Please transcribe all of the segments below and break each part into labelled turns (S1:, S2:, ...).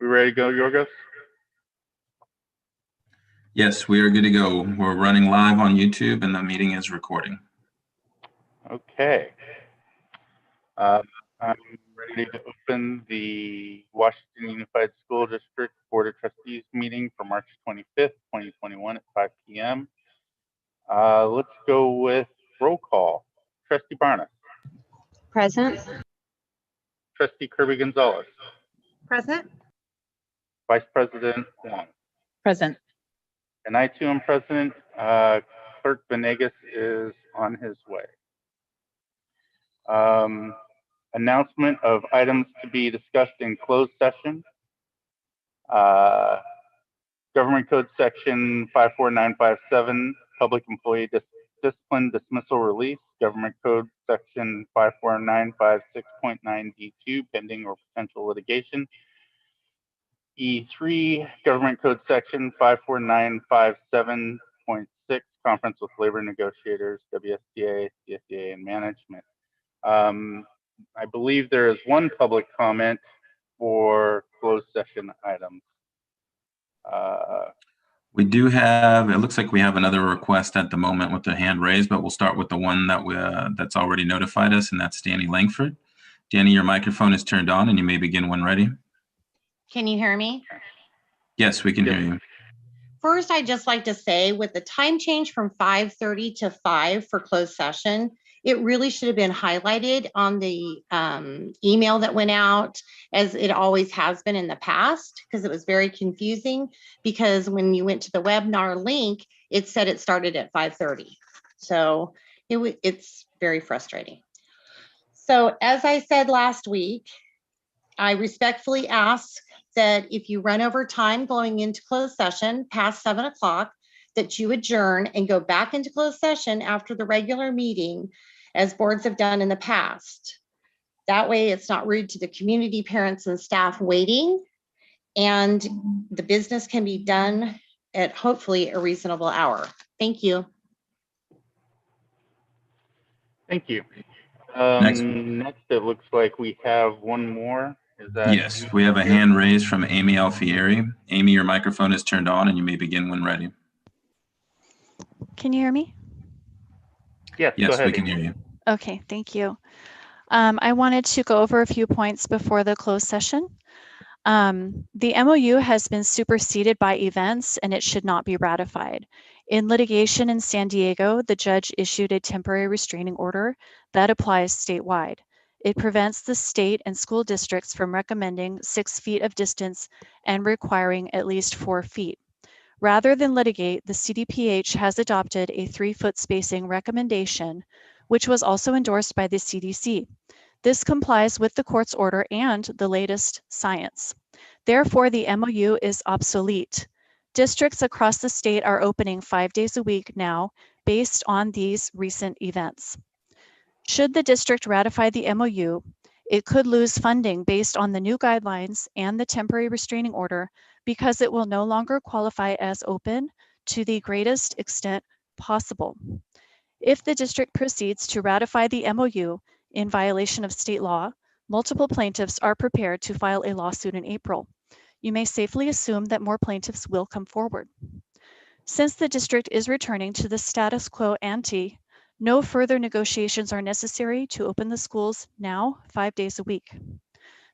S1: We ready to go, Yorgos?
S2: Yes, we are good to go. We're running live on YouTube and the meeting is recording.
S1: Okay. I'm ready to open the Washington Unified School District Board of Trustees meeting for March 25th, 2021 at 5 p.m. Let's go with roll call. Trustee Barnes.
S3: Present.
S1: Trustee Kirby Gonzalez.
S3: Present.
S1: Vice President Wong.
S3: Present.
S1: And I too am present. Clerk Venegas is on his way. Announcement of items to be discussed in closed session. Government Code Section 54957, Public Employee Discipline Dismissal Release. Government Code Section 54956.9D2, pending or potential litigation. E3, Government Code Section 54957.6, Conference with Labor Negotiators, WSTA, CSDA, and Management. I believe there is one public comment for closed session items.
S2: We do have, it looks like we have another request at the moment with the hand raised, but we'll start with the one that's already notified us, and that's Danny Langford. Danny, your microphone is turned on and you may begin when ready.
S4: Can you hear me?
S2: Yes, we can hear you.
S4: First, I'd just like to say with the time change from 5:30 to 5 for closed session, it really should have been highlighted on the email that went out, as it always has been in the past, because it was very confusing, because when you went to the webinar link, it said it started at 5:30. So it's very frustrating. So as I said last week, I respectfully ask that if you run over time going into closed session past 7 o'clock, that you adjourn and go back into closed session after the regular meeting, as boards have done in the past. That way it's not rude to the community, parents, and staff waiting, and the business can be done at hopefully a reasonable hour. Thank you.
S1: Thank you. Next, it looks like we have one more. Is that?
S2: Yes, we have a hand raised from Amy Alfieri. Amy, your microphone is turned on and you may begin when ready.
S5: Can you hear me?
S1: Yes,
S2: yes,
S1: go ahead.
S2: We can hear you.
S5: Okay, thank you. I wanted to go over a few points before the closed session. The MOU has been superseded by events and it should not be ratified. In litigation in San Diego, the judge issued a temporary restraining order that applies statewide. It prevents the state and school districts from recommending 6 feet of distance and requiring at least 4 feet. Rather than litigate, the CDPH has adopted a 3-foot spacing recommendation, which was also endorsed by the CDC. This complies with the court's order and the latest science. Therefore, the MOU is obsolete. Districts across the state are opening 5 days a week now based on these recent events. Should the district ratify the MOU, it could lose funding based on the new guidelines and the temporary restraining order, because it will no longer qualify as open to the greatest extent possible. If the district proceeds to ratify the MOU in violation of state law, multiple plaintiffs are prepared to file a lawsuit in April. You may safely assume that more plaintiffs will come forward. Since the district is returning to the status quo ante, no further negotiations are necessary to open the schools now 5 days a week.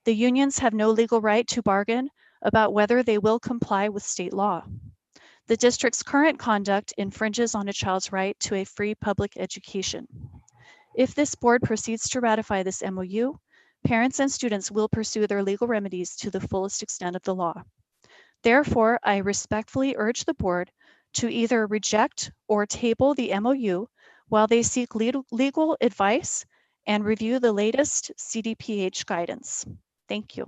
S5: The unions have no legal right to bargain about whether they will comply with state law. The district's current conduct infringes on a child's right to a free public education. If this board proceeds to ratify this MOU, parents and students will pursue their legal remedies to the fullest extent of the law. Therefore, I respectfully urge the board to either reject or table the MOU while they seek legal advice and review the latest CDPH guidance. Thank you.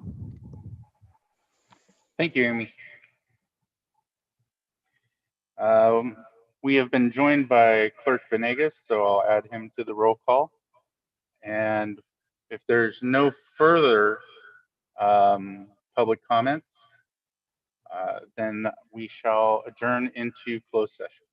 S1: Thank you, Amy. We have been joined by Clerk Venegas, so I'll add him to the roll call. And if there's no further public comments, then we shall adjourn into closed session.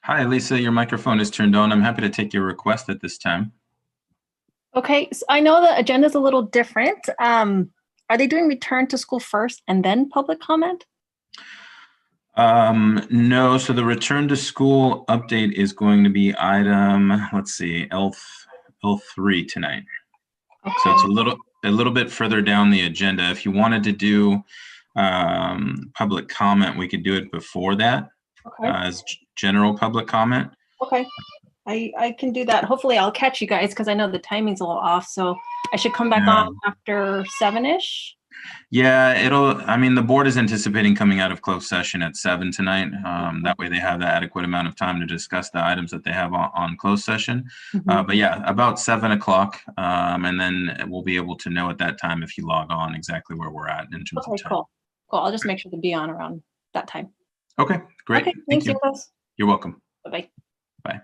S2: Hi, Lisa, your microphone is turned on. I'm happy to take your request at this time.
S6: Okay, so I know the agenda is a little different. Are they doing return to school first and then public comment?
S2: No, so the return to school update is going to be item, let's see, L3 tonight.
S6: Okay.
S2: So it's a little bit further down the agenda. If you wanted to do public comment, we could do it before that
S6: Okay.
S2: as general public comment.
S6: Okay. I can do that. Hopefully I'll catch you guys because I know the timing's a little off. So I should come back
S2: Yeah.
S6: on after 7-ish.
S2: Yeah, I mean, the board is anticipating coming out of closed session at 7 tonight. That way they have the adequate amount of time to discuss the items that they have on closed session. But yeah, about 7 o'clock. And then we'll be able to know at that time if you log on exactly where we're at in terms of
S6: Okay,
S2: time.
S6: cool. Cool. I'll just make sure to be on around that time.
S2: Okay, great.
S6: Okay,
S2: Thank
S6: thanks,
S2: you.
S6: Nicholas.
S2: You're welcome.
S6: Bye-bye.
S2: Bye.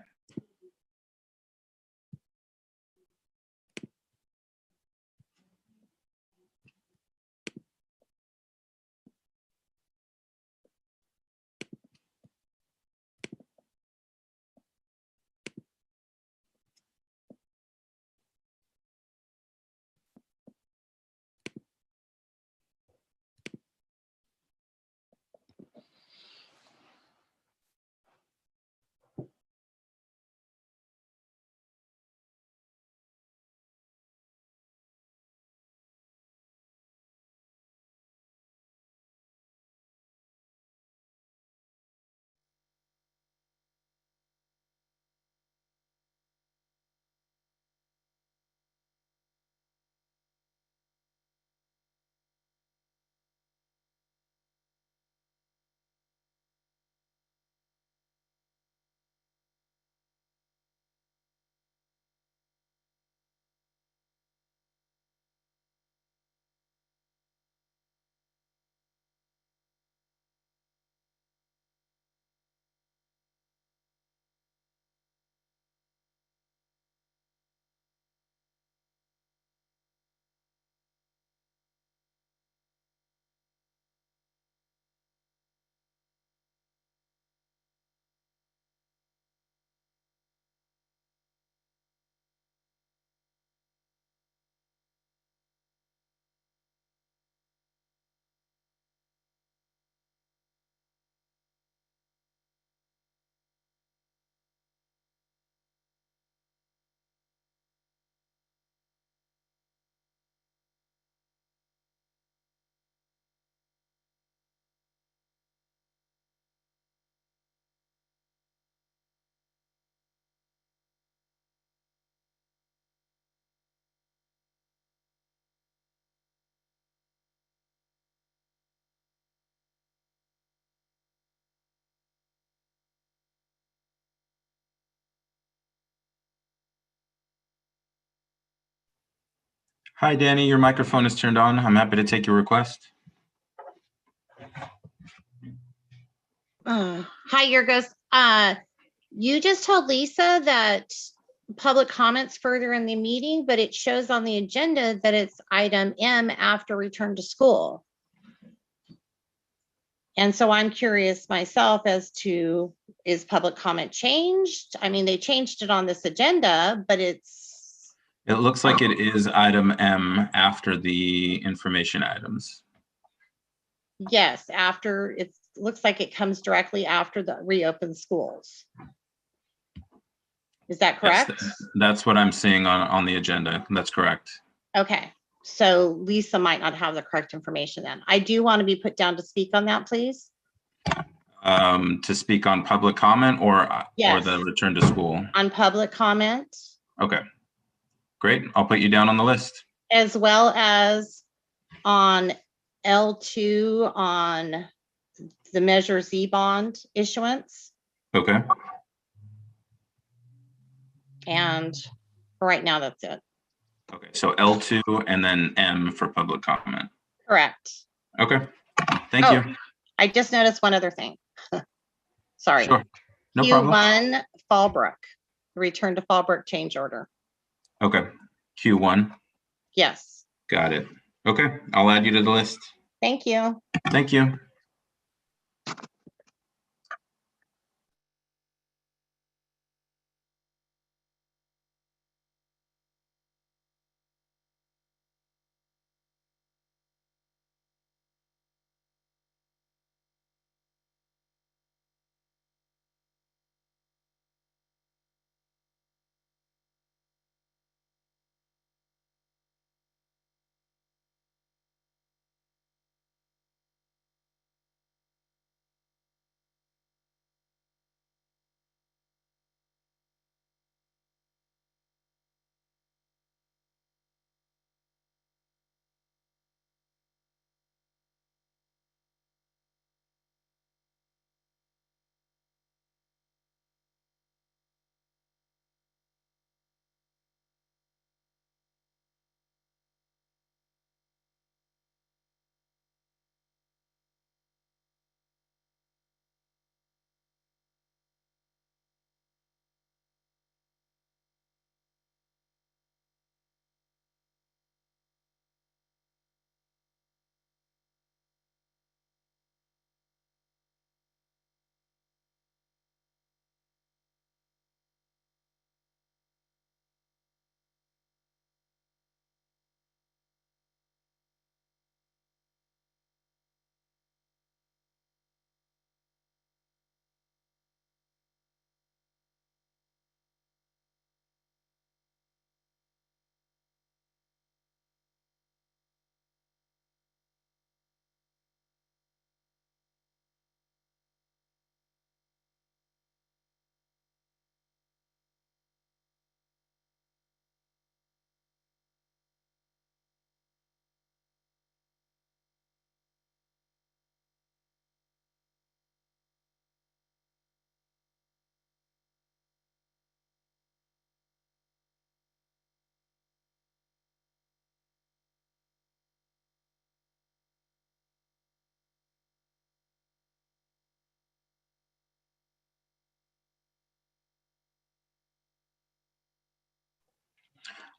S2: Hi, Danny, your microphone is turned on. I'm happy to take your request.
S4: Hi, Yorgos. You just told Lisa that public comments further in the meeting, but it shows on the agenda that it's item M after return to school. And so I'm curious myself as to, is public comment changed? I mean, they changed it on this agenda, but
S2: It looks like it is item M after the information items.
S4: yes, after it looks like it comes directly after the reopened schools. Is that correct?
S2: Yes, that's what I'm seeing on the agenda. That's correct.
S4: Okay, so Lisa might not have the correct information then. I do want to be put down to speak on that, please.
S2: To speak on public comment or
S4: Yes.
S2: the return to school?
S4: On public comment,
S2: Okay, great. I'll put you down on the list.
S4: as well as on L2 on the Measure Z bond issuance.
S2: Okay,
S4: And for right now, that's it.
S2: okay. So L2 and then M for public comment.
S4: Correct.
S2: Okay, thank
S4: Oh,
S2: you.
S4: I just noticed one other thing. Sorry.
S2: Sure, no problem.
S4: Q1 Fallbrook, return to Fallbrook change order.
S2: Okay, Q1,
S4: Yes,
S2: got it. Okay, I'll add you to the list.
S4: thank you.
S2: Thank you.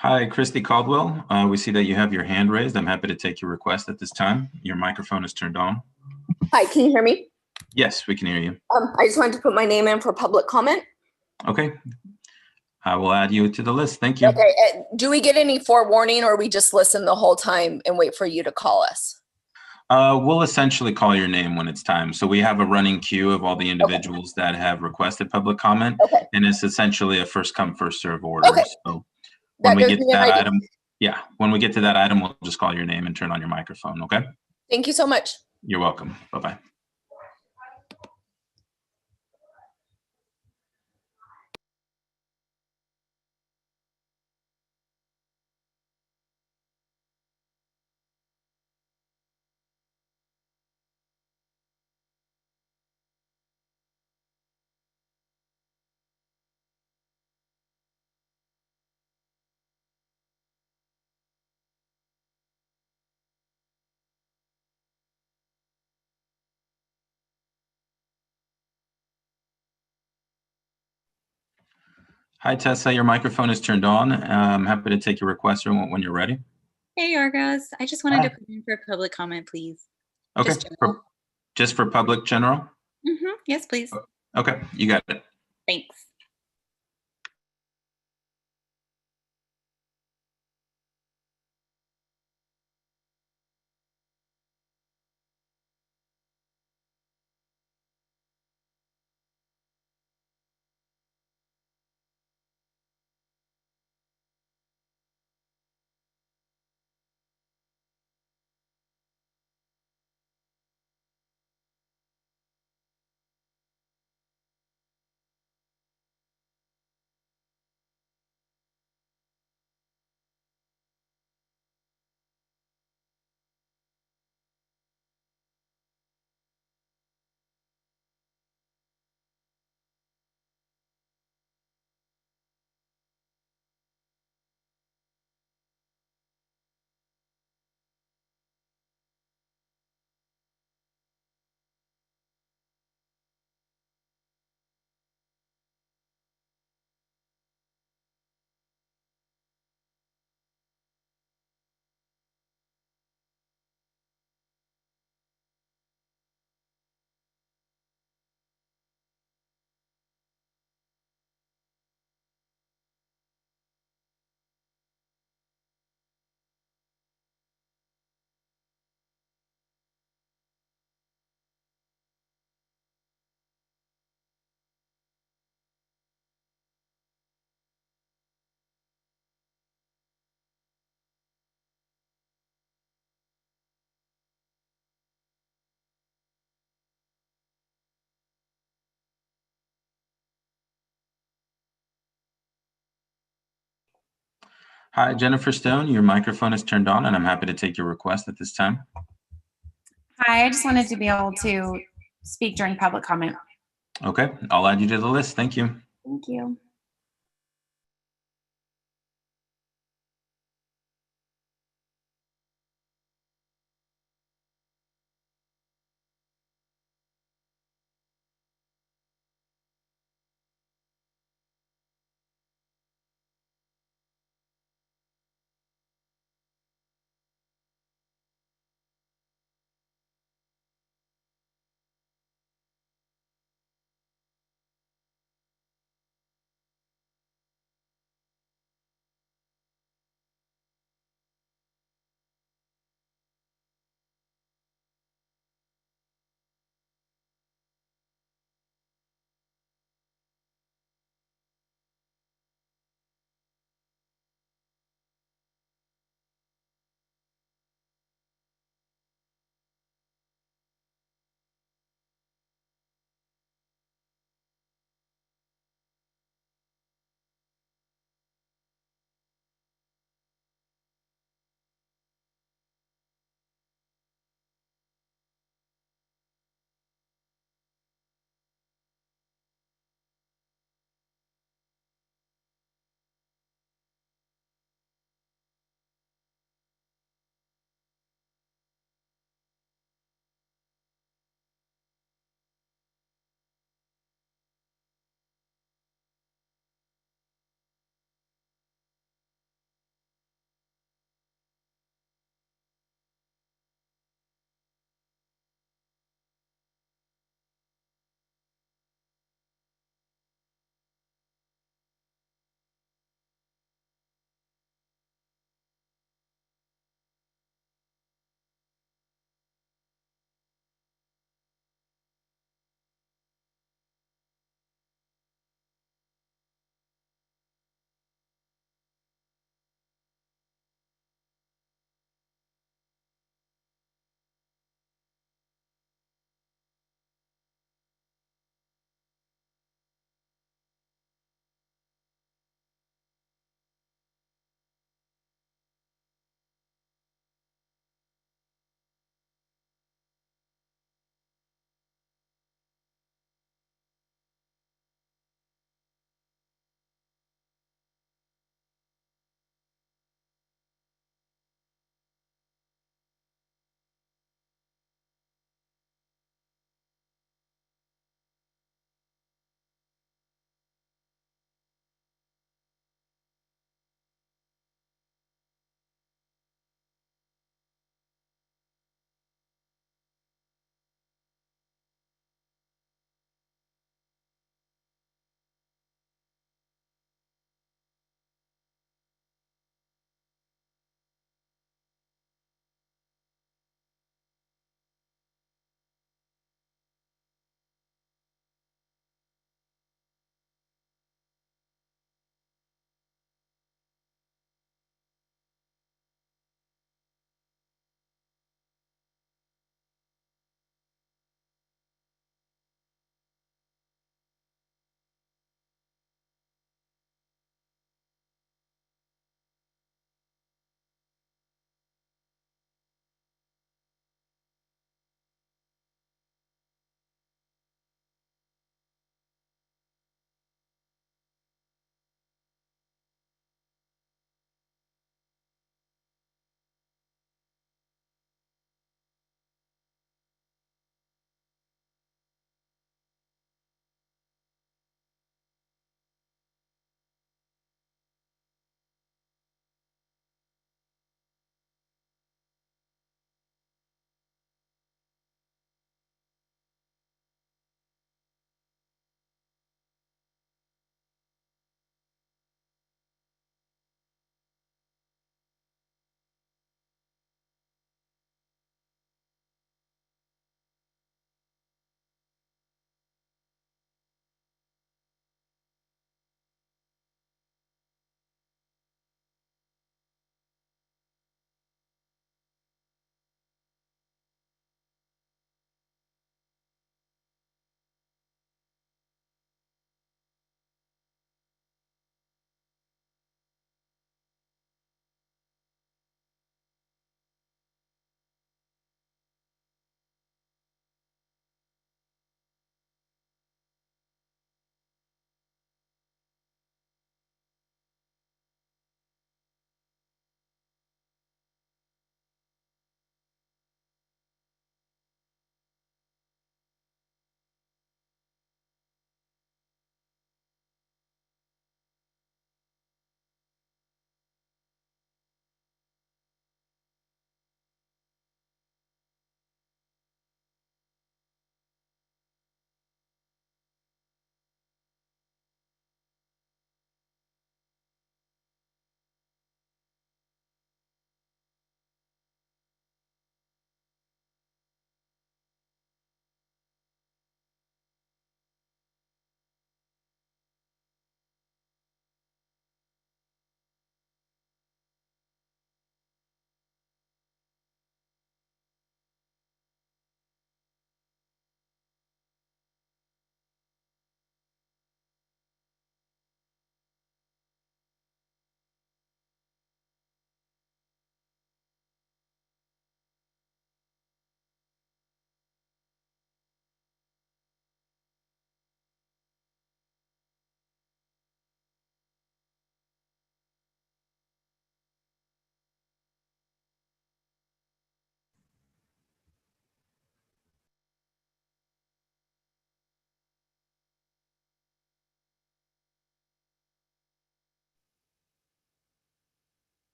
S2: Hi, Christy Caldwell. We see that you have your hand raised. I'm happy to take your request at this time. Your microphone is turned on.
S7: Hi, can you hear me?
S2: Yes, we can hear you.
S7: I just wanted to put my name in for public comment.
S2: Okay. I will add you to the list. Thank you.
S7: Okay, do we get any forewarning or we just listen the whole time and wait for you to call us?
S2: We'll essentially call your name when it's time. So we have a running queue of all the individuals that have requested public comment,
S7: Okay,
S2: and it's essentially a first come, first serve order.
S7: Okay.
S2: So when
S7: that
S2: we
S7: gives
S2: get to
S7: me an
S2: that
S7: idea.
S2: item, yeah, when we get to that item, we'll just call your name and turn on your microphone. Okay.
S7: Thank you so much.
S2: You're welcome. Bye-bye. Hi, Tessa. Your microphone is turned on. I'm happy to take your request when you're ready.
S8: Hey, Argos. I just wanted
S2: Hi.
S8: to put in for public comment, please.
S2: Okay.
S8: Just general.
S2: Just for public general?
S8: Yes, please.
S2: Okay, you got it.
S8: Thanks.
S2: Hi, Jennifer Stone. Your microphone is turned on, and I'm happy to take your request at this time.
S9: Hi, I just wanted to be able to speak during public comment.
S2: Okay, I'll add you to the list. Thank you.
S9: Thank you.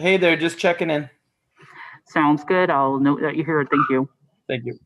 S10: Hey there, just checking in.
S11: Sounds good. I'll note that you're here. Thank you.
S10: Thank you.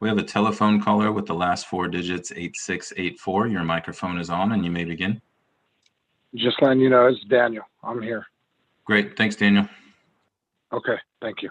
S2: We have a telephone caller with the last four digits 8684. Your microphone is on and you may begin.
S10: Just letting you know, it's Daniel. I'm here.
S2: Great. Thanks, Daniel.
S10: Okay, thank you.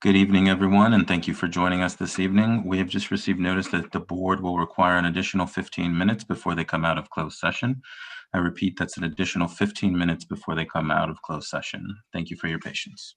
S2: Good evening, everyone, and thank you for joining us this evening. We have just received notice that the board will require an additional 15 minutes before they come out of closed session. I repeat, that's an additional 15 minutes before they come out of closed session. Thank you for your patience.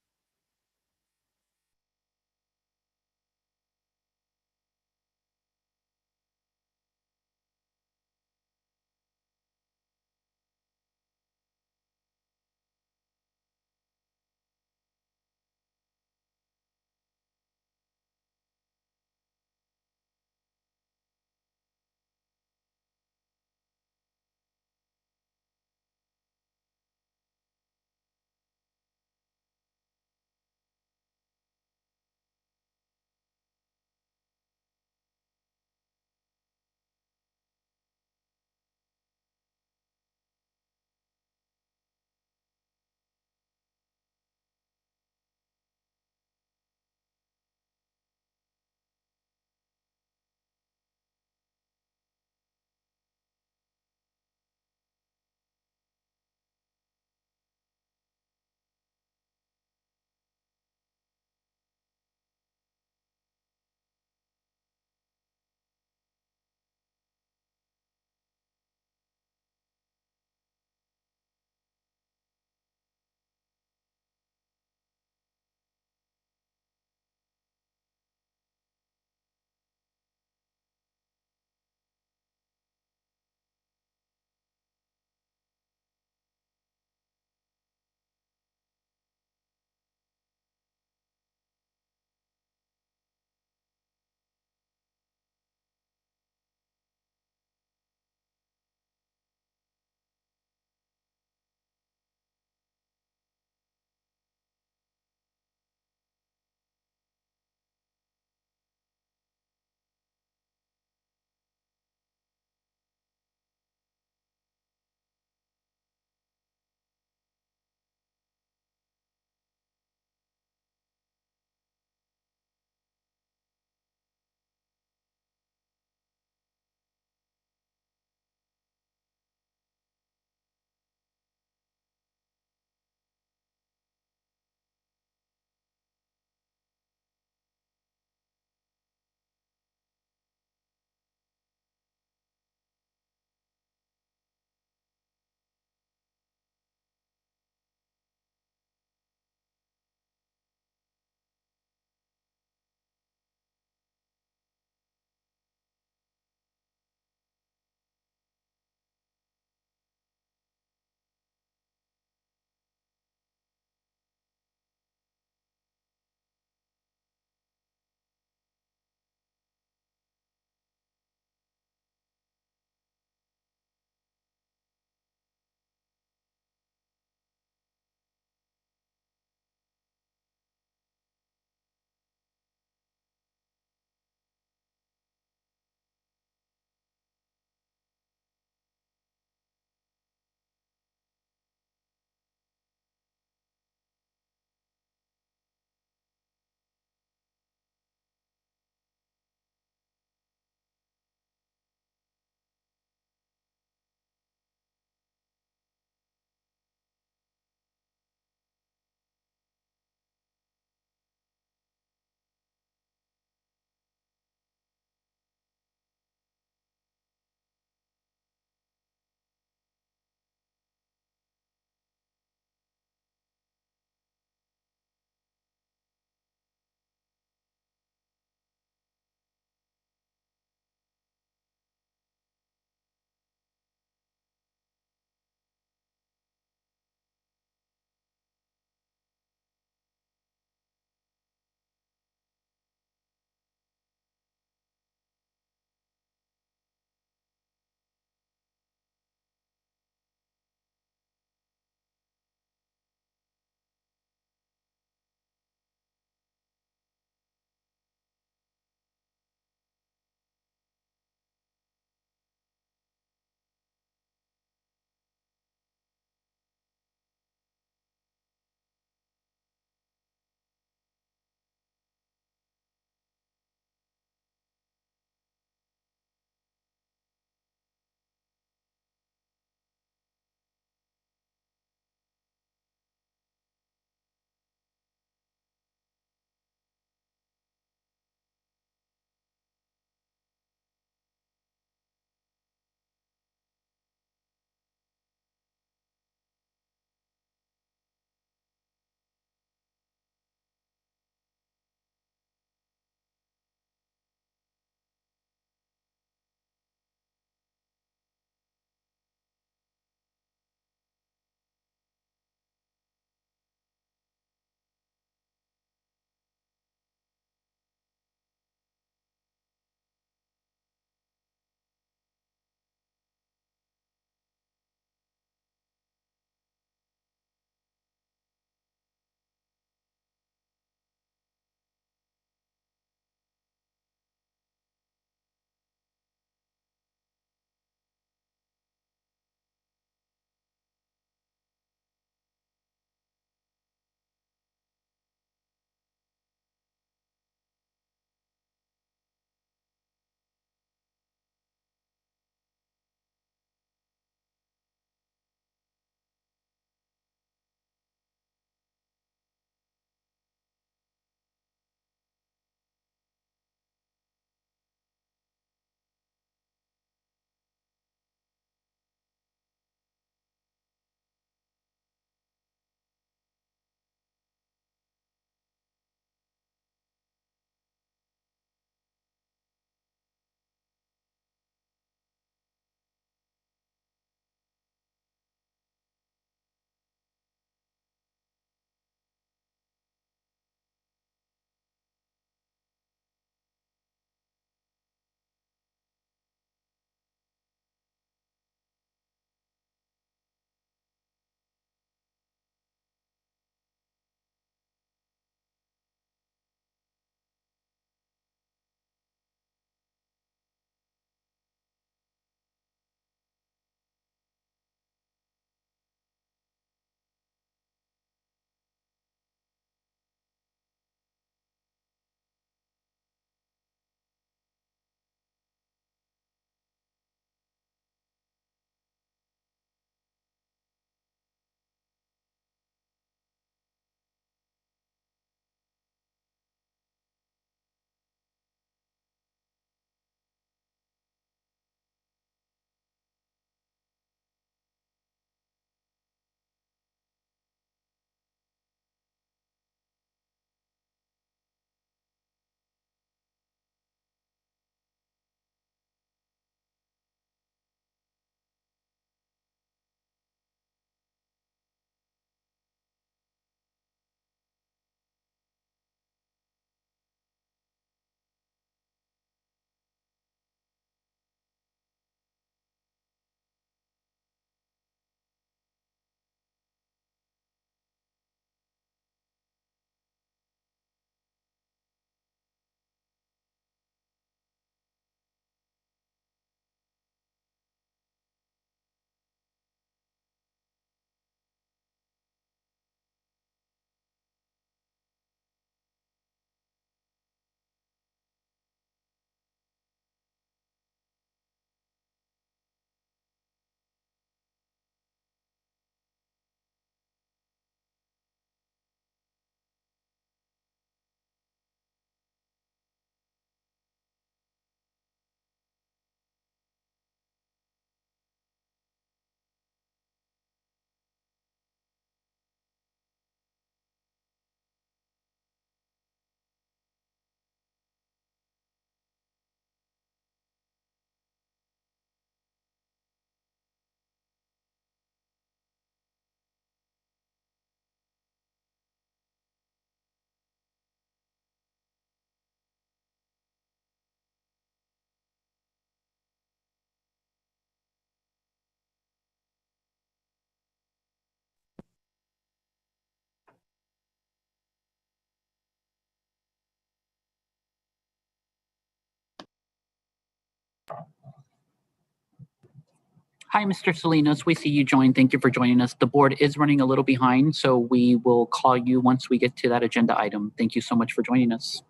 S11: Hi, Mr. Salinas. We see you joined. Thank you for joining us. The board is running a little behind, so we will call you once we get to that agenda item. Thank you so much for joining us.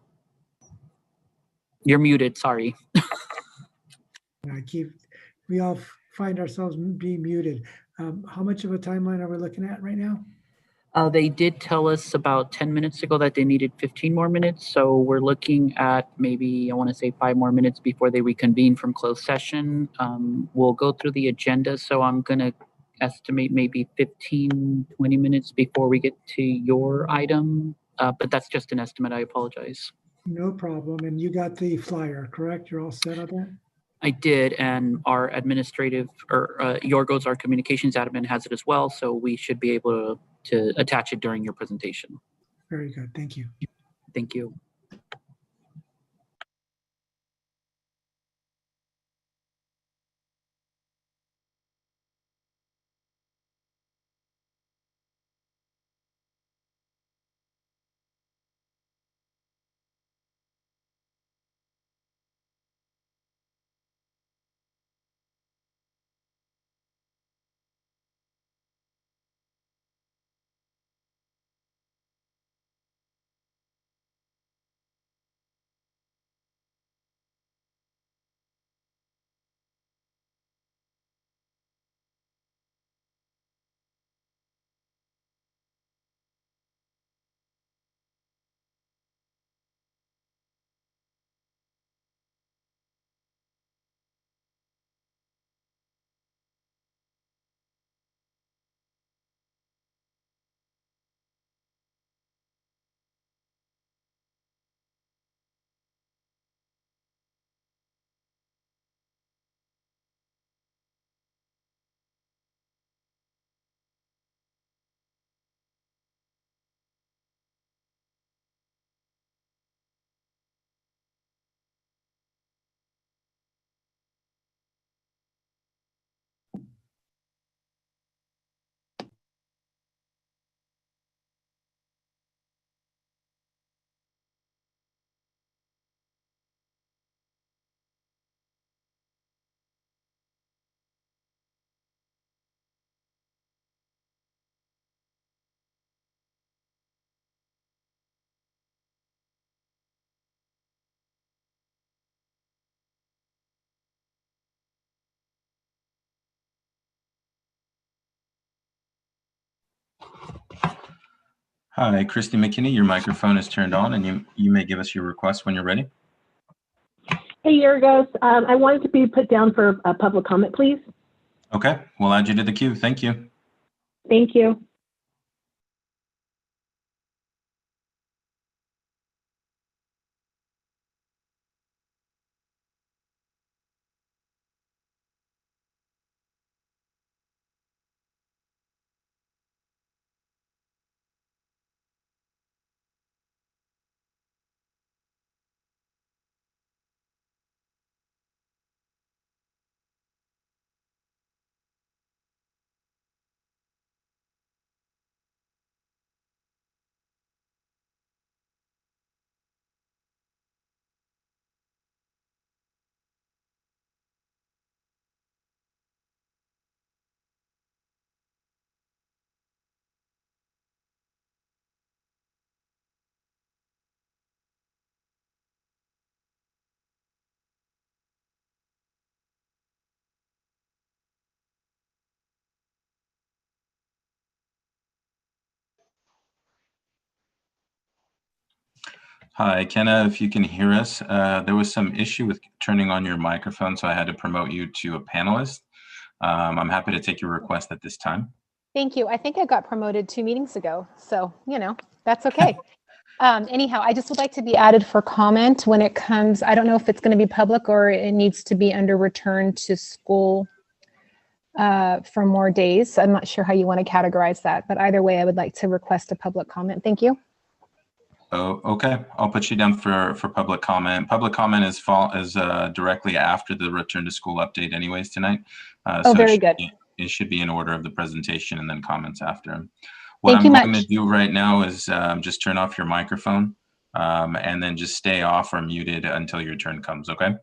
S11: You're muted, sorry.
S12: We all find ourselves being muted. How much of a timeline are we looking at right now?
S11: They did tell us about 10 minutes ago that they needed 15 more minutes. So we're looking at maybe, I want to say 5 more minutes before they reconvene from closed session. We'll go through the agenda. So I'm going to estimate maybe 15, 20 minutes before we get to your item. But that's just an estimate. I apologize.
S12: No problem. And you got the flyer, correct? You're all set on that?
S11: I did, and our administrative, or Yorgos, our communications admin, has it as well. So we should be able to attach it during your presentation.
S12: Very good. Thank you.
S11: Thank you.
S2: Hi, Christy McKinney, your microphone is turned on and you may give us your request when you're ready.
S13: Hey, Yorgos, I wanted to be put down for a public comment, please.
S2: Okay, we'll add you to the queue. Thank you.
S13: Thank you.
S2: Hi, Kenna, if you can hear us, there was some issue with turning on your microphone, so I had to promote you to a panelist. I'm happy to take your request at this time.
S14: Thank you. I think I got promoted 2 meetings ago, so, you know, that's okay. Anyhow, I just would like to be added for comment when it comes, I don't know if it's going to be public or it needs to be under return to school for more days. I'm not sure how you want to categorize that, but either way, I would like to request a public comment. Thank you.
S2: Oh, okay. I'll put you down for public comment. Public comment is directly after the return to school update anyways tonight.
S14: Oh, very good.
S2: It should be in order of the presentation and then comments after.
S14: What
S2: I'm
S14: I'm
S2: going to do right now is just turn off your microphone and then just stay off or muted until your turn comes, okay?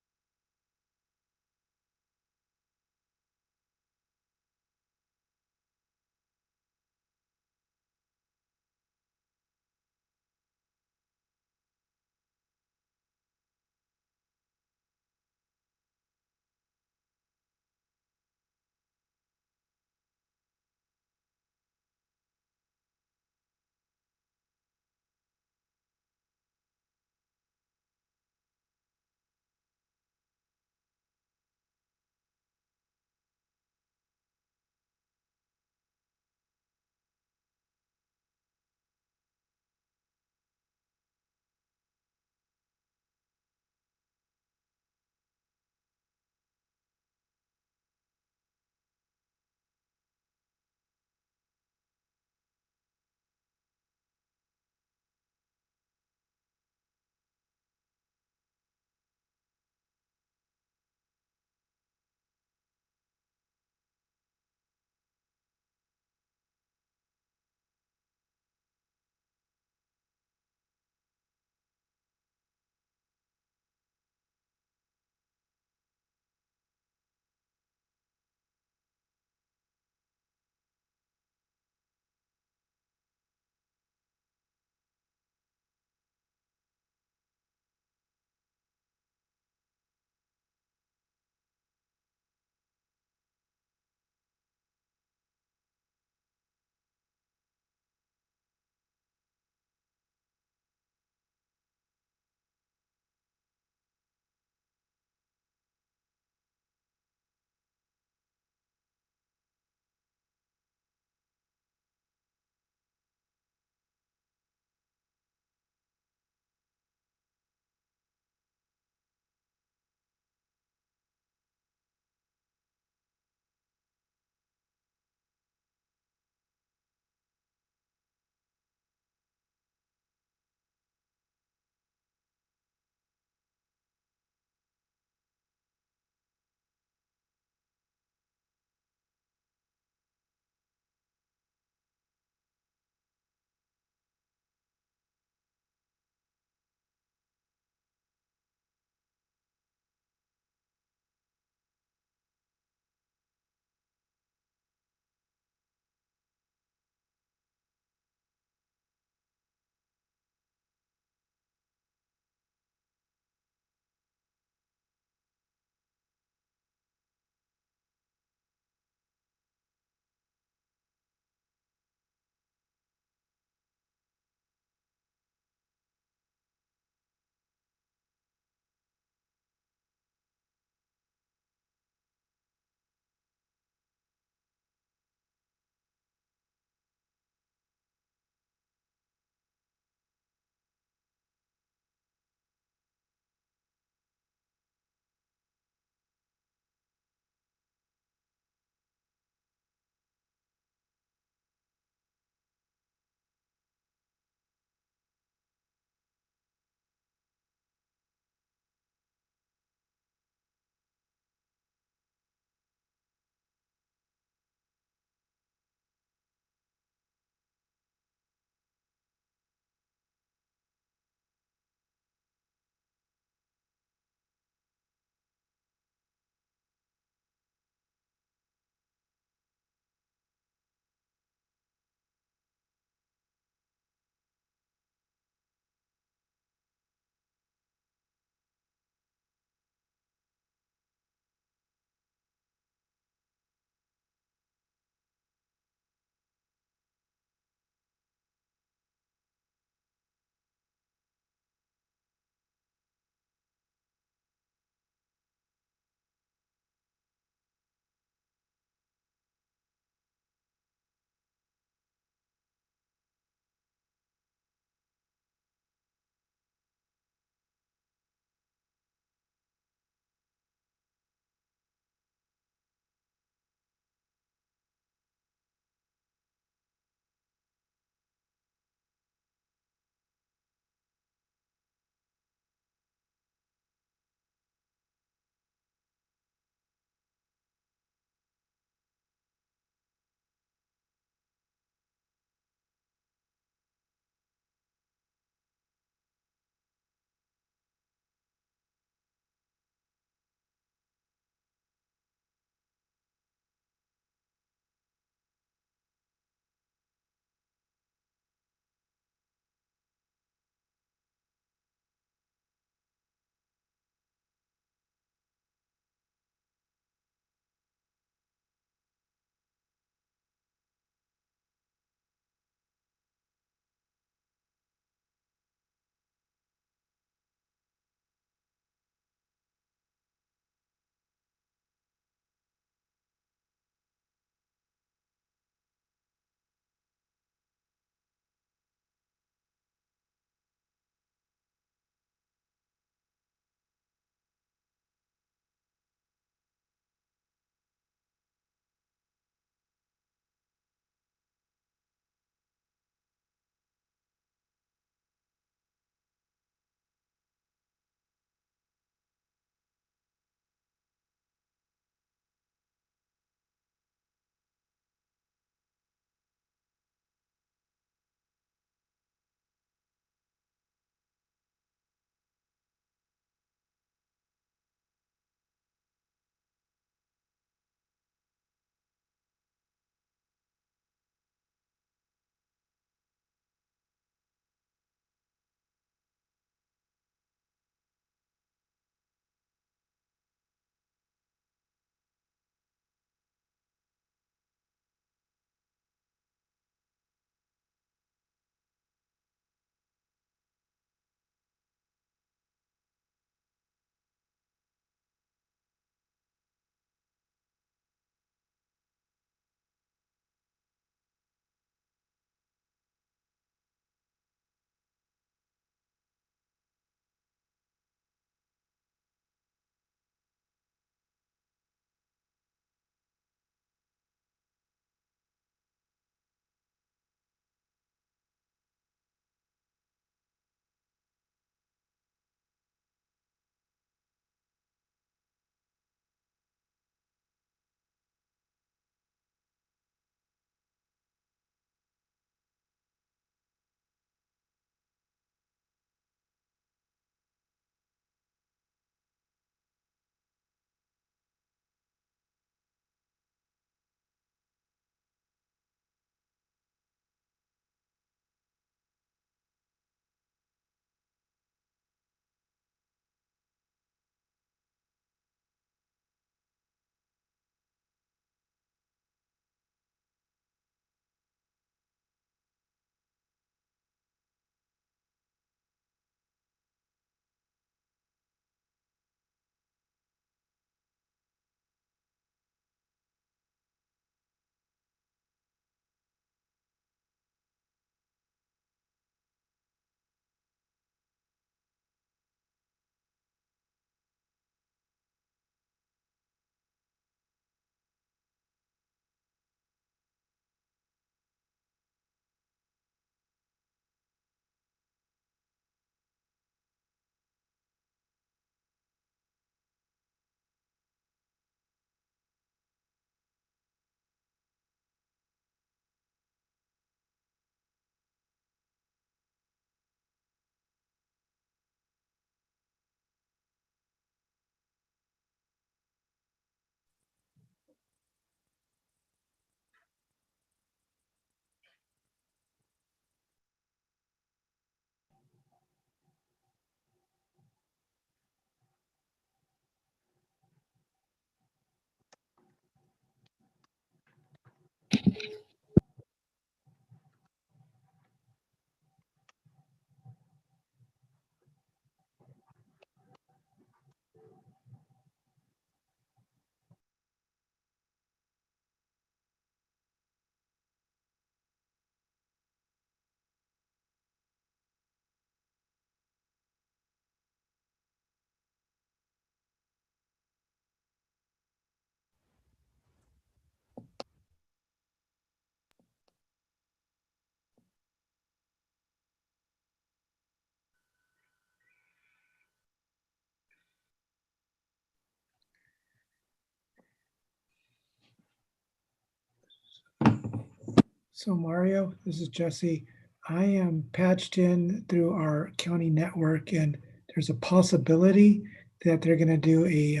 S12: So Mario, this is Jesse. I am patched in through our county network, and there's a possibility that they're going to do a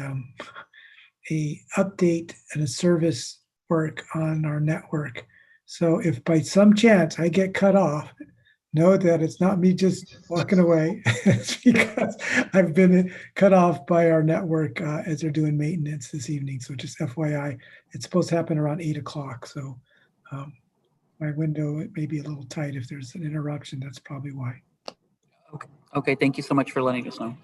S12: update and a service work on our network. So if by some chance I get cut off, know that it's not me just walking away. It's because I've been cut off by our network as they're doing maintenance this evening. So just FYI, it's supposed to happen around 8 o'clock. So my window, it may be a little tight. If there's an interruption, that's probably why.
S11: Okay, thank you so much for letting us know.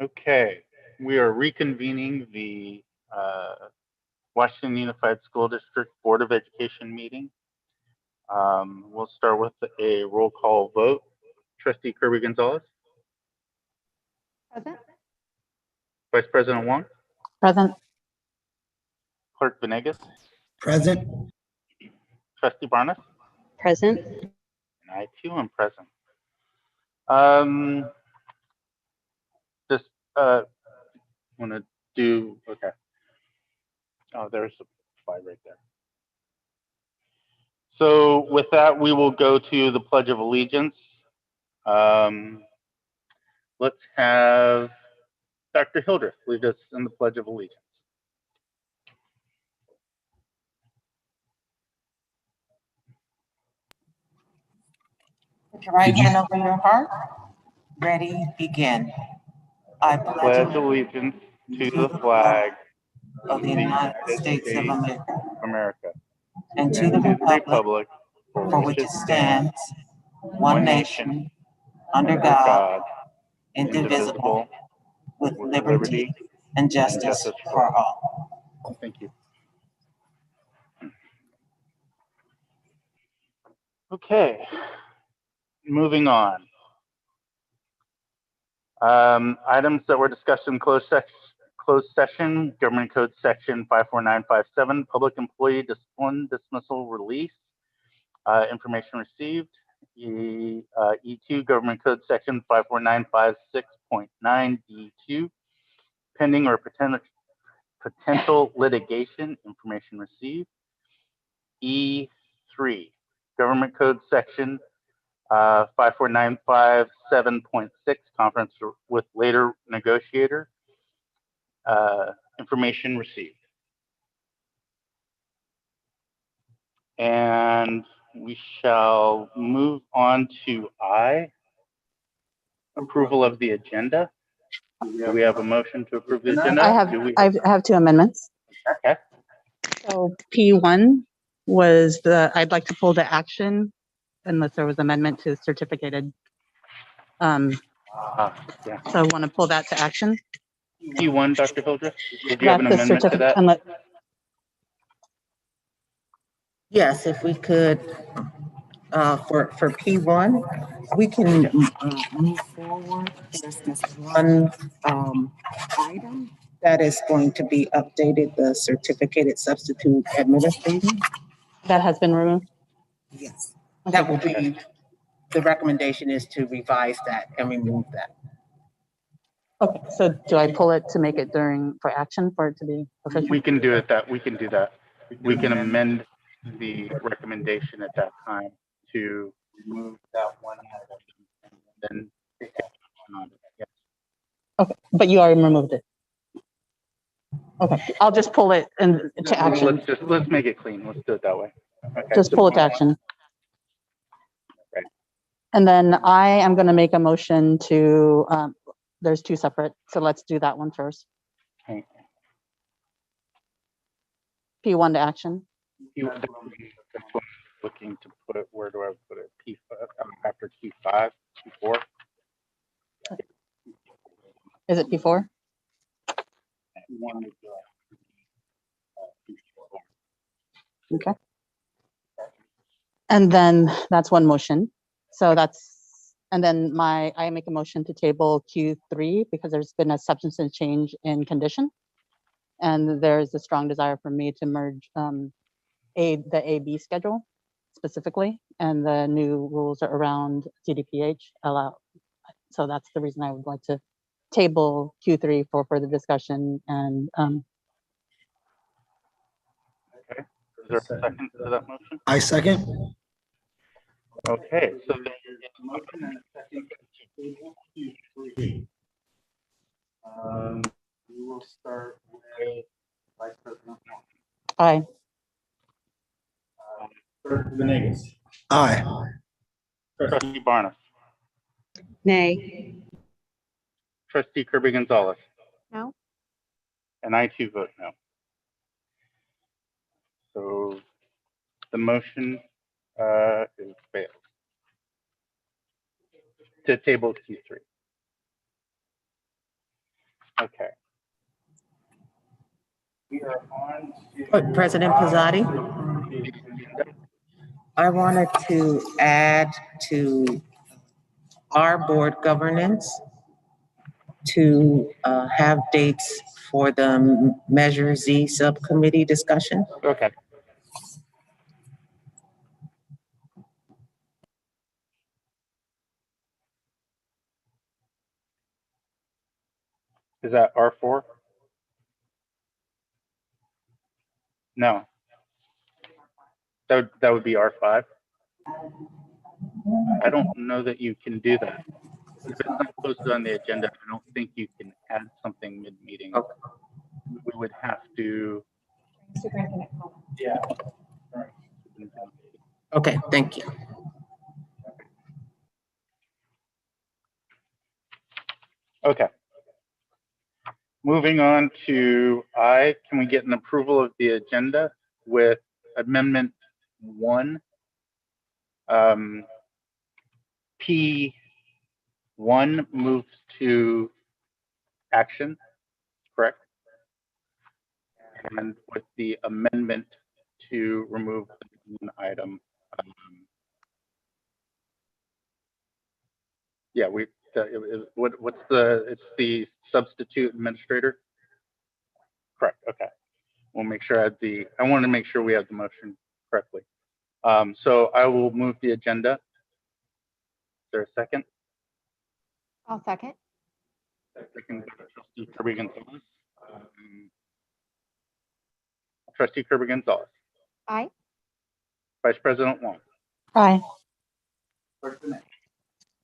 S1: Okay, we are reconvening the Washington Unified School District Board of Education meeting. We'll start with a roll call vote. Trustee Kirby Gonzalez.
S3: Present.
S1: Vice President Wong.
S3: Present.
S1: Clerk Venegas.
S15: Present.
S1: Trustee Barnes.
S3: Present.
S1: And I too am present. Just want to do, okay. Oh, there's a slide right there. So with that, we will go to the Pledge of Allegiance. Let's have Dr. Hildreth lead us in the Pledge of Allegiance.
S16: Put your right hand over your heart. Ready, begin. I
S1: Pledge allegiance to the flag
S16: of the United States of
S1: America
S16: and to the republic for which it stands, one nation, under God, indivisible, with liberty and justice for all.
S1: Thank you. Okay, moving on. Items that were discussed in closed session, Government Code Section 54957, Public Employee Discipline Dismissal Release, information received. E2, Government Code Section 54956.9 D2, pending or potential litigation, information received. E3, Government Code Section 54957.6, conference with later negotiator, information received. And we shall move on to I, approval of the agenda. Do we have a motion to approve the agenda?
S17: I have two amendments.
S1: Okay.
S17: So P1 was I'd like to pull the action unless there was amendment to certificated.
S1: Yeah.
S17: So I want to pull that to action.
S1: P1, Dr. Hildreth, did you have an amendment to that?
S16: Yes, if we could For P1, we can move forward. There's this one item that is going to be updated, the certificated substitute administrator.
S17: That has been removed?
S16: Yes. That will be, the recommendation is to revise that and remove that.
S17: Okay, so do I pull it to make it for action for it to be official?
S1: We can do it we can do that. We can amend the recommendation at that time to remove that one item and then take action on it. Yes.
S17: Okay, but you already removed it. Okay, I'll just pull it to action.
S1: Let's make it clean. Let's do it that way. Okay.
S17: Just pull it to action.
S1: Right.
S17: And then I am going to make a motion to, there's two separate, so let's do that one first.
S1: Okay.
S17: P1 to action.
S1: That's what I'm looking to put. Where do I put it? P5 after Q5, Q4.
S17: Is it P4? Okay. And then that's one motion. So that's, and then I make a motion to table Q3 because there's been a substantive change in condition. And there's a strong desire for me to merge the AB schedule specifically, and the new rules are around CDPH allow. So that's the reason I would like to table Q3 for further discussion. And
S1: Okay. Is there a second to that motion?
S15: I second.
S1: Okay. So there's a motion and a second to table Q3. We will start with Vice President Wong.
S17: Aye.
S1: Clerk Venegas.
S15: Aye.
S1: Trustee Barnes.
S3: Nay.
S1: Trustee Kirby Gonzalez.
S14: No.
S1: And I too vote no. So the motion is failed. To table Q3. Okay. We are on to
S16: President Pizzotti, I wanted to add to our board governance to have dates for the Measure Z subcommittee discussion.
S1: Okay. Is that R4? No. That would be R5. I don't know that you can do that. If it's not posted on the agenda, I don't think you can add something mid-meeting.
S16: Okay.
S1: We would have to. Yeah.
S16: Okay, thank you.
S1: Okay. Moving on to I, can we get an approval of the agenda with Amendment 1? P1 moves to action, correct? And with the amendment to remove the item. Yeah, what's it's the substitute administrator? Correct, okay. We'll make sure I want to make sure we have the motion correctly. So I will move the agenda. Is there a second?
S14: I'll second.
S1: Second, Trustee Kirby Gonzalez. Trustee Kirby Gonzalez.
S14: Aye.
S1: Vice President Wong.
S17: Aye.
S1: Clerk Benet.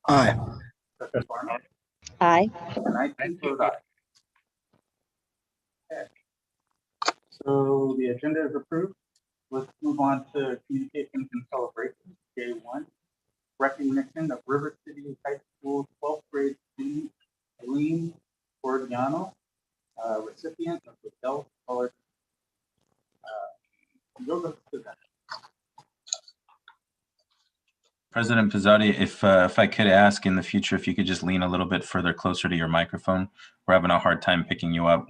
S15: Aye.
S1: Trustee Barnett.
S3: Aye.
S1: And I vote aye. Okay. So the agenda is approved. Let's move on to communications and celebrations. Day 1, recognition of River City High School 12th grade student Eileen Gordiano, recipient of the Bell Scholarship.
S2: President Pizzotti, if I could ask in the future, if you could just lean a little bit further closer to your microphone. We're having a hard time picking you up.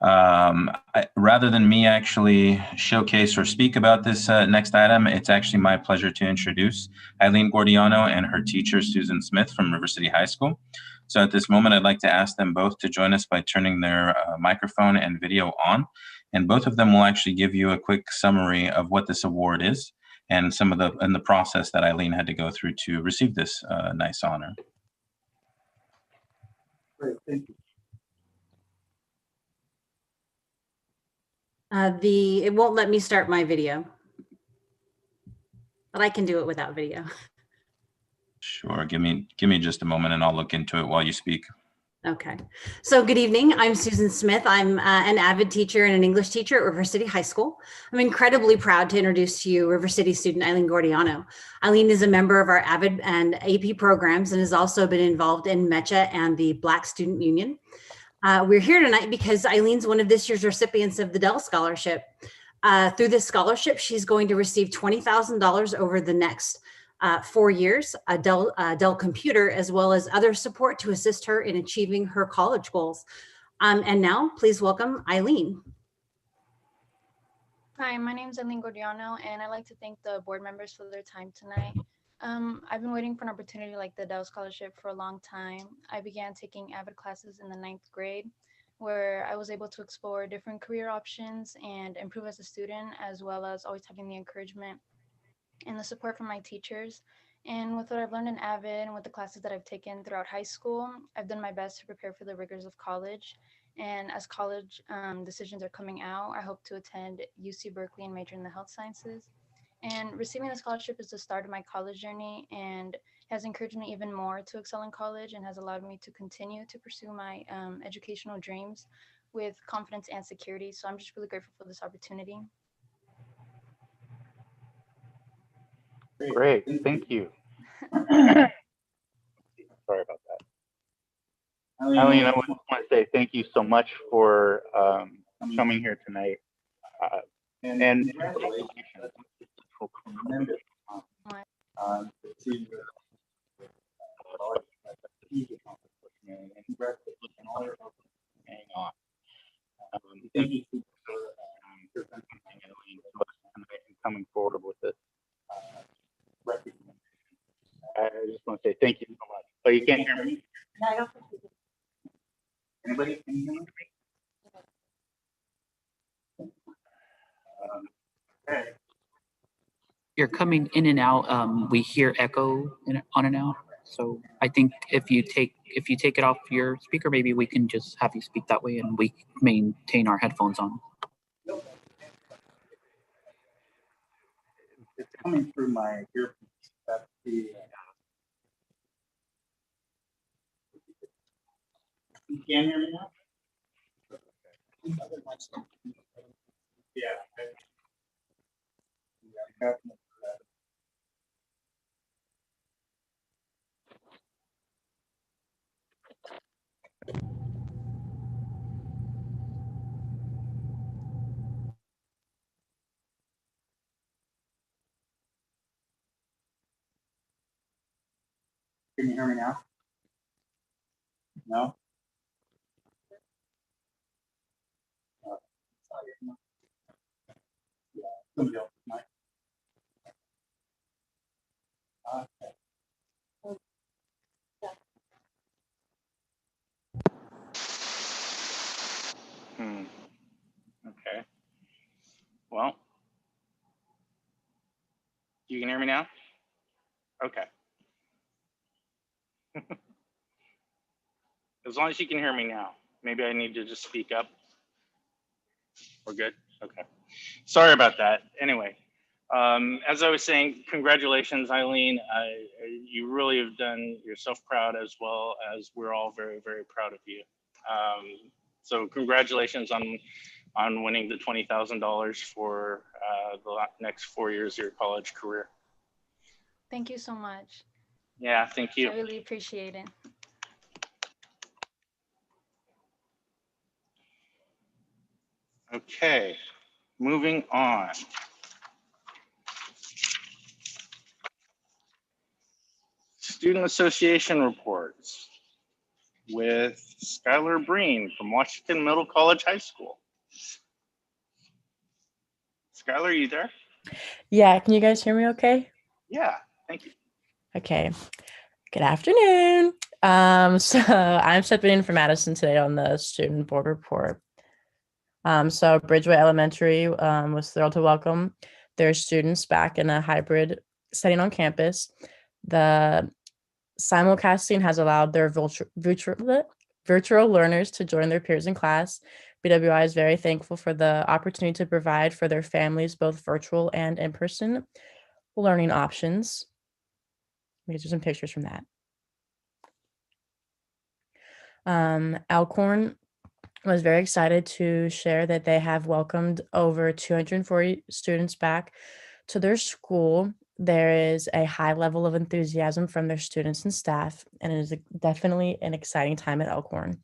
S2: Rather than me actually showcase or speak about this next item, it's actually my pleasure to introduce Eileen Gordiano and her teacher, Susan Smith from River City High School. So at this moment, I'd like to ask them both to join us by turning their microphone and video on. And both of them will actually give you a quick summary of what this award is and some of the process that Eileen had to go through to receive this nice honor.
S18: Great, thank you.
S19: It won't let me start my video, but I can do it without video.
S2: Sure, give me just a moment and I'll look into it while you speak.
S19: Okay, so good evening. I'm Susan Smith. I'm an avid teacher and an English teacher at River City High School. I'm incredibly proud to introduce to you River City student Eileen Gordiano. Eileen is a member of our AVID and AP programs and has also been involved in MECHA and the Black Student Union. We're here tonight because Eileen's one of this year's recipients of the Dell Scholarship. Through this scholarship, she's going to receive $20,000 over the next 4 years, a Dell computer, as well as other support to assist her in achieving her college goals. And now, please welcome Eileen.
S20: Hi, my name is Eileen Gordiano, and I'd like to thank the board members for their time tonight. I've been waiting for an opportunity like the Dell Scholarship for a long time. I began taking AVID classes in the 9th grade, where I was able to explore different career options and improve as a student, as well as always having the encouragement and the support from my teachers. And with what I've learned in AVID and with the classes that I've taken throughout high school, I've done my best to prepare for the rigors of college. And as college decisions are coming out, I hope to attend UC Berkeley and major in the health sciences. And receiving the scholarship is the start of my college journey and has encouraged me even more to excel in college and has allowed me to continue to pursue my educational dreams with confidence and security. So I'm just really grateful for this opportunity.
S1: Great, thank you. Sorry about that. Eileen, I want to say thank you so much for coming here tonight. And congratulations. Tremendous hang on. Thank you for presenting Eileen to us tonight and coming forward with this recognition. I just want to say thank you so much. Oh, you can't hear me?
S19: No, I don't think you do.
S1: Anybody can hear me? Okay.
S11: You're coming in and out. We hear echo on and out. So I think if you take it off your speaker, maybe we can just have you speak that way, and we maintain our headphones on.
S1: It's coming through my earpiece. That's the. You can hear me now? Yeah. Can you hear me now? No? Yeah, somebody else might. Okay. Okay. Well, you can hear me now? Okay. As long as you can hear me now. Maybe I need to just speak up. We're good? Okay. Sorry about that. Anyway, as I was saying, congratulations, Eileen. You really have done yourself proud, as well as we're all very, very proud of you. So congratulations on winning the $20,000 for the next 4 years of your college career.
S20: Thank you so much.
S1: Yeah, thank you.
S20: I really appreciate it.
S1: Okay, moving on. Student association reports. with Skylar Breen from Washington Middle College High School. Skylar, are you there?
S18: Yeah, can you guys hear me okay?
S1: Yeah, thank you.
S18: Okay. Good afternoon. So I'm stepping in for Madison today on the student board report. So Bridgeway Elementary was thrilled to welcome their students back in a hybrid setting on campus. The simulcasting has allowed their virtual learners to join their peers in class. BWI is very thankful for the opportunity to provide for their families both virtual and in-person learning options. Let me get you some pictures from that. Alcorn was very excited to share that they have welcomed over 240 students back to their school. There is a high level of enthusiasm from their students and staff, and it is definitely an exciting time at Elkhorn.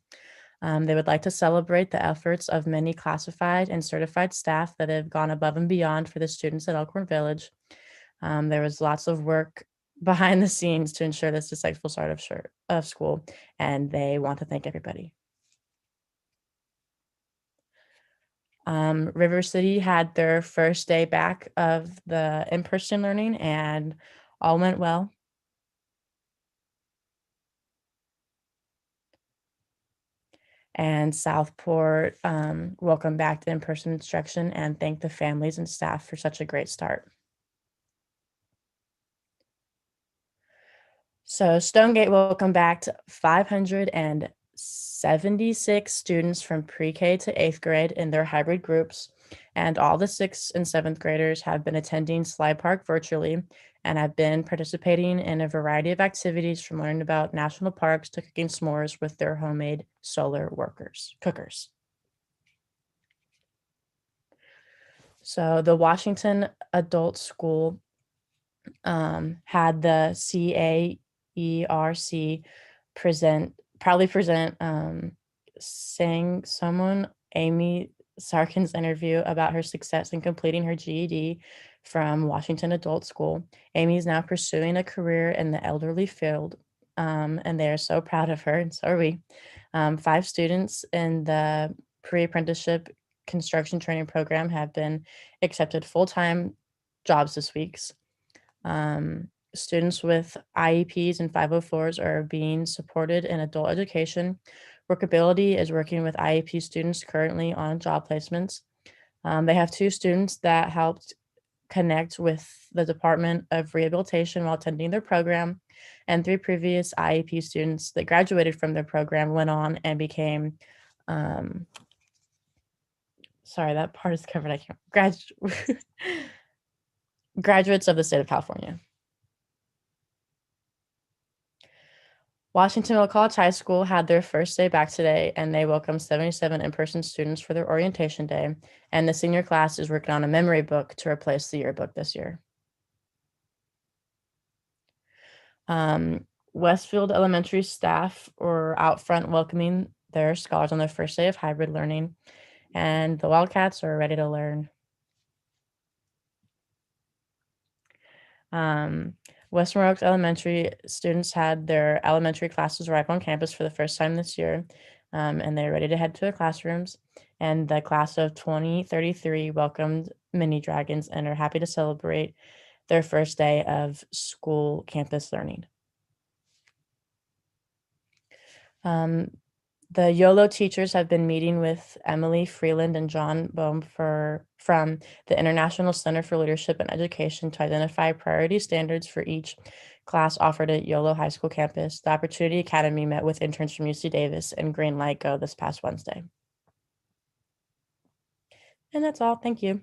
S18: They would like to celebrate the efforts of many classified and certified staff that have gone above and beyond for the students at Elkhorn Village. There was lots of work behind the scenes to ensure this successful start of school, and they want to thank everybody. River City had their first day back of the in-person learning and all went well. And Southport welcomed back to in-person instruction and thanked the families and staff for such a great start. So Stonegate welcomed back to 576 students from pre-K to 8th grade in their hybrid groups, and all the 6th and 7th graders have been attending Slide Park virtually and have been participating in a variety of activities from learning about national parks to cooking s'mores with their homemade solar cookers. So the Washington Adult School had the CAERC proudly present Sang Someone Amy Sarkin's interview about her success in completing her GED from Washington Adult School. Amy is now pursuing a career in the elderly field, and they are so proud of her, and so are we. 5 students in the pre-apprenticeship construction training program have been accepted full-time jobs this week. Students with IEPs and 504s are being supported in adult education. Workability is working with IEP students currently on job placements. They have 2 students that helped connect with the Department of Rehabilitation while attending their program, and 3 previous IEP students that graduated from their program went on and became, sorry, that part is covered. I can't, graduates of the state of California. Washington Middle College High School had their first day back today, and they welcomed 77 in-person students for their orientation day, and the senior class is working on a memory book to replace the yearbook this year. Westfield Elementary staff were out front welcoming their scholars on their first day of hybrid learning, and the Wildcats are ready to learn. Western Oaks Elementary students had their elementary classes arrive on campus for the first time this year, and they're ready to head to their classrooms. And the class of 2033 welcomed Mini Dragons and are happy to celebrate their first day of school campus learning. The YOLO teachers have been meeting with Emily Freeland and John Bohm from the International Center for Leadership and Education to identify priority standards for each class offered at YOLO High School campus. The Opportunity Academy met with interns from UC Davis and Green Light Go this past Wednesday. And that's all. Thank you.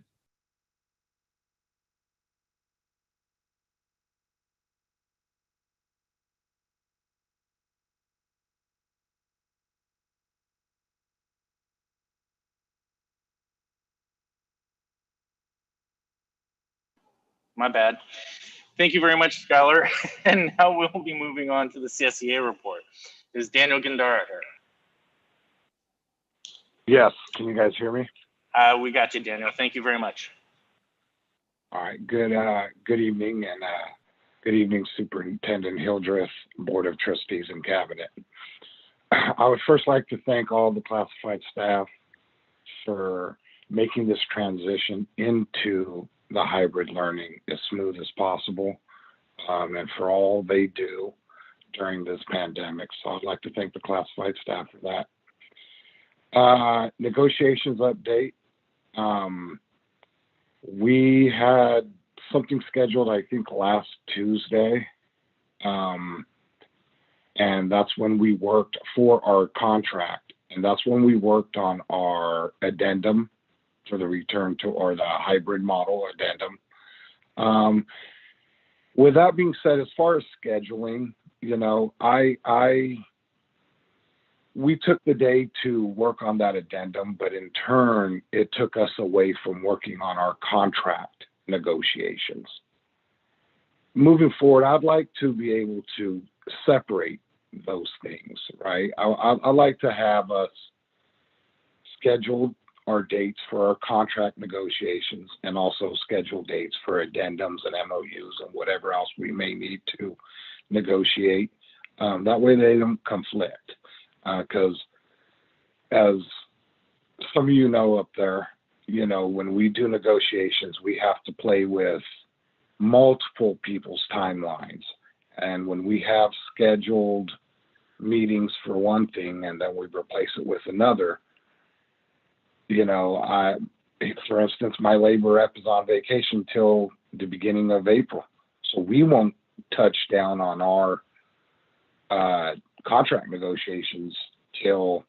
S1: My bad. Thank you very much, Skylar. And now we'll be moving on to the CSEA report. Is Daniel Gandara here?
S10: Yes. Can you guys hear me?
S1: We got you, Daniel. Thank you very much.
S10: All right. Good evening, and good evening, Superintendent Hildreth, Board of Trustees, and Cabinet. I would first like to thank all the classified staff for making this transition into the hybrid learning as smooth as possible, and for all they do during this pandemic. So I'd like to thank the classified staff for that. Negotiations update. We had something scheduled, I think, last Tuesday. And that's when we worked for our contract. And that's when we worked on our addendum for the return to, or the hybrid model addendum. With that being said, as far as scheduling, you know, we took the day to work on that addendum, but in turn, it took us away from working on our contract negotiations. Moving forward, I'd like to be able to separate those things, right? I like to have us schedule our dates for our contract negotiations and also schedule dates for addendums and MOUs and whatever else we may need to negotiate. That way they don't conflict. Because as some of you know up there, you know, when we do negotiations, we have to play with multiple people's timelines. And when we have scheduled meetings for one thing and then we replace it with another, you know, for instance, my labor rep is on vacation till the beginning of April. So we won't touch down on our contract negotiations till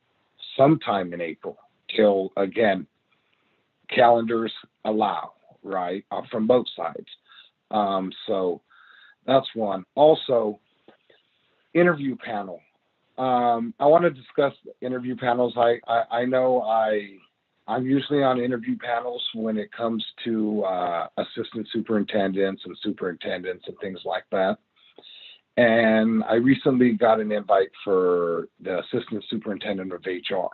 S10: sometime in April, till, again, calendars allow, right, from both sides. So that's one. Also, interview panel. I want to discuss interview panels. I know I'm usually on interview panels when it comes to assistant superintendents and superintendents and things like that. And I recently got an invite for the assistant superintendent of HR.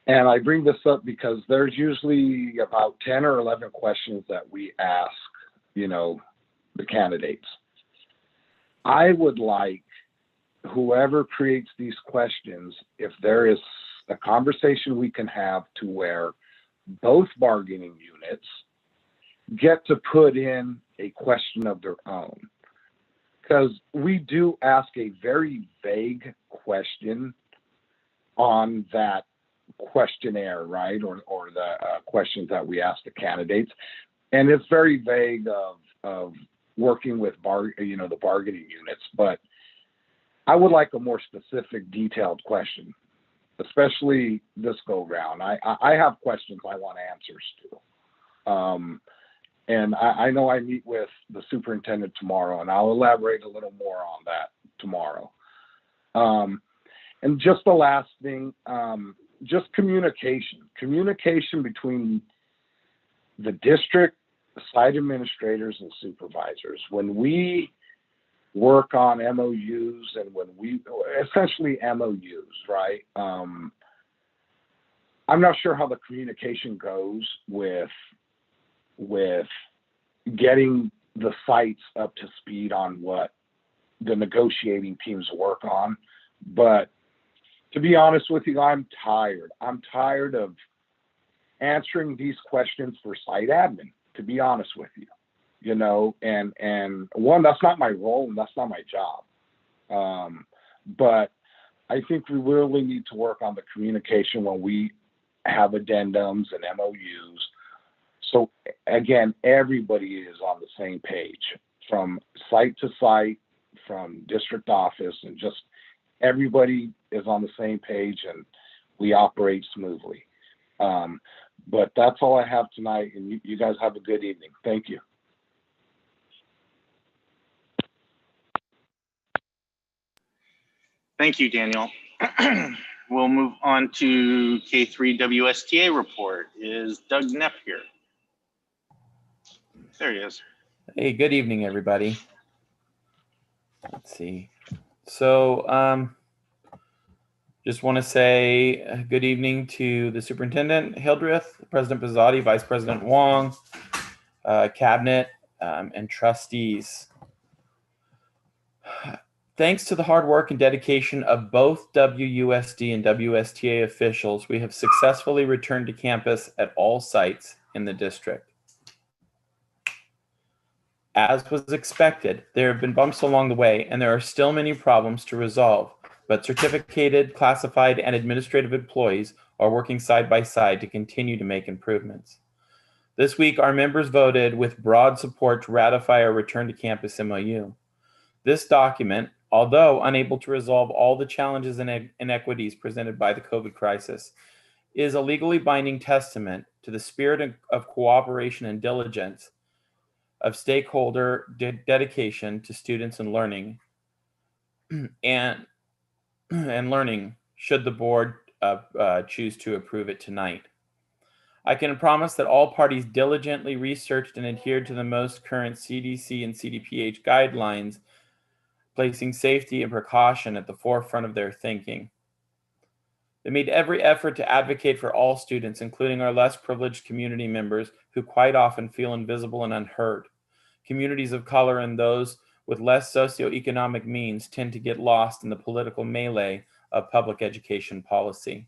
S10: And I bring this up because there's usually about 10 or 11 questions that we ask, you know, the candidates. I would like whoever creates these questions, if there is a conversation we can have to where both bargaining units get to put in a question of their own. Because we do ask a very vague question on that questionnaire, right? Or the questions that we ask the candidates. And it's very vague of working with the bargaining units. But I would like a more specific, detailed question, especially this go round. I have questions I want answers to. And I know I meet with the superintendent tomorrow, and I'll elaborate a little more on that tomorrow. And just the last thing, just communication. Communication between the district, the site administrators, and supervisors. When we work on MOUs and when we, essentially MOUs, right? I'm not sure how the communication goes with getting the sites up to speed on what the negotiating teams work on. But to be honest with you, I'm tired. I'm tired of answering these questions for site admin, to be honest with you. You know, and one, that's not my role and that's not my job. But I think we really need to work on the communication when we have addendums and MOUs. So again, everybody is on the same page, from site to site, from district office, and just everybody is on the same page and we operate smoothly. But that's all I have tonight, and you guys have a good evening. Thank you.
S1: Thank you, Daniel. We'll move on to K3 WSTA report. Is Doug Neff here? There he is.
S21: Hey, good evening, everybody. Let's see. So just want to say good evening to the superintendent, Hildreth, President Pizzotti, Vice President Wong, cabinet, and trustees. Thanks to the hard work and dedication of both WUSD and WSTA officials, we have successfully returned to campus at all sites in the district. As was expected, there have been bumps along the way, and there are still many problems to resolve, but certificated, classified, and administrative employees are working side by side to continue to make improvements. This week, our members voted with broad support to ratify our return to campus MOU. This document, although unable to resolve all the challenges and inequities presented by the COVID crisis, is a legally binding testament to the spirit of cooperation and diligence of stakeholder dedication to students and learning and learning should the board choose to approve it tonight. I can promise that all parties diligently researched and adhered to the most current CDC and CDPH guidelines, placing safety and precaution at the forefront of their thinking. They made every effort to advocate for all students, including our less privileged community members who quite often feel invisible and unheard. Communities of color and those with less socioeconomic means tend to get lost in the political melee of public education policy.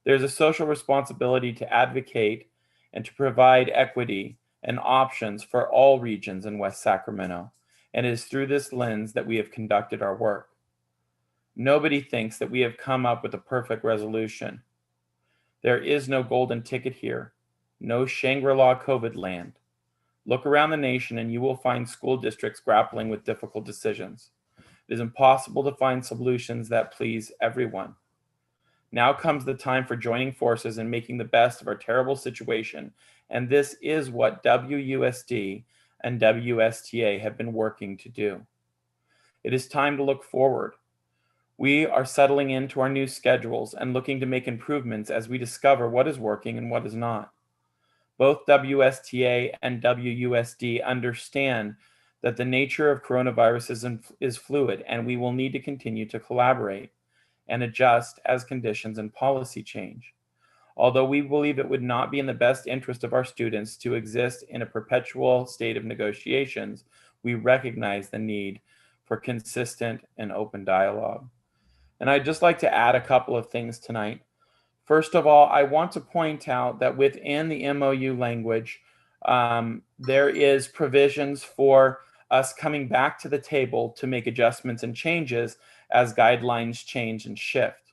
S21: There's a social responsibility to advocate and to provide equity and options for all regions in West Sacramento, and it is through this lens that we have conducted our work. Nobody thinks that we have come up with a perfect resolution. There is no golden ticket here, no Shangri-La COVID land. Look around the nation and you will find school districts grappling with difficult decisions. It is impossible to find solutions that please everyone. Now comes the time for joining forces and making the best of our terrible situation, and this is what WUSD and WSTA have been working to do. It is time to look forward. We are settling into our new schedules and looking to make improvements as we discover what is working and what is not. Both WSTA and WUSD understand that the nature of coronavirus is fluid, and we will need to continue to collaborate and adjust as conditions and policy change. Although we believe it would not be in the best interest of our students to exist in a perpetual state of negotiations, we recognize the need for consistent and open dialogue. And I'd just like to add a couple of things tonight. First of all, I want to point out that within the MOU language, there is provisions for us coming back to the table to make adjustments and changes as guidelines change and shift.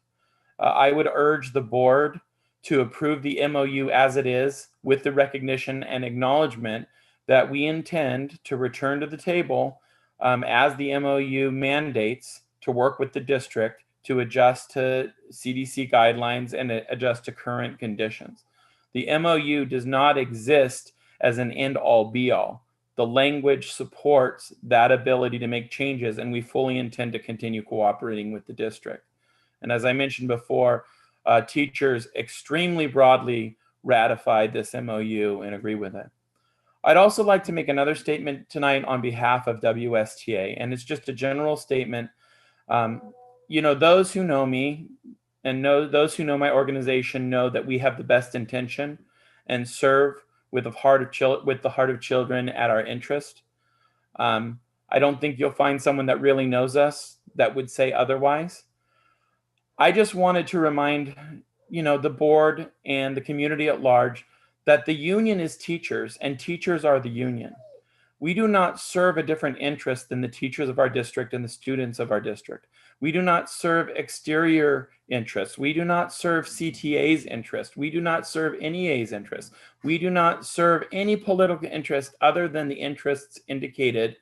S21: I would urge the board to approve the MOU as it is, with the recognition and acknowledgement that we intend to return to the table as the MOU mandates to work with the district to adjust to CDC guidelines and adjust to current conditions. The MOU does not exist as an end-all be-all. The language supports that ability to make changes, and we fully intend to continue cooperating with the district. And as I mentioned before, teachers extremely broadly ratified this MOU and agree with it. I'd also like to make another statement tonight on behalf of WSTA, and it's just a general statement. You know, those who know me and those who know my organization know that we have the best intention and serve with the heart of children at our interest. I don't think you'll find someone that really knows us that would say otherwise. I just wanted to remind, you know, the board and the community at large that the union is teachers and teachers are the union. We do not serve a different interest than the teachers of our district and the students of our district. We do not serve exterior interests. We do not serve CTA's interest. We do not serve NEA's interest. We do not serve any political interest other than the interests indicated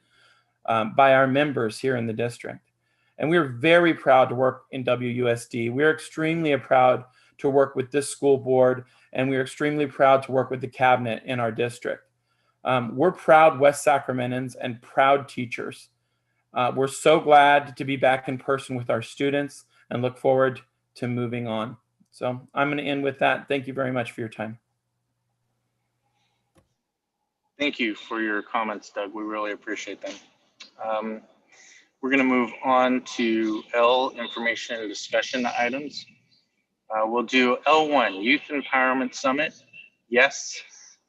S21: by our members here in the district. And we're very proud to work in WUSD. We're extremely proud to work with this school board, and we're extremely proud to work with the cabinet in our district. We're proud West Sacramentans and proud teachers. We're so glad to be back in person with our students and look forward to moving on. So I'm going to end with that. Thank you very much for your time.
S1: Thank you for your comments, Doug. We really appreciate them. We're going to move on to L, information and discussion items. We'll do L1, Youth Empowerment Summit. Yes,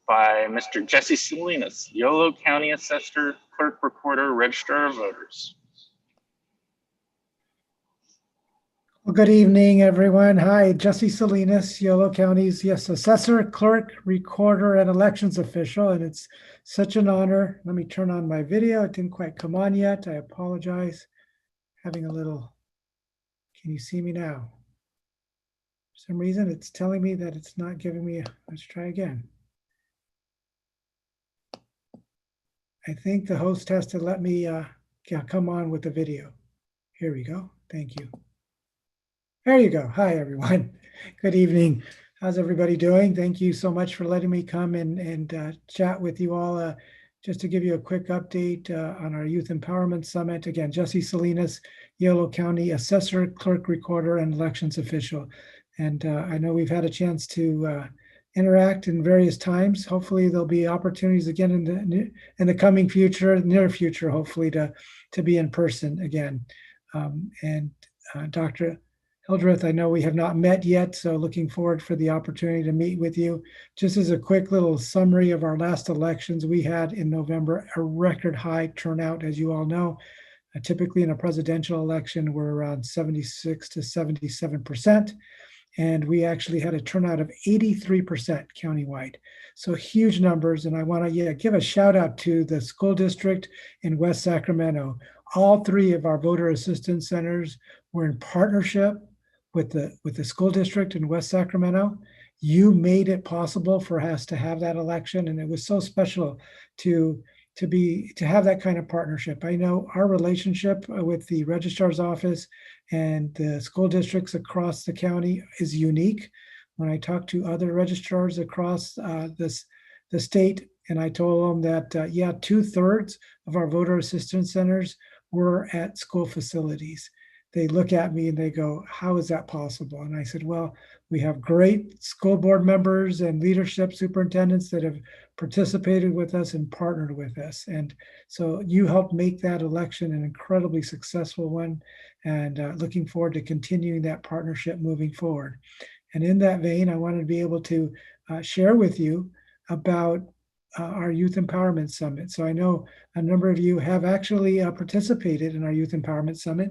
S1: by Mr. Jesse Salinas, Yolo County Assessor, Clerk, Recorder, Registrar of Voters.
S12: Well, good evening, everyone. Hi, Jesse Salinas, Yolo County's, yes, assessor, clerk, recorder, and elections official. And it's such an honor. Let me turn on my video. It didn't quite come on yet. I apologize. Having a little, can you see me now? For some reason, it's telling me that it's not giving me, let's try again. I think the host has to let me come on with the video. Here we go. Thank you. There you go. Hi, everyone. Good evening. How's everybody doing? Thank you so much for letting me come and chat with you all. Just to give you a quick update on our Youth Empowerment Summit. Again, Jesse Salinas, Yolo County Assessor, Clerk, Recorder, and Elections Official. And I know we've had a chance to interact in various times. Hopefully there'll be opportunities again in the coming future, near future, hopefully to be in person again. Dr. Hildreth, I know we have not met yet, so looking forward for the opportunity to meet with you. Just as a quick little summary of our last elections, we had in November a record high turnout, as you all know. Typically in a presidential election, we're around 76 to 77%. And we actually had a turnout of 83% countywide. So huge numbers. And I want to give a shout out to the school district in West Sacramento. All three of our voter assistance centers were in partnership with the school district in West Sacramento. You made it possible for us to have that election, and it was so special to have that kind of partnership. I know our relationship with the registrar's office and the school districts across the county is unique. When I talk to other registrars across the state, and I told them that 2/3 of our voter assistance centers were at school facilities. They look at me and they go, how is that possible? And I said, well, we have great school board members and leadership superintendents that have participated with us and partnered with us. And so you helped make that election an incredibly successful one, and looking forward to continuing that partnership moving forward. And in that vein, I wanted to be able to share with you about our Youth Empowerment Summit. So I know a number of you have actually participated in our Youth Empowerment Summit.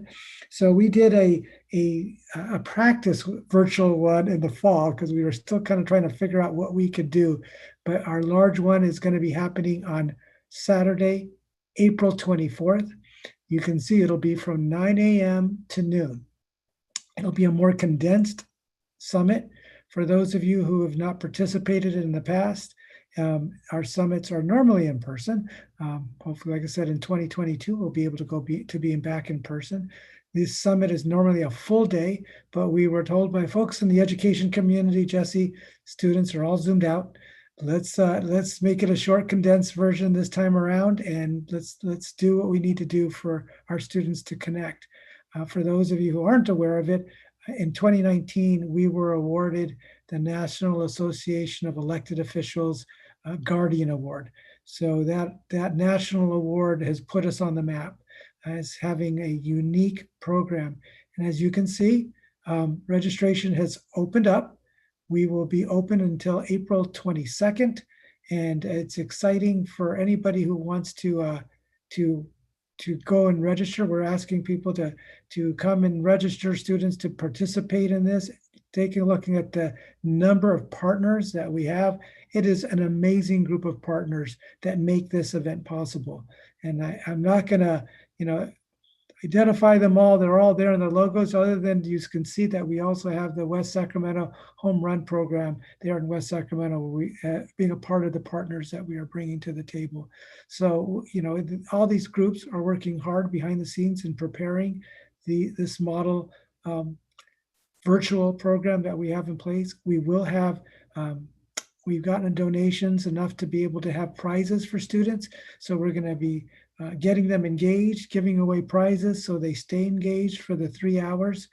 S12: So we did a practice virtual one in the fall because we were still kind of trying to figure out what we could do. But our large one is going to be happening on Saturday, April 24th. You can see it'll be from 9 a.m. to noon. It'll be a more condensed summit. For those of you who have not participated in the past, our summits are normally in person. Hopefully, like I said, in 2022, we'll be able to be back in person. This summit is normally a full day, but we were told by folks in the education community, Jesse, students are all zoomed out. Let's make it a short, condensed version this time around, and let's do what we need to do for our students to connect. For those of you who aren't aware of it, in 2019, we were awarded the National Association of Elected Officials Guardian Award. So that national award has put us on the map as having a unique program. And as you can see, registration has opened up. We will be open until April 22nd. And it's exciting for anybody who wants to go and register. We're asking people to come and register students to participate in this. Taking a look at the number of partners that we have, it is an amazing group of partners that make this event possible. And I'm not going to, identify them all. They're all there in the logos, other than you can see that we also have the West Sacramento Home Run Program there in West Sacramento, we, being a part of the partners that we are bringing to the table. So, all these groups are working hard behind the scenes in preparing this model virtual program that we have in place. We will have, we've gotten donations enough to be able to have prizes for students. So we're going to be getting them engaged, giving away prizes so they stay engaged for the 3 hours.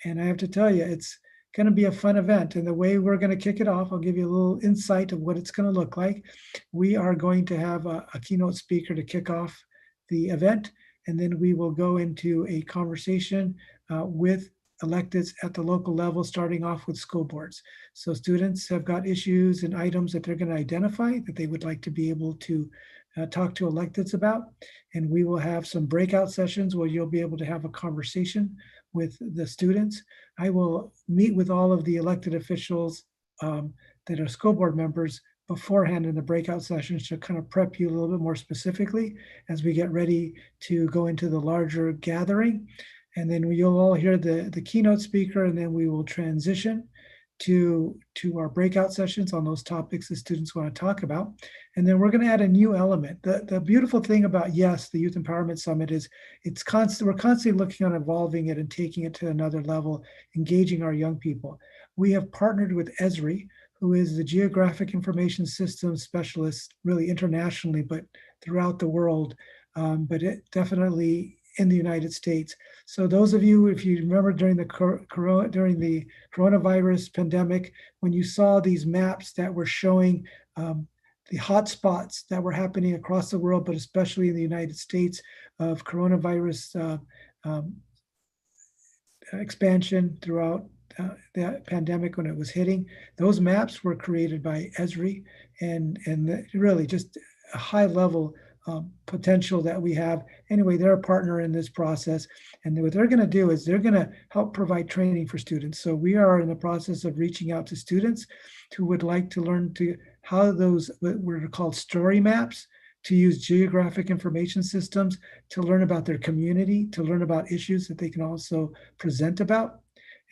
S12: And I have to tell you, it's going to be a fun event. And the way we're going to kick it off, I'll give you a little insight of what it's going to look like. We are going to have a keynote speaker to kick off the event. And then we will go into a conversation with electeds at the local level, starting off with school boards. So students have got issues and items that they're going to identify that they would like to be able to talk to electeds about. And we will have some breakout sessions where you'll be able to have a conversation with the students. I will meet with all of the elected officials that are school board members beforehand in the breakout sessions to kind of prep you a little bit more specifically as we get ready to go into the larger gathering. And then you'll all hear the keynote speaker, and then we will transition to our breakout sessions on those topics the students want to talk about. And then we're going to add a new element. The beautiful thing about YES, the Youth Empowerment Summit, is we're constantly looking on evolving it and taking it to another level, engaging our young people. We have partnered with Esri, who is the Geographic Information Systems specialist, really internationally, but throughout the world, but it definitely in the United States. So those of you, if you remember during the coronavirus pandemic, when you saw these maps that were showing the hot spots that were happening across the world, but especially in the United States, of coronavirus expansion throughout the pandemic when it was hitting, those maps were created by Esri, and really just a high level potential that we have. Anyway, they're a partner in this process, and what they're going to do is they're going to help provide training for students. So we are in the process of reaching out to students who would like to learn how those, what were called story maps, to use geographic information systems to learn about their community, to learn about issues that they can also present about.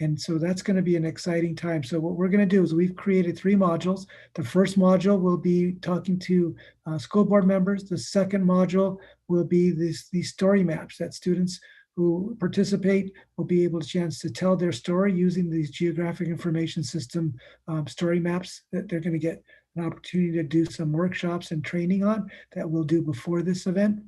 S12: And so that's going to be an exciting time. So what we're going to do is we've created 3 modules. The first module will be talking to school board members. The second module will be these story maps that students who participate will be able to chance to tell their story using these geographic information system story maps that they're going to get an opportunity to do some workshops and training on that we'll do before this event.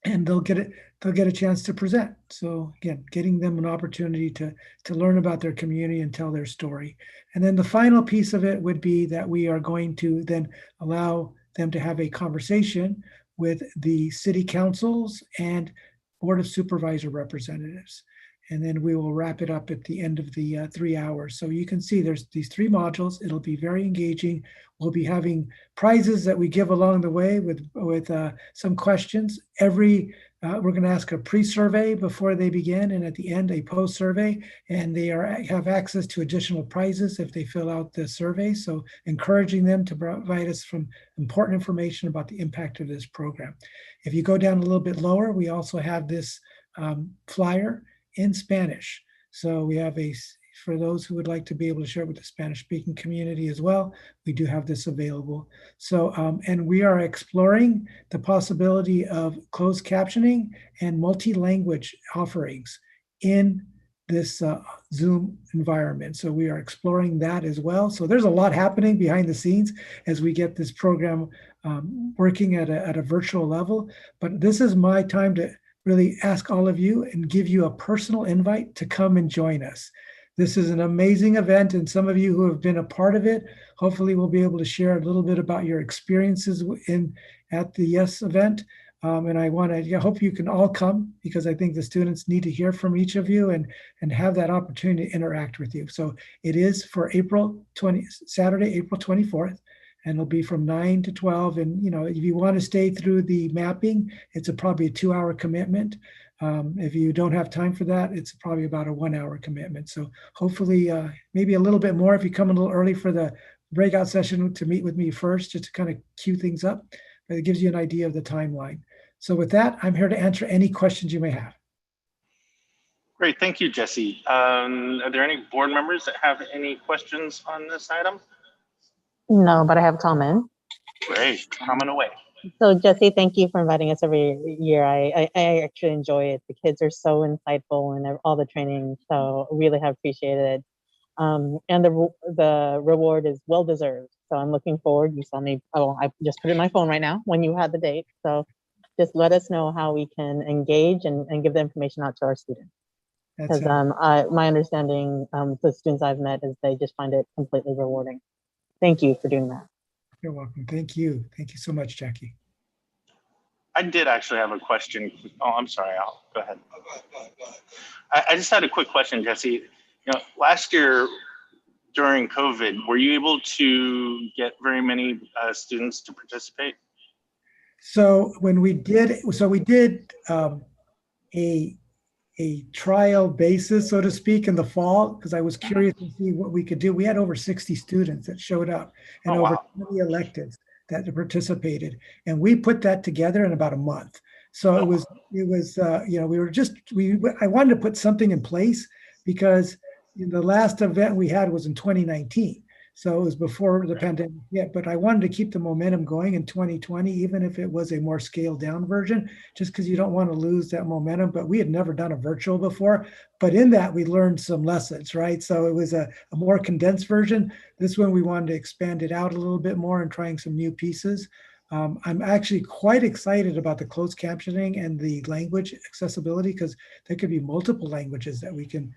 S12: And they'll get a chance to present. So again, getting them an opportunity to learn about their community and tell their story. And then the final piece of it would be that we are going to then allow them to have a conversation with the city councils and Board of Supervisor representatives. And then we will wrap it up at the end of the 3 hours. So you can see there's these 3 modules. It'll be very engaging. We'll be having prizes that we give along the way with some questions. We're going to ask a pre-survey before they begin, and at the end a post-survey. And they have access to additional prizes if they fill out the survey. So encouraging them to provide us some important information about the impact of this program. If you go down a little bit lower, we also have this flyer in Spanish. So we have for those who would like to be able to share it with the Spanish speaking community as well, we do have this available. So, and we are exploring the possibility of closed captioning and multi-language offerings in this Zoom environment. So we are exploring that as well. So there's a lot happening behind the scenes as we get this program working at a virtual level. But this is my time to really ask all of you and give you a personal invite to come and join us. This is an amazing event, and some of you who have been a part of it, hopefully will be able to share a little bit about your experiences at the YES event. And I hope you can all come, because I think the students need to hear from each of you and have that opportunity to interact with you. So it is for Saturday, April 24th. And it'll be from 9 to 12. And, if you want to stay through the mapping, it's probably a 2-hour commitment. If you don't have time for that, it's probably about a 1-hour commitment. So hopefully maybe a little bit more if you come a little early for the breakout session to meet with me first, just to kind of cue things up. But it gives you an idea of the timeline. So with that, I'm here to answer any questions you may have.
S5: Great, thank you, Jesse. Are there any board members that have any questions on this item?
S17: No, but I have a comment.
S5: Great, comment away.
S17: So Jesse, thank you for inviting us every year. I actually enjoy it. The kids are so insightful and all the training, so really have appreciated it. And the reward is well deserved. So I'm looking forward. You saw me. Oh, I just put it in my phone right now when you had the date. So just let us know how we can engage and give the information out to our students. Because my understanding, the students I've met, is they just find it completely rewarding. Thank you for doing that.
S12: You're welcome. Thank you. Thank you so much, Jackie.
S5: I did actually have a question. Oh, I'm sorry. I'll go ahead. I just had a quick question, Jesse. Last year during COVID, were you able to get very many students to participate?
S12: So when we did, a trial basis, so to speak, in the fall, because I was curious to see what we could do. We had over 60 students that showed up and over 20 electives that participated. And we put that together in about a month. So it was, I wanted to put something in place because the last event we had was in 2019. So it was before the pandemic hit, but I wanted to keep the momentum going in 2020, even if it was a more scaled down version, just because you don't want to lose that momentum. But we had never done a virtual before, but in that we learned some lessons, right? So it was a more condensed version. This one, we wanted to expand it out a little bit more and trying some new pieces. I'm actually quite excited about the closed captioning and the language accessibility, because there could be multiple languages that we can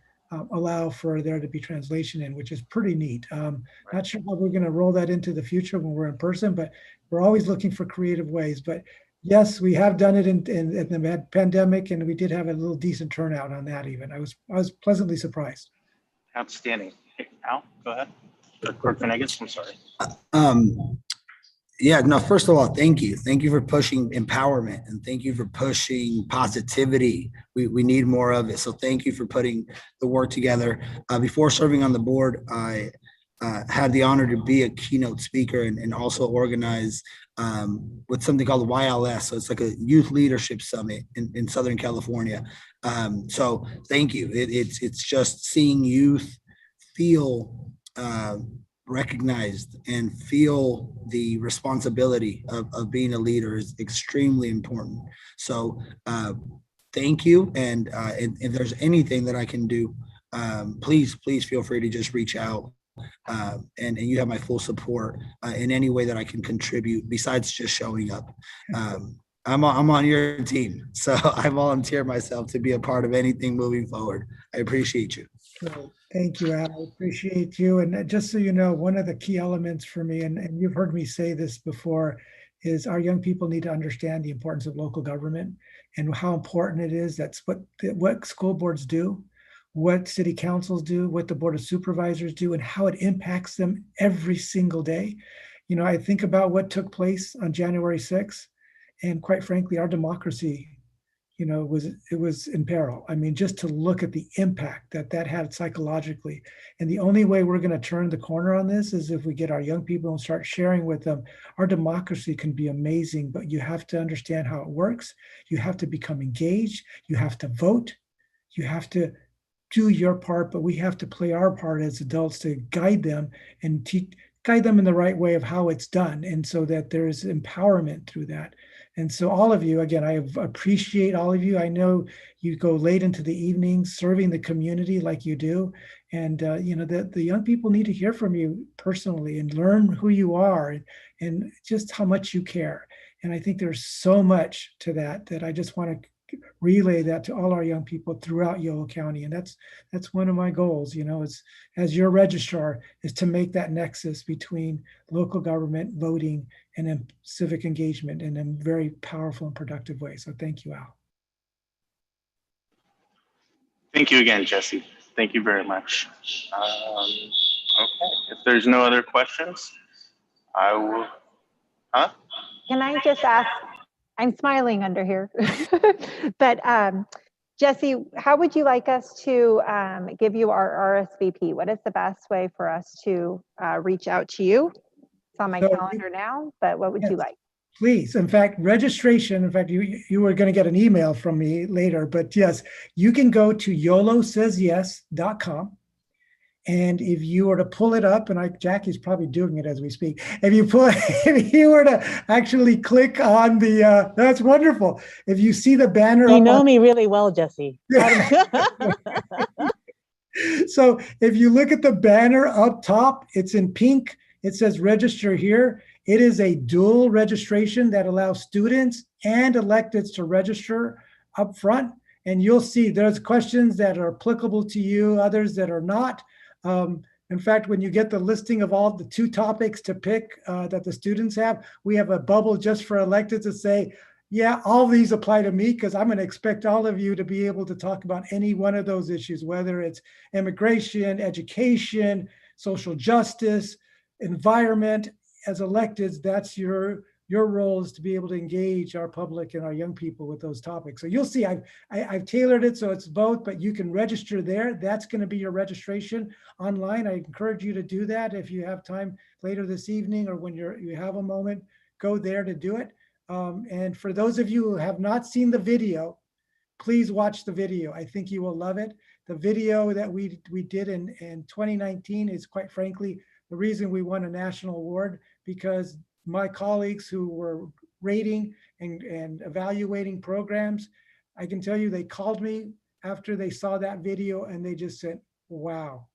S12: allow for there to be translation in, which is pretty neat. Not sure how we're going to roll that into the future when we're in person, but we're always looking for creative ways. But yes, we have done it in the pandemic, and we did have a little decent turnout on that even. I was pleasantly surprised.
S5: Outstanding. Okay, Al, go ahead. Clerk Venegas, I'm sorry.
S15: Yeah, no, first of all, thank you. Thank you for pushing empowerment, and thank you for pushing positivity. We need more of it. So thank you for putting the work together. Before serving on the board, I had the honor to be a keynote speaker and also organize with something called YLS. So it's like a youth leadership summit in Southern California. So thank you. It's just seeing youth feel recognized and feel the responsibility of being a leader is extremely important. So thank you. And if there's anything that I can do, please feel free to just reach out. And you have my full support in any way that I can contribute besides just showing up. I'm on your team, so I volunteer myself to be a part of anything moving forward. I appreciate you.
S12: So, thank you, Al. I appreciate you. And just so you know, one of the key elements for me, and you've heard me say this before, is our young people need to understand the importance of local government and how important it is. That's what school boards do, what city councils do, what the board of supervisors do, and how it impacts them every single day. You know, I think about what took place on January 6th, and quite frankly, our democracy, you know, it was in peril. I mean, just to look at the impact that had psychologically. And the only way we're going to turn the corner on this is if we get our young people and start sharing with them. Our democracy can be amazing, but you have to understand how it works. You have to become engaged. You have to vote. You have to do your part, but we have to play our part as adults to guide them and guide them in the right way of how it's done. And so that there is empowerment through that. And so all of you, again, I appreciate all of you. I know you go late into the evening serving the community like you do. And, you know, the young people need to hear from you personally and learn who you are and just how much you care. And I think there's so much to that I just want to relay that to all our young people throughout Yolo County. And that's one of my goals, you know, is as your registrar, is to make that nexus between local government, voting, and then civic engagement in a very powerful and productive way. So thank you, Al.
S5: Thank you again, Jesse. Thank you very much. Okay, if there's no other questions, I will,
S6: Can I just ask, I'm smiling under here, but Jesse, how would you like us to give you our RSVP? What is the best way for us to reach out to you? It's on my calendar now, but what would you like?
S12: Please. In fact, registration, in fact, you were going to get an email from me later, but yes, you can go to yolosays.yes.com. And if you were to pull it up, and Jackie's probably doing it as we speak. If you were to actually click on the, that's wonderful. If you see the banner,
S17: you know me really well, Jesse.
S12: So if you look at the banner up top, it's in pink. It says register here. It is a dual registration that allows students and electeds to register up front. And you'll see there's questions that are applicable to you, others that are not. In fact, when you get the listing of all the 2 topics to pick that the students have, we have a bubble just for electeds to say, yeah, all these apply to me, because I'm going to expect all of you to be able to talk about any one of those issues, whether it's immigration, education, social justice, environment. As electeds, that's your your role is to be able to engage our public and our young people with those topics. So you'll see I've tailored it so it's both, but you can register there. That's going to be your registration online. I encourage you to do that if you have time later this evening or when you have a moment, go there to do it. And for those of you who have not seen the video, please watch the video. I think you will love it. The video that we did in 2019 is, quite frankly, the reason we won a national award, because my colleagues who were rating and evaluating programs, I can tell you they called me after they saw that video and they just said, wow,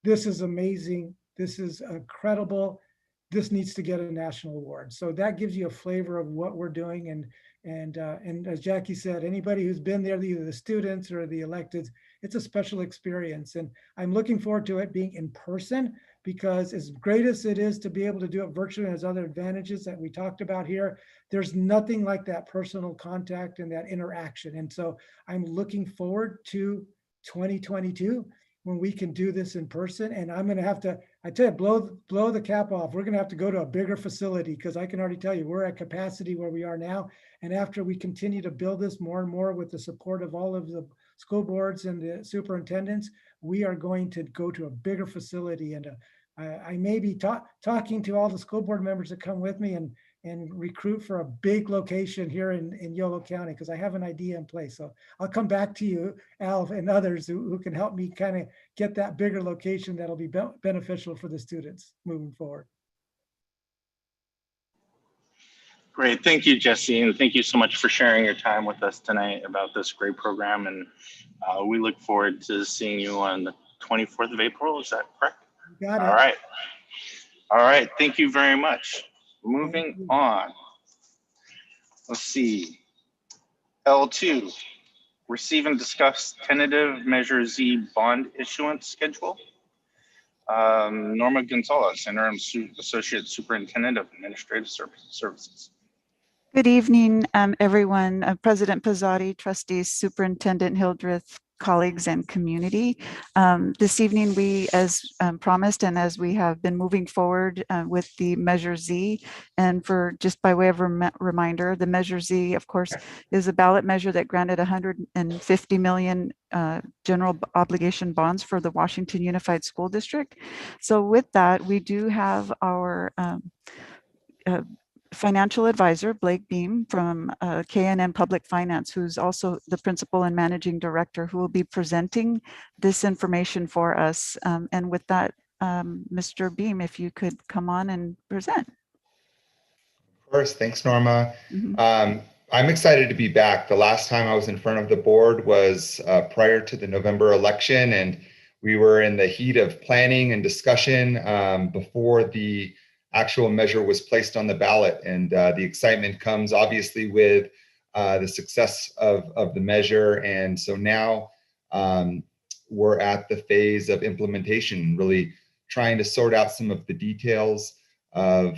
S12: this is amazing. This is incredible. This needs to get a national award. So that gives you a flavor of what we're doing. And as Jackie said, anybody who's been there, either the students or the electeds, it's a special experience. And I'm looking forward to it being in person, because as great as it is to be able to do it virtually, and has other advantages that we talked about here, there's nothing like that personal contact and that interaction. And so I'm looking forward to 2022 when we can do this in person. And I'm going to have to, I tell you, blow the cap off. We're going to have to go to a bigger facility, because I can already tell you we're at capacity where we are now. And after we continue to build this more and more with the support of all of the school boards and the superintendents, we are going to go to a bigger facility. And I may be talking to all the school board members that come with me and recruit for a big location here in Yolo County, because I have an idea in place. So I'll come back to you, Al, and others who can help me kind of get that bigger location that'll be beneficial for the students moving forward.
S5: Great. Thank you, Jesse. And thank you so much for sharing your time with us tonight about this great program. And we look forward to seeing you on the 24th of April. Is that correct?
S12: You got it.
S5: All right. All right. Thank you very much. Moving on. Let's see. L2, receive and discuss tentative Measure Z bond issuance schedule. Norma Gonzalez, Interim Associate Superintendent of Administrative Services.
S4: Good evening, everyone. President Pizzotti, trustees, Superintendent Hildreth, colleagues, and community. This evening, we, as promised, and as we have been moving forward with the Measure Z, and for just by way of reminder, the Measure Z, of course, is a ballot measure that granted 150 million general obligation bonds for the Washington Unified School District. So with that, we do have our financial advisor, Blake Beam from K&N Public Finance, who's also the principal and managing director, who will be presenting this information for us. And with that, Mr. Beam, if you could come on and present.
S22: Of course, thanks, Norma. I'm excited to be back. The last time I was in front of the board was prior to the November election, and we were in the heat of planning and discussion before the actual measure was placed on the ballot. And the excitement comes obviously with the success of the measure. And so now we're at the phase of implementation, really trying to sort out some of the details of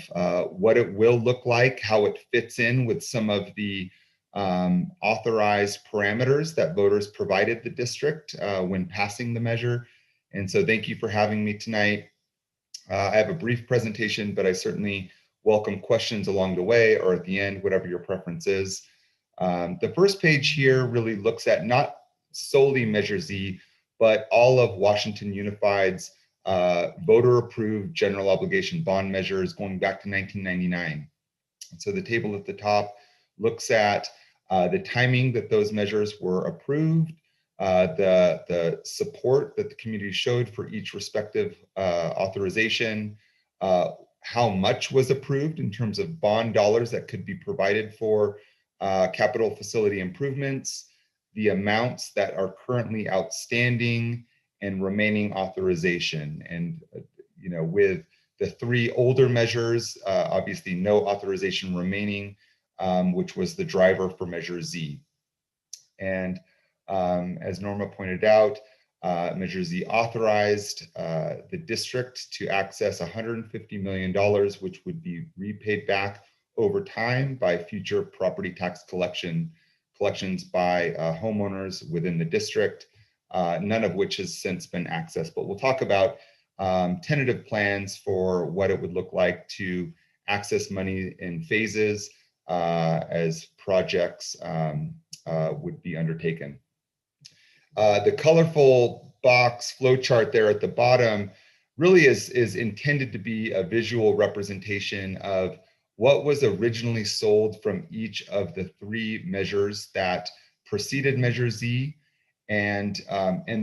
S22: what it will look like, how it fits in with some of the authorized parameters that voters provided the district when passing the measure. And so thank you for having me tonight. I have a brief presentation, but I certainly welcome questions along the way or at the end, whatever your preference is. The first page here really looks at not solely Measure Z, but all of Washington Unified's voter-approved general obligation bond measures going back to 1999. And so the table at the top looks at the timing that those measures were approved, the support that the community showed for each respective authorization, how much was approved in terms of bond dollars that could be provided for capital facility improvements, the amounts that are currently outstanding and remaining authorization. And you know, with the three older measures, obviously no authorization remaining, which was the driver for Measure Z. And as Norma pointed out, Measure Z authorized the district to access $150 million, which would be repaid back over time by future property tax collections by homeowners within the district, none of which has since been accessed. But we'll talk about tentative plans for what it would look like to access money in phases as projects would be undertaken. The colorful box flow chart there at the bottom really is intended to be a visual representation of what was originally sold from each of the 3 measures that preceded Measure Z, and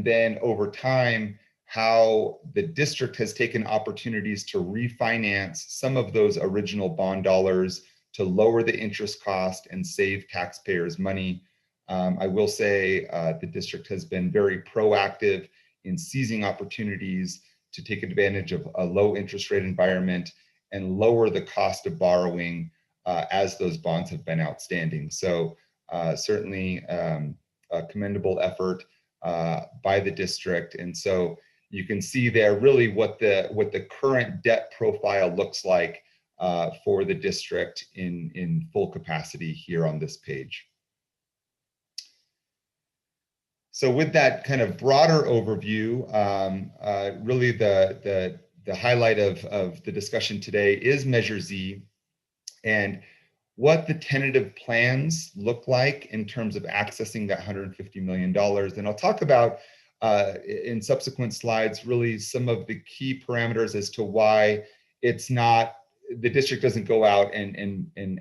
S22: then over time, how the district has taken opportunities to refinance some of those original bond dollars to lower the interest cost and save taxpayers money. I will say the district has been very proactive in seizing opportunities to take advantage of a low interest rate environment and lower the cost of borrowing as those bonds have been outstanding. So certainly a commendable effort by the district. And so you can see there really what the current debt profile looks like for the district in full capacity here on this page. So with that kind of broader overview, really the highlight of the discussion today is Measure Z and what the tentative plans look like in terms of accessing that $150 million. And I'll talk about in subsequent slides really some of the key parameters as to why it's not, the district doesn't go out and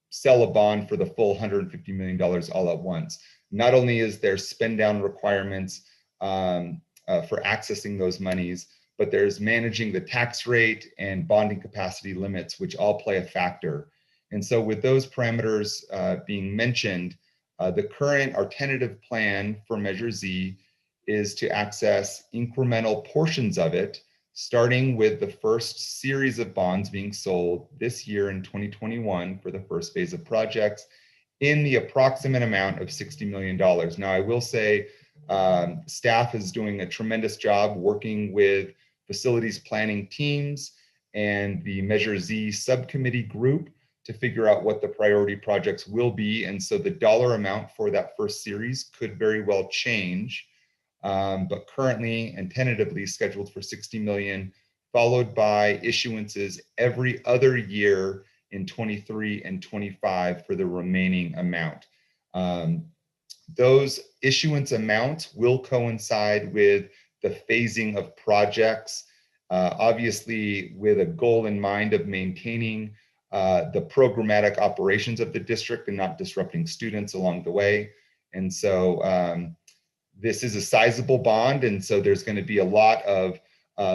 S22: sell a bond for the full $150 million all at once. Not only is there spend down requirements for accessing those monies, but there's managing the tax rate and bonding capacity limits, which all play a factor. And so with those parameters being mentioned, the current or tentative plan for Measure Z is to access incremental portions of it, starting with the first series of bonds being sold this year in 2021 for the first phase of projects in the approximate amount of $60 million. Now, I will say staff is doing a tremendous job working with facilities planning teams and the Measure Z subcommittee group to figure out what the priority projects will be. And so the dollar amount for that first series could very well change, but currently and tentatively scheduled for 60 million, followed by issuances every other year in 23 and 25 for the remaining amount. Those issuance amounts will coincide with the phasing of projects, obviously with a goal in mind of maintaining the programmatic operations of the district and not disrupting students along the way. And so this is a sizable bond, and so there's going to be a lot of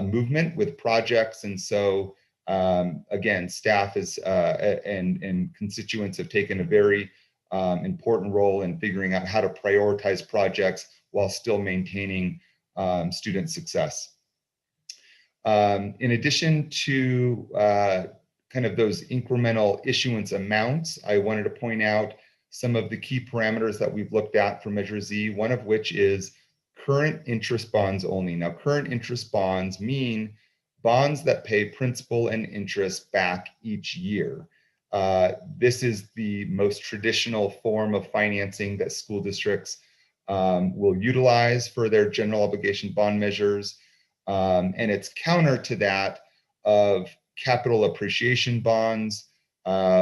S22: movement with projects. And so again, staff is and constituents have taken a very important role in figuring out how to prioritize projects while still maintaining student success. In addition to kind of those incremental issuance amounts, I wanted to point out some of the key parameters that we've looked at for Measure Z, one of which is current interest bonds only. Now, current interest bonds mean bonds that pay principal and interest back each year. This is the most traditional form of financing that school districts will utilize for their general obligation bond measures. And it's counter to that of capital appreciation bonds,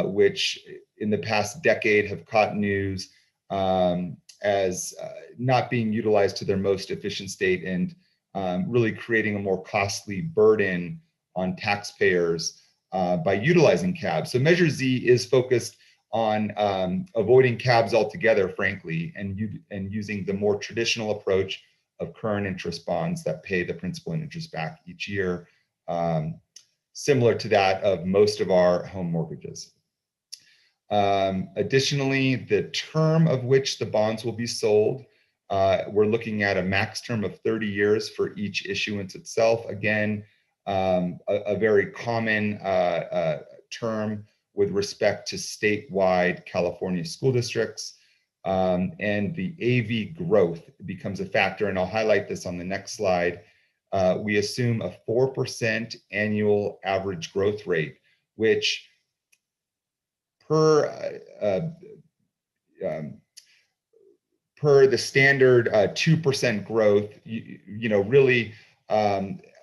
S22: which in the past decade have caught news as not being utilized to their most efficient state and really creating a more costly burden on taxpayers by utilizing CABs. So Measure Z is focused on avoiding CABs altogether, frankly, and using the more traditional approach of current interest bonds that pay the principal and interest back each year, similar to that of most of our home mortgages. Additionally, the term of which the bonds will be sold, we're looking at a max term of 30 years for each issuance itself. Again, a very common term with respect to statewide California school districts. And the AV growth becomes a factor, and I'll highlight this on the next slide. We assume a 4% annual average growth rate, which per the standard 2% growth, really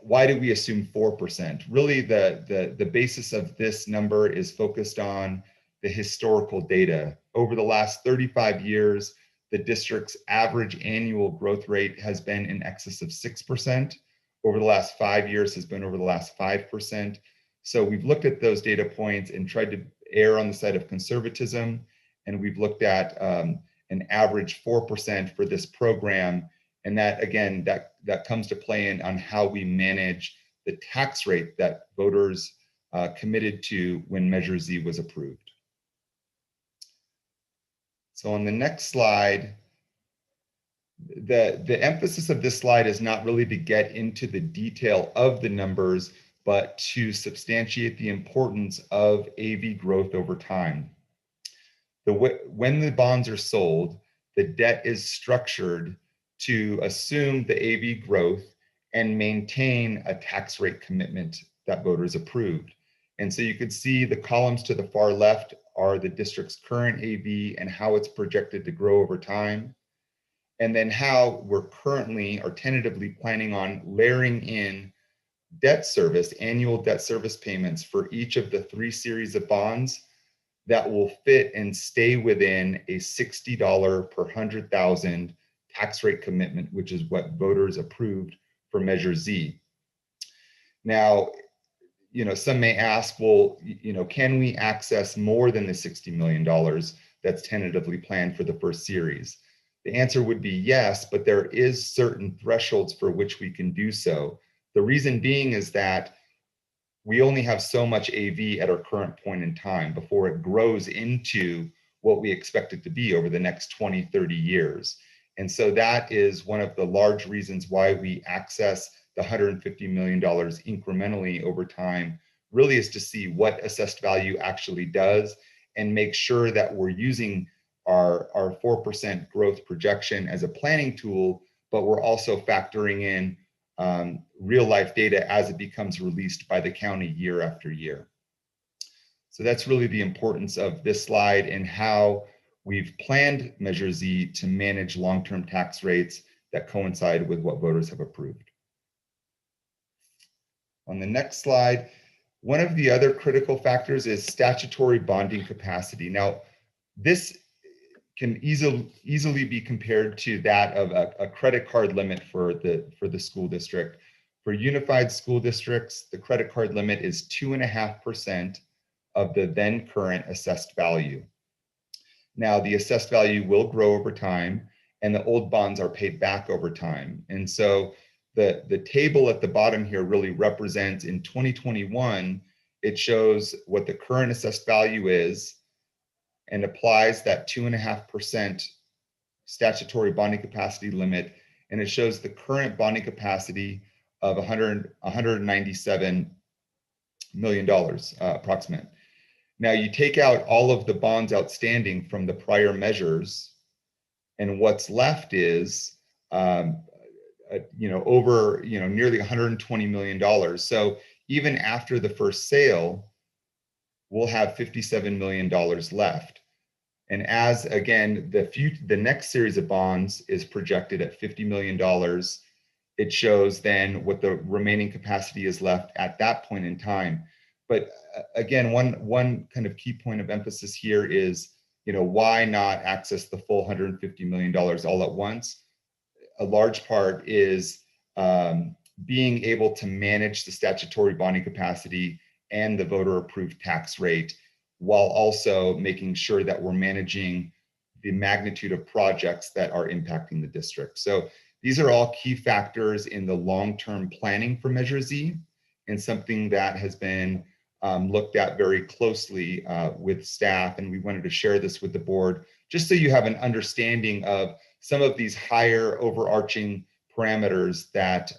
S22: why do we assume 4%? Really, the basis of this number is focused on the historical data. Over the last 35 years, the district's average annual growth rate has been in excess of 6%. Over the last 5 years has been over the last 5%. So we've looked at those data points and tried to err on the side of conservatism. And we've looked at an average 4% for this program. And that, again, that comes to play in on how we manage the tax rate that voters committed to when Measure Z was approved. So on the next slide, the emphasis of this slide is not really to get into the detail of the numbers, but to substantiate the importance of AV growth over time. When the bonds are sold, the debt is structured to assume the AV growth and maintain a tax rate commitment that voters approved. And so you could see the columns to the far left are the district's current AV and how it's projected to grow over time. And then how we're currently or tentatively planning on layering in debt service, annual debt service payments for each of the 3 series of bonds that will fit and stay within a $60 per 100,000 tax rate commitment, which is what voters approved for Measure Z. Now, some may ask, well, can we access more than the $60 million that's tentatively planned for the first series? The answer would be yes, but there is certain thresholds for which we can do so. The reason being is that we only have so much AV at our current point in time before it grows into what we expect it to be over the next 20, 30 years. And so that is one of the large reasons why we access the $150 million incrementally over time, really is to see what assessed value actually does and make sure that we're using our 4% growth projection as a planning tool, but we're also factoring in real life data as it becomes released by the county year after year. So that's really the importance of this slide and how we've planned Measure Z to manage long-term tax rates that coincide with what voters have approved. On the next slide, one of the other critical factors is statutory bonding capacity. Now, this can easily be compared to that of a credit card limit for the school district. For unified school districts, the credit card limit is 2.5% of the then current assessed value. Now, the assessed value will grow over time, and the old bonds are paid back over time. And so the table at the bottom here really represents, in 2021, it shows what the current assessed value is and applies that 2.5% statutory bonding capacity limit. And it shows the current bonding capacity of $197 million approximate. Now you take out all of the bonds outstanding from the prior measures, and what's left is over nearly $120 million. So even after the first sale, we'll have $57 million left. And as, again, the next series of bonds is projected at $50 million, it shows then what the remaining capacity is left at that point in time. But again, one kind of key point of emphasis here is, why not access the full $150 million all at once? A large part is being able to manage the statutory bonding capacity and the voter approved tax rate, while also making sure that we're managing the magnitude of projects that are impacting the district. So these are all key factors in the long-term planning for Measure Z, and something that has been looked at very closely with staff. And we wanted to share this with the board, just so you have an understanding of some of these higher overarching parameters that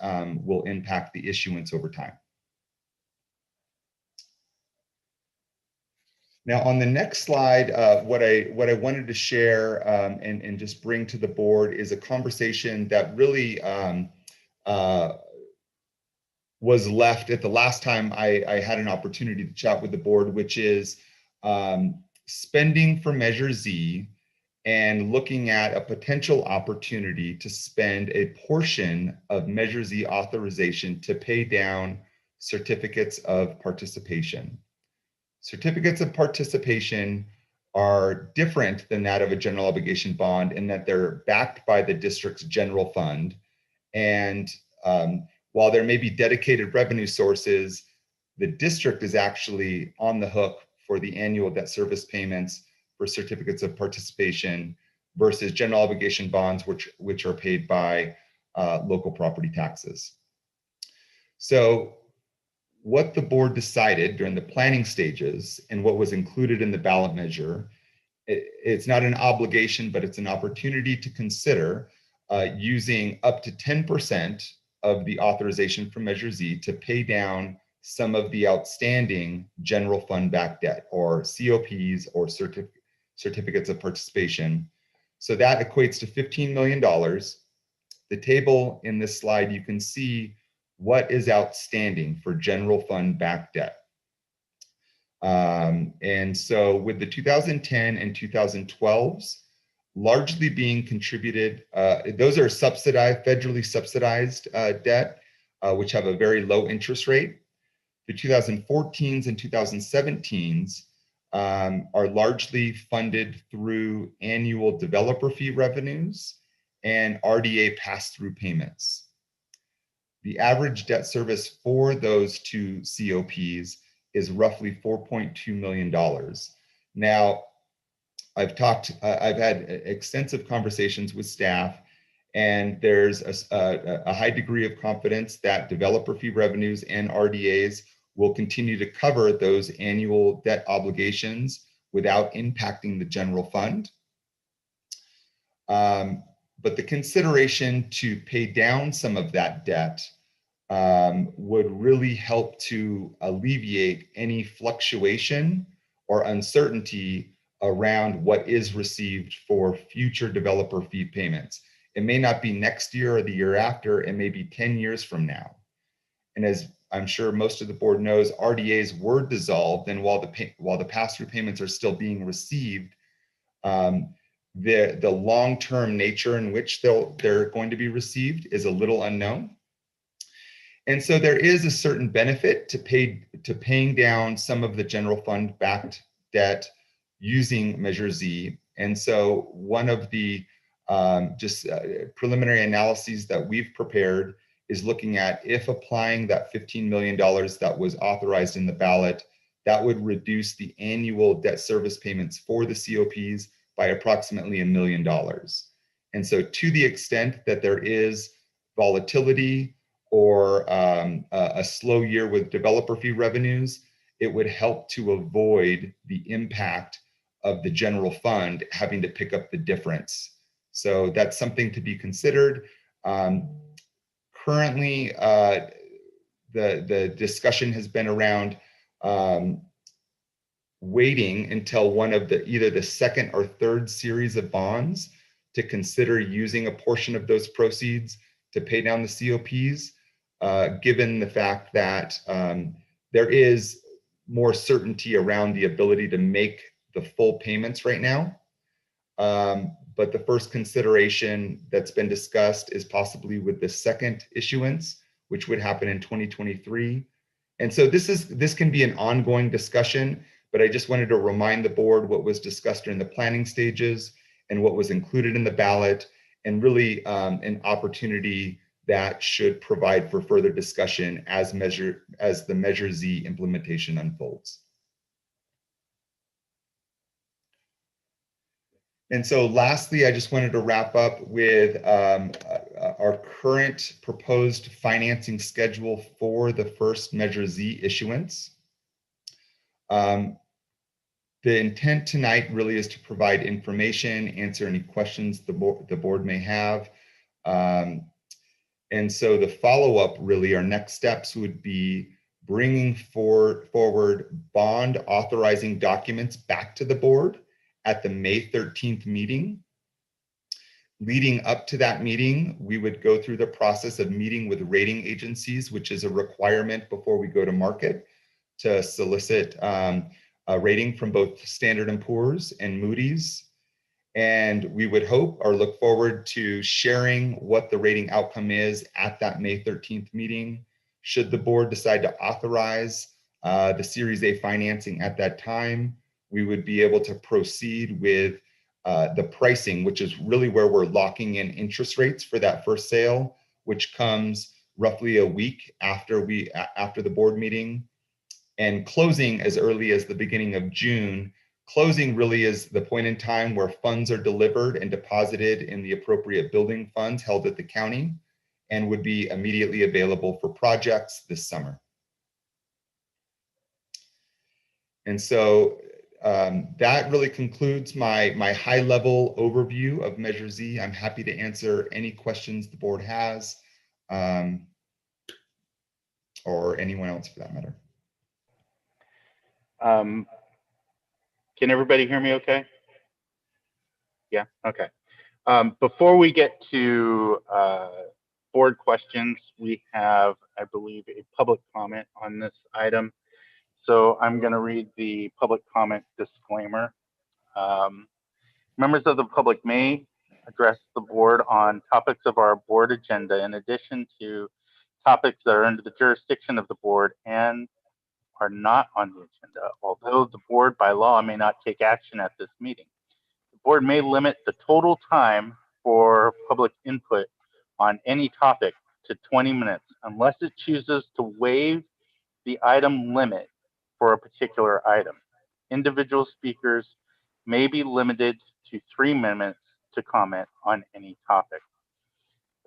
S22: will impact the issuance over time. Now, on the next slide, what I wanted to share and just bring to the board is a conversation that really was left at the last time I had an opportunity to chat with the board, which is spending for Measure Z and looking at a potential opportunity to spend a portion of Measure Z authorization to pay down certificates of participation. Certificates of participation are different than that of a general obligation bond in that they're backed by the district's general fund. And while there may be dedicated revenue sources, the district is actually on the hook for the annual debt service payments for certificates of participation versus general obligation bonds, which are paid by local property taxes. So what the board decided during the planning stages and what was included in the ballot measure, it's not an obligation, but it's an opportunity to consider using up to 10% of the authorization from Measure Z to pay down some of the outstanding general fund backed debt, or COPs, or certificates of participation. So that equates to $15 million. The table in this slide, you can see what is outstanding for general fund backed debt. And so with the 2010 and 2012s largely being contributed, those are subsidized, federally subsidized debt, which have a very low interest rate. The 2014s and 2017s are largely funded through annual developer fee revenues and RDA pass-through payments. The average debt service for those two COPs is roughly $4.2 million. Now, I've had extensive conversations with staff, and there's a high degree of confidence that developer fee revenues and RDAs will continue to cover those annual debt obligations without impacting the general fund. But the consideration to pay down some of that debt would really help to alleviate any fluctuation or uncertainty around what is received for future developer fee payments. It may not be next year or the year after, it may be 10 years from now. And as I'm sure most of the board knows, RDAs were dissolved, and while the pass-through payments are still being received, the long-term nature in which they're going to be received is a little unknown. And so there is a certain benefit to paying down some of the general fund backed debt using Measure Z. And so one of the preliminary analyses that we've prepared is looking at if applying that $15 million that was authorized in the ballot, that would reduce the annual debt service payments for the COPs by approximately $1 million. And so to the extent that there is volatility or a slow year with developer fee revenues, it would help to avoid the impact of the general fund having to pick up the difference. So that's something to be considered. Currently, the discussion has been around waiting until one of either the second or third series of bonds to consider using a portion of those proceeds to pay down the COPs, given the fact that there is more certainty around the ability to make the full payments right now. But the first consideration that's been discussed is possibly with the second issuance, which would happen in 2023. And so this can be an ongoing discussion, but I just wanted to remind the board what was discussed during the planning stages and what was included in the ballot, and really an opportunity that should provide for further discussion as the Measure Z implementation unfolds. And so lastly, I just wanted to wrap up with our current proposed financing schedule for the first Measure Z issuance. The intent tonight really is to provide information, answer any questions the board may have. And so the follow-up, really, our next steps would be bringing forward bond authorizing documents back to the board at the May 13th meeting. Leading up to that meeting, we would go through the process of meeting with rating agencies, which is a requirement before we go to market, to solicit a rating from both Standard & Poor's and Moody's. And we would hope or look forward to sharing what the rating outcome is at that May 13th meeting. Should the board decide to authorize the Series A financing at that time, we would be able to proceed with the pricing, which is really where we're locking in interest rates for that first sale, which comes roughly a week after the board meeting, and closing as early as the beginning of June. Closing really is the point in time where funds are delivered and deposited in the appropriate building funds held at the county and would be immediately available for projects this summer. And so that really concludes my high-level overview of Measure Z. I'm happy to answer any questions the board has, or anyone else for that matter.
S1: Can everybody hear me okay? Yeah, okay. Before we get to board questions, we have, I believe, a public comment on this item. So I'm going to read the public comment disclaimer. Members of the public may address the board on topics of our board agenda in addition to topics that are under the jurisdiction of the board and are not on the agenda, although the board by law may not take action at this meeting. The board may limit the total time for public input on any topic to 20 minutes unless it chooses to waive the item limit for a particular item. Individual speakers may be limited to 3 minutes to comment on any topic.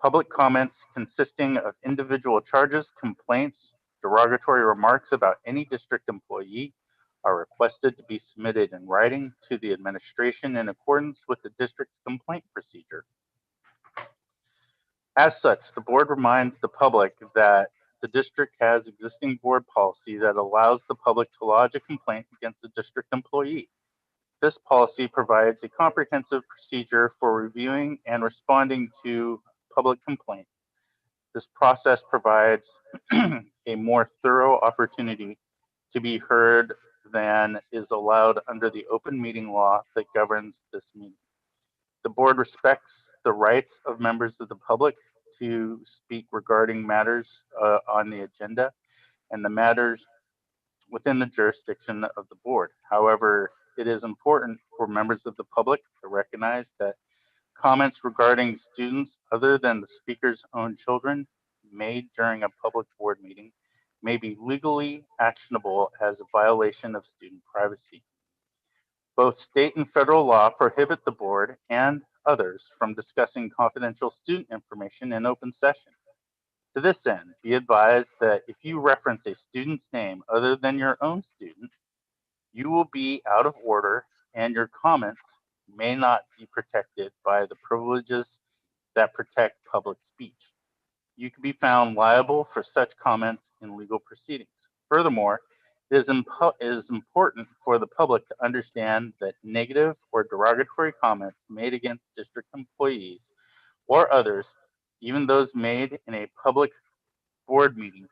S1: Public comments consisting of individual charges, complaints, derogatory remarks about any district employee are requested to be submitted in writing to the administration in accordance with the district's complaint procedure. As such, the board reminds the public that the district has existing board policy that allows the public to lodge a complaint against the district employee. This policy provides a comprehensive procedure for reviewing and responding to public complaints. This process provides a more thorough opportunity to be heard than is allowed under the open meeting law that governs this meeting. The board respects the rights of members of the public to speak regarding matters on the agenda and the matters within the jurisdiction of the board. However, it is important for members of the public to recognize that comments regarding students other than the speaker's own children made during a public board meeting may be legally actionable as a violation of student privacy. Both state and federal law prohibit the board and others from discussing confidential student information in open session. To this end, be advised that if you reference a student's name other than your own student, you will be out of order and your comments may not be protected by the privileges that protect public speech. You can be found liable for such comments in legal proceedings. Furthermore, it is important for the public to understand that negative or derogatory comments made against district employees or others, even those made in a public board meeting,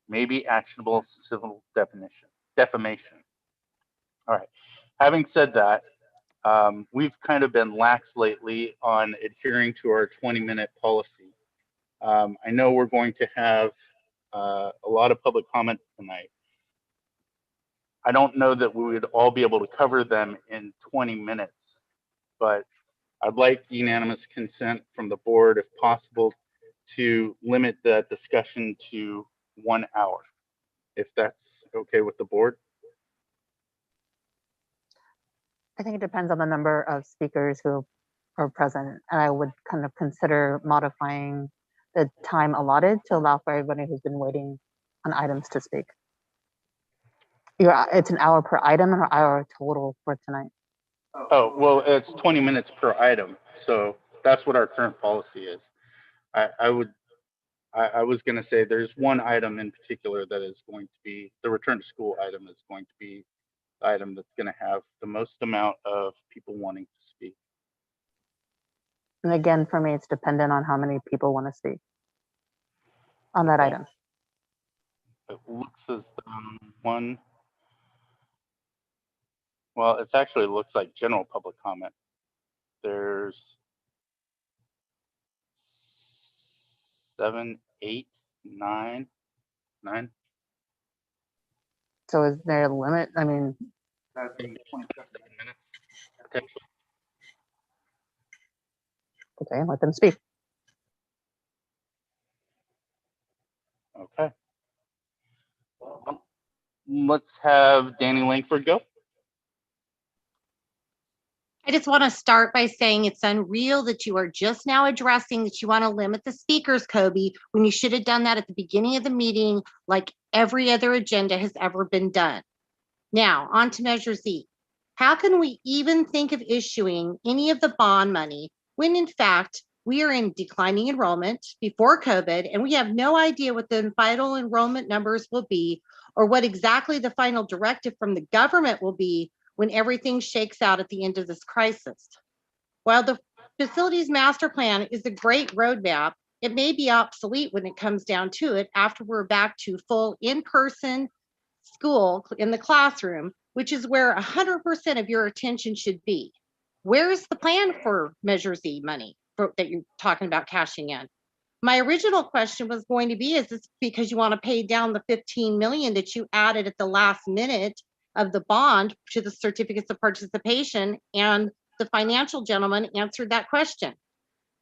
S1: may be actionable civil defamation. All right, having said that, we've kind of been lax lately on adhering to our 20-minute policy. I know we're going to have a lot of public comments tonight. I don't know that we would all be able to cover them in 20 minutes, but I'd like unanimous consent from the board, if possible, to limit the discussion to 1 hour, if that's okay with the board.
S17: I think it depends on the number of speakers who are present, and I would kind of consider modifying the time allotted to allow for everybody who's been waiting on items to speak. It's an hour per item or hour total for tonight?
S1: Oh, well, it's 20 minutes per item. So that's what our current policy is. I was going to say there's one item in particular that is going to be the return to school item is going to be the item that's going to have the most amount of people wanting to speak.
S17: And again, for me, it's dependent on how many people want to speak on that item.
S1: It looks as one. Well, it actually looks like general public comment. there's 7, 8, 9.
S17: So is there a limit? I mean,
S1: 27 minutes. potentially.
S17: okay, let them speak.
S1: Okay. Well, let's have Danny Langford go.
S7: I just want to start by saying it's unreal that you are just now addressing that you want to limit the speakers, Kobe, when you should have done that at the beginning of the meeting, like every other agenda has ever been done. Now, on to Measure Z. How can we even think of issuing any of the bond money when in fact we are in declining enrollment before COVID and we have no idea what the final enrollment numbers will be or what exactly the final directive from the government will be when everything shakes out at the end of this crisis? While the facilities master plan is a great roadmap, it may be obsolete when it comes down to it after we're back to full in-person school in the classroom, which is where 100% of your attention should be. Where's the plan for Measure Z money that you're talking about cashing in? My original question was going to be, is this because you want to pay down the 15 million that you added at the last minute of the bond to the certificates of participation? And the financial gentleman answered that question,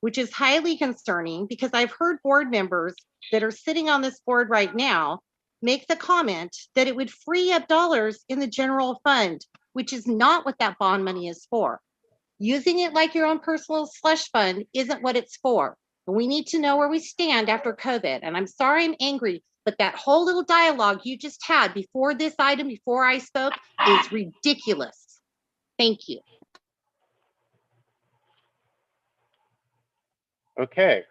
S7: which is highly concerning because I've heard board members that are sitting on this board right now make the comment that it would free up dollars in the general fund, which is not what that bond money is for. Using it like your own personal slush fund isn't what it's for. We need to know where we stand after COVID. And I'm sorry I'm angry, but that whole little dialogue you just had before this item, before I spoke, is ridiculous. Thank you.
S1: Okay.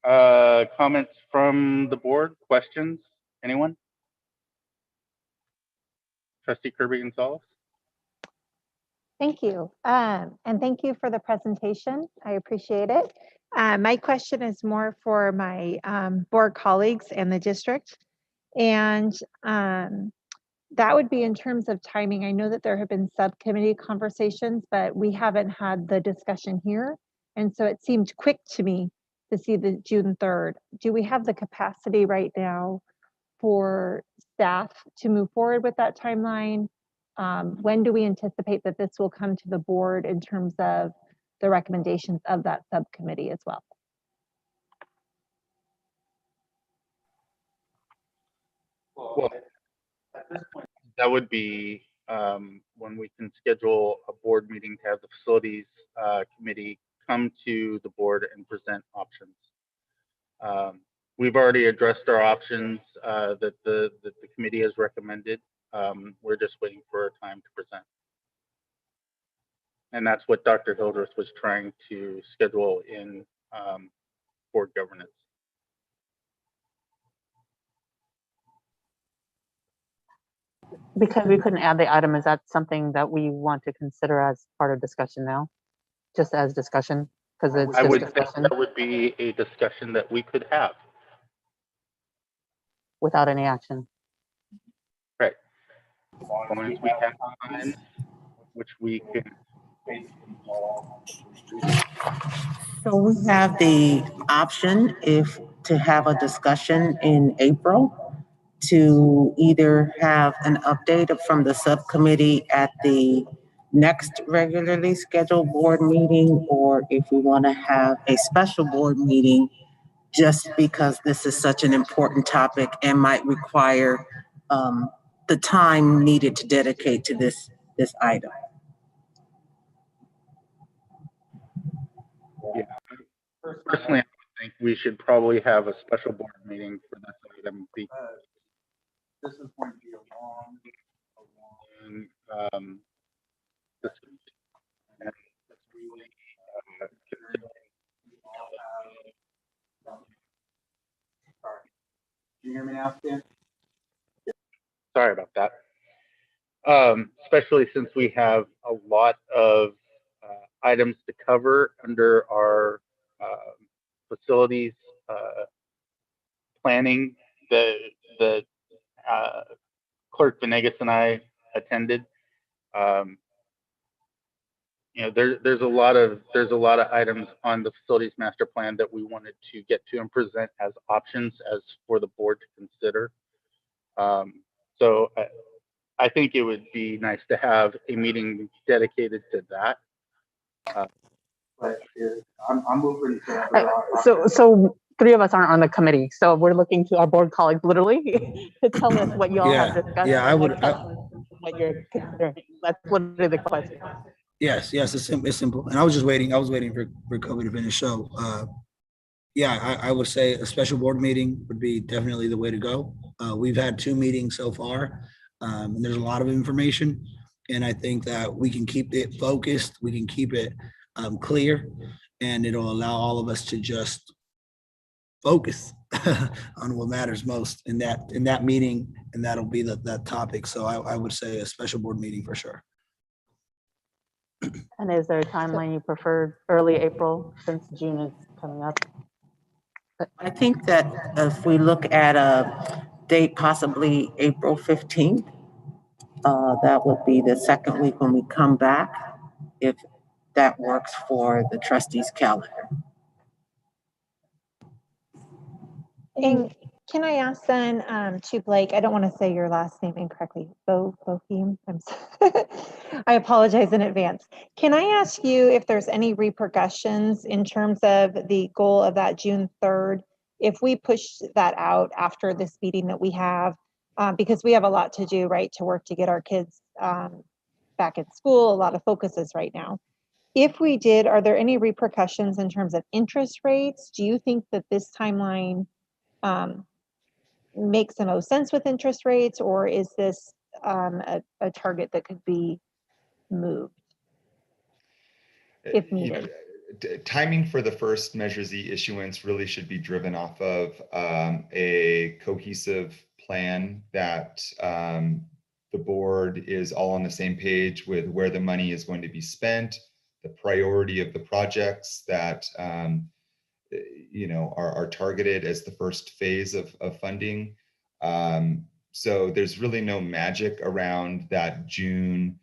S1: Comments from the board? Questions? Anyone? Trustee Kirby Gonzalez.
S6: Thank you. And thank you for the presentation. I appreciate it. My question is more for my board colleagues and the district. And that would be in terms of timing. I know that there have been subcommittee conversations, but we haven't had the discussion here. And so it seemed quick to me to see the June 3rd. Do we have the capacity right now for staff to move forward with that timeline? When do we anticipate that this will come to the board in terms of the recommendations of that subcommittee as well?
S1: Well, at this point, that would be when we can schedule a board meeting to have the facilities committee come to the board and present options. We've already addressed our options that the committee has recommended. We're just waiting for a time to present. And that's what Dr. Hildreth was trying to schedule in board governance.
S17: Because we couldn't add the item, is that something that we want to consider as part of discussion now? Just as discussion? Because it's
S1: I
S17: just
S1: would
S17: discussion
S1: think that would be a discussion that we could have.
S17: without any action.
S1: Right. As long as we have time, which we can.
S16: So we have the option to have a discussion in April to either have an update from the subcommittee at the next regularly scheduled board meeting, or if we want to have a special board meeting just because this is such an important topic and might require the time needed to dedicate to this item.
S1: Yeah. Personally, I think we should probably have a special board meeting for this item because this is going to be a long discussion. And it's really Can you hear me now, Stan? Sorry about that. Especially since we have a lot of items to cover under our facilities planning that Clerk Venegas and I attended. you know, there's a lot of items on the facilities master plan that we wanted to get to and present as options as for the board to consider. So I think it would be nice to have a meeting dedicated to that. But I'm open to
S17: So three of us aren't on the committee, so we're looking to our board colleagues literally to tell us what you all have discussed.
S15: Yeah, I would.
S17: What you're considering. That's literally the question.
S15: Yes, it's simple. And I was waiting for Kobe to finish. So, yeah, I would say a special board meeting would be definitely the way to go. We've had 2 meetings so far, and there's a lot of information. And I think that we can keep it focused, we can keep it clear, and it'll allow all of us to just focus on what matters most in that meeting, and that'll be that topic. So I would say a special board meeting for sure.
S17: And is there a timeline you prefer? Early April, since June is coming up?
S16: I think that if we look at a date, possibly April 15th, that would be the second week when we come back, if that works for the trustees' calendar.
S6: And can I ask then to Blake, I don't want to say your last name incorrectly, Boheme, I apologize in advance. Can I ask you if there's any repercussions in terms of the goal of that June 3rd, if we push that out after this meeting that we have, because we have a lot to do, right, to work to get our kids back at school, a lot of focuses right now. If we did, are there any repercussions in terms of interest rates? Do you think that this timeline makes the most sense with interest rates, or is this a target that could be moved if needed?
S22: Timing for the first Measure Z issuance really should be driven off of a cohesive plan that the board is all on the same page with where the money is going to be spent, the priority of the projects that are targeted as the first phase of funding. So there's really no magic around that June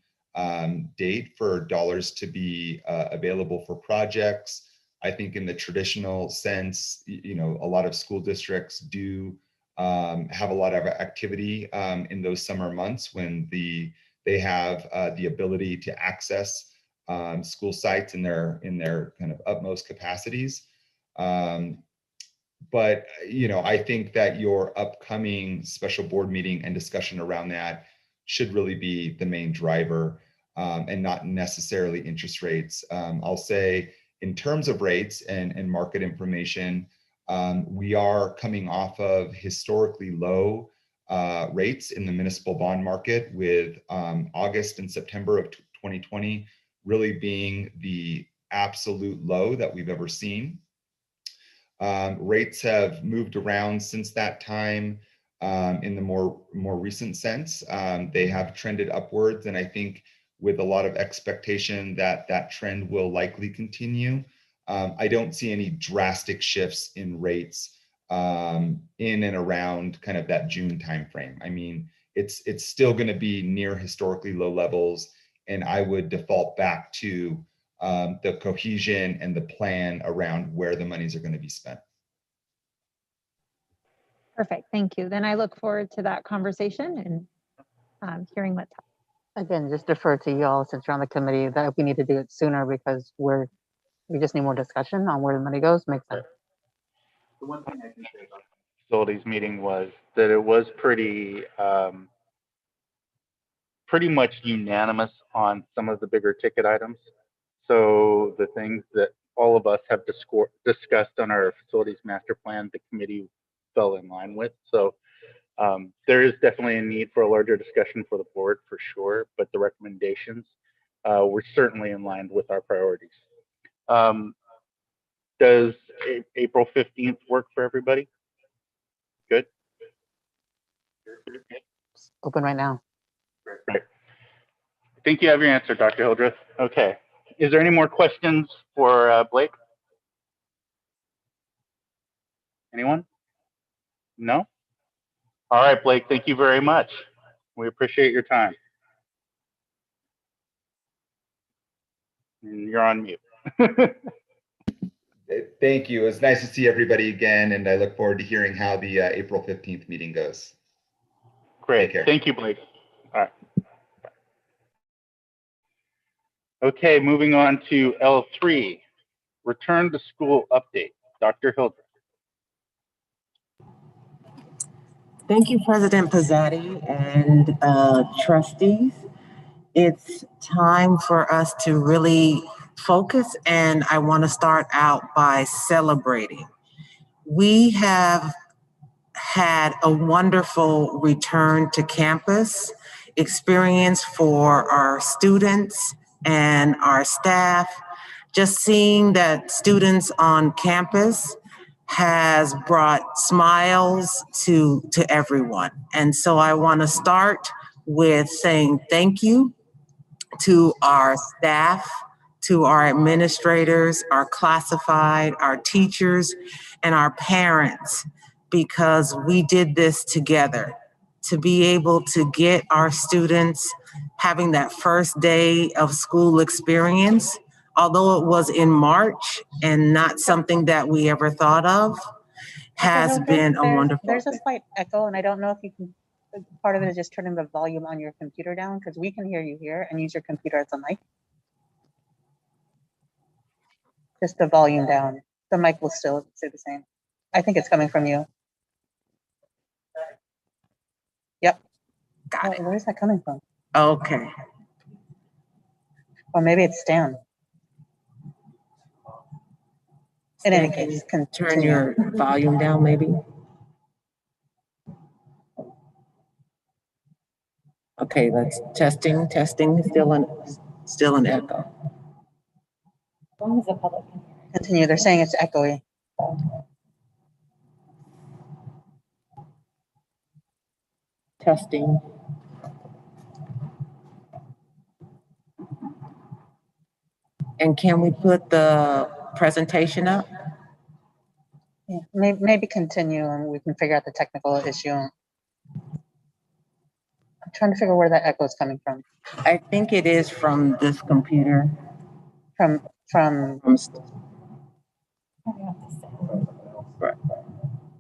S22: date for dollars to be available for projects. I think in the traditional sense, a lot of school districts do have a lot of activity in those summer months when they have the ability to access school sites in their kind of utmost capacities. But I think that your upcoming special board meeting and discussion around that should really be the main driver, and not necessarily interest rates. I'll say in terms of rates and market information, we are coming off of historically low rates in the municipal bond market, with August and September of 2020 really being the absolute low that we've ever seen. Rates have moved around since that time in the more recent sense. They have trended upwards, and I think with a lot of expectation that that trend will likely continue. I don't see any drastic shifts in rates in and around kind of that June timeframe. I mean, it's still going to be near historically low levels, and I would default back to the cohesion and the plan around where the monies are going to be spent.
S6: Perfect, thank you. Then I look forward to that conversation and hearing what's happening.
S17: Again, just defer to y'all since you're on the committee that we need to do it sooner because we just need more discussion on where the money goes. Makes sense.
S1: The one thing I can say about the facilities meeting was that it was pretty much unanimous on some of the bigger ticket items. So the things that all of us have discussed on our facilities master plan, the committee fell in line with. So there is definitely a need for a larger discussion for the board for sure, but the recommendations were certainly in line with our priorities. Does April 15th work for everybody? Good.
S17: Open right now.
S1: Right. I think you have your answer, Dr. Hildreth. Okay. Is there any more questions for Blake? Anyone? No? All right, Blake, thank you very much. We appreciate your time. You're on mute.
S22: Thank you. It was nice to see everybody again, and I look forward to hearing how the April 15th meeting goes.
S1: Great. Thank you, Blake. All right. Okay, moving on to L3, return to school update. Dr. Hildreth.
S16: Thank you, President Pizzotti and trustees. It's time for us to really focus, and I want to start out by celebrating. We have had a wonderful return to campus experience for our students and our staff. Just seeing that students on campus has brought smiles to everyone. And so I want to start with saying thank you to our staff, to our administrators, our classified, our teachers, and our parents, because we did this together to be able to get our students having that first day of school experience, although it was in March and not something that we ever thought of, has been a wonderful.
S17: There's a slight echo, and I don't know if you can, part of it is just turning the volume on your computer down, because we can hear you here, and use your computer as a mic. Just the volume down. The mic will still stay the same. I think it's coming from you. Yep.
S16: Got it.
S17: Where's that coming from?
S16: Okay.
S17: Or maybe it's Stan. In any case,
S16: Turn your volume down, maybe. Okay, let's testing, still an echo.
S17: As long as the public can continue, they're saying it's echoey.
S16: Testing. And can we put the presentation up?
S17: Yeah, maybe continue and we can figure out the technical issue. I'm trying to figure where that echo is coming from.
S16: I think it is from this computer.
S17: From
S16: right.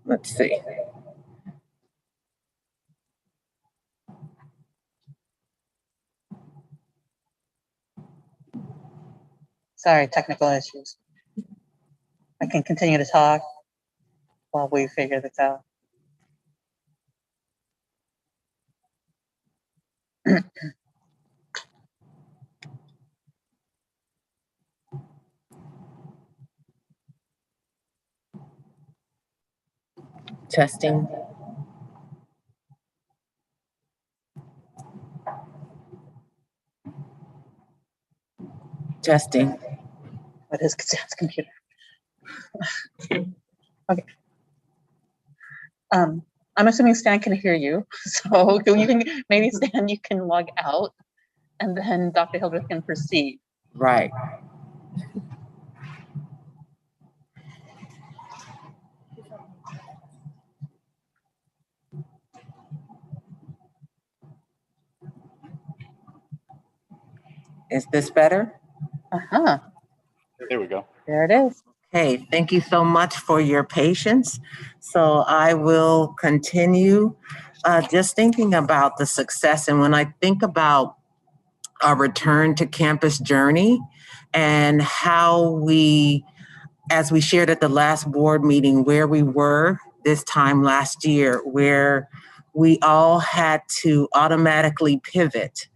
S16: Let's see.
S17: Sorry, technical issues. I can continue to talk while we figure this out.
S16: Testing. Testing.
S17: What is Stan's computer? Okay. I'm assuming Stan can hear you. So you can, maybe Stan, you can log out and then Dr. Hildreth can proceed.
S16: Right. Is this better?
S17: Uh-huh.
S1: There we go.
S17: There it is.
S16: Okay, thank you so much for your patience. So I will continue just thinking about the success. And when I think about our return to campus journey and how we, as we shared at the last board meeting, where we were this time last year, where we all had to automatically pivot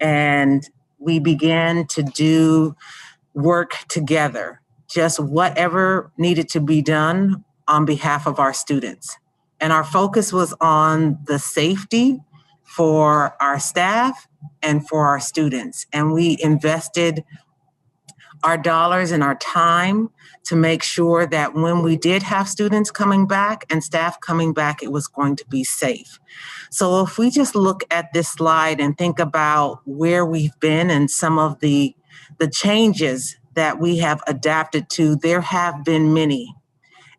S16: and we began to do work together, just whatever needed to be done on behalf of our students. And our focus was on the safety for our staff and for our students. And we invested our dollars and our time to make sure that when we did have students coming back and staff coming back, it was going to be safe. So if we just look at this slide and think about where we've been and some of the changes that we have adapted to, there have been many.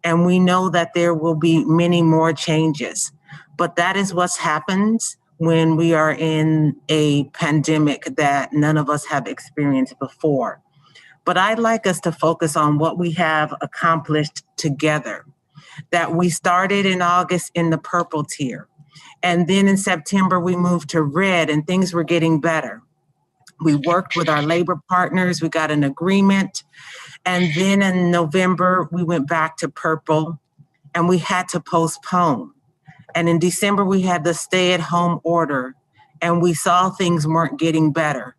S16: And we know that there will be many more changes. But that is what happens when we are in a pandemic that none of us have experienced before. But I'd like us to focus on what we have accomplished together. That we started in August in the purple tier. And then in September, we moved to red and things were getting better. We worked with our labor partners, we got an agreement. And then in November, we went back to purple and we had to postpone. And in December, we had the stay-at-home order and we saw things weren't getting better.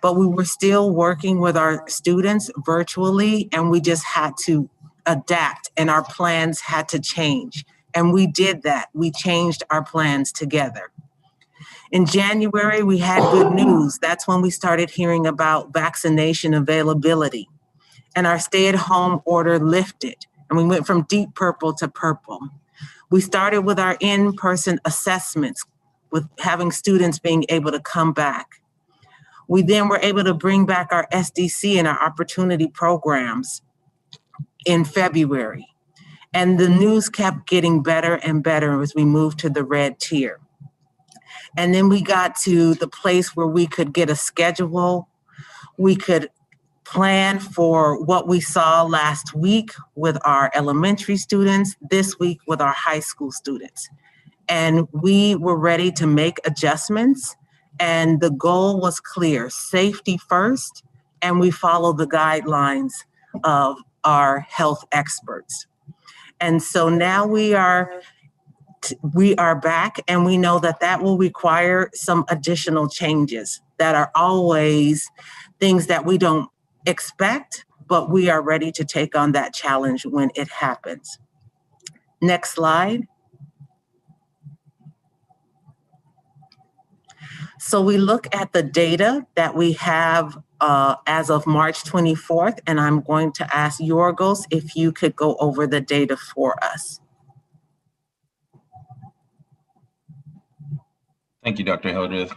S16: But we were still working with our students virtually and we just had to adapt and our plans had to change. And we did that. We changed our plans together. In January, we had good news. That's when we started hearing about vaccination availability. And our stay-at-home order lifted. And we went from deep purple to purple. We started with our in-person assessments, with having students being able to come back. We then were able to bring back our SDC and our opportunity programs in February. And the news kept getting better and better as we moved to the red tier. And then we got to the place where we could get a schedule. We could plan for what we saw last week with our elementary students, this week with our high school students. And we were ready to make adjustments. And the goal was clear, safety first, and we followed the guidelines of our health experts. And so now we are back and we know that that will require some additional changes that are always things that we don't expect, but we are ready to take on that challenge when it happens. Next slide. So we look at the data that we have as of March 24th, and I'm going to ask Yorgos if you could go over the data for us.
S2: Thank you, Dr. Hildreth.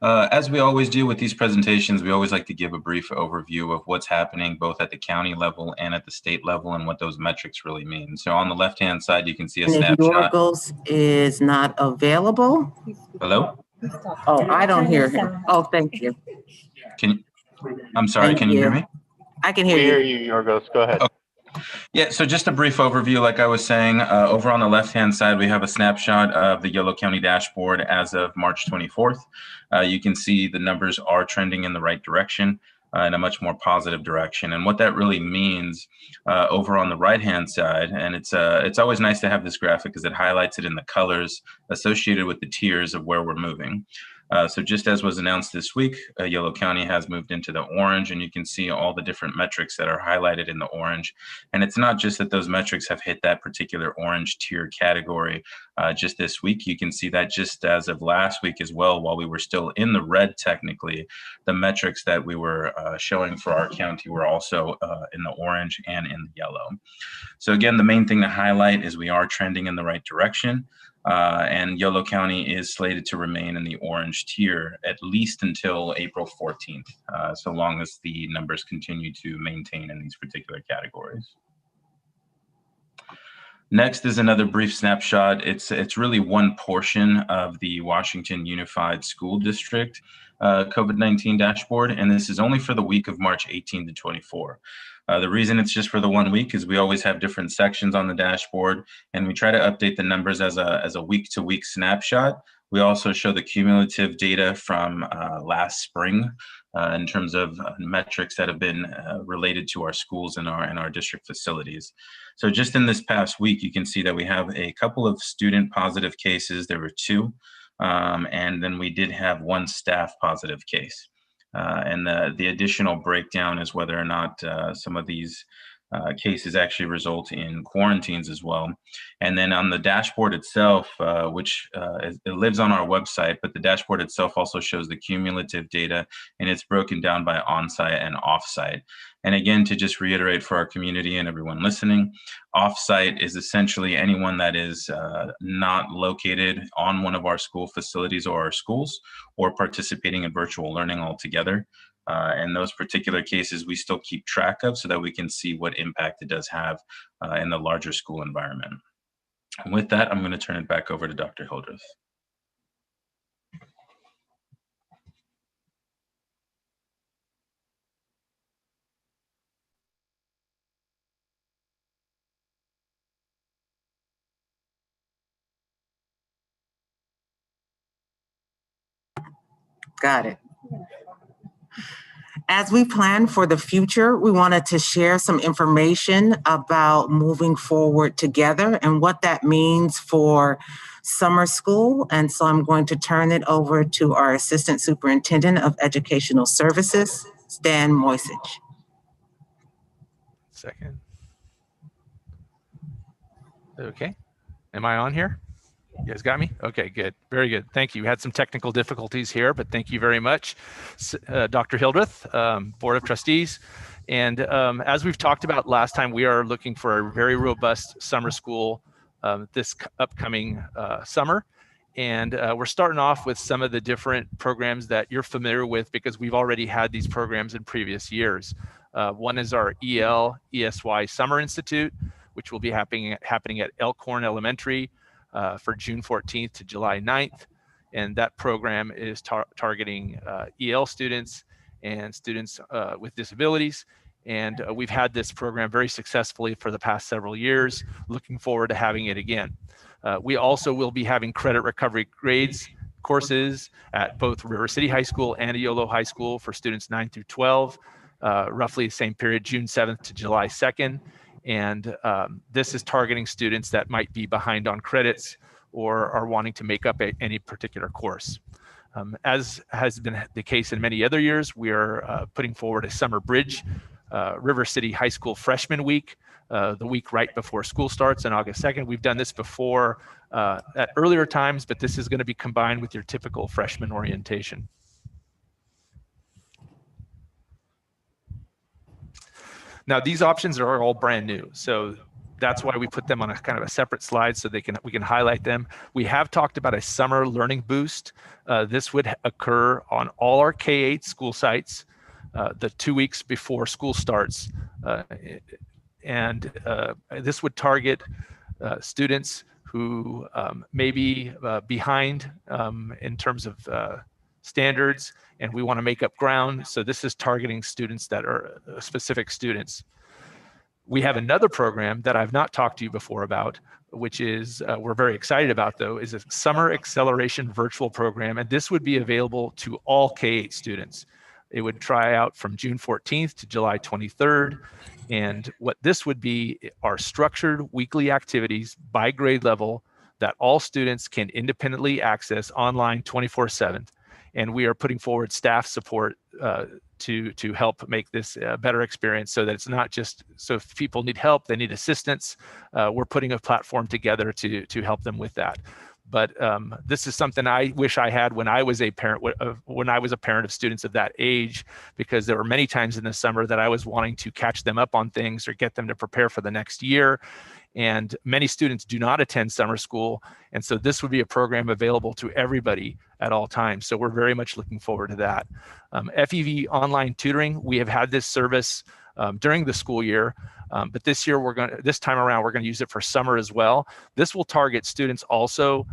S2: As we always do with these presentations, we always like to give a brief overview of what's happening both at the county level and at the state level and what those metrics really mean. So on the left-hand side, you can see a
S16: And if
S2: snapshot.
S16: Yorgos is not available.
S2: Hello?
S16: Oh, I don't hear him. Oh, thank you.
S2: I'm sorry,
S16: Thank
S2: can you hear
S16: you.
S2: me?
S16: I can hear
S1: We
S16: you.
S1: hear you, Yorgos. Go ahead.
S2: Yeah, so just a brief overview, like I was saying, over on the left-hand side, we have a snapshot of the Yolo County dashboard as of March 24th. You can see the numbers are trending in the right direction, in a much more positive direction. And what that really means over on the right-hand side, and it's always nice to have this graphic because it highlights it in the colors associated with the tiers of where we're moving. So just as was announced this week, Yolo County has moved into the orange, and you can see all the different metrics that are highlighted in the orange. And it's not just that those metrics have hit that particular orange tier category just this week. You can see that just as of last week as well, while we were still in the red technically, the metrics that we were showing for our county were also in the orange and in the yellow. So again, the main thing to highlight is we are trending in the right direction. And Yolo County is slated to remain in the orange tier at least until April 14th, so long as the numbers continue to maintain in these particular categories. Next is another brief snapshot. It's really one portion of the Washington Unified School District COVID-19 dashboard, and this is only for the week of March 18 to 24. The reason it's just for the 1 week is we always have different sections on the dashboard, and we try to update the numbers as a week-to-week snapshot. We also show the cumulative data from last spring in terms of metrics that have been related to our schools and our district facilities. So just in this past week, you can see that we have a couple of student positive cases. There were 2, and then we did have 1 staff positive case. And the additional breakdown is whether or not some of these cases actually result in quarantines as well. And then on the dashboard itself, which it lives on our website, but the dashboard itself also shows the cumulative data, and it's broken down by on-site and off-site. And again, to just reiterate for our community and everyone listening, off-site is essentially anyone that is not located on one of our school facilities or our schools, or participating in virtual learning altogether. And those particular cases we still keep track of so that we can see what impact it does have in the larger school environment. And with that, I'm going to turn it back over to Dr. Hildreth.
S16: Got it. As we plan for the future, we wanted to share some information about moving forward together and what that means for summer school. And so I'm going to turn it over to our Assistant Superintendent of Educational Services, Stan Moisich.
S8: Second. Okay. Am I on here? You guys got me? Okay, good. Very good. Thank you. We had some technical difficulties here, but thank you very much, Dr. Hildreth, Board of Trustees. And as we've talked about last time, we are looking for a very robust summer school this upcoming summer. And we're starting off with some of the different programs that you're familiar with because we've already had these programs in previous years. One is our ESY Summer Institute, which will be happening at Elkhorn Elementary for June 14th to July 9th. And that program is targeting EL students and students with disabilities. And we've had this program very successfully for the past several years, looking forward to having it again. We also will be having credit recovery grades courses at both River City High School and Eolo High School for students 9 through 12, roughly the same period, June 7th to July 2nd. And this is targeting students that might be behind on credits or are wanting to make up any particular course. As has been the case in many other years, we are putting forward a summer bridge, River City High School Freshman Week, the week right before school starts on August 2nd. We've done this before at earlier times, but this is going to be combined with your typical freshman orientation. Now, these options are all brand new, so that's why we put them on a kind of a separate slide so we can highlight them. We have talked about a summer learning boost. This would occur on all our K-8 school sites the 2 weeks before school starts. This would target students who may be behind in terms of standards, and we want to make up ground. So this is targeting students that are specific students. We have another program that I've not talked to you before about, which is we're very excited about though, is a Summer Acceleration Virtual Program. And this would be available to all K-8 students. It would try out from June 14th to July 23rd. And what this would be are structured weekly activities by grade level that all students can independently access online 24/7. And we are putting forward staff support to help make this a better experience so that it's not just, so if people need help, they need assistance, we're putting a platform together to help them with that. But this is something I wish I had when I was a parent, of students of that age, because there were many times in the summer that I was wanting to catch them up on things or get them to prepare for the next year. And many students do not attend summer school. And so this would be a program available to everybody at all times. So we're very much looking forward to that. FEV online tutoring, we have had this service during the school year, but this time around, we're going to use it for summer as well. This will target students also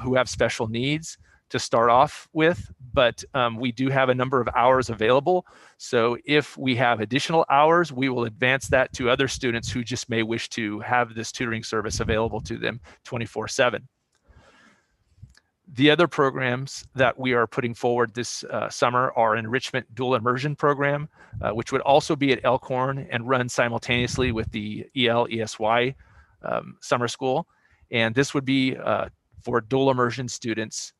S8: who have special needs to start off with, but we do have a number of hours available. So if we have additional hours, we will advance that to other students who just may wish to have this tutoring service available to them 24/7. The other programs that we are putting forward this summer are Enrichment Dual Immersion Program, which would also be at Elkhorn and run simultaneously with the ESY summer school. And this would be for dual immersion students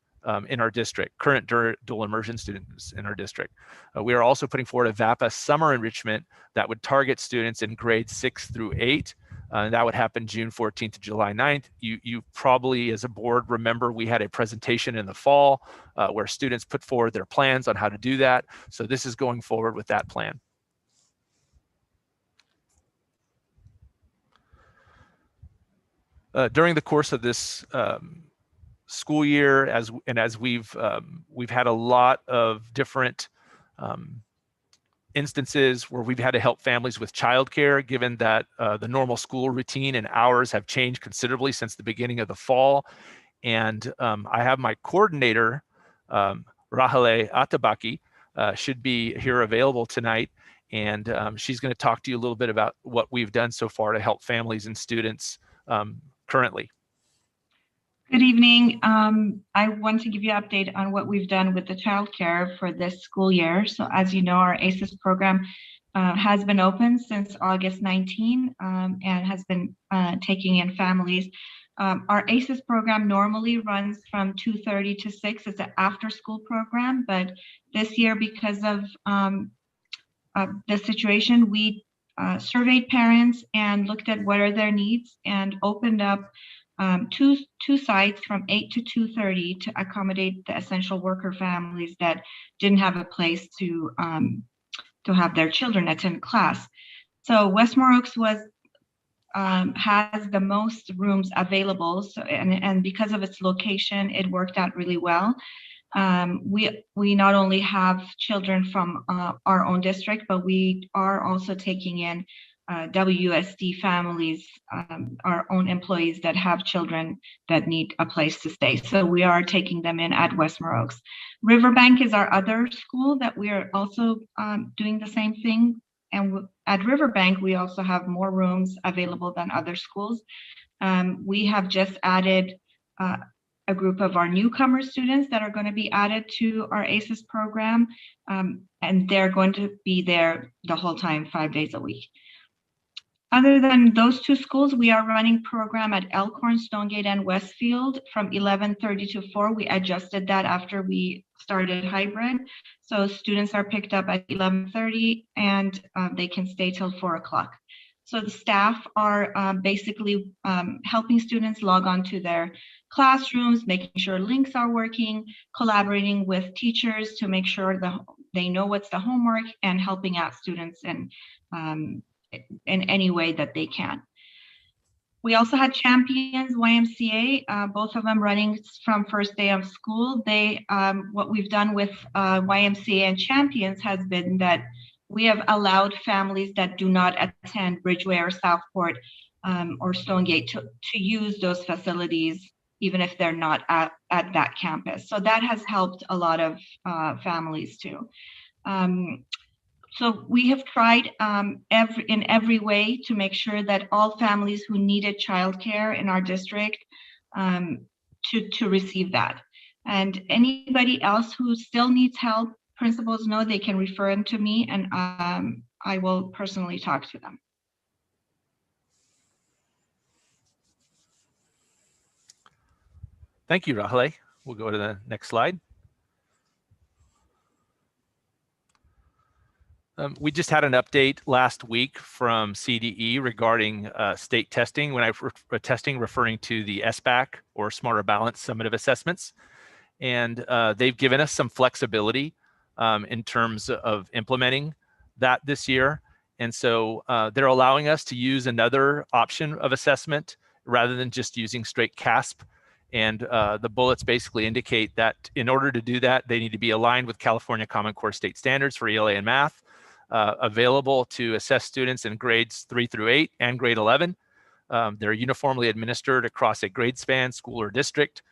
S8: in our district, current dual immersion students in our district. We are also putting forward a VAPA summer enrichment that would target students in grades 6 through 8. That would happen June 14th to July 9th. You probably, as a board, remember we had a presentation in the fall where students put forward their plans on how to do that. So this is going forward with that plan. During the course of this school year, as we've had a lot of different instances where we've had to help families with childcare, given that the normal school routine and hours have changed considerably since the beginning of the fall. And I have my coordinator, Rahale Atabaki, should be here available tonight. And she's going to talk to you a little bit about what we've done so far to help families and students currently.
S9: Good evening. I want to give you an update on what we've done with the childcare for this school year. So as you know, our ACES program has been open since August 19 and has been taking in families. Our ACES program normally runs from 2:30 to 6. It's an after-school program, but this year, because of the situation, we surveyed parents and looked at what are their needs and opened up two sites from 8 to 2:30 to accommodate the essential worker families that didn't have a place to have their children attend class. So West Moor Oaks has the most rooms available. So and because of its location, it worked out really well. We not only have children from our own district, but we are also taking in WUSD families, our own employees that have children that need a place to stay. So we are taking them in at West Moor Oaks. Riverbank is our other school that we are also doing the same thing. And at Riverbank, we also have more rooms available than other schools. We have just added a group of our newcomer students that are going to be added to our ACES program, and they're going to be there the whole time, 5 days a week. Other than those two schools, we are running program at Elkhorn, Stonegate, and Westfield from 11:30 to 4. We adjusted that after we started hybrid. So students are picked up at 11:30 and they can stay till 4 o'clock. So the staff are basically helping students log on to their classrooms, making sure links are working, collaborating with teachers to make sure they know what's the homework, and helping out students in any way that they can. We also had Champions YMCA, both of them running from first day of school. What we've done with YMCA and Champions has been that we have allowed families that do not attend Bridgeway or Southport or Stonegate to use those facilities, even if they're not at that campus. So that has helped a lot of families too. So we have tried in every way to make sure that all families who needed childcare in our district to receive that. And anybody else who still needs help, principals know they can refer them to me, and I will personally talk to them.
S8: Thank you, Rahele. We'll go to the next slide. We just had an update last week from CDE regarding state testing. When testing, referring to the SBAC or Smarter Balance Summative Assessments. And they've given us some flexibility in terms of implementing that this year. And so they're allowing us to use another option of assessment rather than just using straight CASP. And the bullets basically indicate that in order to do that, they need to be aligned with California Common Core state standards for ELA and math, available to assess students in grades 3 through 8 and grade 11. They're uniformly administered across a grade span, school or district,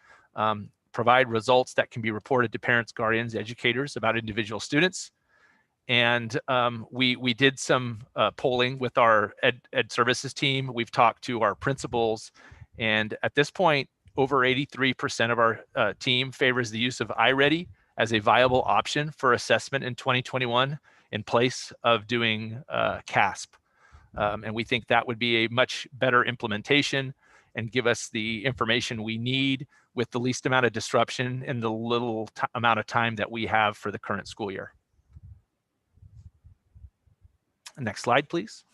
S8: provide results that can be reported to parents, guardians, educators about individual students. And we did some polling with our ed services team. We've talked to our principals, and at this point, over 83% of our team favors the use of iReady as a viable option for assessment in 2021 in place of doing CASP. And we think that would be a much better implementation and give us the information we need with the least amount of disruption in the little amount of time that we have for the current school year. Next slide, please.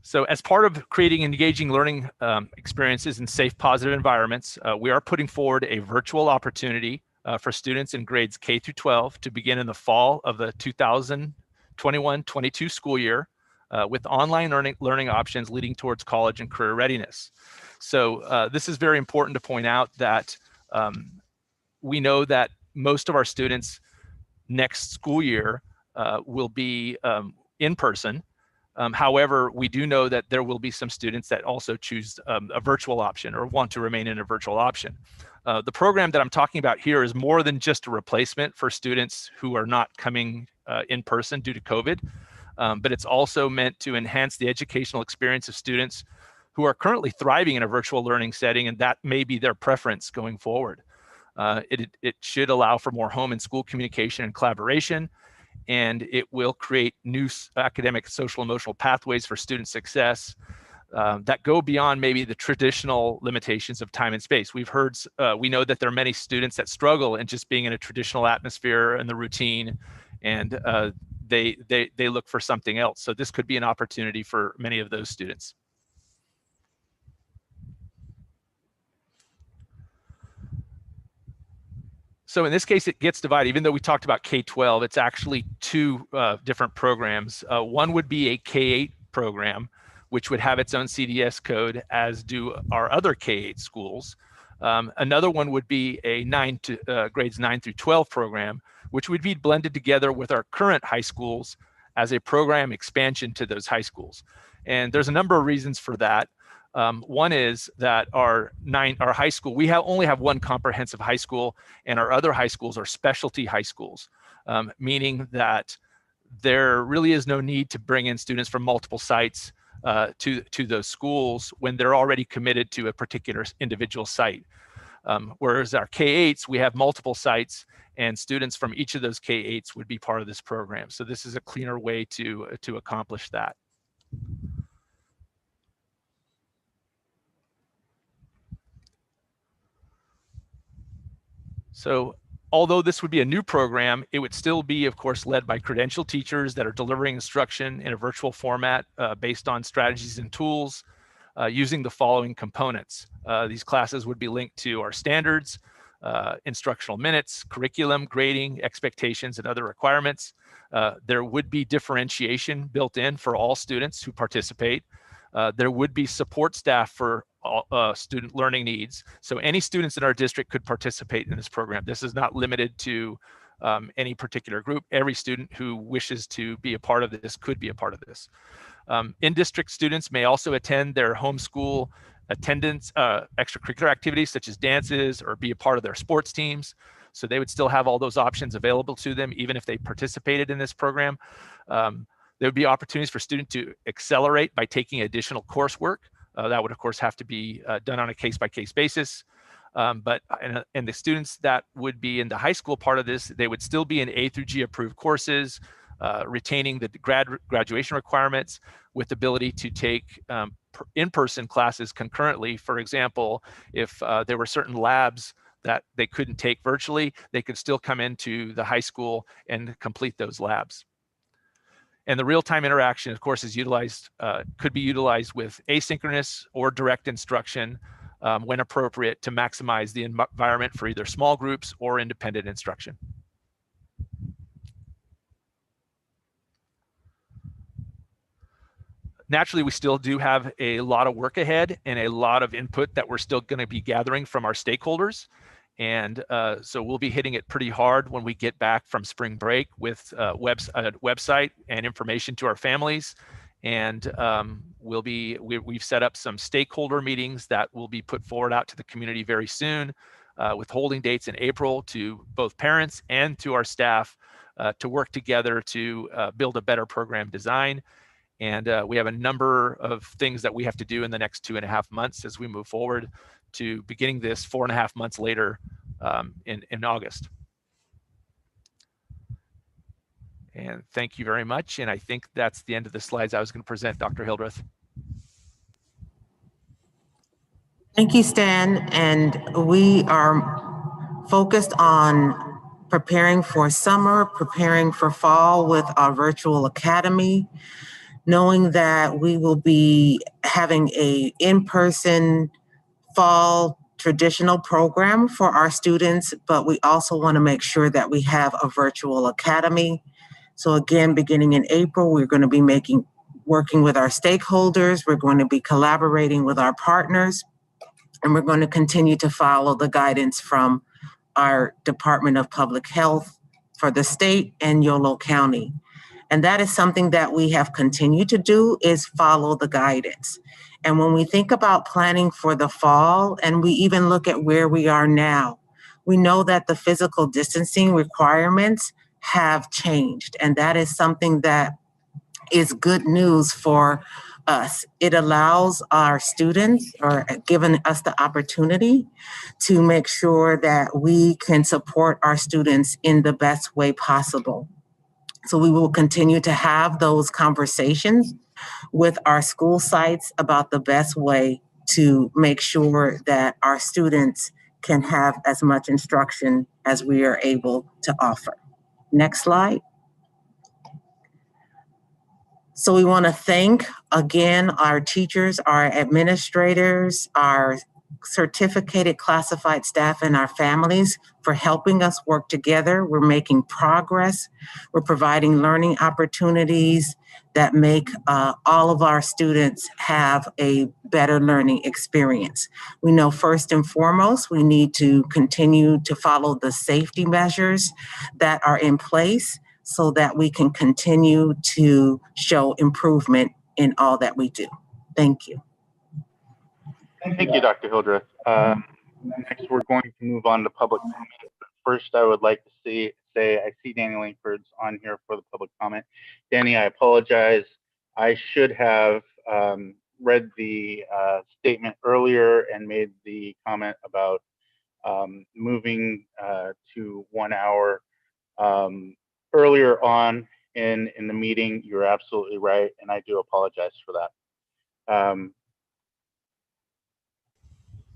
S8: So as part of creating engaging learning experiences in safe, positive environments, we are putting forward a virtual opportunity for students in grades K through 12 to begin in the fall of the 2021-22 school year with online learning options leading towards college and career readiness. So this is very important to point out that we know that most of our students next school year will be in person. However, we do know that there will be some students that also choose a virtual option or want to remain in a virtual option. The program that I'm talking about here is more than just a replacement for students who are not coming in person due to COVID. but it's also meant to enhance the educational experience of students who are currently thriving in a virtual learning setting, and that may be their preference going forward. It should allow for more home and school communication and collaboration, and it will create new academic, social, emotional pathways for student success that go beyond maybe the traditional limitations of time and space. We know that there are many students that struggle in just being in a traditional atmosphere and the routine, and they look for something else. So this could be an opportunity for many of those students. So in this case, it gets divided. Even though we talked about K-12, it's actually two different programs. One would be a K-8 program, which would have its own CDS code, as do our other K-8 schools. Another one would be a grades 9 through 12 program, which would be blended together with our current high schools as a program expansion to those high schools. And there's a number of reasons for that. One is that our high school, we only have one comprehensive high school, and our other high schools are specialty high schools, meaning that there really is no need to bring in students from multiple sites to those schools when they're already committed to a particular individual site. Whereas our K-8s, we have multiple sites, and students from each of those K-8s would be part of this program. So this is a cleaner way to accomplish that. So although this would be a new program, it would still be, of course, led by credentialed teachers that are delivering instruction in a virtual format based on strategies and tools using the following components. These classes would be linked to our standards, instructional minutes, curriculum, grading, expectations, and other requirements. There would be differentiation built in for all students who participate. There would be support staff for student learning needs. So any students in our district could participate in this program. This is not limited to any particular group. Every student who wishes to be a part of this could be a part of this. In-district students may also attend their homeschool attendance, extracurricular activities such as dances, or be a part of their sports teams. So they would still have all those options available to them, even if they participated in this program. There would be opportunities for students to accelerate by taking additional coursework. That would, of course, have to be done on a case-by-case basis. And the students that would be in the high school part of this, they would still be in A through G approved courses, retaining the graduation requirements with the ability to take in-person classes concurrently. For example, if there were certain labs that they couldn't take virtually, they could still come into the high school and complete those labs. And the real-time interaction, of course, is utilized, could be utilized with asynchronous or direct instruction when appropriate to maximize the environment for either small groups or independent instruction. Naturally, we still do have a lot of work ahead and a lot of input that we're still going to be gathering from our stakeholders. And so we'll be hitting it pretty hard when we get back from spring break with website and information to our families. And we've set up some stakeholder meetings that will be put forward out to the community very soon, with holding dates in April to both parents and to our staff to work together to build a better program design. And we have a number of things that we have to do in the next 2.5 months as we move forward to beginning this 4.5 months later in August. And thank you very much. And I think that's the end of the slides I was going to present, Dr. Hildreth.
S16: Thank you, Stan. And we are focused on preparing for summer, preparing for fall with our virtual academy, knowing that we will be having an in-person fall traditional program for our students, but we also want to make sure that we have a virtual academy. So again, beginning in April, we're going to be working with our stakeholders. We're going to be collaborating with our partners, and we're going to continue to follow the guidance from our Department of Public Health for the state and Yolo County. And that is something that we have continued to do, is follow the guidance. And when we think about planning for the fall, and we even look at where we are now, we know that the physical distancing requirements have changed. And that is something that is good news for us. It allows our students, or given us the opportunity to make sure that we can support our students in the best way possible. So we will continue to have those conversations with our school sites about the best way to make sure that our students can have as much instruction as we are able to offer. Next slide. So we want to thank again our teachers, our administrators, our certificated classified staff, and our families for helping us work together. We're making progress. We're providing learning opportunities that make all of our students have a better learning experience. We know first and foremost, we need to continue to follow the safety measures that are in place so that we can continue to show improvement in all that we do. Thank you.
S1: Thank you, Dr. Hildreth. Next, we're going to move on to public comment. But first, I would like to say I see Danny Langford's on here for the public comment. Danny, I apologize. I should have read the statement earlier and made the comment about moving to 1 hour earlier on in the meeting. You're absolutely right, and I do apologize for that.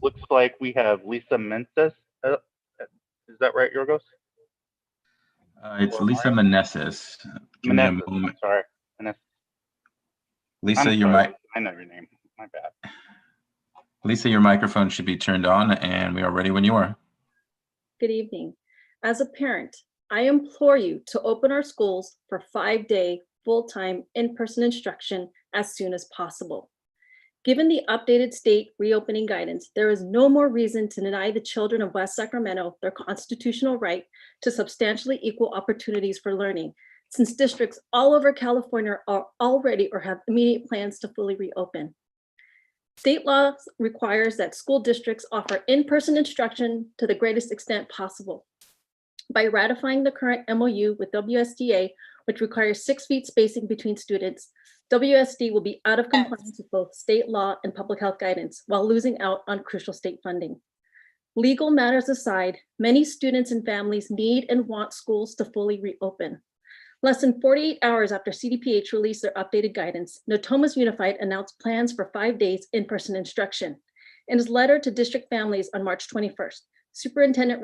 S1: Looks like we have Lisa Menses. Is that right, Yorgos?
S2: It's Lisa Meneses. Give me a moment.
S1: Sorry. Meneses.
S2: Lisa,
S1: I know your name. My bad.
S2: Lisa, your microphone should be turned on, and we are ready when you are.
S13: Good evening. As a parent, I implore you to open our schools for 5-day full-time in-person instruction as soon as possible. Given the updated state reopening guidance, there is no more reason to deny the children of West Sacramento their constitutional right to substantially equal opportunities for learning, since districts all over California are already or have immediate plans to fully reopen. State law requires that school districts offer in-person instruction to the greatest extent possible. By ratifying the current MOU with WSDA, which requires 6 feet spacing between students, WSD will be out of compliance with both state law and public health guidance while losing out on crucial state funding. Legal matters aside, many students and families need and want schools to fully reopen. Less than 48 hours after CDPH released their updated guidance, Natomas Unified announced plans for 5 days in-person instruction. In his letter to district families on March 21st, Superintendent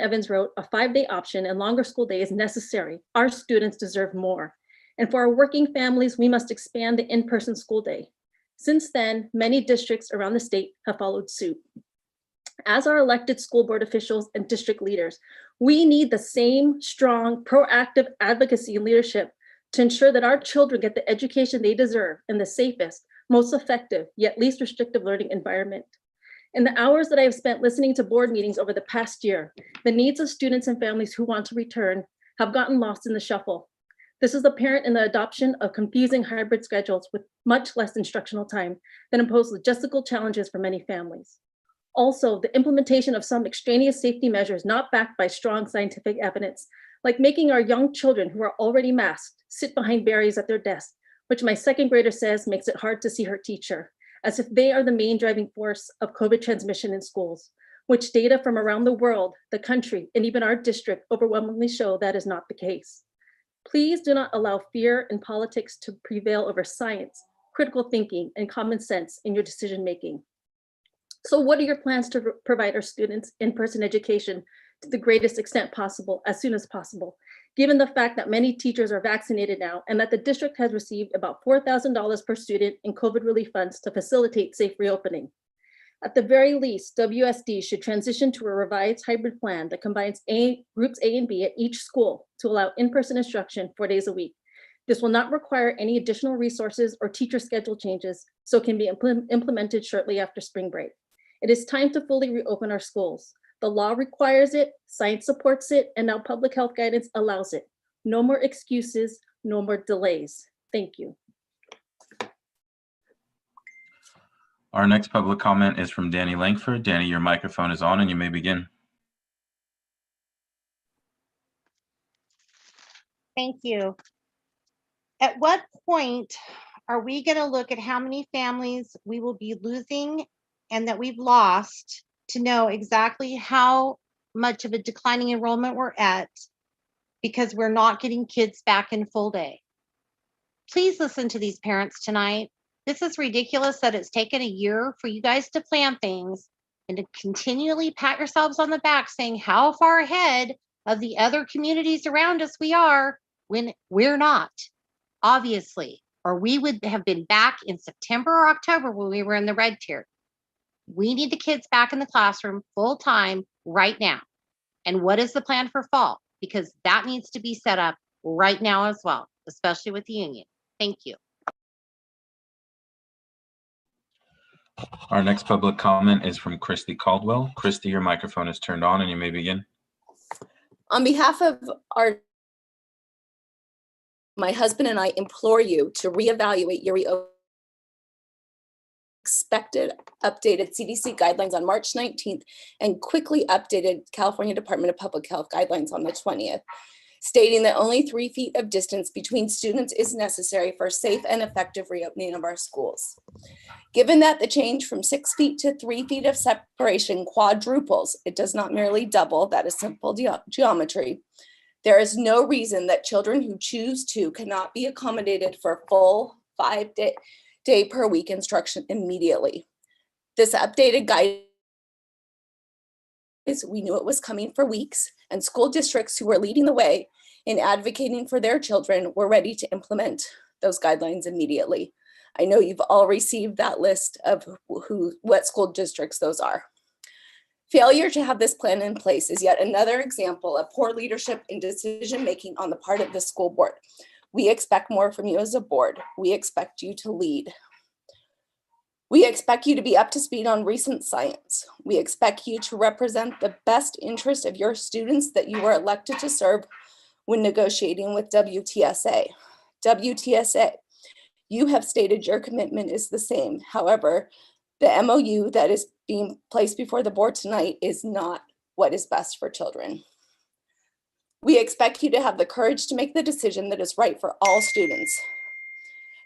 S13: Evans wrote, "A 5-day option and longer school day is necessary. Our students deserve more. And for our working families, we must expand the in-person school day." Since then, many districts around the state have followed suit. As our elected school board officials and district leaders, we need the same strong, proactive advocacy and leadership to ensure that our children get the education they deserve in the safest, most effective, yet least restrictive learning environment. In the hours that I have spent listening to board meetings over the past year, the needs of students and families who want to return have gotten lost in the shuffle. This is apparent in the adoption of confusing hybrid schedules with much less instructional time that impose logistical challenges for many families. Also, the implementation of some extraneous safety measures not backed by strong scientific evidence, like making our young children who are already masked sit behind barriers at their desk, which my second grader says makes it hard to see her teacher, as if they are the main driving force of COVID transmission in schools, which data from around the world, the country, and even our district overwhelmingly show that is not the case. Please do not allow fear and politics to prevail over science, critical thinking, and common sense in your decision-making. So what are your plans to provide our students in-person education to the greatest extent possible, as soon as possible, given the fact that many teachers are vaccinated now and that the district has received about $4,000 per student in COVID relief funds to facilitate safe reopening? At the very least, WSD should transition to a revised hybrid plan that combines groups A and B at each school to allow in-person instruction 4 days a week. This will not require any additional resources or teacher schedule changes, so it can be implemented shortly after spring break. It is time to fully reopen our schools. The law requires it, science supports it, and now public health guidance allows it. No more excuses, no more delays. Thank you.
S2: Our next public comment is from Danny Langford. Danny, your microphone is on and you may begin.
S7: Thank you. At what point are we going to look at how many families we will be losing and that we've lost to know exactly how much of a declining enrollment we're at because we're not getting kids back in full day? Please listen to these parents tonight. This is ridiculous that it's taken a year for you guys to plan things and to continually pat yourselves on the back saying how far ahead of the other communities around us we are when we're not, obviously, or we would have been back in September or October when we were in the red tier. We need the kids back in the classroom full time right now. And what is the plan for fall? Because that needs to be set up right now as well, especially with the union. Thank you.
S2: Our next public comment is from Christy Caldwell. Christy, your microphone is turned on and you may begin.
S3: On behalf of my husband and I implore you to reevaluate your expected updated CDC guidelines on March 19th and quickly updated California Department of Public Health guidelines on the 20th, stating that only 3 feet of distance between students is necessary for safe and effective reopening of our schools. Given that the change from 6 feet to 3 feet of separation quadruples, it does not merely double, that is simple geometry. There is no reason that children who choose to cannot be accommodated for full 5 day per week instruction immediately. This updated guidance, we knew it was coming for weeks, and school districts who were leading the way in advocating for their children were ready to implement those guidelines immediately. I know you've all received that list of what school districts those are. Failure to have this plan in place is yet another example of poor leadership and decision-making on the part of the school board. We expect more from you as a board. We expect you to lead. We expect you to be up to speed on recent science. We expect you to represent the best interest of your students that you were elected to serve when negotiating with WTSA. WTSA, you have stated your commitment is the same. However, the MOU that is being placed before the board tonight is not what is best for children. We expect you to have the courage to make the decision that is right for all students.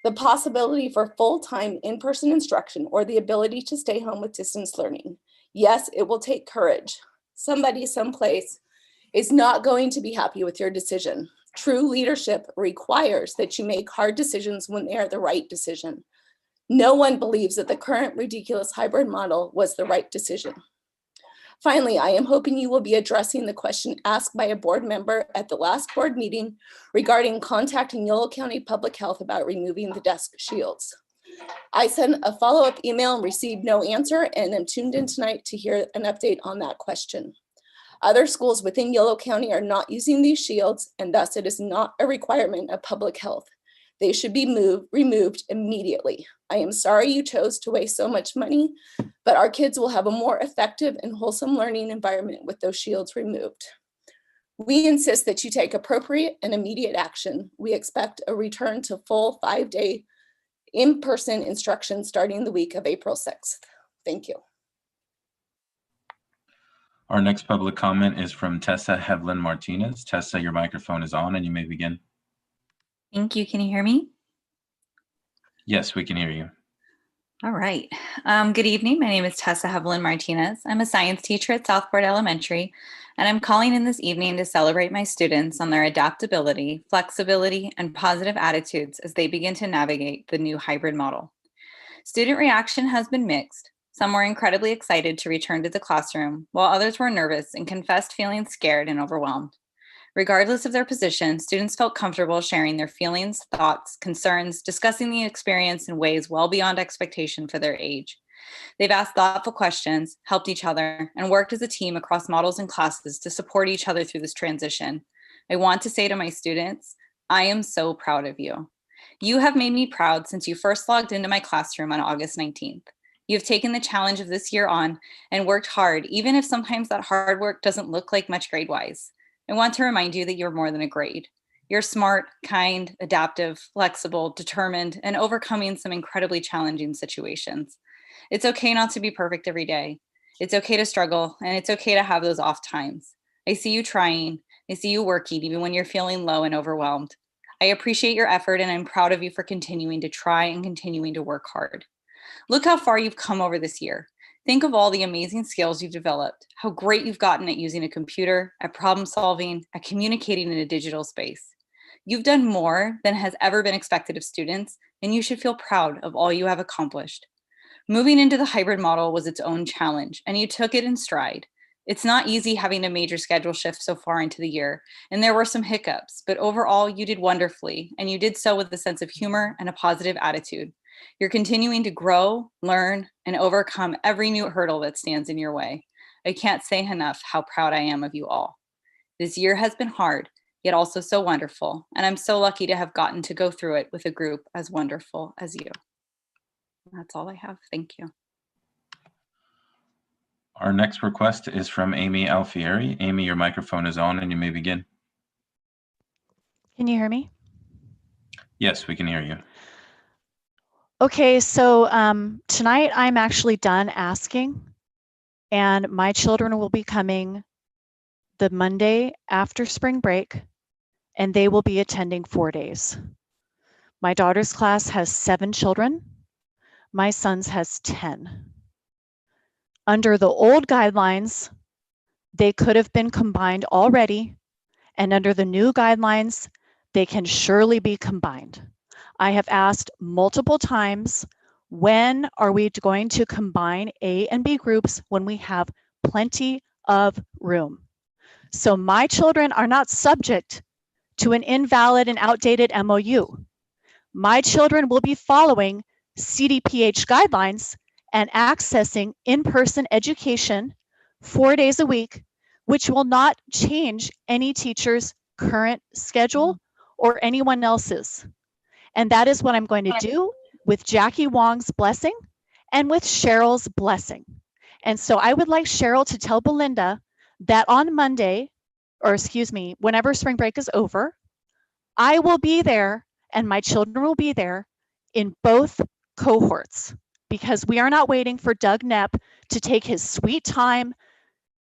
S3: The possibility for full-time in-person instruction or the ability to stay home with distance learning. Yes, it will take courage. Somebody someplace is not going to be happy with your decision. True leadership requires that you make hard decisions when they are the right decision. No one believes that the current ridiculous hybrid model was the right decision. Finally, I am hoping you will be addressing the question asked by a board member at the last board meeting regarding contacting Yolo County Public Health about removing the desk shields. I sent a follow-up email and received no answer, and am tuned in tonight to hear an update on that question. Other schools within Yolo County are not using these shields, and thus it is not a requirement of public health. They should be removed immediately. I am sorry you chose to waste so much money, but our kids will have a more effective and wholesome learning environment with those shields removed. We insist that you take appropriate and immediate action. We expect a return to full 5-day in-person instruction starting the week of April 6th. Thank you.
S2: Our next public comment is from Tessa Hevlin Martinez. Tessa, your microphone is on and you may begin.
S14: Thank you. Can you hear me?
S2: Yes, we can hear you.
S14: All right. Good evening. My name is Tessa Hevlin Martinez. I'm a science teacher at Southport Elementary, and I'm calling in this evening to celebrate my students on their adaptability, flexibility, and positive attitudes as they begin to navigate the new hybrid model. Student reaction has been mixed. Some were incredibly excited to return to the classroom, while others were nervous and confessed feeling scared and overwhelmed. Regardless of their position, students felt comfortable sharing their feelings, thoughts, concerns, discussing the experience in ways well beyond expectation for their age. They've asked thoughtful questions, helped each other, and worked as a team across models and classes to support each other through this transition. I want to say to my students, I am so proud of you. You have made me proud since you first logged into my classroom on August 19th. You've taken the challenge of this year on and worked hard, even if sometimes that hard work doesn't look like much grade-wise. I want to remind you that you're more than a grade. You're smart, kind, adaptive, flexible, determined, and overcoming some incredibly challenging situations. It's okay not to be perfect every day. It's okay to struggle, and it's okay to have those off times. I see you trying. I see you working even when you're feeling low and overwhelmed. I appreciate your effort and I'm proud of you for continuing to try and continuing to work hard. Look how far you've come over this year. Think of all the amazing skills you've developed, how great you've gotten at using a computer, at problem solving, at communicating in a digital space. You've done more than has ever been expected of students, and you should feel proud of all you have accomplished. Moving into the hybrid model was its own challenge, and you took it in stride. It's not easy having a major schedule shift so far into the year, and there were some hiccups, but overall you did wonderfully, and you did so with a sense of humor and a positive attitude. You're continuing to grow, learn, and overcome every new hurdle that stands in your way. I can't say enough how proud I am of you all. This year has been hard, yet also so wonderful, and I'm so lucky to have gotten to go through it with a group as wonderful as you. That's all I have. Thank you.
S2: Our next request is from Amy Alfieri. Amy, your microphone is on and you may begin.
S11: Can you hear me?
S2: Yes, we can hear you.
S11: Okay, so tonight I'm actually done asking, and my children will be coming the Monday after spring break, and they will be attending 4 days. My daughter's class has 7 children. My son's has 10. Under the old guidelines, they could have been combined already, and under the new guidelines, they can surely be combined. I have asked multiple times, when are we going to combine A and B groups when we have plenty of room? So my children are not subject to an invalid and outdated MOU. My children will be following CDPH guidelines and accessing in-person education 4 days a week, which will not change any teacher's current schedule or anyone else's. And that is what I'm going to do with Jackie Wong's blessing and with Cheryl's blessing. And so I would like Cheryl to tell Belinda that on Monday, or excuse me, whenever spring break is over, I will be there and my children will be there in both cohorts, because we are not waiting for Doug Knepp to take his sweet time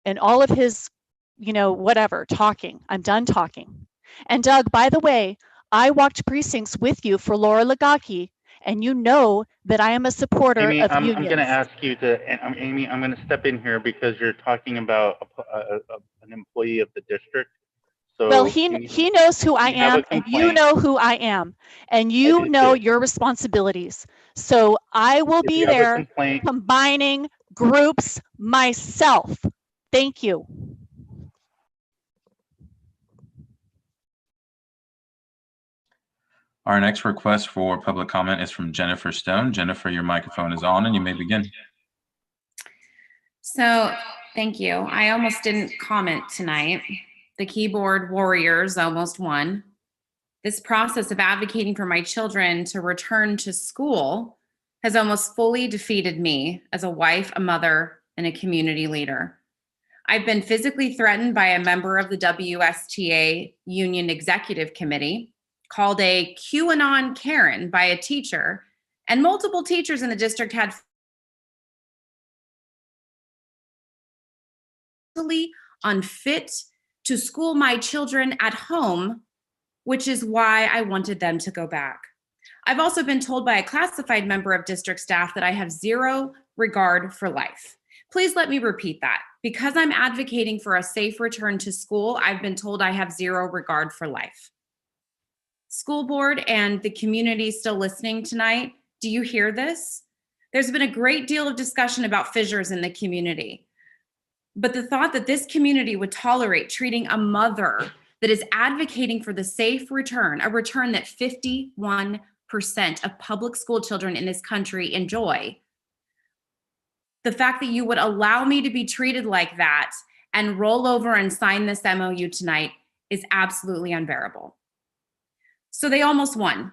S11: and all of his, whatever, talking. I'm done talking. And Doug, by the way, I walked precincts with you for Laura Lagaki, and you know that I am a supporter
S1: Amy,
S11: of
S1: I'm
S11: unions.
S1: going to ask you to, Amy, I'm going to step in here because you're talking about an employee of the district. So
S11: well, he knows who I am, and you know who I am, and you know your responsibilities. So I will be there combining groups myself. Thank you.
S2: Our next request for public comment is from Jennifer Stone. Jennifer, your microphone is on and you may begin.
S19: So, thank you. I almost didn't comment tonight. The keyboard warriors almost won. This process of advocating for my children to return to school has almost fully defeated me as a wife, a mother, and a community leader. I've been physically threatened by a member of the WSTA Union Executive Committee, called a QAnon Karen by a teacher, and multiple teachers in the district had unfit to school my children at home, which is why I wanted them to go back. I've also been told by a classified member of district staff that I have zero regard for life. Please let me repeat that. Because I'm advocating for a safe return to school, I've been told I have zero regard for life. School board and the community still listening tonight, do you hear this? There's been a great deal of discussion about fissures in the community. But the thought that this community would tolerate treating a mother that is advocating for the safe return, a return that 51% of public school children in this country enjoy, the fact that you would allow me to be treated like that and roll over and sign this MOU tonight is absolutely unbearable. So they almost won.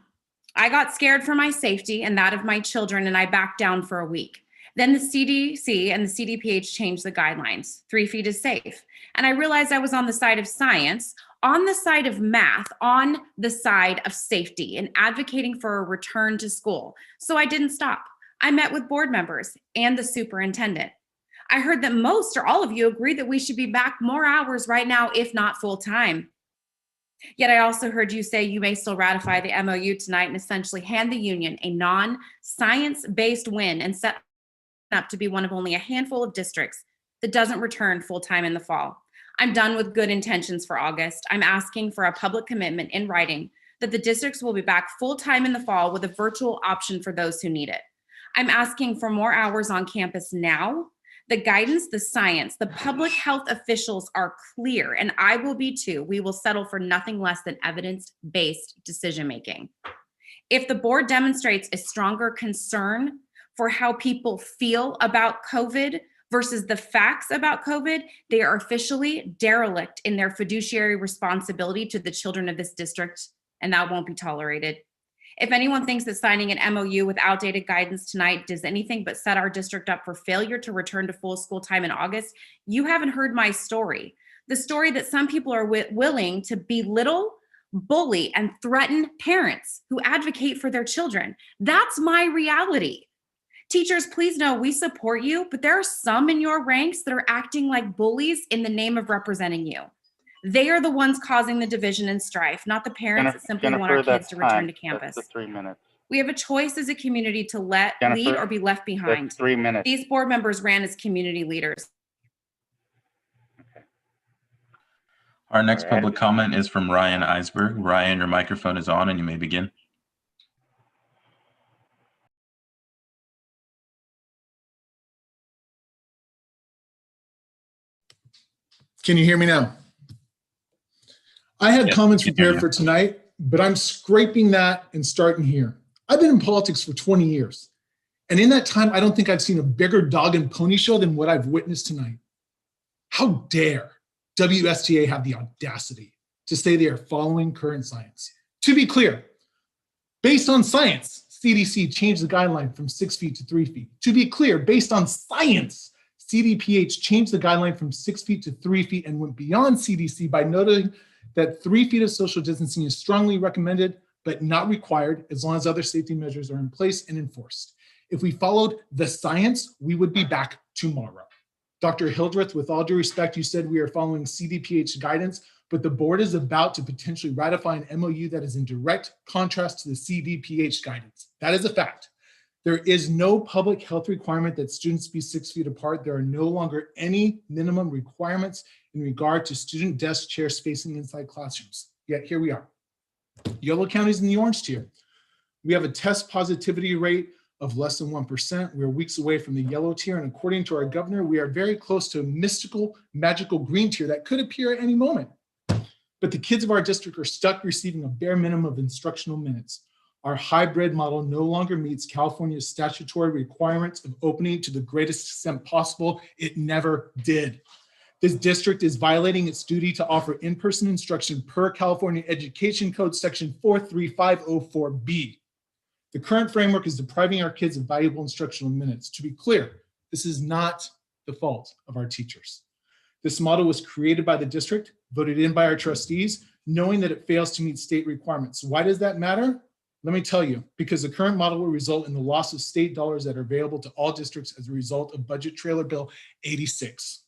S19: I got scared for my safety and that of my children, and I backed down for a week. Then the CDC and the CDPH changed the guidelines. 3 feet is safe. And I realized I was on the side of science, on the side of math, on the side of safety, and advocating for a return to school. So I didn't stop. I met with board members and the superintendent. I heard that most or all of you agree that we should be back more hours right now, if not full time. Yet I also heard you say you may still ratify the MOU tonight and essentially hand the union a non-science-based win and set up to be one of only a handful of districts that doesn't return full-time in the fall. I'm done with good intentions for August. I'm asking for a public commitment in writing that the districts will be back full-time in the fall with a virtual option for those who need it. I'm asking for more hours on campus now. The guidance, the science, the public health officials are clear, and I will be too. We will settle for nothing less than evidence-based decision-making. If the board demonstrates a stronger concern for how people feel about COVID versus the facts about COVID, they are officially derelict in their fiduciary responsibility to the children of this district, and that won't be tolerated. If anyone thinks that signing an MOU with outdated guidance tonight does anything but set our district up for failure to return to full school time in August, you haven't heard my story. The story that some people are willing to belittle, bully, and threaten parents who advocate for their children. That's my reality. Teachers, please know we support you, but there are some in your ranks that are acting like bullies in the name of representing you. They are the ones causing the division and strife, not the parents that simply want our kids to return to campus.
S1: That's the 3 minutes.
S19: We have a choice as a community to lead or be left behind.
S1: That's 3 minutes.
S19: These board members ran as community leaders.
S2: Our next public comment is from Ryan Eisberg. Ryan, your microphone is on and you may begin.
S18: Can you hear me now? I had comments prepared for tonight, but I'm scraping that and starting here. I've been in politics for 20 years. And in that time, I don't think I've seen a bigger dog and pony show than what I've witnessed tonight. How dare WSTA have the audacity to say they are following current science? To be clear, based on science, CDC changed the guideline from 6 feet to 3 feet. To be clear, based on science, CDPH changed the guideline from 6 feet to 3 feet and went beyond CDC by noting that 3 feet of social distancing is strongly recommended, but not required as long as other safety measures are in place and enforced. If we followed the science, we would be back tomorrow. Dr. Hildreth, with all due respect, you said we are following CDPH guidance, but the board is about to potentially ratify an MOU that is in direct contrast to the CDPH guidance. That is a fact. There is no public health requirement that students be 6 feet apart. There are no longer any minimum requirements in regard to student desk chair spacing inside classrooms. Yet here we are. Yellow County is in the orange tier. We have a test positivity rate of less than 1%. We're weeks away from the yellow tier. And according to our governor, we are very close to a mystical, magical green tier that could appear at any moment. But the kids of our district are stuck receiving a bare minimum of instructional minutes. Our hybrid model no longer meets California's statutory requirements of opening to the greatest extent possible. It never did. This district is violating its duty to offer in-person instruction per California Education Code Section 43504B. The current framework is depriving our kids of valuable instructional minutes. To be clear, this is not the fault of our teachers. This model was created by the district, voted in by our trustees, knowing that it fails to meet state requirements. Why does that matter? Let me tell you, because the current model will result in the loss of state dollars that are available to all districts as a result of Budget Trailer Bill 86.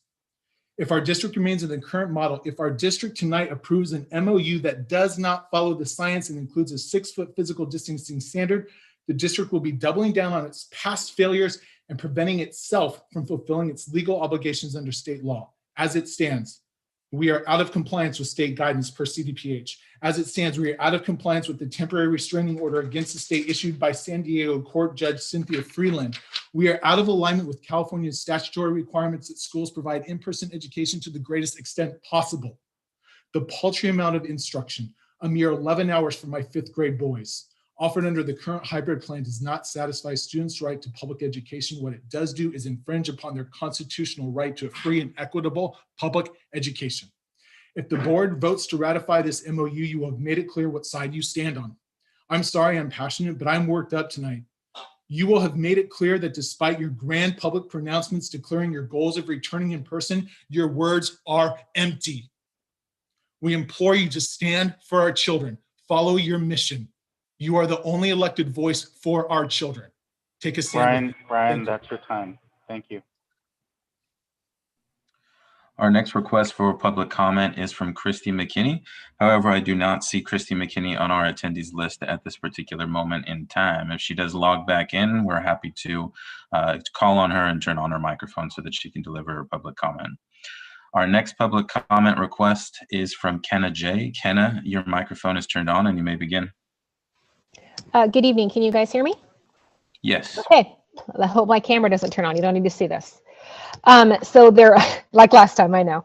S18: If our district remains in the current model, if our district tonight approves an MOU that does not follow the science and includes a 6-foot physical distancing standard, the district will be doubling down on its past failures and preventing itself from fulfilling its legal obligations under state law. As it stands, we are out of compliance with state guidance per CDPH. As it stands, we are out of compliance with the temporary restraining order against the state issued by San Diego Court Judge Cynthia Freeland. We are out of alignment with California's statutory requirements that schools provide in-person education to the greatest extent possible. The paltry amount of instruction, a mere 11 hours for my 5th grade boys, offered under the current hybrid plan does not satisfy students' right to public education. What it does do is infringe upon their constitutional right to a free and equitable public education. If the board votes to ratify this MOU, you will have made it clear what side you stand on. I'm sorry I'm passionate, but I'm worked up tonight. You will have made it clear that despite your grand public pronouncements declaring your goals of returning in person, your words are empty. We implore you to stand for our children, follow your mission. You are the only elected voice for our children. Take a stand.
S1: Brian, that's your time. Thank you.
S2: Our next request for public comment is from Christy McKinney. However, I do not see Christy McKinney on our attendees list at this particular moment in time. If she does log back in, we're happy to call on her and turn on her microphone so that she can deliver her public comment. Our next public comment request is from Kenna J. Kenna, your microphone is turned on and you may begin.
S10: Good evening. Can you guys hear me?
S2: Yes.
S10: Okay. I hope my camera doesn't turn on. You don't need to see this. So there, like last time, I know.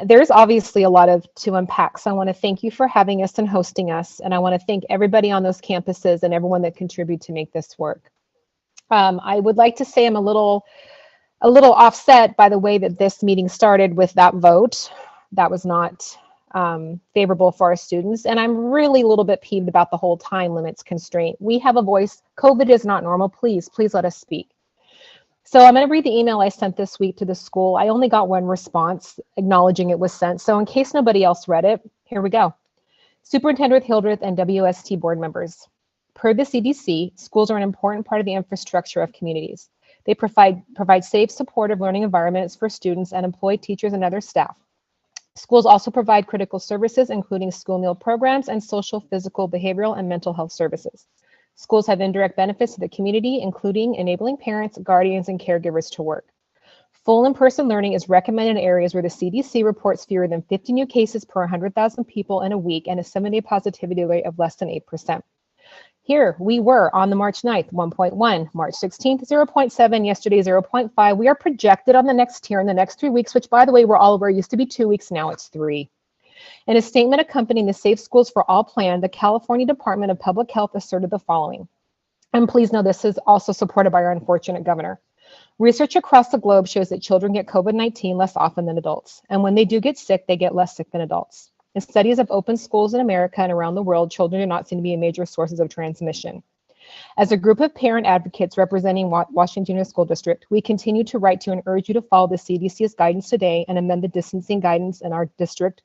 S10: There's obviously a lot to unpack. So I want to thank you for having us and hosting us. And I want to thank everybody on those campuses and everyone that contributed to make this work. I would like to say I'm a little offset by the way that this meeting started with that vote. That was not favorable for our students. And I'm really a little bit peeved about the whole time limits constraint. We have a voice. COVID is not normal. Please let us speak. So I'm going to read the email I sent this week to the school. I only got one response acknowledging it was sent. So in case nobody else read it, here we go. Superintendent Hildreth and WST board members. Per the CDC, schools are an important part of the infrastructure of communities. They provide safe, supportive learning environments for students and employ teachers and other staff. Schools also provide critical services, including school meal programs and social, physical, behavioral, and mental health services. Schools have indirect benefits to the community, including enabling parents, guardians, and caregivers to work. Full in-person learning is recommended in areas where the CDC reports fewer than 50 new cases per 100,000 people in a week and a 7-day positivity rate of less than 8%. Here we were on the March 9th, 1.1, March 16th, 0.7, yesterday 0.5. We are projected on the next tier in the next 3 weeks, which by the way, we're all aware used to be 2 weeks, now it's 3. In a statement accompanying the Safe Schools for All plan, the California Department of Public Health asserted the following. And please know this is also supported by our unfortunate governor. Research across the globe shows that children get COVID-19 less often than adults. And when they do get sick, they get less sick than adults. In studies of open schools in America and around the world, children do not seem to be major sources of transmission. As a group of parent advocates representing Washington Union School District, we continue to write to and urge you to follow the CDC's guidance today and amend the distancing guidance in our district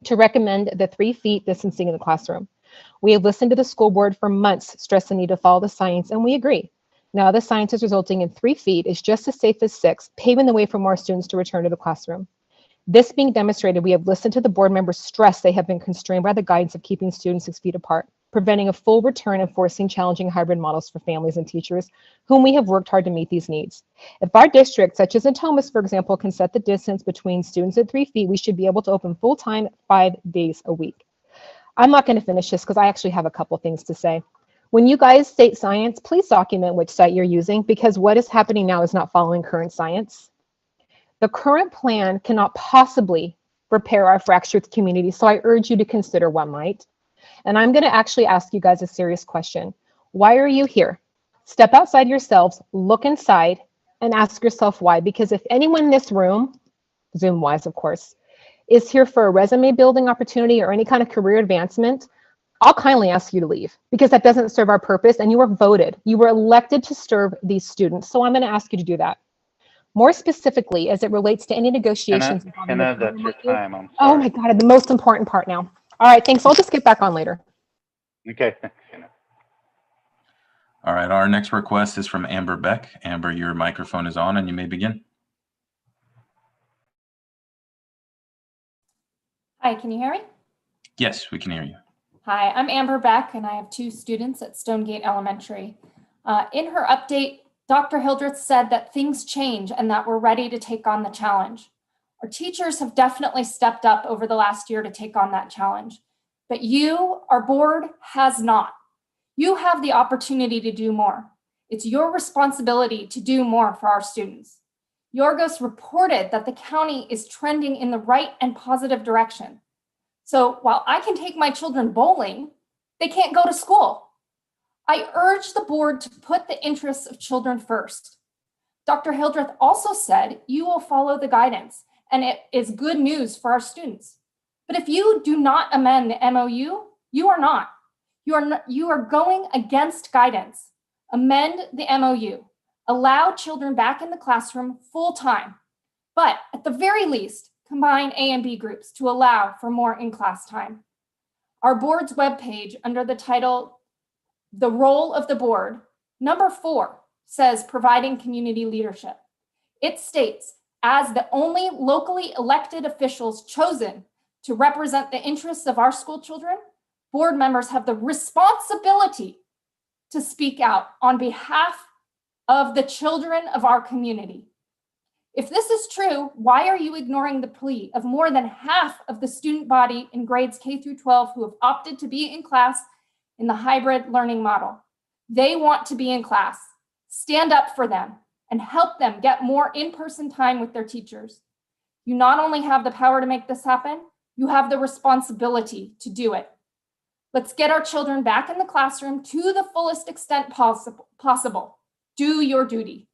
S10: to recommend the 3 feet distancing in the classroom. We have listened to the school board for months, stress the need to follow the science, and we agree. Now the science is resulting in 3 feet is just as safe as 6, paving the way for more students to return to the classroom. This being demonstrated, we have listened to the board members stress they have been constrained by the guidance of keeping students 6 feet apart, preventing a full return and forcing challenging hybrid models for families and teachers, whom we have worked hard to meet these needs. If our district, such as in Thomas, for example, can set the distance between students at 3 feet, we should be able to open full-time 5 days a week. I'm not going to finish this because I actually have a couple things to say. When you guys state science, please document which site you're using, because what is happening now is not following current science. The current plan cannot possibly repair our fractured community, so I urge you to consider what might. And I'm going to actually ask you guys a serious question. Why are you here? Step outside yourselves, look inside, and ask yourself why. Because if anyone in this room, Zoom-wise, of course, is here for a resume building opportunity or any kind of career advancement, I'll kindly ask you to leave, because that doesn't serve our purpose, and you were voted. You were elected to serve these students, so I'm going to ask you to do that. More specifically, as it relates to any negotiations.
S1: Kenna, that's your time. I'm sorry.
S10: Oh my God, the most important part now. All right, thanks. I'll just get back on later.
S1: Okay, thanks, Kenna.
S2: All right, our next request is from Amber Beck. Amber, your microphone is on and you may begin.
S20: Hi, can you hear me?
S2: Yes, we can hear you.
S20: Hi, I'm Amber Beck, and I have 2 students at Stonegate Elementary. In her update, Dr. Hildreth said that things change and that we're ready to take on the challenge. Our teachers have definitely stepped up over the last year to take on that challenge, but you, our board, has not. You have the opportunity to do more. It's your responsibility to do more for our students. Yorgos reported that the county is trending in the right and positive direction. So while I can take my children bowling, they can't go to school. I urge the board to put the interests of children first. Dr. Hildreth also said you will follow the guidance, and it is good news for our students. But if you do not amend the MOU, you are not. You are going against guidance. Amend the MOU. Allow children back in the classroom full time, but at the very least, combine A and B groups to allow for more in-class time. Our board's webpage under the title, The Role of the Board, number 4 says providing community leadership. It states As the only locally elected officials chosen to represent the interests of our school children, board members have the responsibility to speak out on behalf of the children of our community. If this is true, why are you ignoring the plea of more than half of the student body in grades K through 12 who have opted to be in class in the hybrid learning model? They want to be in class. Stand up for them and help them get more in-person time with their teachers. You not only have the power to make this happen, you have the responsibility to do it. Let's get our children back in the classroom to the fullest extent possible. Do your duty.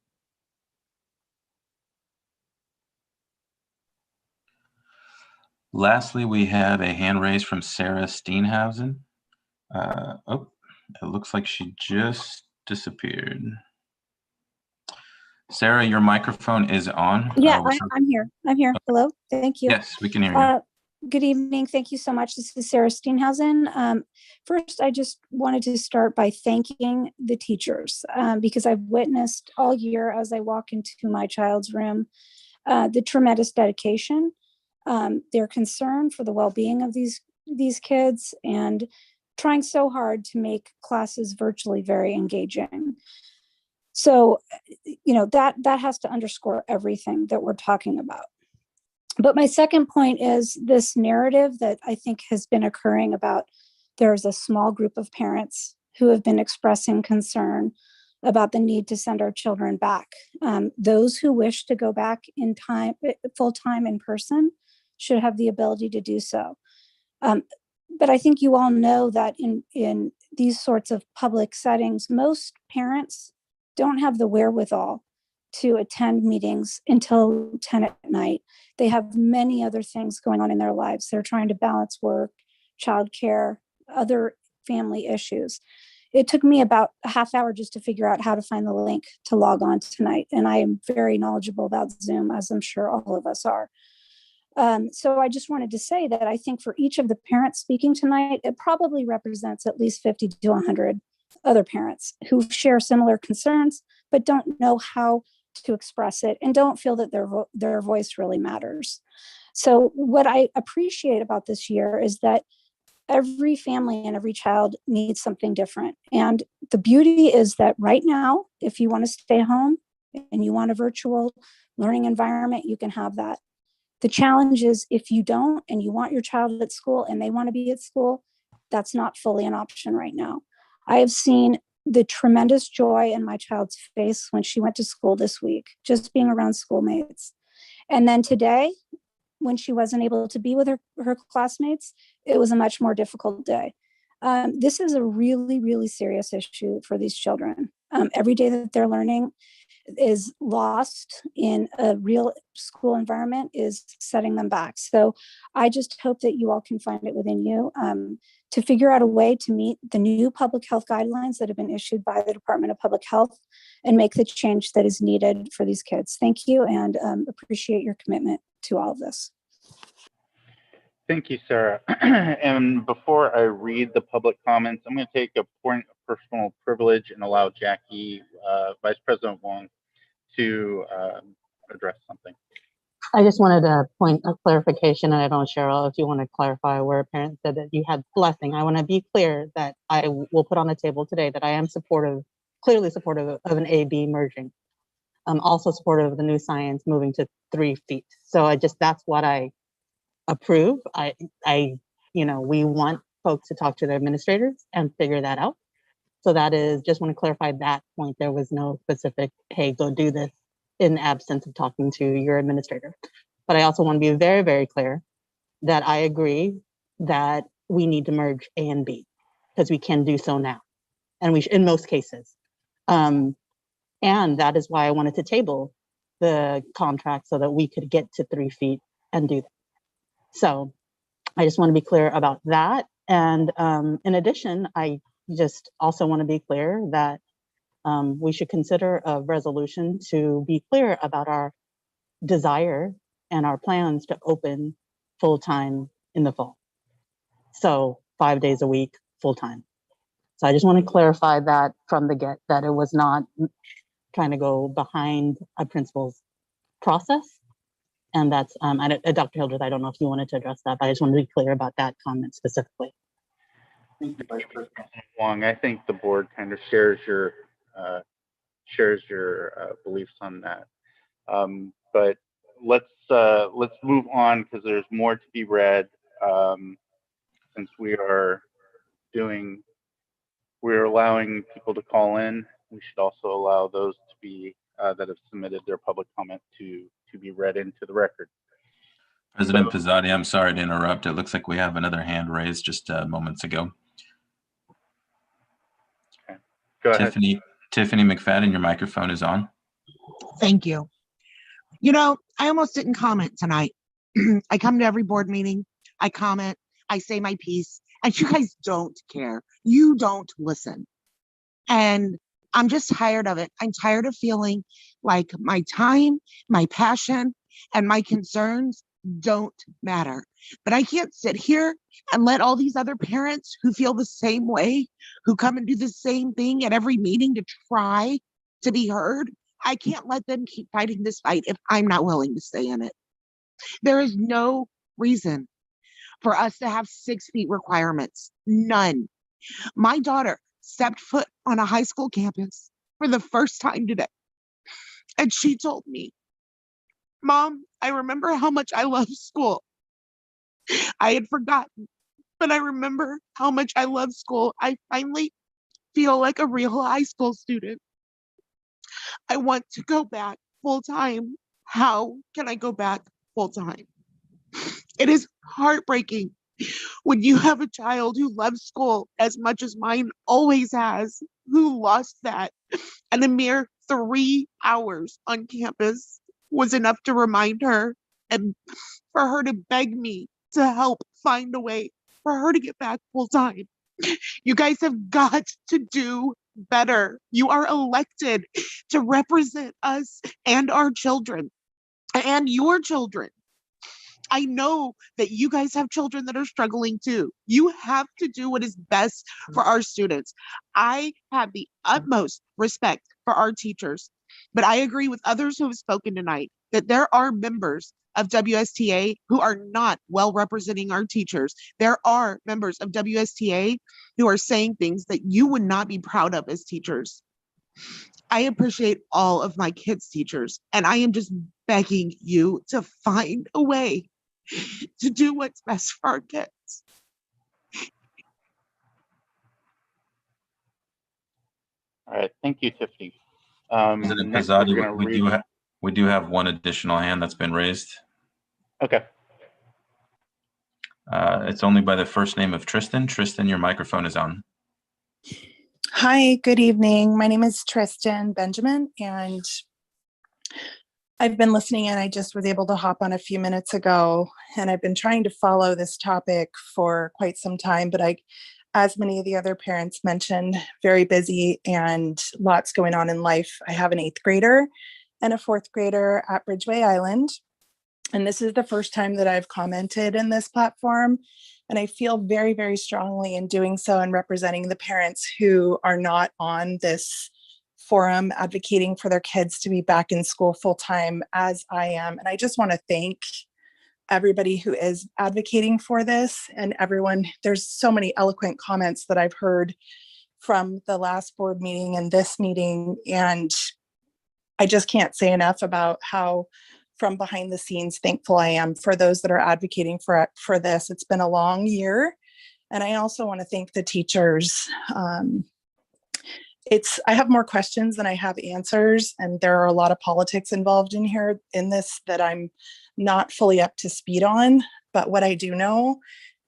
S2: Lastly, we have a hand raised from Sarah Steenhausen. Oh, it looks like she just disappeared. Sarah, your microphone is on.
S12: Yeah, I'm here. I'm here. Hello. Thank you.
S2: Yes, we can hear you.
S12: Good evening. Thank you so much. This is Sarah Steenhausen. First, I just wanted to start by thanking the teachers because I've witnessed all year as I walk into my child's room the tremendous dedication, their concern for the well-being of these kids, and trying so hard to make classes virtually very engaging. So, you know, that has to underscore everything that we're talking about. But my second point is this narrative that I think has been occurring about there's a small group of parents who have been expressing concern about the need to send our children back. Those who wish to go back in time, full-time in person, should have the ability to do so. But I think you all know that in these sorts of public settings, most parents don't have the wherewithal to attend meetings until 10 at night. They have many other things going on in their lives. They're trying to balance work, childcare, other family issues. It took me about a half hour just to figure out how to find the link to log on tonight. And I am very knowledgeable about Zoom, as I'm sure all of us are. So I just wanted to say that I think for each of the parents speaking tonight, it probably represents at least 50 to 100 other parents who share similar concerns, but don't know how to express it and don't feel that their voice really matters. So what I appreciate about this year is that every family and every child needs something different. And the beauty is that right now, if you want to stay home and you want a virtual learning environment, you can have that. The challenge is if you don't and you want your child at school and they want to be at school, that's not fully an option right now. I have seen the tremendous joy in my child's face when she went to school this week, just being around schoolmates. And then today, when she wasn't able to be with her classmates, it was a much more difficult day. This is a really, really serious issue for these children. Every day that they're learning is lost in a real school environment is setting them back. So I just hope that you all can find it within you to figure out a way to meet the new public health guidelines that have been issued by the Department of Public Health and make the change that is needed for these kids. Thank you, and appreciate your commitment to all of this.
S1: Thank you, Sarah. And before I read the public comments, I'm going to take a point of personal privilege and allow Jackie, Vice President Wong, to address something.
S17: I just wanted a point of clarification, and I don't know, Cheryl, if you want to clarify where a parent said that you had blessing. I want to be clear that I will put on the table today that I am supportive, clearly supportive of an A-B merging. I'm also supportive of the new science moving to 3 feet. So that's what I approve. We want folks to talk to their administrators and figure that out. So that is, just want to clarify that point. There was no specific, hey, go do this in absence of talking to your administrator. But I also want to be very, very clear that I agree that we need to merge A and B because we can do so now. And we in most cases. And that is why I wanted to table the contract so that we could get to 3 feet and do that. So I just want to be clear about that. And in addition, I just also want to be clear that we should consider a resolution to be clear about our desire and our plans to open full-time in the fall. So 5 days a week, full-time. So I just want to clarify that from the get, that it was not trying to go behind a principal's process, And that's, Dr. Hildreth, I don't know if you wanted to address that, but I just wanted to be clear about that comment specifically. Thank you, Vice President
S1: Wong, I think the board kind of shares your beliefs on that. But let's move on because there's more to be read. Since we're allowing people to call in, we should also allow those to be that have submitted their public comment to be read into the record.
S2: President Pizzotti, I'm sorry to interrupt. It looks like we have another hand raised just moments ago.
S1: Okay. Go ahead.
S2: Tiffany McFadden, your microphone is on.
S5: Thank you. You know, I almost didn't comment tonight. I come to every board meeting, I comment, I say my piece, and you guys don't care. You don't listen. And I'm just tired of it. I'm tired of feeling like my time, my passion, and my concerns don't matter. But I can't sit here and let all these other parents who feel the same way, who come and do the same thing at every meeting to try to be heard, I can't let them keep fighting this fight if I'm not willing to stay in it. There is no reason for us to have 6 feet requirements. None. My daughter stepped foot on a high school campus for the first time today. And she told me, Mom, I remember how much I love school. I had forgotten, but I remember how much I love school. I finally feel like a real high school student. I want to go back full time. How can I go back full time? It is heartbreaking when you have a child who loves school as much as mine always has, who lost that, and a mere 3 hours on campus was enough to remind her and for her to beg me to help find a way for her to get back full time. You guys have got to do better. You are elected to represent us and our children and your children. I know that you guys have children that are struggling too. You have to do what is best for our students. I have the utmost respect for our teachers, but I agree with others who have spoken tonight that there are members of WSTA who are not well representing our teachers. There are members of WSTA who are saying things that you would not be proud of as teachers. I appreciate all of my kids' teachers, and I am just begging you to find a way to do what's best for our kids.
S1: All right, thank you, Tiffany.
S2: President
S1: Next,
S2: Pizzotti,
S1: we're gonna
S2: we do have one additional hand that's been raised.
S1: Okay.
S2: It's only by the first name of Tristan. Tristan, your microphone is on.
S21: Hi, good evening. My name is Tristan Benjamin, and I've been listening and I just was able to hop on a few minutes ago, and I've been trying to follow this topic for quite some time, but as many of the other parents mentioned, very busy and lots going on in life. I have an 8th grader and a 4th grader at Bridgeway Island. And this is the first time that I've commented in this platform. And I feel very, very strongly in doing so and representing the parents who are not on this forum advocating for their kids to be back in school full time as I am. And I just want to thank everybody who is advocating for this and everyone. There's so many eloquent comments that I've heard from the last board meeting and this meeting. And I just can't say enough about how from behind the scenes thankful I am for those that are advocating for this. It's been a long year. And I also want to thank the teachers. I have more questions than I have answers, and there are a lot of politics involved in here in this that I'm not fully up to speed on. But what I do know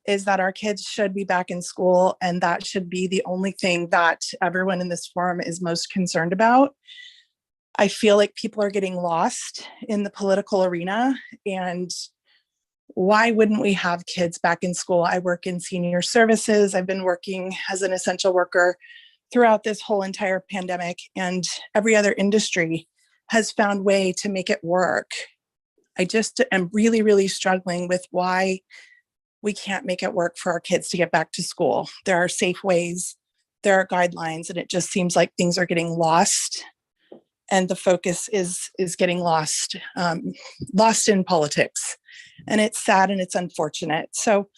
S21: is that our kids should be back in school, and that should be the only thing that everyone in this forum is most concerned about. I feel like people are getting lost in the political arena, and why wouldn't we have kids back in school? I work in senior services. I've been working as an essential worker throughout this whole entire pandemic, and every other industry has found way to make it work. I just am really, really struggling with why we can't make it work for our kids to get back to school. There are safe ways, there are guidelines, and it just seems like things are getting lost and the focus is getting lost in politics. And it's sad and it's unfortunate. So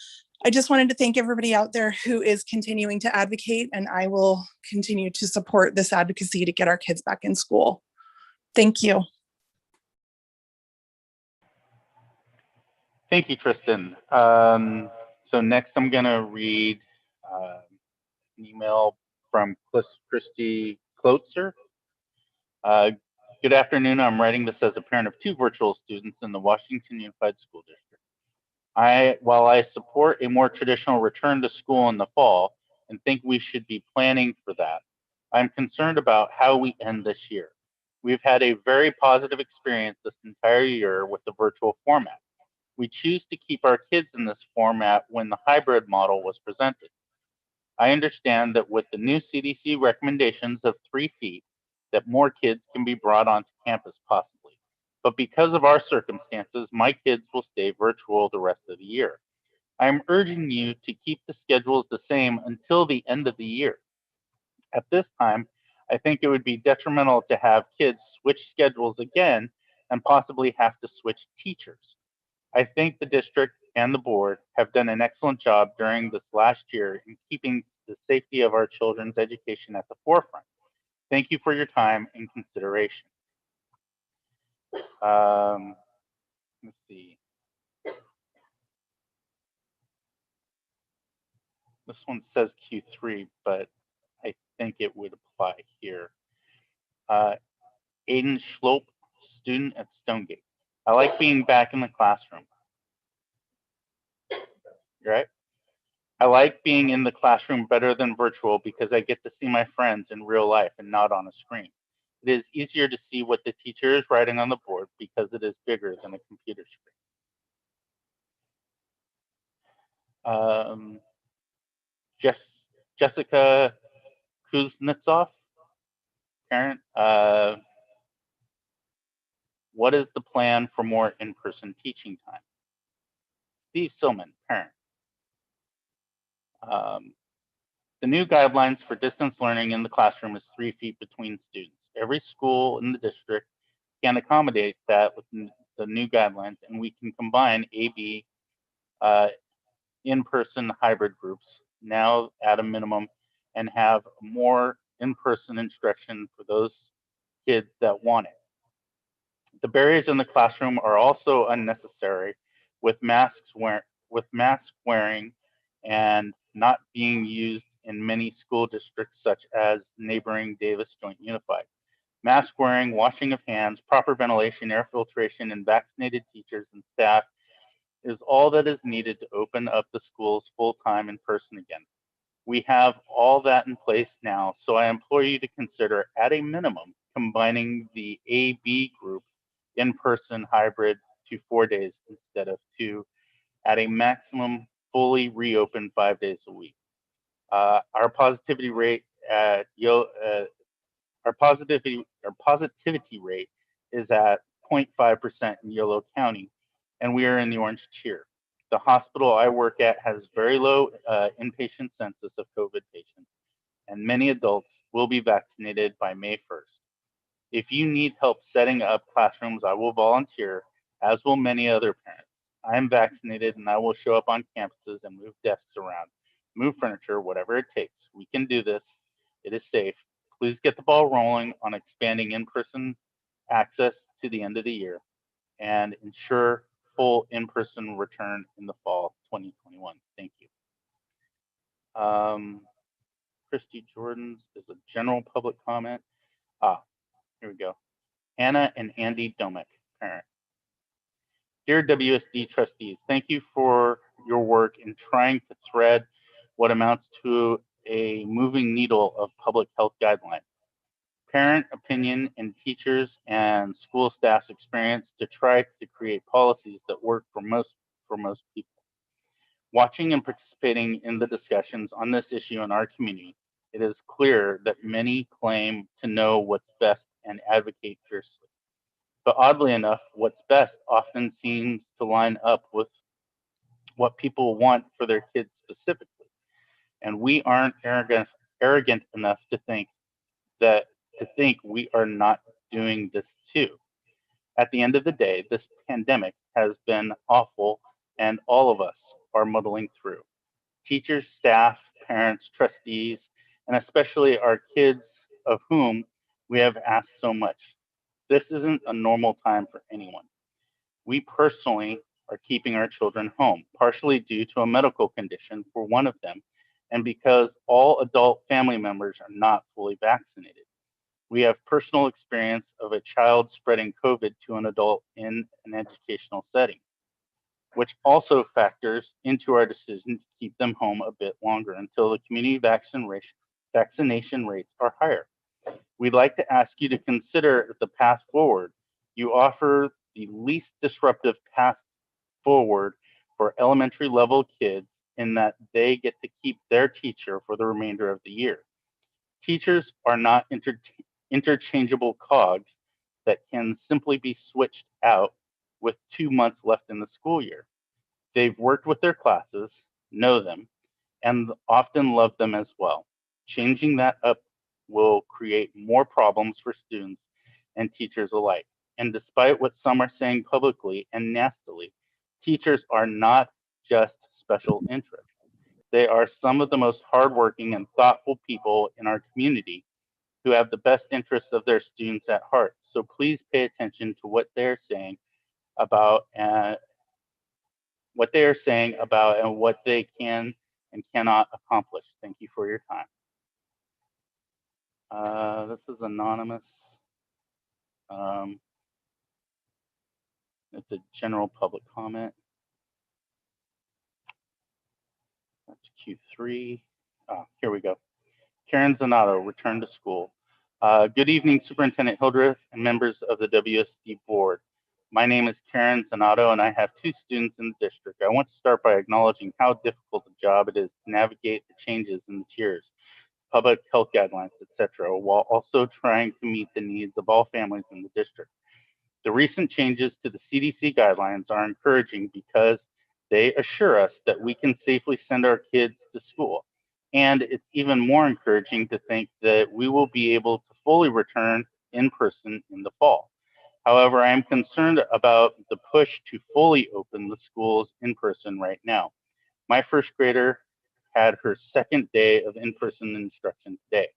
S21: I just wanted to thank everybody out there who is continuing to advocate, and I will continue to support this advocacy to get our kids back in school. Thank you.
S1: Thank you, Tristan. So next I'm gonna read an email from Christy Klotzer. Good afternoon, I'm writing this as a parent of 2 virtual students in the Washington Unified School District. While I support a more traditional return to school in the fall and think we should be planning for that, I'm concerned about how we end this year. We've had a very positive experience this entire year with the virtual format. We choose to keep our kids in this format when the hybrid model was presented. I understand that with the new CDC recommendations of 3 feet, that more kids can be brought onto campus possibly. But because of our circumstances, my kids will stay virtual the rest of the year. I am urging you to keep the schedules the same until the end of the year. At this time, I think it would be detrimental to have kids switch schedules again and possibly have to switch teachers. I think the district and the board have done an excellent job during this last year in keeping the safety of our children's education at the forefront. Thank you for your time and consideration. Let's see. This one says Q3, but I think it would apply here. Aiden Schlope, student at Stonegate. I like being back in the classroom. Right? I like being in the classroom better than virtual because I get to see my friends in real life and not on a screen. It is easier to see what the teacher is writing on the board because it is bigger than a computer screen. Jessica Kuznetsov, parent. What is the plan for more in-person teaching time? Steve Silman, parent. The new guidelines for distance learning in the classroom is 3 feet between students. Every school in the district can accommodate that with the new guidelines, and we can combine AB in-person hybrid groups now at a minimum and have more in-person instruction for those kids that want it. The barriers in the classroom are also unnecessary with mask wearing and not being used in many school districts such as neighboring Davis Joint Unified. Mask wearing, washing of hands, proper ventilation, air filtration, and vaccinated teachers and staff is all that is needed to open up the schools full-time in person again. We have all that in place now, so I implore you to consider, at a minimum, combining the AB group in-person hybrid to 4 days instead of 2, at a maximum fully reopened 5 days a week. Our positivity rate at our positivity rate is at 0.5% in Yolo County, and we are in the orange tier. The hospital I work at has very low inpatient census of COVID patients, and many adults will be vaccinated by May 1st. If you need help setting up classrooms, I will volunteer, as will many other parents. I am vaccinated and I will show up on campuses and move desks around, move furniture, whatever it takes. We can do this. It is safe. Please get the ball rolling on expanding in-person access to the end of the year and ensure full in-person return in the fall 2021. Thank you. Christy Jordan's is a general public comment. Here we go. Hannah and Andy Domek, parent. Dear WSD trustees, thank you for your work in trying to thread what amounts to a moving needle of public health guidelines. Parent opinion and teachers and school staff's experience to try to create policies that work for most people. Watching and participating in the discussions on this issue in our community, it is clear that many claim to know what's best and advocate fiercely. But oddly enough, what's best often seems to line up with what people want for their kids specifically. And we aren't arrogant enough to think we are not doing this too. At the end of the day, this pandemic has been awful and all of us are muddling through. Teachers, staff, parents, trustees, and especially our kids of whom we have asked so much. This isn't a normal time for anyone. We personally are keeping our children home, partially due to a medical condition for one of them, and because all adult family members are not fully vaccinated. We have personal experience of a child spreading COVID to an adult in an educational setting, which also factors into our decision to keep them home a bit longer until the community vaccination rates are higher. We'd like to ask you to consider the path forward. You offer the least disruptive path forward for elementary level kids in that they get to keep their teacher for the remainder of the year. Teachers are not interchangeable cogs that can simply be switched out with 2 months left in the school year. They've worked with their classes, know them, and often love them as well. Changing that up will create more problems for students and teachers alike. And despite what some are saying publicly and nastily, teachers are not just special interests. They are some of the most hardworking and thoughtful people in our community who have the best interests of their students at heart. So please pay attention to what they're saying about and what they can and cannot accomplish. Thank you for your time. This is anonymous. It's a general public comment. That's Q3. Here we go. Karen Zanato, return to school. Good evening, Superintendent Hildreth and members of the WSD board. My name is Karen Zanato and I have 2 students in the district. I want to start by acknowledging how difficult a job it is to navigate the changes in the tiers, public health guidelines, etc., while also trying to meet the needs of all families in the district. The recent changes to the CDC guidelines are encouraging because they assure us that we can safely send our kids to school. And it's even more encouraging to think that we will be able to fully return in person in the fall. However, I am concerned about the push to fully open the schools in person right now. My first grader had her second day of in-person instruction today.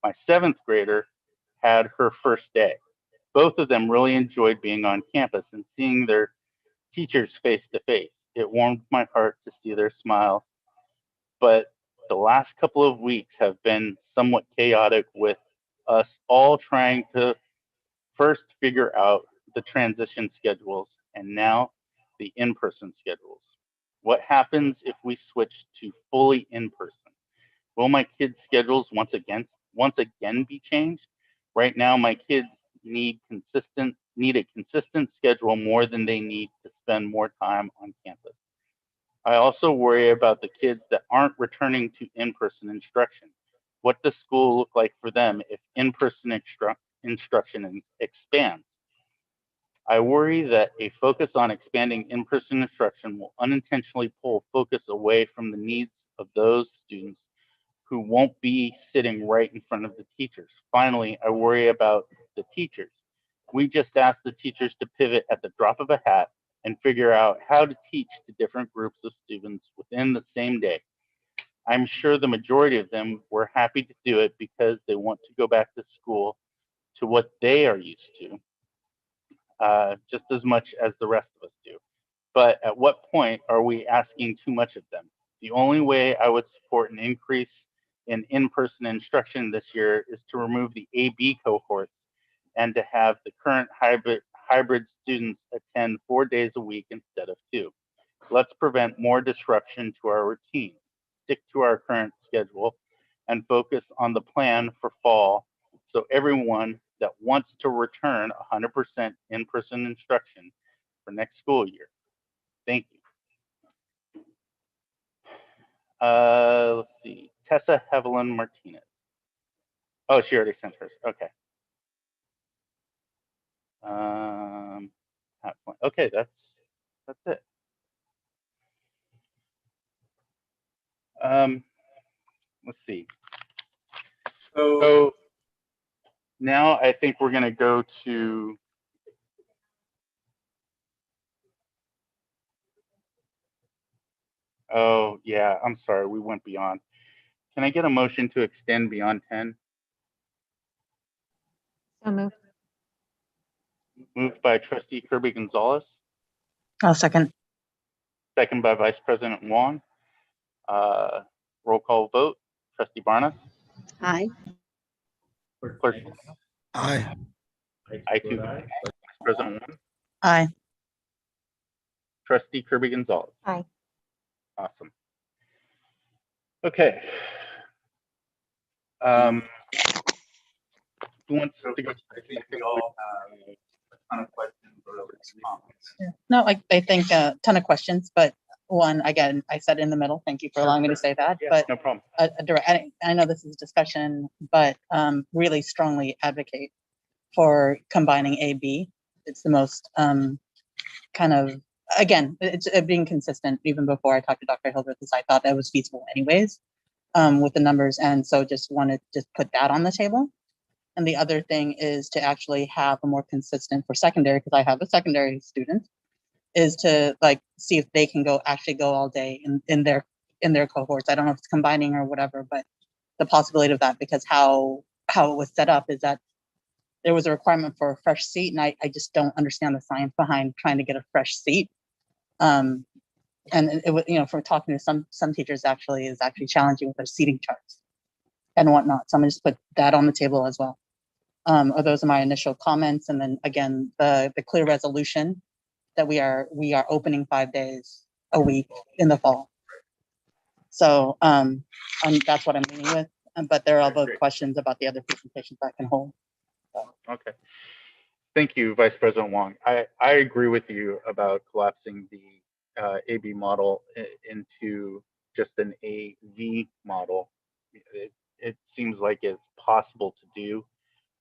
S1: My 7th grader had her first day. Both of them really enjoyed being on campus and seeing their teachers face to face. It warmed my heart to see their smiles. But the last couple of weeks have been somewhat chaotic with us all trying to first figure out the transition schedules and now the in-person schedules. What happens if we switch to fully in-person? Will my kids' schedules once again be changed? Right now, my kids need a consistent schedule more than they need to spend more time on campus. I also worry about the kids that aren't returning to in-person instruction. What does school look like for them if in-person instruction expands? I worry that a focus on expanding in-person instruction will unintentionally pull focus away from the needs of those students who won't be sitting right in front of the teachers. Finally, I worry about the teachers. We just ask the teachers to pivot at the drop of a hat and figure out how to teach to different groups of students within the same day. I'm sure the majority of them were happy to do it because they want to go back to school to what they are used to, just as much as the rest of us do. But at what point are we asking too much of them? The only way I would support an increase in in-person instruction this year is to remove the AB cohorts and to have the current hybrid students attend 4 days a week instead of 2. Let's prevent more disruption to our routine, stick to our current schedule, and focus on the plan for fall so everyone that wants to return 100% in-person instruction for next school year. Thank you. Let's see, Tessa Hevelin Martinez. Oh, she already sent hers, okay. Okay, that's it. Let's see. So Now I think we're going to go to oh yeah, I'm sorry, we went beyond. Can I get a motion to extend beyond 10?
S10: So moved.
S1: Moved by trustee Kirby Gonzalez,
S17: I'll second.
S1: second by Vice President Wong. Roll call vote. Trustee Barnes.
S17: Aye.
S1: Clerk.
S18: Aye.
S1: I too. Vice President Wong.
S17: Aye.
S1: Trustee Kirby Gonzalez.
S10: Aye.
S1: Awesome. Okay. Who wants to go? I think we all have a ton of questions or comments.
S17: No, I think a ton of questions, but one, again, I said in the middle, thank you for allowing me to say that,
S1: Yeah,
S17: but
S1: no problem.
S17: I know this is a discussion, but really strongly advocate for combining A-B. It's the most kind of, again, it's being consistent. Even before I talked to Dr. Hildreth, I thought that was feasible anyways with the numbers. And so just wanted to just put that on the table. And the other thing is to actually have a more consistent for secondary, because I have a secondary student, is to like see if they can actually go all day in their cohorts. I don't know if it's combining or whatever, but the possibility of that, because how it was set up is that there was a requirement for a fresh seat, and I just don't understand the science behind trying to get a fresh seat. And it was, you know, for talking to some teachers, actually is actually challenging with their seating charts and whatnot. So I'm gonna just put that on the table as well. Those are my initial comments, and then again, the clear resolution that we are opening 5 days a week in the fall. So that's what I'm meeting with. But there are other questions about the other presentations I can hold. So.
S1: Okay. Thank you, Vice President Wong. I agree with you about collapsing the AB model into just an AV model. It seems like it's possible to do.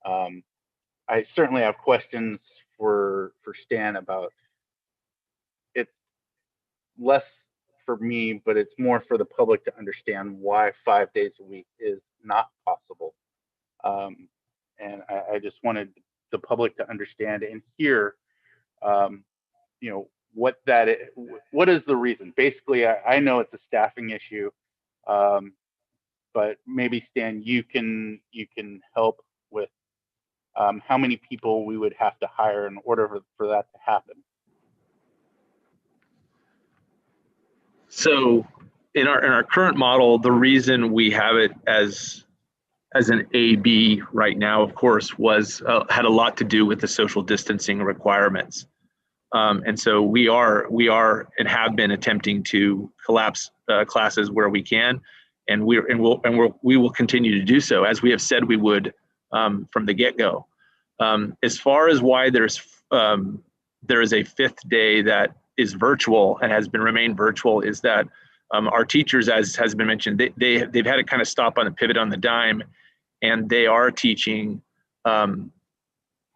S1: I certainly have questions for Stan about it. Less for me, but it's more for the public to understand why 5 days a week is not possible. And I just wanted the public to understand and hear, you know, what is the reason. Basically, I know it's a staffing issue, but maybe Stan, you can help with how many people we would have to hire in order for that to happen.
S8: So in our current model, the reason we have it as an AB right now, of course, had a lot to do with the social distancing requirements. And so we are and have been attempting to collapse classes where we can, and we will continue to do so, as we have said we would from the get-go. As far as why there is a fifth day that is virtual and has remained virtual, is that our teachers, as has been mentioned, they've had to kind of stop on the pivot on the dime, and they are teaching.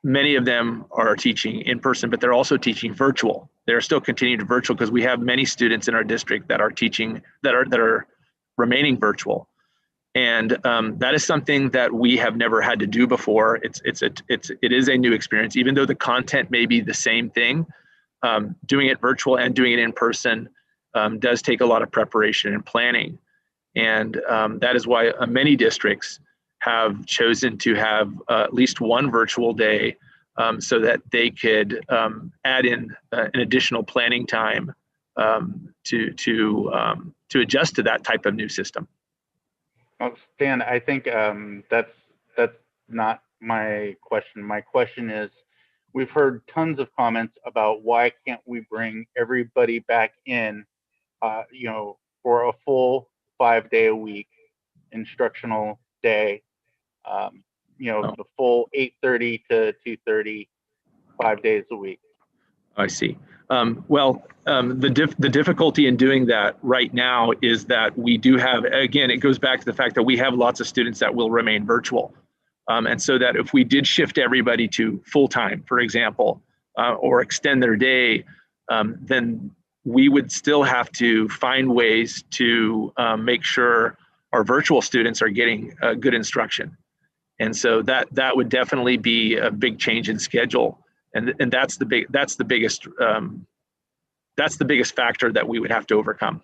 S8: Many of them are teaching in person, but they're also teaching virtual. They're still continuing to virtual because we have many students in our district that are teaching that are remaining virtual. And that is something that we have never had to do before. It is a new experience, even though the content may be the same thing. Doing it virtual and doing it in person does take a lot of preparation and planning. And that is why many districts have chosen to have at least one virtual day so that they could add in an additional planning time to adjust to that type of new system.
S1: Well, Stan, I think that's not my question. My question is, we've heard tons of comments about why can't we bring everybody back in, you know, for a full 5 day a week instructional day, you know, the full 8:30 to 2:30, 5 days a week.
S8: I see. The difficulty in doing that right now is that we do have, again, it goes back to the fact that we have lots of students that will remain virtual. And so that if we did shift everybody to full-time, for example, or extend their day, then we would still have to find ways to make sure our virtual students are getting good instruction. And so that would definitely be a big change in schedule. And that's the biggest factor that we would have to overcome.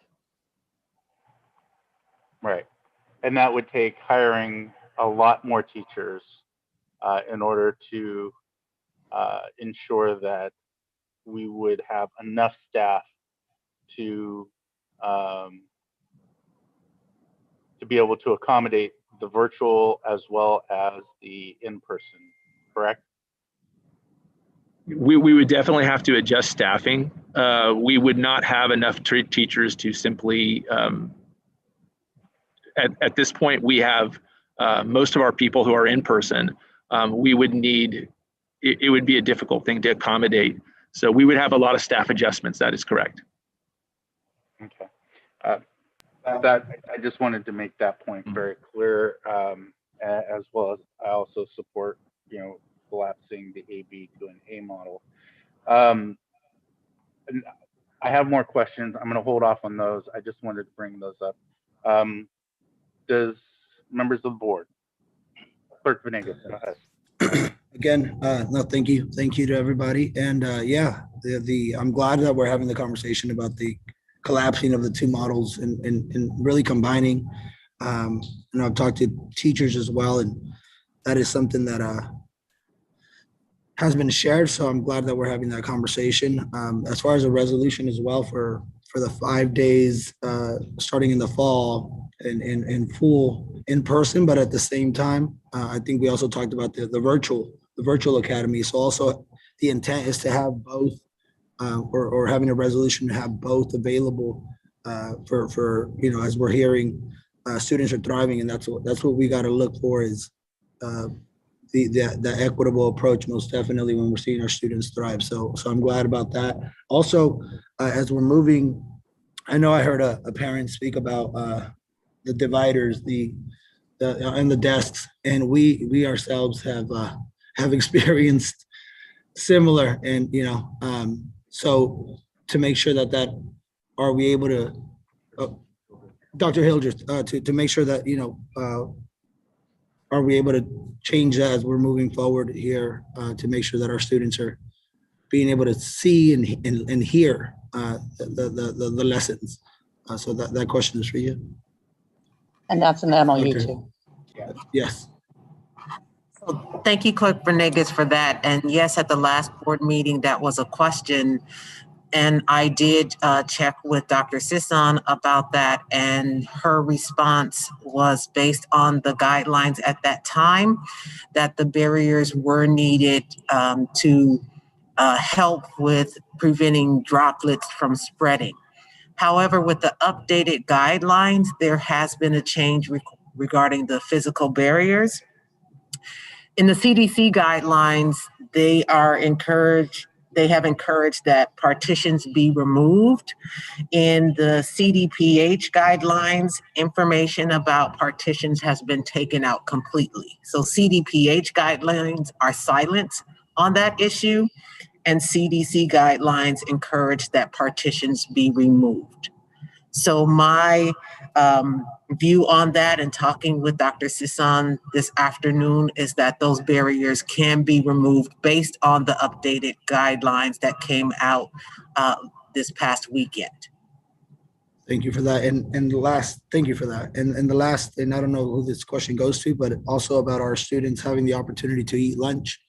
S1: Right. And that would take hiring a lot more teachers in order to ensure that we would have enough staff to be able to accommodate the virtual as well as the in-person, correct?
S8: We would definitely have to adjust staffing. We would not have enough teachers to simply, at this point, we have most of our people who are in person. We would need, it would be a difficult thing to accommodate. So we would have a lot of staff adjustments. That is correct.
S1: Okay. That I just wanted to make that point very clear, as well as I also support, collapsing the AB to an A model. And I have more questions. I'm going to hold off on those. I just wanted to bring those up. Does members of the board, Clerk Venegas, go ahead.
S4: Again, no, thank you. Thank you to everybody. And yeah, I'm glad that we're having the conversation about the collapsing of the two models and really combining. I've talked to teachers as well, and that is something that has been shared. So I'm glad that we're having that conversation. As far as a resolution as well for the 5 days starting in the fall and in full in person, but at the same time, I think we also talked about the virtual academy. So also the intent is to have both or having a resolution to have both available for as we're hearing students are thriving, and that's what we got to look for is the equitable approach, most definitely, when we're seeing our students thrive. So I'm glad about that. Also, as we're moving, I know I heard a parent speak about the dividers, and the desks, and we ourselves have experienced similar, and so to make sure that are we able to, Dr. Hildreth, to make sure that are we able to change that as we're moving forward here to make sure that our students are being able to see and hear the lessons. So that question is for you.
S17: And that's an MOU too.
S4: Yes.
S16: So thank you, Clerk Venegas, for that. And yes, at the last board meeting, that was a question. And I did check with Dr. Sisson about that, and her response was based on the guidelines at that time, that the barriers were needed to help with preventing droplets from spreading. However, with the updated guidelines, there has been a change regarding the physical barriers. In the CDC guidelines, they have encouraged that partitions be removed. In the CDPH guidelines, information about partitions has been taken out completely. So CDPH guidelines are silent on that issue, and CDC guidelines encourage that partitions be removed. So my view on that, and talking with Dr. Sisson this afternoon, is that those barriers can be removed based on the updated guidelines that came out this past weekend.
S4: Thank you for that. And the last, thank you for that. And the last, and I don't know who this question goes to, but also about our students having the opportunity to eat lunch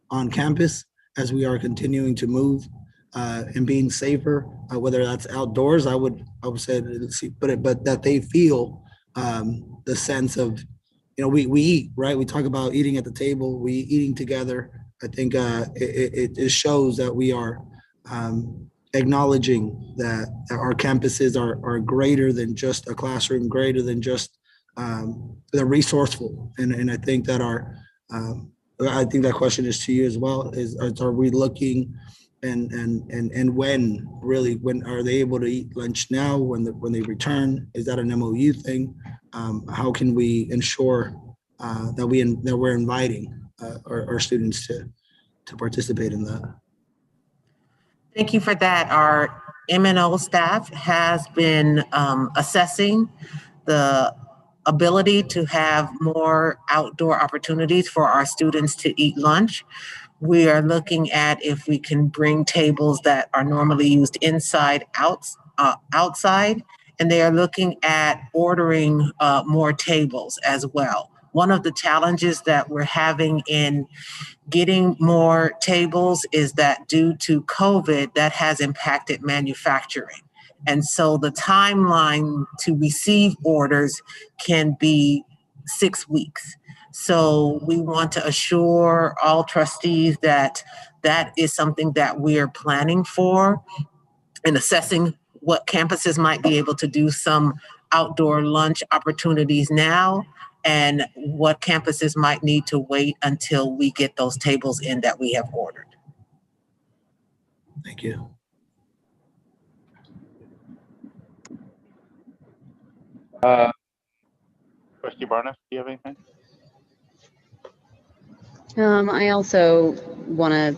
S4: on campus as we are continuing to move and being safer, whether that's outdoors, I would say, but that they feel the sense of, we eat, right? We talk about eating at the table, we eating together. I think it shows that we are acknowledging that our campuses are greater than just a classroom, greater than just they're resourceful. And I think that I think that question is to you as well, are we looking and when are they able to eat lunch now when they return? Is that an MOU thing? How can we ensure that we're inviting our students to participate in that?
S16: Thank you for that. Our MNO staff has been assessing the
S6: ability to have more outdoor opportunities for our students to eat lunch. We are looking at if we can bring tables that are normally used inside outside, and they are looking at ordering more tables as well. One of the challenges that we're having in getting more tables is that due to COVID, that has impacted manufacturing. And so the timeline to receive orders can be 6 weeks. So we want to assure all trustees that that is something that we are planning for and assessing what campuses might be able to do some outdoor lunch opportunities now and what campuses might need to wait until we get those tables in that we have ordered.
S4: Thank you.
S1: Trustee Barnes, do you have anything?
S15: I also want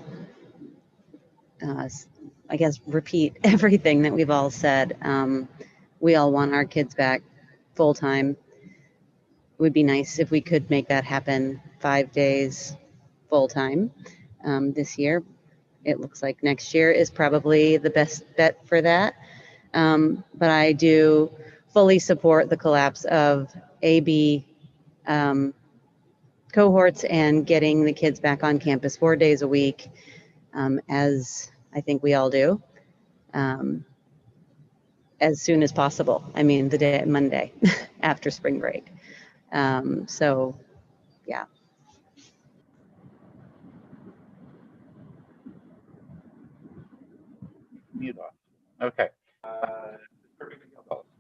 S15: to, I guess, repeat everything that we've all said. We all want our kids back full time. It would be nice if we could make that happen 5 days full time this year. It looks like next year is probably the best bet for that. But I do fully support the collapse of AB cohorts and getting the kids back on campus 4 days a week, as I think we all do, as soon as possible. I mean, the day Monday after spring break. So, yeah.
S1: Okay.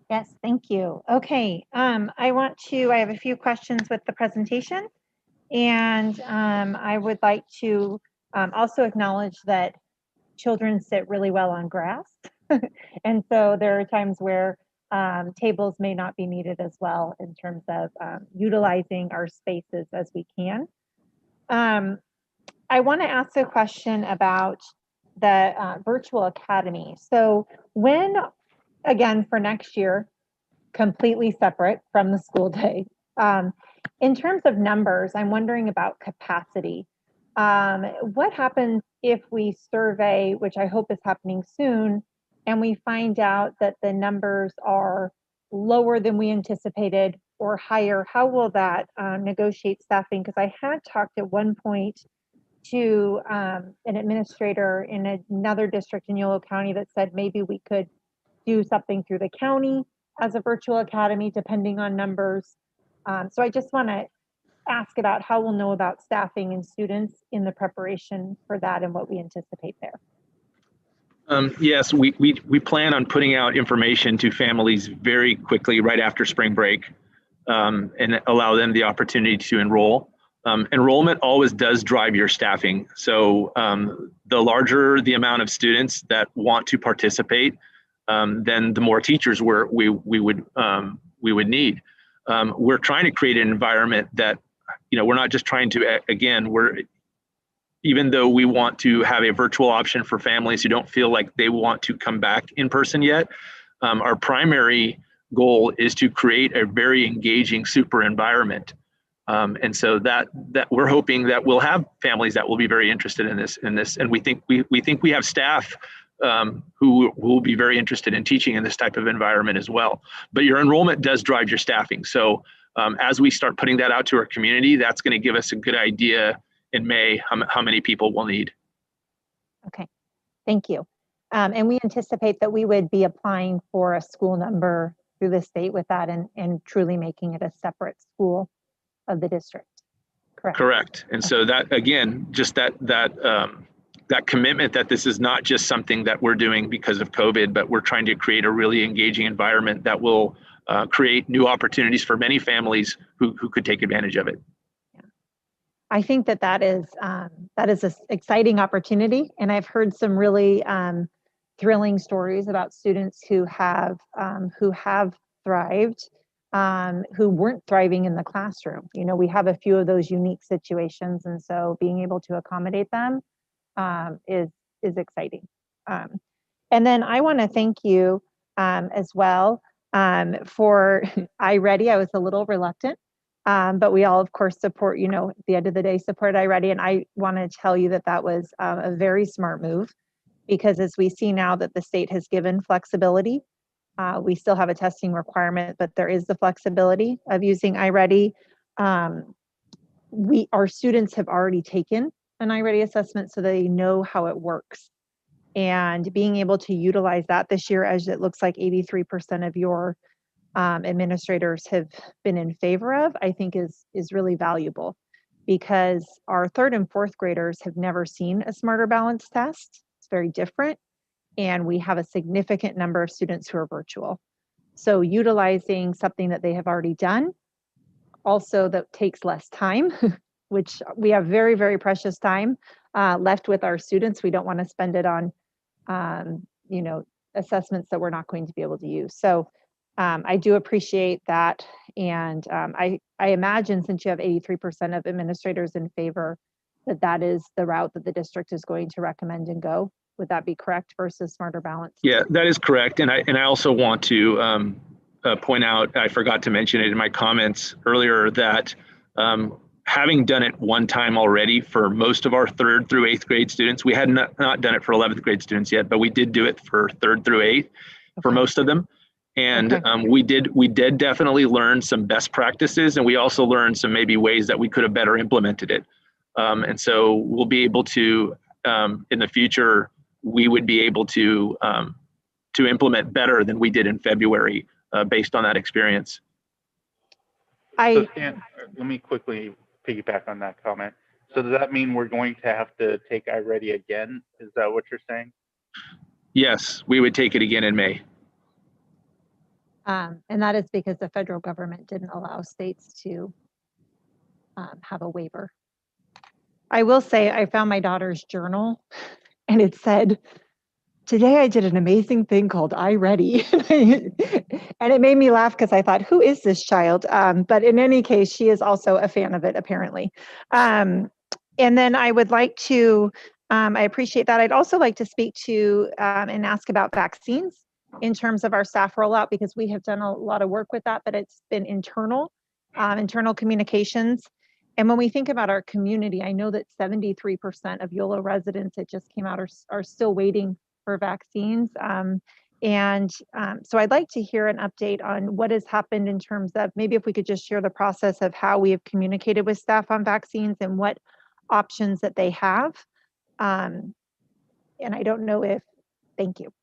S23: Yes, thank you. Okay, I have a few questions with the presentation, and I would like to also acknowledge that children sit really well on grass. And so there are times where tables may not be needed as well in terms of utilizing our spaces as we can. I want to ask a question about the virtual academy. So when, again, for next year, completely separate from the school day, in terms of numbers, I'm wondering about capacity. What happens if we survey, which I hope is happening soon, and we find out that the numbers are lower than we anticipated or higher? How will that negotiate staffing? Because I had talked at one point to an administrator in another district in Yolo County that said maybe we could do something through the county as a virtual academy, depending on numbers. So I just want to ask about how we'll know about staffing and students in the preparation for that and what we anticipate there.
S8: Yes, we plan on putting out information to families very quickly right after spring break, and allow them the opportunity to enroll. Enrollment always does drive your staffing. So the larger the amount of students that want to participate, then the more teachers we would need. We're trying to create an environment that, we're not just trying to, again, even though we want to have a virtual option for families who don't feel like they want to come back in person yet, our primary goal is to create a very engaging super environment. And so that we're hoping that we'll have families that will be very interested in this, and we think we have staff who will be very interested in teaching in this type of environment as well. But your enrollment does drive your staffing. So as we start putting that out to our community, that's going to give us a good idea in May how many people we'll need.
S23: Okay, thank you. And we anticipate that we would be applying for a school number through the state with that and truly making it a separate school of the district, correct?
S8: Correct. And so that, again, just that commitment that this is not just something that we're doing because of COVID, but we're trying to create a really engaging environment that will create new opportunities for many families who could take advantage of it.
S23: I think that is an exciting opportunity, and I've heard some really thrilling stories about students who have thrived, who weren't thriving in the classroom. We have a few of those unique situations, and so being able to accommodate them is exciting. And then I want to thank you as well For iReady, I was a little reluctant, but we all, of course, support, at the end of the day, support iReady. And I want to tell you that that was a very smart move, because as we see now that the state has given flexibility, we still have a testing requirement, but there is the flexibility of using iReady. Our students have already taken an iReady assessment, so they know how it works. And being able to utilize that this year, as it looks like 83% of your administrators have been in favor of, I think is really valuable, because our 3rd and 4th graders have never seen a Smarter Balance test. It's very different. And we have a significant number of students who are virtual. So utilizing something that they have already done, also that takes less time, which we have very, very precious time left with our students. We don't want to spend it on, assessments that we're not going to be able to use. So I do appreciate that. And I imagine, since you have 83% of administrators in favor, that is the route that the district is going to recommend and go. Would that be correct, versus Smarter Balance?
S9: Yeah, that is correct. And I also want to point out, I forgot to mention it in my comments earlier, that having done it one time already for most of our 3rd through 8th grade students, we had not done it for 11th grade students yet, but we did do it for 3rd through 8th for most of them. And we did definitely learn some best practices, and we also learned some maybe ways that we could have better implemented it. And so we'll be able to, in the future, we would be able to implement better than we did in February based on that experience.
S1: So Stan, let me quickly piggyback on that comment. So does that mean we're going to have to take iReady again? Is that what you're saying?
S9: Yes, we would take it again in May.
S23: And that is because the federal government didn't allow states to have a waiver. I will say I found my daughter's journal, and it said, "Today I did an amazing thing called iReady." And it made me laugh, because I thought, who is this child? But in any case, she is also a fan of it, apparently. And then I would like to, I appreciate that. I'd also like to speak to and ask about vaccines in terms of our staff rollout, because we have done a lot of work with that, but it's been internal communications. And when we think about our community, I know that 73% of YOLO residents that just came out are still waiting for vaccines. So I'd like to hear an update on what has happened in terms of, maybe if we could just share the process of how we have communicated with staff on vaccines and what options that they have. And I don't know if, thank you.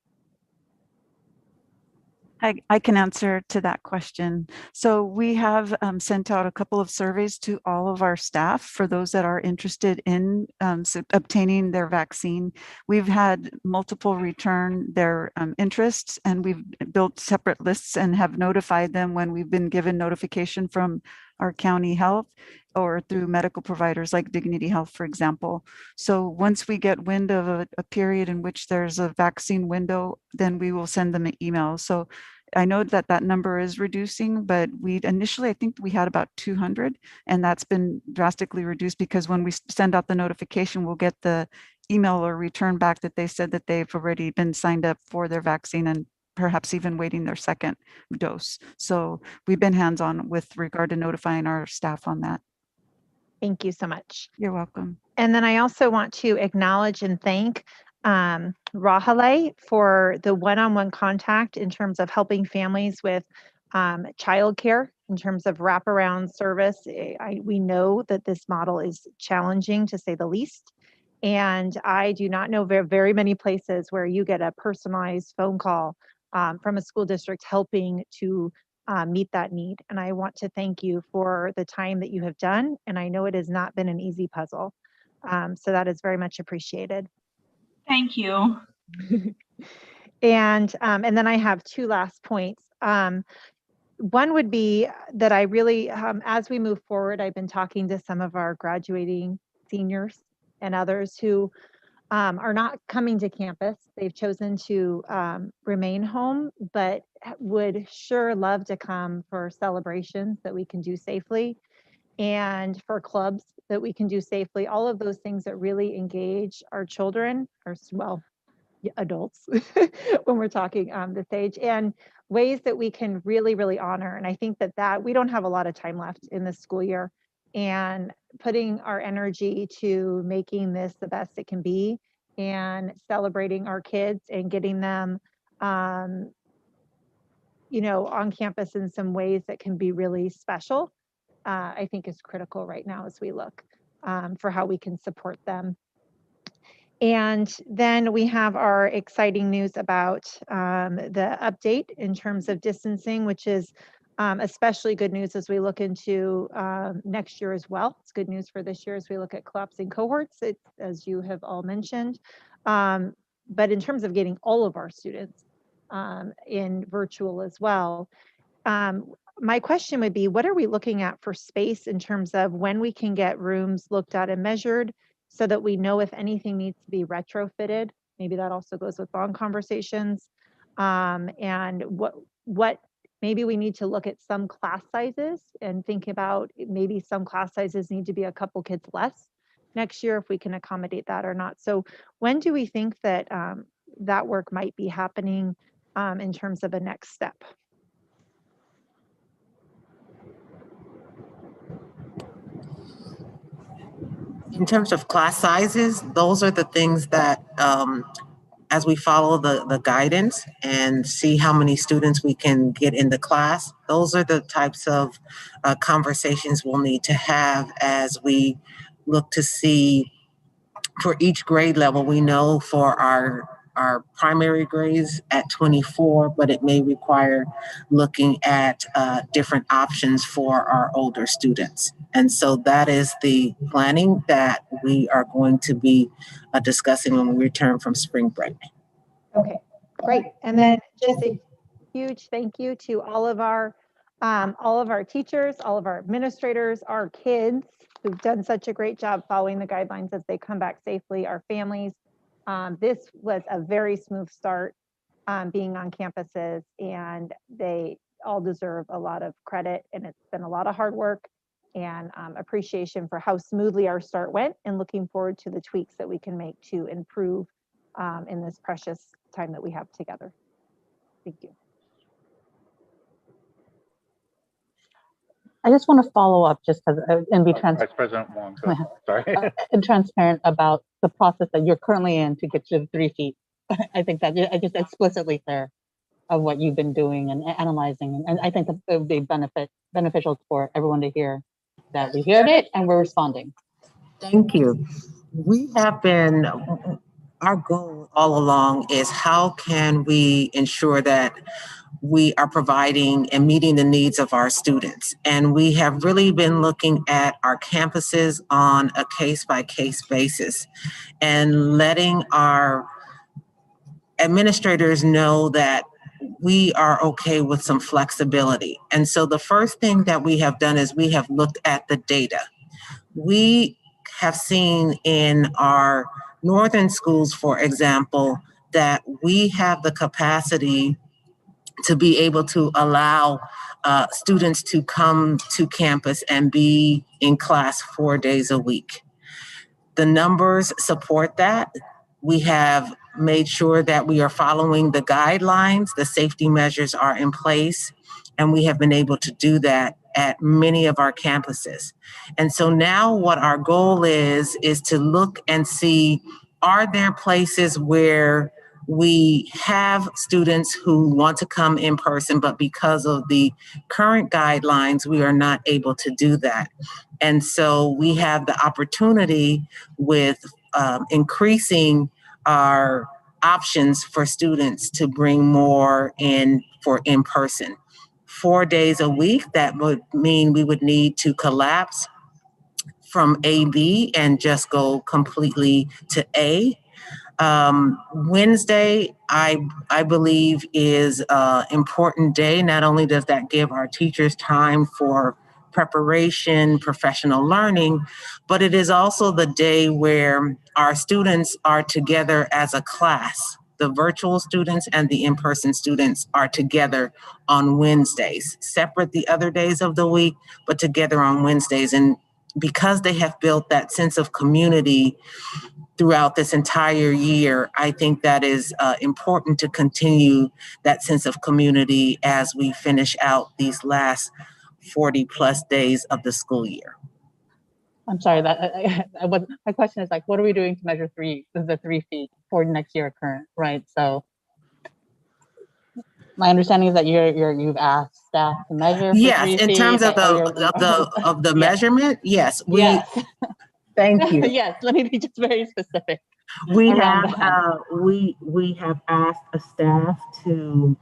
S13: I can answer to that question. So we have sent out a couple of surveys to all of our staff for those that are interested in obtaining their vaccine. We've had multiple return their interests, and we've built separate lists and have notified them when we've been given notification from our county health or through medical providers like Dignity Health, for example. So once we get wind of a period in which there's a vaccine window, then we will send them an email. So I know that number is reducing, but we initially, I think we had about 200, and that's been drastically reduced, because when we send out the notification, we'll get the email or return back that they said that they've already been signed up for their vaccine and perhaps even waiting their second dose. So we've been hands-on with regard to notifying our staff on that.
S23: Thank you so much.
S13: You're welcome.
S23: And then I also want to acknowledge and thank Rahale for the one-on-one contact in terms of helping families with childcare, in terms of wraparound service. We know that this model is challenging, to say the least. And I do not know very many places where you get a personalized phone call from a school district helping to meet that need. And I want to thank you for the time that you have done. And I know it has not been an easy puzzle. So that is very much appreciated.
S22: Thank you.
S23: And then I have two last points. One would be that I really, as we move forward, I've been talking to some of our graduating seniors and others who are not coming to campus. They've chosen to remain home, but would sure love to come for celebrations that we can do safely, and for clubs that we can do safely. All of those things that really engage our children, or well, adults, when we're talking this age. And ways that we can really, really honor. And I think that we don't have a lot of time left in this school year, and putting our energy to making this the best it can be and celebrating our kids and getting them, you know, on campus in some ways that can be really special, I think is critical right now as we look for how we can support them. And then we have our exciting news about the update in terms of distancing, which is especially good news as we look into next year as well. It's good news for this year as we look at collapsing cohorts, as you have all mentioned. But in terms of getting all of our students in virtual as well, my question would be, what are we looking at for space in terms of when we can get rooms looked at and measured, so that we know if anything needs to be retrofitted? Maybe that also goes with bond conversations. And what maybe we need to look at some class sizes and think about maybe some class sizes need to be a couple kids less next year, if we can accommodate that or not. So when do we think that that work might be happening in terms of a next step?
S6: In terms of class sizes, those are the things that, as we follow the guidance and see how many students we can get in the class, those are the types of conversations we'll need to have as we look to see for each grade level. We know for our primary grades at 24, but it may require looking at different options for our older students. And so that is the planning that we are going to be discussing when we return from spring break.
S23: Okay, great. And then just a huge thank you to all of our teachers, all of our administrators, our kids who've done such a great job following the guidelines as they come back safely, our families. This was a very smooth start being on campuses, and they all deserve a lot of credit, and it's been a lot of hard work and appreciation for how smoothly our start went, and looking forward to the tweaks that we can make to improve in this precious time that we have together. Thank you.
S17: I just want to follow up just because and be transparent.
S1: Vice President Wong, sorry.
S17: And transparent about the process that you're currently in to get to the 3 feet. I think that I just explicitly clear of what you've been doing and analyzing, and I think that it would be beneficial for everyone to hear that we heard it and we're responding.
S6: Thank you. We have been, our goal all along is how can we ensure that we are providing and meeting the needs of our students. And we have really been looking at our campuses on a case-by-case basis and letting our administrators know that we are okay with some flexibility. And so the first thing that we have done is we have looked at the data. We have seen in our northern schools, for example, that we have the capacity to be able to allow students to come to campus and be in class 4 days a week. The numbers support that. We have made sure that we are following the guidelines, the safety measures are in place, and we have been able to do that at many of our campuses. And so now what our goal is to look and see, are there places where we have students who want to come in person, but because of the current guidelines, we are not able to do that. And so we have the opportunity with increasing our options for students to bring more in for in-person. 4 days a week, that would mean we would need to collapse from AB and just go completely to A. Wednesday, I believe, is an important day. Not only does that give our teachers time for preparation, professional learning, but it is also the day where our students are together as a class. The virtual students and the in-person students are together on Wednesdays, separate the other days of the week, but together on Wednesdays. And because they have built that sense of community, throughout this entire year, I think that is important to continue that sense of community as we finish out these last 40 plus days of the school year.
S17: I'm sorry, my question is like, what are we doing to measure the 3 feet for next year current, right? So my understanding is that you've asked staff to measure.
S6: Yes, in terms of the measurement, yes.
S17: Yes.
S6: Thank you.
S17: Yes, let me be just very specific.
S6: We have we have asked a staff to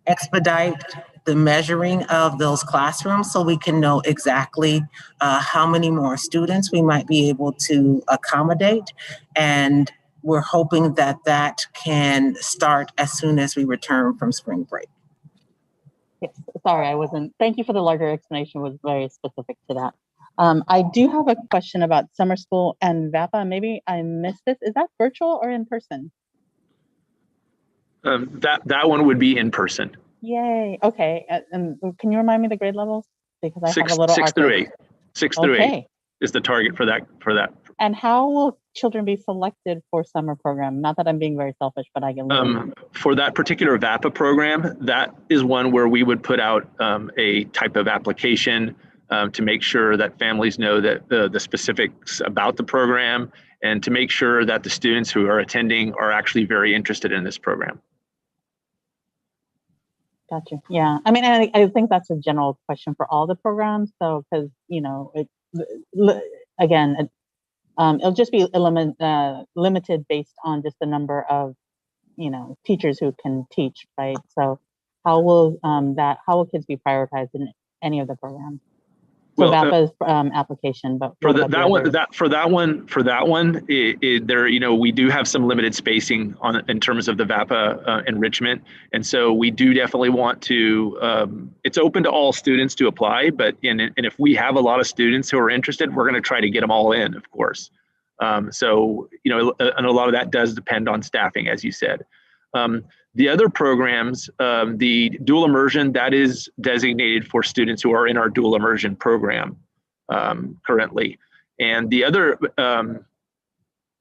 S6: expedite the measuring of those classrooms so we can know exactly how many more students we might be able to accommodate. And we're hoping that that can start as soon as we return from spring break.
S17: Yes, sorry, thank you for the larger explanation, was very specific to that. I do have a question about summer school and VAPA. Maybe I missed this. Is that virtual or in person?
S9: That one would be in person.
S17: Yay. Okay. And can you remind me the grade levels? Because I have a little
S9: 6 through 8. 6 through 8 is the target for that.
S17: And how will children be selected for summer program? Not that I'm being very selfish, but I can.
S9: For that particular VAPA program, that is one where we would put out a type of application to make sure that families know that the specifics about the program, and to make sure that the students who are attending are actually very interested in this program.
S17: Gotcha. Yeah. I mean, I think that's a general question for all the programs. So, because, it'll just be limited based on just the number of, teachers who can teach, right? So how will kids be prioritized in any of the programs? So
S9: Well,
S17: VAPA's application, but
S9: for that one, we do have some limited spacing in terms of the VAPA enrichment, and so we do definitely want to. It's open to all students to apply, but and if we have a lot of students who are interested, we're going to try to get them all in, of course. And a lot of that does depend on staffing, as you said. The other programs, the dual immersion, that is designated for students who are in our dual immersion program currently. And the other,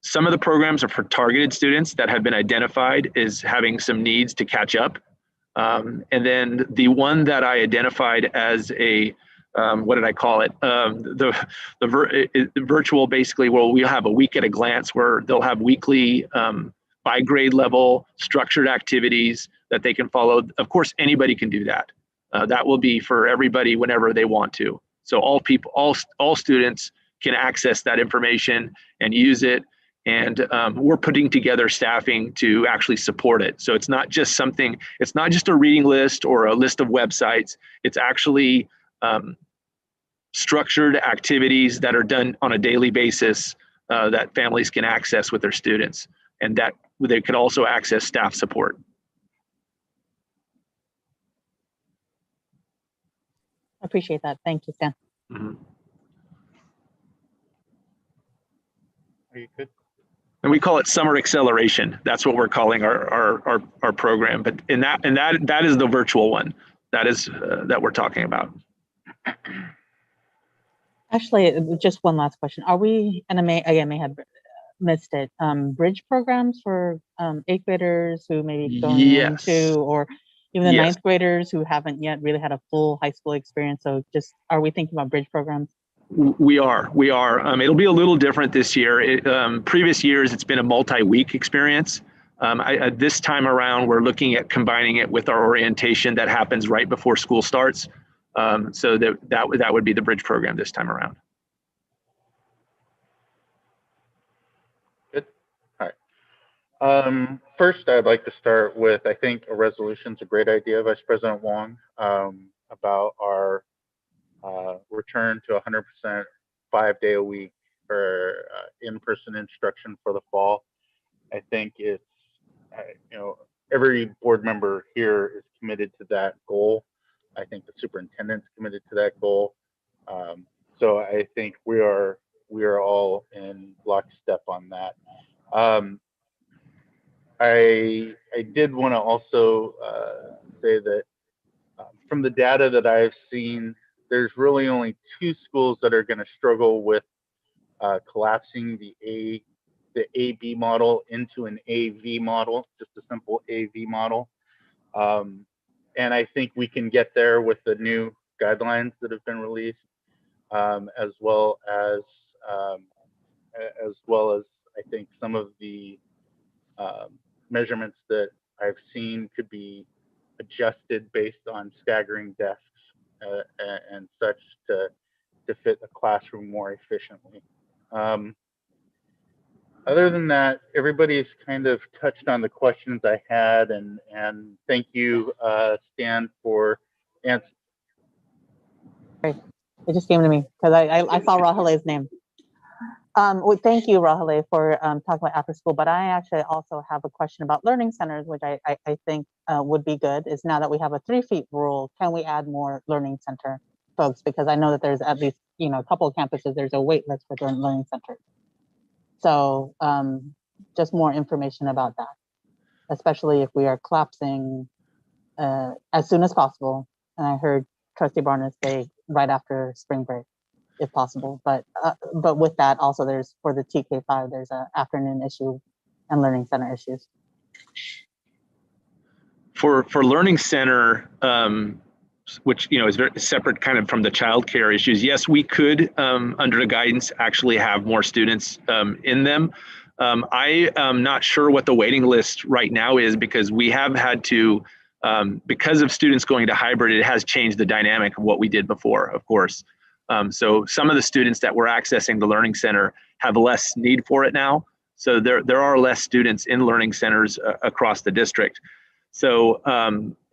S9: some of the programs are for targeted students that have been identified as having some needs to catch up. And then the one that I identified as a, what did I call it? The virtual, basically, well, we'll have a week at a glance where they'll have weekly by grade level structured activities that they can follow. Of course, anybody can do that. That will be for everybody whenever they want to. So all students can access that information and use it. And we're putting together staffing to actually support it. So it's not just a reading list or a list of websites. It's actually structured activities that are done on a daily basis that families can access with their students, and that they could also access staff support.
S17: I appreciate that. Thank you, Stan.
S9: Mm-hmm.
S1: Are you good?
S9: And we call it summer acceleration. That's what we're calling our program. But that is the virtual one. That is that we're talking about.
S17: Actually, just one last question. Are we, and I may have missed it, bridge programs for 8th graders who may be going into, or even the 9th graders who haven't yet really had a full high school experience? So just, are we thinking about bridge programs?
S9: We are. It'll be a little different this year. Previous years, it's been a multi-week experience. This time around, we're looking at combining it with our orientation that happens right before school starts. So that would be the bridge program this time around.
S1: Good. All right. First, I'd like to start with, I think a resolution is a great idea, Vice President Wong, about our return to 100% 5-day-a-week for in-person instruction for the fall. I think it's, every board member here is committed to that goal. I think the superintendent's committed to that goal. So I think we are all in lockstep on that. I did want to also say that from the data that I've seen, there's really only 2 schools that are going to struggle with collapsing the AB model into an AV model, just a simple AV model. And I think we can get there with the new guidelines that have been released, as well as I think some of the measurements that I've seen could be adjusted based on staggering desks and such to fit a classroom more efficiently. Other than that, everybody's kind of touched on the questions I had, and thank you, Stan, for answering.
S17: Great. It just came to me because I saw Rahale's name. Well, thank you, Rahale, for talking about after school, but I actually also have a question about learning centers, which I think would be good, is now that we have a 3 feet rule, can we add more learning center folks? Because I know that there's at least, a couple of campuses, there's a wait list for learning centers. So just more information about that, especially if we are collapsing as soon as possible. And I heard Trustee Barnes say right after spring break, if possible. But with that, also there's, for the TK5, there's an afternoon issue and learning center issues.
S9: For learning center, which is very separate kind of from the childcare issues. Yes, we could, under the guidance, actually have more students in them. I am not sure what the waiting list right now is, because we have had to, because of students going to hybrid, it has changed the dynamic of what we did before, of course. So some of the students that were accessing the learning center have less need for it now. So there are less students in learning centers across the district. So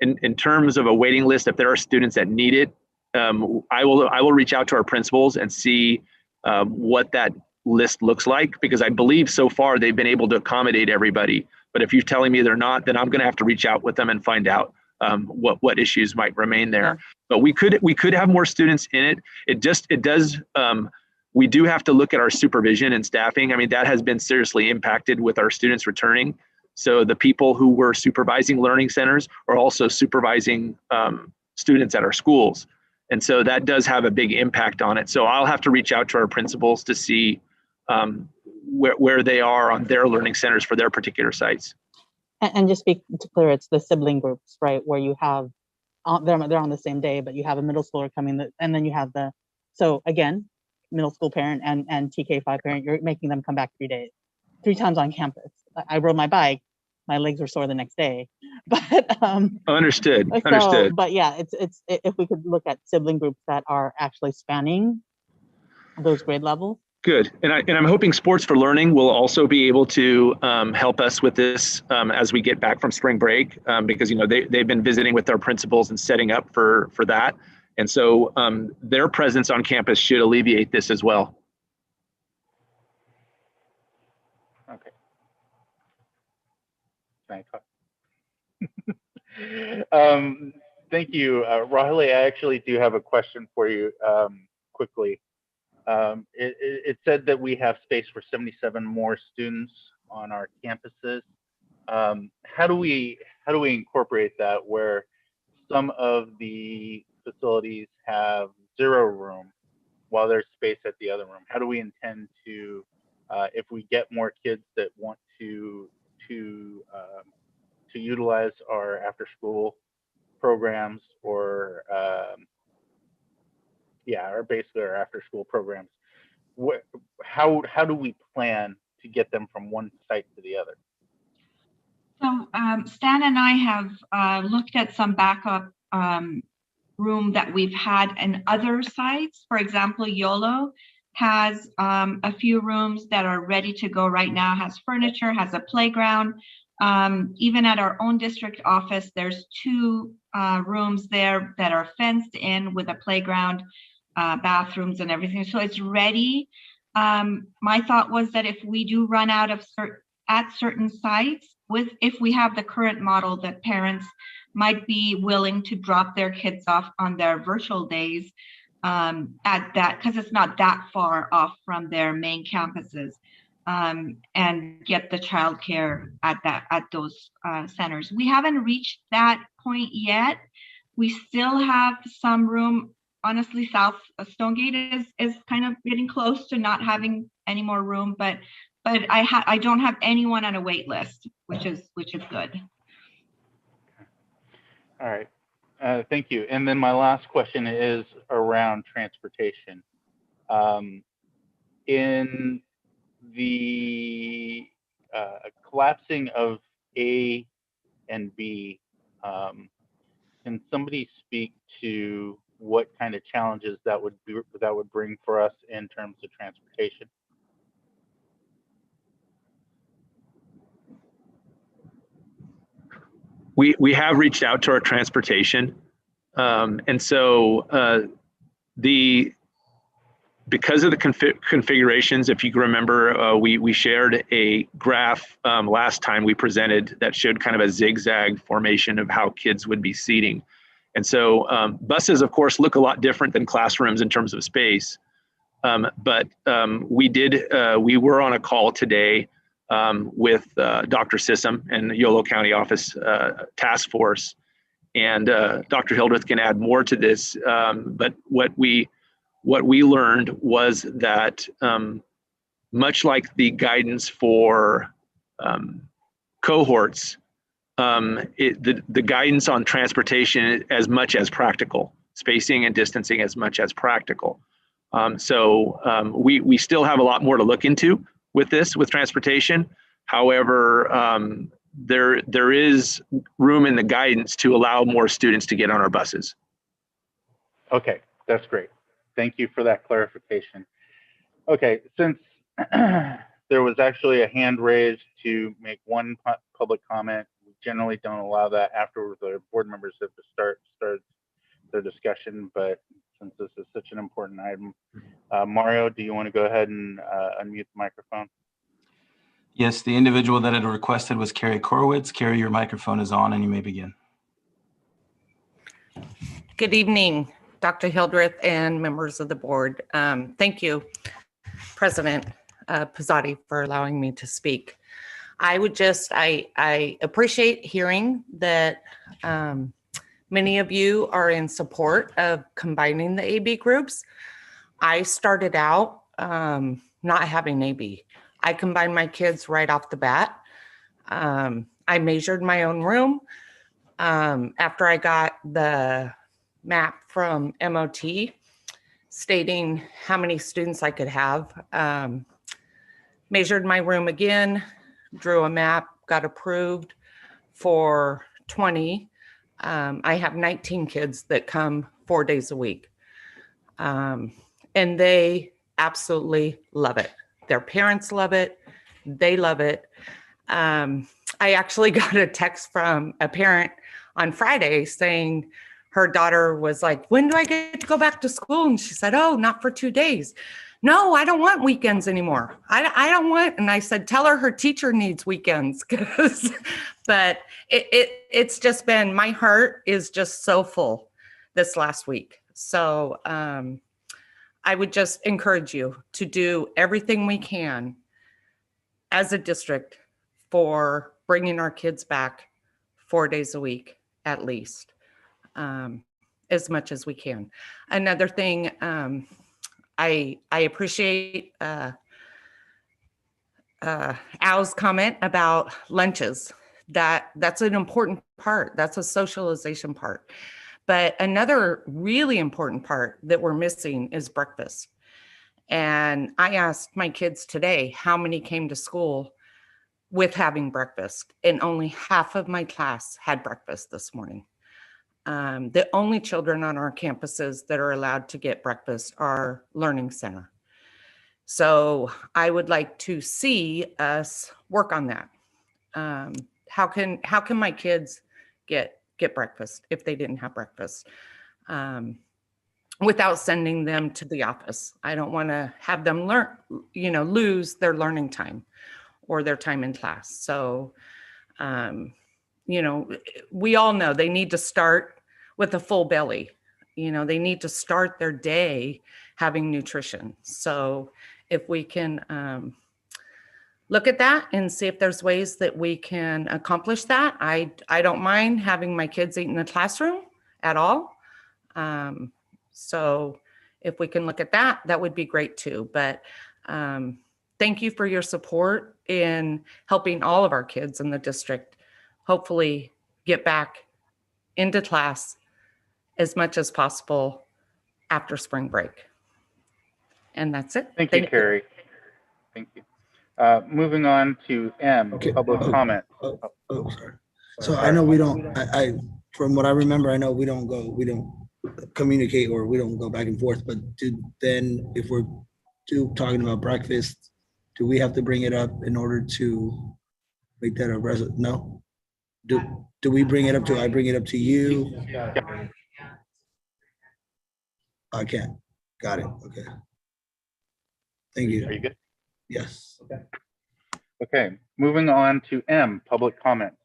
S9: in terms of a waiting list, if there are students that need it, I will reach out to our principals and see what that list looks like, because I believe so far they've been able to accommodate everybody. But if you're telling me they're not, then I'm going to have to reach out with them and find out what issues might remain there. But we could have more students in it. It does. We do have to look at our supervision and staffing. I mean, that has been seriously impacted with our students returning. So the people who were supervising learning centers are also supervising students at our schools. And so that does have a big impact on it. So I'll have to reach out to our principals to see where they are on their learning centers for their particular sites.
S17: And just be clear, it's the sibling groups, right? Where you have, they're on the same day, but you have a middle schooler coming, and then you have so again, middle school parent and TK5 parent, you're making them come back 3 times on campus. I rode my bike, my legs were sore the next day, but
S9: understood.
S17: But yeah, it's if we could look at sibling groups that are actually spanning those grade levels.
S9: Good, and I'm hoping Sports for Learning will also be able to help us with this as we get back from spring break, because they've been visiting with our principals and setting up for that, and so their presence on campus should alleviate this as well.
S1: Okay. Can I talk? Thank you, Rahale. I actually do have a question for you quickly. It said that we have space for 77 more students on our campuses. How do we incorporate that where some of the facilities have 0 room while there's space at the other room? How do we intend to, if we get more kids that want to utilize our after-school programs or basically our after-school programs, how do we plan to get them from one site to the other?
S22: So Stan and I have looked at some backup room that we've had in other sites. For example, YOLO has a few rooms that are ready to go right now, has furniture, has a playground. Even at our own district office, there's 2 rooms there that are fenced in with a playground, bathrooms and everything. So it's ready. My thought was that if we do run out of at certain sites, if we have the current model, that parents might be willing to drop their kids off on their virtual days at that, because it's not that far off from their main campuses, and get the childcare at those centers. We haven't reached that point yet. We still have some room honestly, South Stonegate is kind of getting close to not having any more room, but I don't have anyone on a wait list, which is good.
S1: All right. Thank you. And then my last question is around transportation. In the collapsing of A and B, can somebody speak to what kind of challenges that would bring for us in terms of transportation?
S9: We have reached out to our transportation, and so because of the configurations, if you can remember, we shared a graph last time we presented that showed kind of a zigzag formation of how kids would be seating. And so buses, of course, look a lot different than classrooms in terms of space. But we were on a call today with Dr. Sissom and the Yolo County Office Task Force. And Dr. Hildreth can add more to this, but what we learned was that much like the guidance for cohorts, the guidance on transportation as much as practical, spacing and distancing as much as practical. So we still have a lot more to look into with transportation. However, there is room in the guidance to allow more students to get on our buses.
S1: Okay, that's great. Thank you for that clarification. Okay, since there was actually a hand raised to make one public comment, we generally don't allow that after the board members have to start their discussion, but since this is such an important item, Mario, do you want to go ahead and unmute the microphone?
S2: Yes, the individual that had requested was Carrie Korowitz. Carrie, your microphone is on and you may begin.
S3: Good evening, Dr. Hildreth and members of the board. Thank you, President Pizzotti, for allowing me to speak. I appreciate hearing that many of you are in support of combining the AB groups. I started out not having AB. I combined my kids right off the bat. I measured my own room. After I got the map from MOT stating how many students I could have, measured my room again, drew a map, got approved for 20. I have 19 kids that come 4 days a week. And they absolutely love it. Their parents love it. They love it. I actually got a text from a parent on Friday saying her daughter was like, when do I get to go back to school? And she said, oh, not for 2 days. No, I don't want weekends anymore. I don't want, and I said, tell her teacher needs weekends. But it's just been, my heart is just so full this last week. So I would just encourage you to do everything we can as a district for bringing our kids back 4 days a week, at least, as much as we can. Another thing, I appreciate Al's comment about lunches. That's an important part. That's a socialization part. But another really important part that we're missing is breakfast. And I asked my kids today how many came to school with having breakfast, and only half of my class had breakfast this morning. The only children on our campuses that are allowed to get breakfast are Learning Center. So I would like to see us work on that. How can my kids get breakfast if they didn't have breakfast without sending them to the office? I don't want to have them lose their learning time or their time in class. So, we all know they need to start with a full belly. They need to start their day having nutrition. So if we can look at that and see if there's ways that we can accomplish that. I don't mind having my kids eat in the classroom at all. So if we can look at that, that would be great too. But thank you for your support in helping all of our kids in the district hopefully get back into class as much as possible after spring break. And that's it.
S1: Thank you, Carrie. Thank you. Moving on to M, public comment.
S4: Sorry. So I know we don't, I, from what I remember, I know we don't communicate or we don't go back and forth, but then if we're talking about breakfast, do we have to bring it up in order to make that a no? Do we bring it up I bring it up to you? I can't. Got it. Okay. Thank you.
S1: Are you good?
S4: Yes.
S1: Okay, moving on to M, public comments.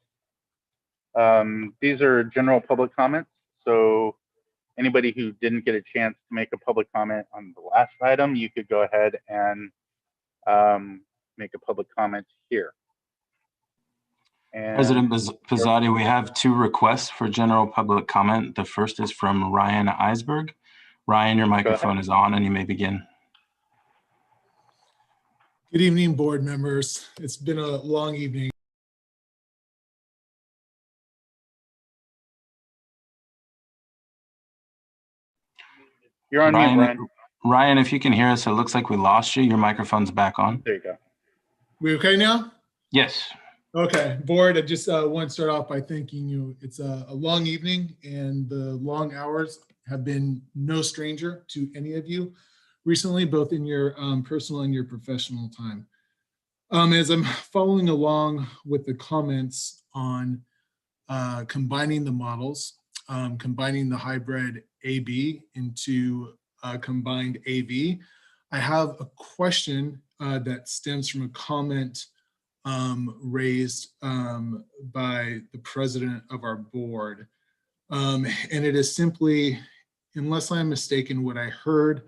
S1: These are general public comments. So anybody who didn't get a chance to make a public comment on the last item, you could go ahead and make a public comment here. And
S2: President Pizzotti, we have 2 requests for general public comment. The first is from Ryan Eisberg. Ryan, your microphone is on and you may begin.
S18: Good evening, board members. It's been a long evening.
S1: You're on mute, Ryan.
S2: Ryan, if you can hear us, it looks like we lost you. Your microphone's back on.
S1: There you go.
S18: We okay now?
S2: Yes.
S18: Okay, board, I just want to start off by thanking you. It's a long evening and the long hours have been no stranger to any of you recently, both in your personal and your professional time. As I'm following along with the comments on combining the models, combining the hybrid AB into combined AV, I have a question that stems from a comment raised by the president of our board. And it is simply, unless I'm mistaken, what I heard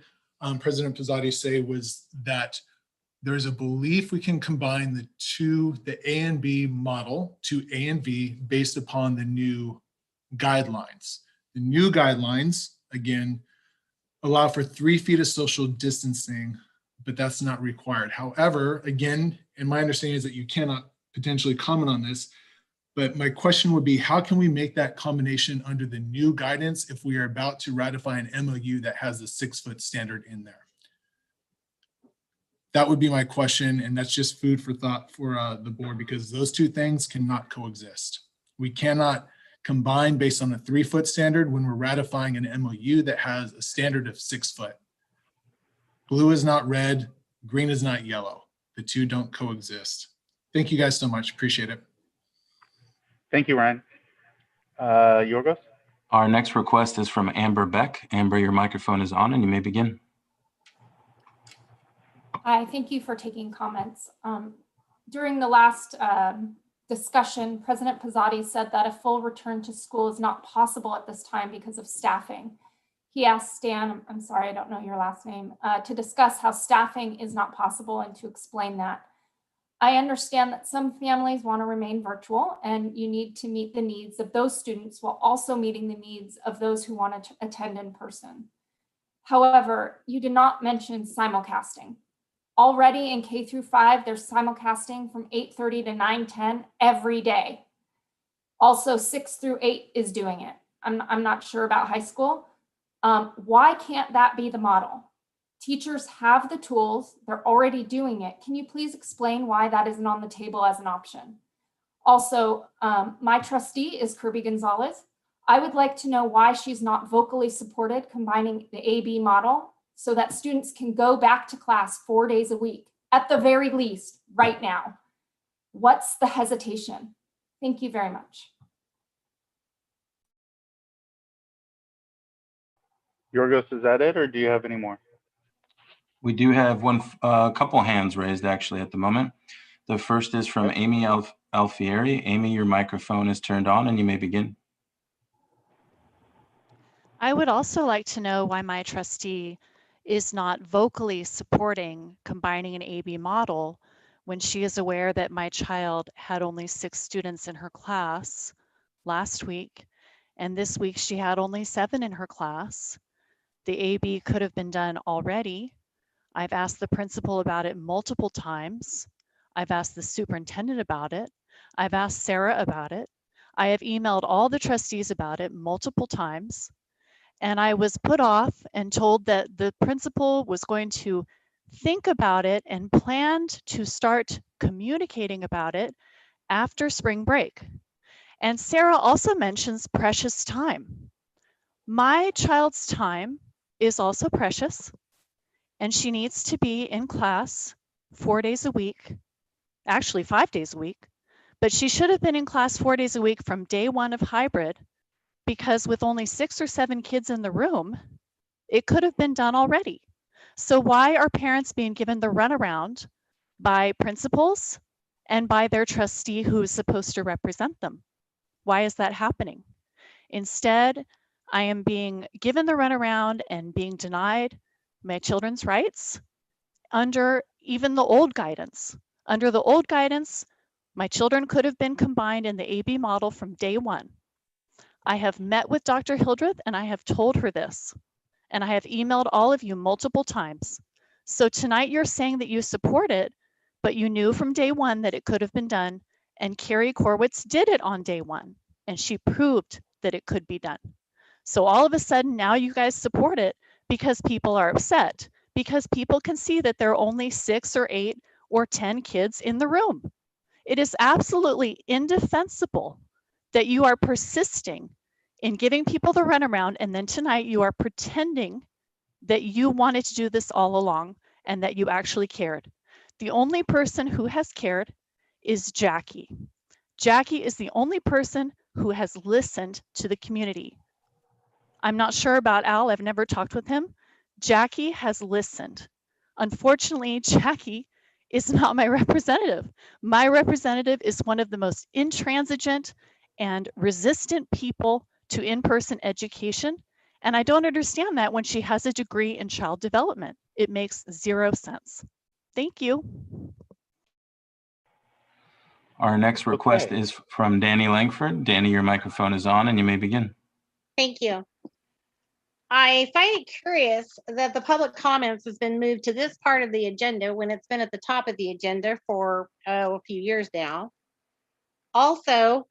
S18: President Pizzotti say was that there's a belief we can combine the A and B model to A and V based upon the new guidelines. The new guidelines, again, allow for 3 feet of social distancing, but that's not required. However, again, and my understanding is that you cannot potentially comment on this, but my question would be, how can we make that combination under the new guidance if we are about to ratify an MOU that has the 6-foot standard in there? That would be my question, and that's just food for thought for the board, because those 2 things cannot coexist. We cannot combine based on a 3-foot standard when we're ratifying an MOU that has a standard of 6 foot. Blue is not red, green is not yellow. The 2 don't coexist. Thank you guys so much. Appreciate it.
S1: Thank you, Ryan. Yorgos?
S2: Our next request is from Amber Beck. Amber, your microphone is on and you may begin.
S20: Hi, thank you for taking comments. During the last discussion, President Pizzotti said that a full return to school is not possible at this time because of staffing. He asked Stan, I'm sorry, I don't know your last name, to discuss how staffing is not possible and to explain that. I understand that some families want to remain virtual and you need to meet the needs of those students while also meeting the needs of those who want to attend in person. However, you did not mention simulcasting. Already in K through 5, there's simulcasting from 8:30 to 9:10 every day. Also 6 through 8 is doing it. I'm not sure about high school. Why can't that be the model? Teachers have the tools, they're already doing it. Can you please explain why that isn't on the table as an option? Also, my trustee is Kirby Gonzalez. I would like to know why she's not vocally supported combining the AB model so that students can go back to class 4 days a week, at the very least, right now. What's the hesitation? Thank you very much.
S1: Yorgos, is that it, or do you have any more?
S2: We do have a couple hands raised actually at the moment. The first is from Amy Alfieri. Amy, your microphone is turned on and you may begin.
S7: I would also like to know why my trustee is not vocally supporting combining an AB model when she is aware that my child had only 6 students in her class last week, and this week she had only 7 in her class. The AB could have been done already. I've asked the principal about it multiple times. I've asked the superintendent about it. I've asked Sarah about it. I have emailed all the trustees about it multiple times. And I was put off and told that the principal was going to think about it and planned to start communicating about it after spring break. And Sarah also mentions precious time. My child's time is also precious, and she needs to be in class 4 days a week, actually 5 days a week, but she should have been in class 4 days a week from day one of hybrid, because with only 6 or 7 kids in the room, it could have been done already. So why are parents being given the runaround by principals and by their trustee who is supposed to represent them? Why is that happening? Instead, I am being given the runaround and being denied my children's rights under even the old guidance. Under the old guidance, my children could have been combined in the AB model from day one. I have met with Dr. Hildreth and I have told her this, and I have emailed all of you multiple times. So tonight you're saying that you support it, but you knew from day one that it could have been done, and Carrie Corwitz did it on day one, and she proved that it could be done. So all of a sudden now you guys support it because people are upset, because people can see that there are only 6 or 8 or 10 kids in the room. It is absolutely indefensible that you are persisting in giving people the runaround, and then tonight you are pretending that you wanted to do this all along and that you actually cared. The only person who has cared is Jackie. Jackie is the only person who has listened to the community. I'm not sure about Al, I've never talked with him. Jackie has listened. Unfortunately, Jackie is not my representative. My representative is one of the most intransigent and resistant people to in-person education. And I don't understand that when she has a degree in child development. It makes 0 sense. Thank you.
S2: Our next request
S11: Okay.
S2: is from Danny Langford. Danny, your microphone is on and you may begin.
S11: Thank you. I find it curious that the public comments has been moved to this part of the agenda when it's been at the top of the agenda for a few years now. Also,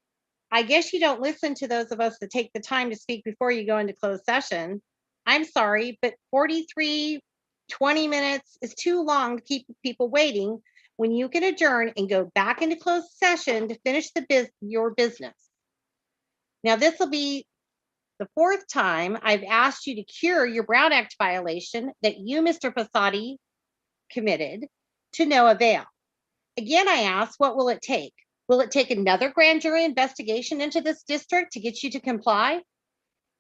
S11: I guess you don't listen to those of us that take the time to speak before you go into closed session. I'm sorry, but 20 minutes is too long to keep people waiting when you can adjourn and go back into closed session to finish your business. Now, this will be the 4th time I've asked you to cure your Brown Act violation that you, Mr. Passati, committed to no avail. Again, I ask, what will it take? Will it take another grand jury investigation into this district to get you to comply?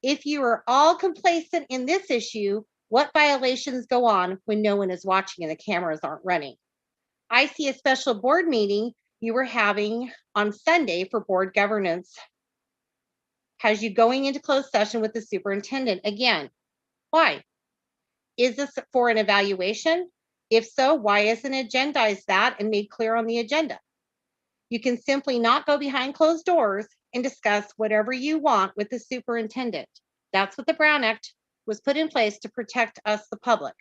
S11: If you are all complacent in this issue, what violations go on when no one is watching and the cameras aren't running? I see a special board meeting you were having on Sunday for board governance has you going into closed session with the superintendent again. Why? Is this for an evaluation? If so, why isn't agendized that and made clear on the agenda? You can simply not go behind closed doors and discuss whatever you want with the superintendent. That's what the Brown Act was put in place to protect us, the public.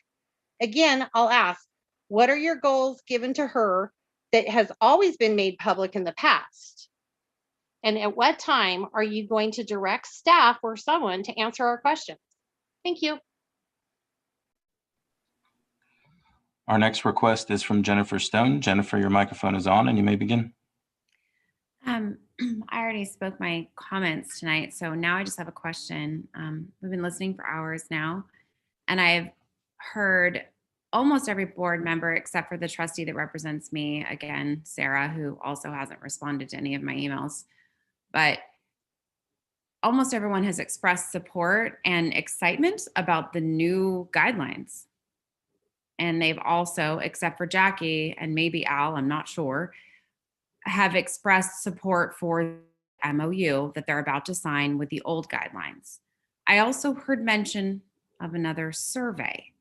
S11: Again, I'll ask, what are your goals given to her that has always been made public in the past? And at what time are you going to direct staff or someone to answer our questions? Thank you.
S2: Our next request is from Jennifer Stone. Jennifer, your microphone is on and you may begin.
S14: I already spoke my comments tonight, so now I just have a question. We've been listening for hours now, and I've heard almost every board member except for the trustee that represents me, again, Sarah, who also hasn't responded to any of my emails. But almost everyone has expressed support and excitement about the new guidelines. And they've also, except for Jackie and maybe Al, I'm not sure, have expressed support for MOU that they're about to sign with the old guidelines. I also heard mention of another survey.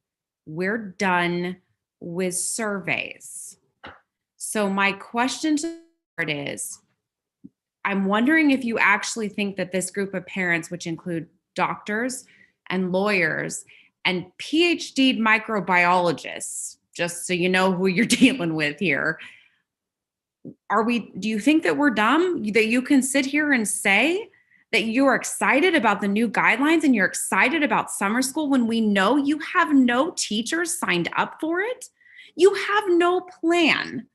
S14: We're done with surveys. So my question to the board is, I'm wondering if you actually think that this group of parents, which include doctors and lawyers and PhD microbiologists, just so you know who you're dealing with here. Do you think that we're dumb? That you can sit here and say that you are excited about the new guidelines and you're excited about summer school when we know you have no teachers signed up for it? You have no plan.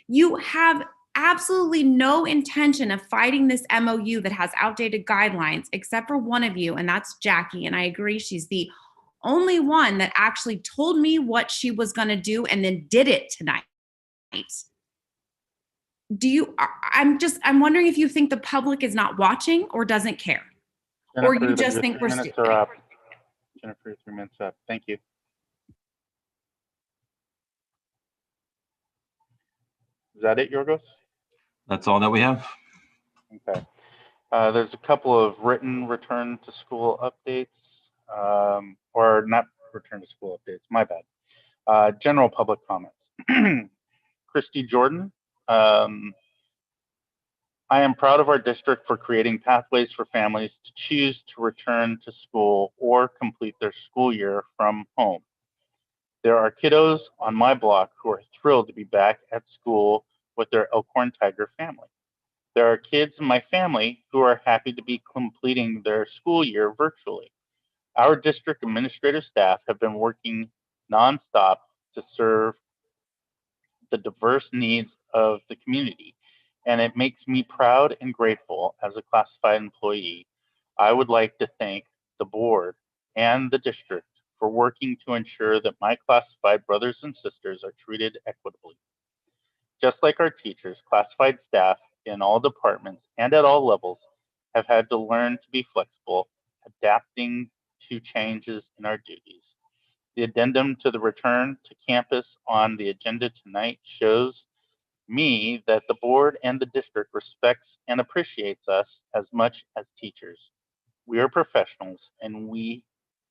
S14: You have absolutely no intention of fighting this MOU that has outdated guidelines, except for one of you, and that's Jackie. And I agree, she's the only one that actually told me what she was going to do and then did it tonight. I'm wondering if you think the public is not watching or doesn't care, or you just think we're stupid.
S1: Jennifer, 3 minutes up. Thank you. Is that it, Yorgos?
S2: That's all that we have.
S1: Okay. There's a couple of written return to school updates, or not return to school updates, my bad. General public comments. Christy Jordan. I am proud of our district for creating pathways for families to choose to return to school or complete their school year from home. There are kiddos on my block who are thrilled to be back at school with their Elkhorn Tiger family. There are kids in my family who are happy to be completing their school year virtually. Our district administrative staff have been working nonstop to serve the diverse needs of the community, and it makes me proud and grateful as a classified employee. I would like to thank the board and the district for working to ensure that my classified brothers and sisters are treated equitably. Just like our teachers, classified staff in all departments and at all levels have had to learn to be flexible, adapting to changes in our duties. The addendum to the return to campus on the agenda tonight shows me that the board and the district respects and appreciates us as much as teachers. We are professionals,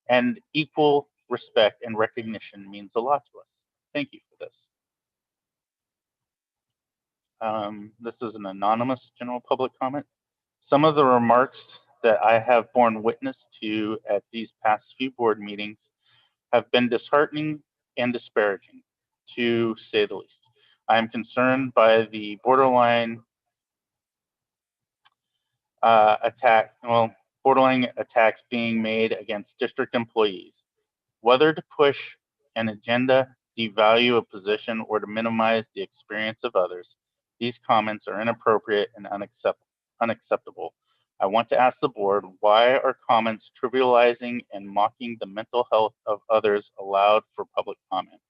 S1: and equal respect and recognition means a lot to us. Thank you for this. This is an anonymous general public comment. Some of the remarks that I have borne witness to at these past few board meetings have been disheartening and disparaging, to say the least. I am concerned by the borderline borderline attacks being made against district employees. Whether to push an agenda, devalue a position, or to minimize the experience of others, these comments are inappropriate and unacceptable. I want to ask the board, why are comments trivializing and mocking the mental health of others allowed for public comment?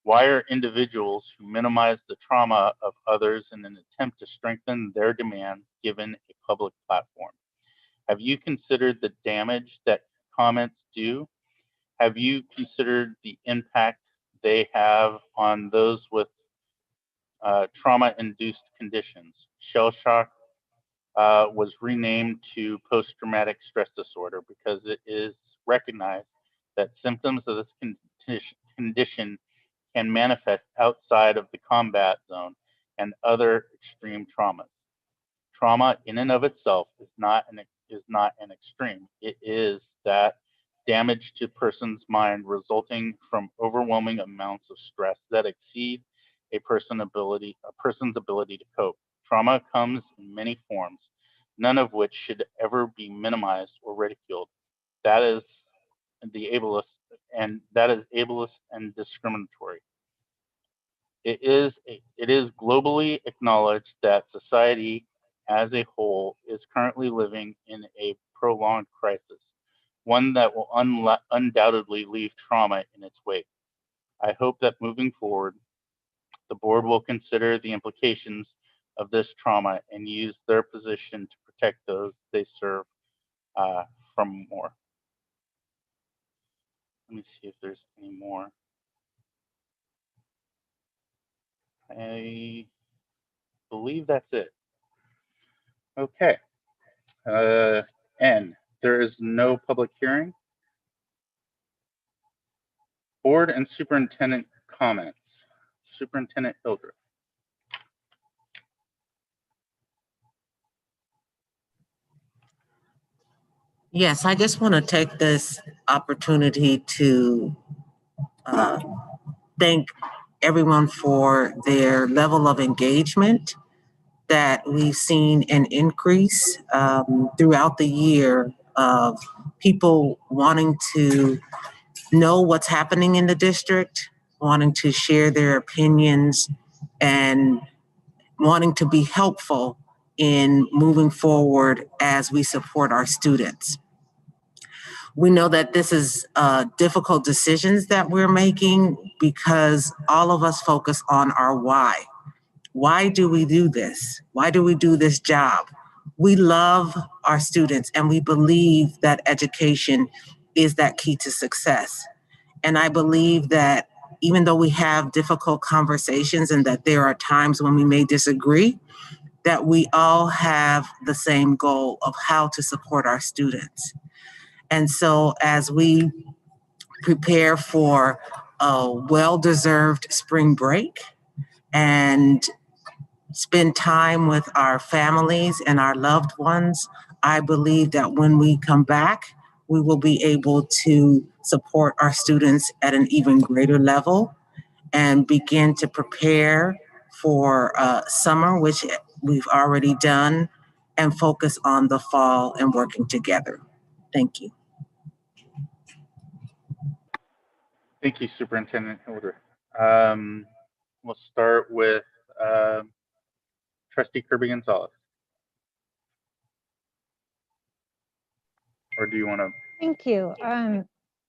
S1: Why are individuals who minimize the trauma of others in an attempt to strengthen their demands given a public platform? Have you considered the damage that comments do? Have you considered the impact they have on those with trauma-induced conditions? Shell shock was renamed to post-traumatic stress disorder because it is recognized that symptoms of this condition can manifest outside of the combat zone and other extreme traumas. Trauma in and of itself is not an extreme. It is that damage to a person's mind resulting from overwhelming amounts of stress that exceed a person's ability to cope. Trauma comes in many forms, none of which should ever be minimized or ridiculed. That is ableist and discriminatory. It is globally acknowledged that society as a whole is currently living in a prolonged crisis, one that will undoubtedly leave trauma in its wake. I hope that moving forward, the board will consider the implications of this trauma and use their position to protect those they serve from more. Let me see if there's any more. I believe that's it. Okay. N, there is no public hearing. Board and superintendent comments. Superintendent Hildreth.
S6: Yes, I just want to take this opportunity to thank everyone for their level of engagement that we've seen an increase throughout the year of people wanting to know what's happening in the district, wanting to share their opinions, and wanting to be helpful in moving forward as we support our students. We know that this is difficult decisions that we're making because all of us focus on our why. Why do we do this? Why do we do this job? We love our students and we believe that education is that key to success. And I believe that even though we have difficult conversations and that there are times when we may disagree, that we all have the same goal of how to support our students. And so as we prepare for a well-deserved spring break and spend time with our families and our loved ones, I believe that when we come back, we will be able to support our students at an even greater level and begin to prepare for summer, which we've already done, and focus on the fall and working together. Thank you.
S1: Thank you, Superintendent Hilder. We'll start with Trustee Kirby Gonzalez. Or do you want to?
S23: Thank you.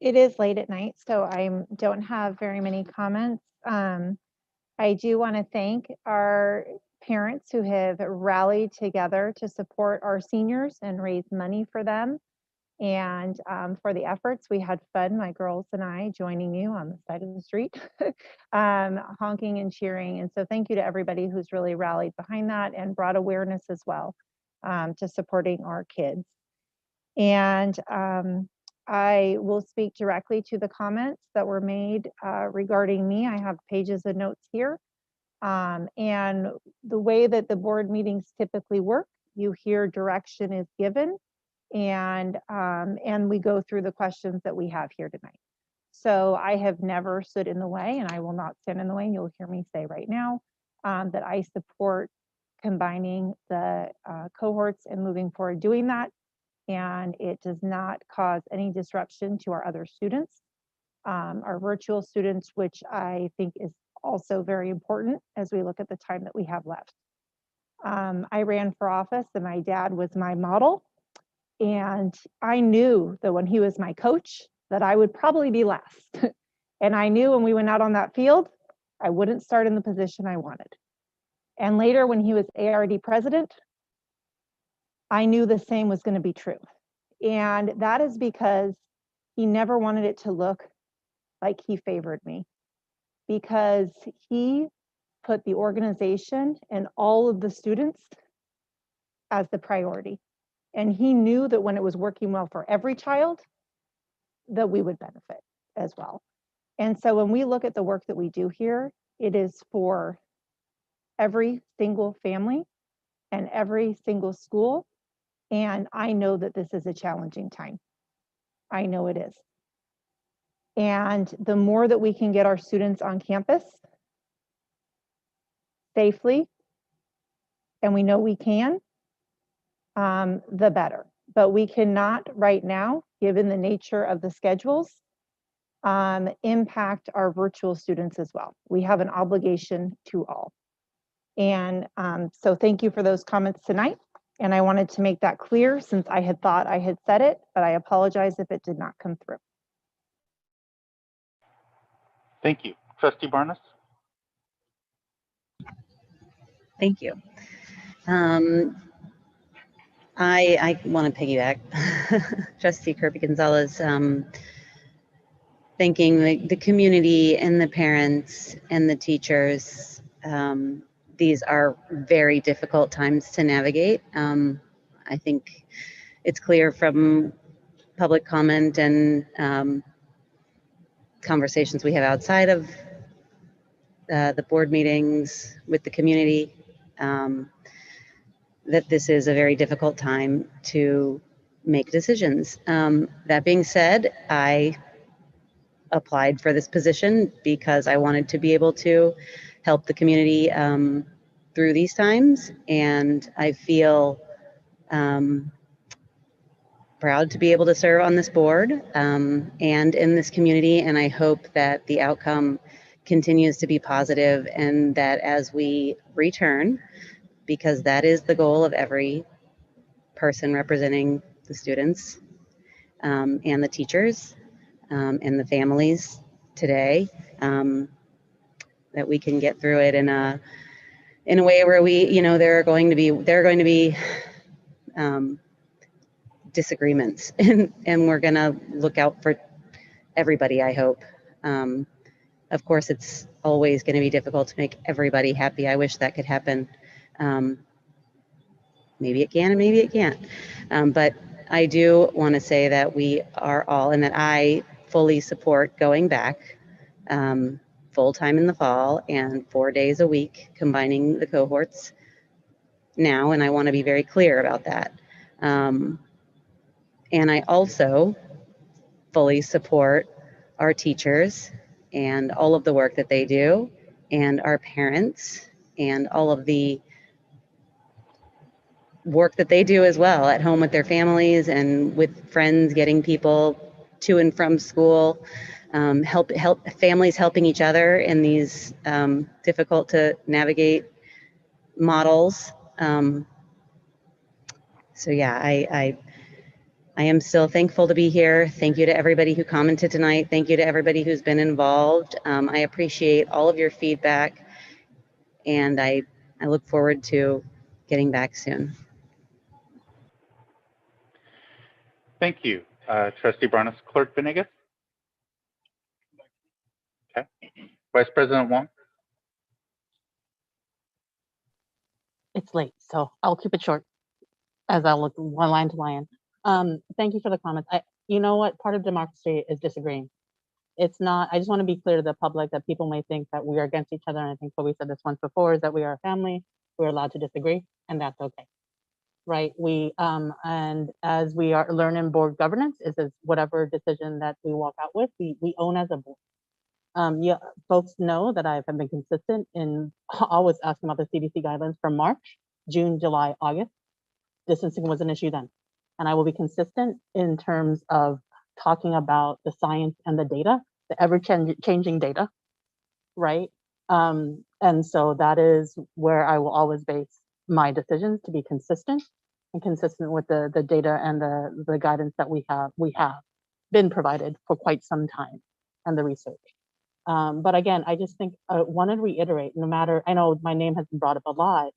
S23: It is late at night, so I don't have very many comments. I do want to thank our parents who have rallied together to support our seniors and raise money for them. And for the efforts, we had fun, my girls and I, joining you on the side of the street, honking and cheering. And so thank you to everybody who's really rallied behind that and brought awareness as well to supporting our kids. And I will speak directly to the comments that were made regarding me. I have pages of notes here. And the way that the board meetings typically work, you hear direction is given, and we go through the questions that we have here tonight. So I have never stood in the way, and I will not stand in the way. And you'll hear me say right now that I support combining the cohorts and moving forward doing that. And it does not cause any disruption to our other students, our virtual students, which I think is also very important as we look at the time that we have left. I ran for office and my dad was my model. And I knew that when he was my coach, that I would probably be last. And I knew when we went out on that field, I wouldn't start in the position I wanted. And later when he was ARD president, I knew the same was going to be true. And that is because he never wanted it to look like he favored me, because he put the organization and all of the students as the priority. And he knew that when it was working well for every child, that we would benefit as well. And so when we look at the work that we do here, it is for every single family and every single school. And I know that this is a challenging time. I know it is. And the more that we can get our students on campus safely, and we know we can, the better. But we cannot right now, given the nature of the schedules, impact our virtual students as well. We have an obligation to all. And so thank you for those comments tonight. And I wanted to make that clear since I had thought I had said it, but I apologize if it did not come through.
S1: Thank you. Trustee Barnes?
S15: Thank you. I want to piggyback Trustee Kirby Gonzalez, thanking the community and the parents and the teachers. These are very difficult times to navigate. I think it's clear from public comment and conversations we have outside of the board meetings with the community, that this is a very difficult time to make decisions. That being said, I applied for this position because I wanted to be able to help the community through these times, and I feel proud to be able to serve on this board and in this community, and I hope that the outcome continues to be positive, and that as we return, because that is the goal of every person representing the students and the teachers and the families today, that we can get through it in a way where we, there are going to be disagreements, and we're going to look out for everybody, I hope. Of course, it's always going to be difficult to make everybody happy. I wish that could happen. Maybe it can and maybe it can't. But I do want to say that we are all, and that I fully support going back full-time in the fall and 4 days a week, combining the cohorts now, and I want to be very clear about that. And I also fully support our teachers and all of the work that they do, and our parents and all of the work that they do as well at home with their families and with friends, getting people to and from school, help families helping each other in these difficult to navigate models. So yeah, I am still thankful to be here. Thank you to everybody who commented tonight. Thank you to everybody who's been involved. I appreciate all of your feedback, and I look forward to getting back soon.
S1: Thank you, Trustee Bronis. Clerk Venegas? Okay. Vice President Wong?
S17: It's late, so I'll keep it short as I'll look one line to line. Thank you for the comments. You know what? Part of democracy is disagreeing. It's not, I just want to be clear to the public that people may think that we are against each other. And I think what we said this once before is that we are a family. We're allowed to disagree, and that's okay. Right? And as we are learning board governance, is whatever decision that we walk out with, we own as a board. Yeah, folks know that I've been consistent in always asking about the CDC guidelines from March, June, July, August. Distancing was an issue then. And I will be consistent in terms of talking about the science and the data, the ever-changing data, right? And so that is where I will always base my decisions, to be consistent and consistent with the data and the guidance that we have been provided for quite some time, and the research. But again, I just think I want to reiterate, no matter, I know my name has been brought up a lot,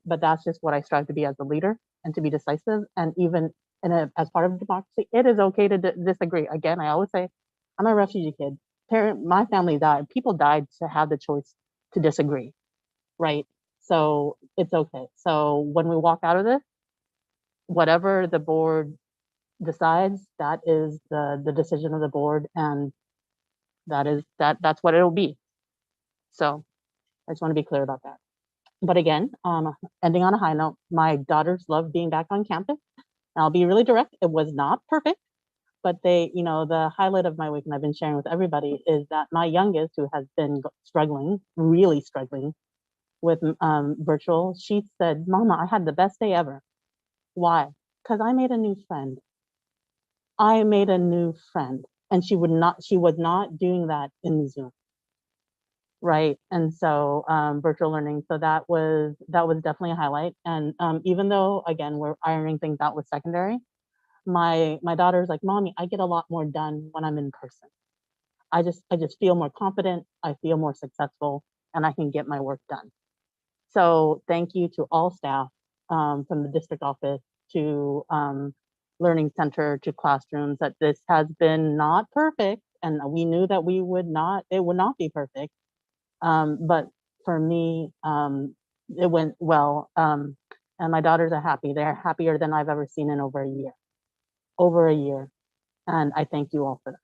S17: but that's just what I strive to be as a leader, and to be decisive. And even as part of democracy, it is okay to disagree. Again, I always say, I'm a refugee kid. My family died. People died to have the choice to disagree, right? So it's okay. So when we walk out of this, whatever the board decides, that is the decision of the board, and that's what it'll be. So I just want to be clear about that. But again, ending on a high note, my daughters love being back on campus. I'll be really direct. It was not perfect, but they, the highlight of my week, and I've been sharing with everybody, is that my youngest, who has been struggling, really struggling with virtual, she said, "Mama, I had the best day ever." Why? Because I made a new friend. I made a new friend, and she was not doing that in Zoom. Right. And so virtual learning. So that was definitely a highlight. And even though, again, we're ironing things out with secondary, my daughter's like, "Mommy, I get a lot more done when I'm in person. I just feel more confident. I feel more successful, and I can get my work done." So thank you to all staff, from the district office to learning center to classrooms, that this has been not perfect. And we knew that it would not be perfect. But for me, it went well. And my daughters are happy. They're happier than I've ever seen in over a year. And I thank you all for that.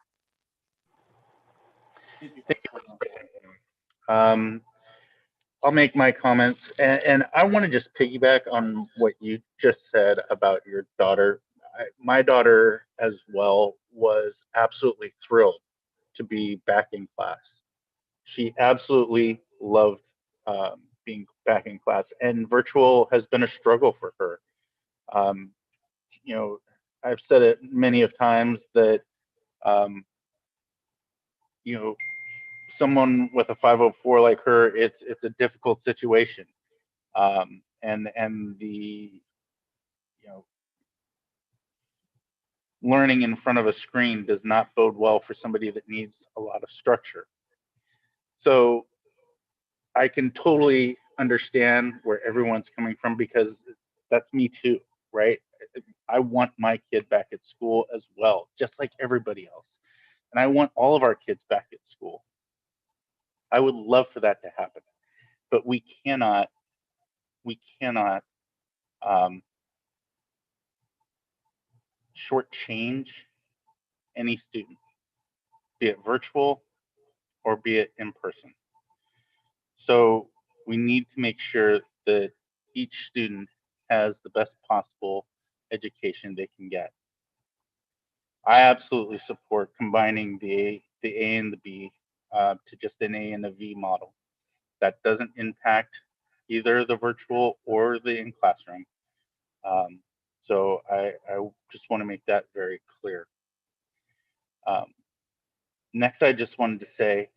S1: Thank you. I'll make my comments, and I want to just piggyback on what you just said about your daughter. my daughter as well was absolutely thrilled to be back in class. She absolutely loved being back in class, and virtual has been a struggle for her. You know, I've said it many of times that, you know, someone with a 504 like her, it's a difficult situation. And the, you know, learning in front of a screen does not bode well for somebody that needs a lot of structure. So I can totally understand where everyone's coming from, because that's me too, right? I want my kid back at school as well, just like everybody else. And I want all of our kids back at school. I would love for that to happen, but we cannot shortchange any student, be it virtual or be it in person. So we need to make sure that each student has the best possible education they can get. I absolutely support combining the A and the B to just an A and a V model. That doesn't impact either the virtual or the in classroom. So I just want to make that very clear. Next, I just wanted to say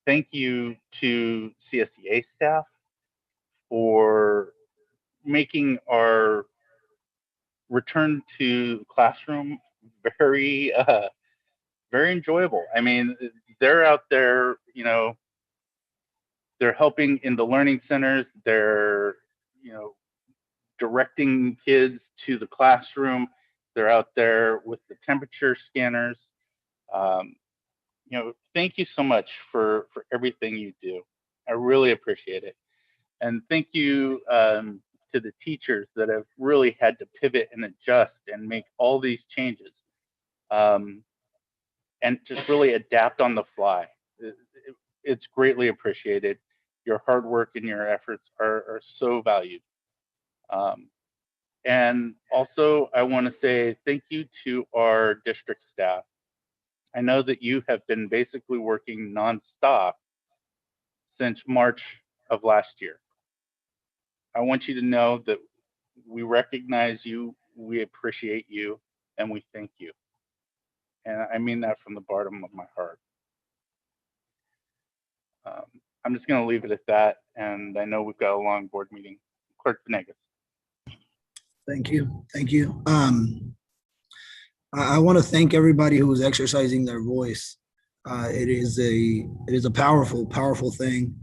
S1: thank you to CSEA staff for making our return to classroom very enjoyable. I mean, they're out there, you know, they're helping in the learning centers, they're, you know, directing kids to the classroom, they're out there with the temperature scanners. You know, thank you so much for everything you do. I really appreciate it. And thank you to the teachers that have really had to pivot and adjust and make all these changes, and just really adapt on the fly. It's greatly appreciated. Your hard work and your efforts are so valued. And also, I want to say thank you to our district staff. I know that you have been basically working nonstop since March of last year. I want you to know that we recognize you, we appreciate you, and we thank you. And I mean that from the bottom of my heart. I'm just going to leave it at that. And I know we've got a long board meeting. Clerk Venegas.
S4: Thank you. Thank you. I want to thank everybody who is exercising their voice. It is a powerful, powerful thing.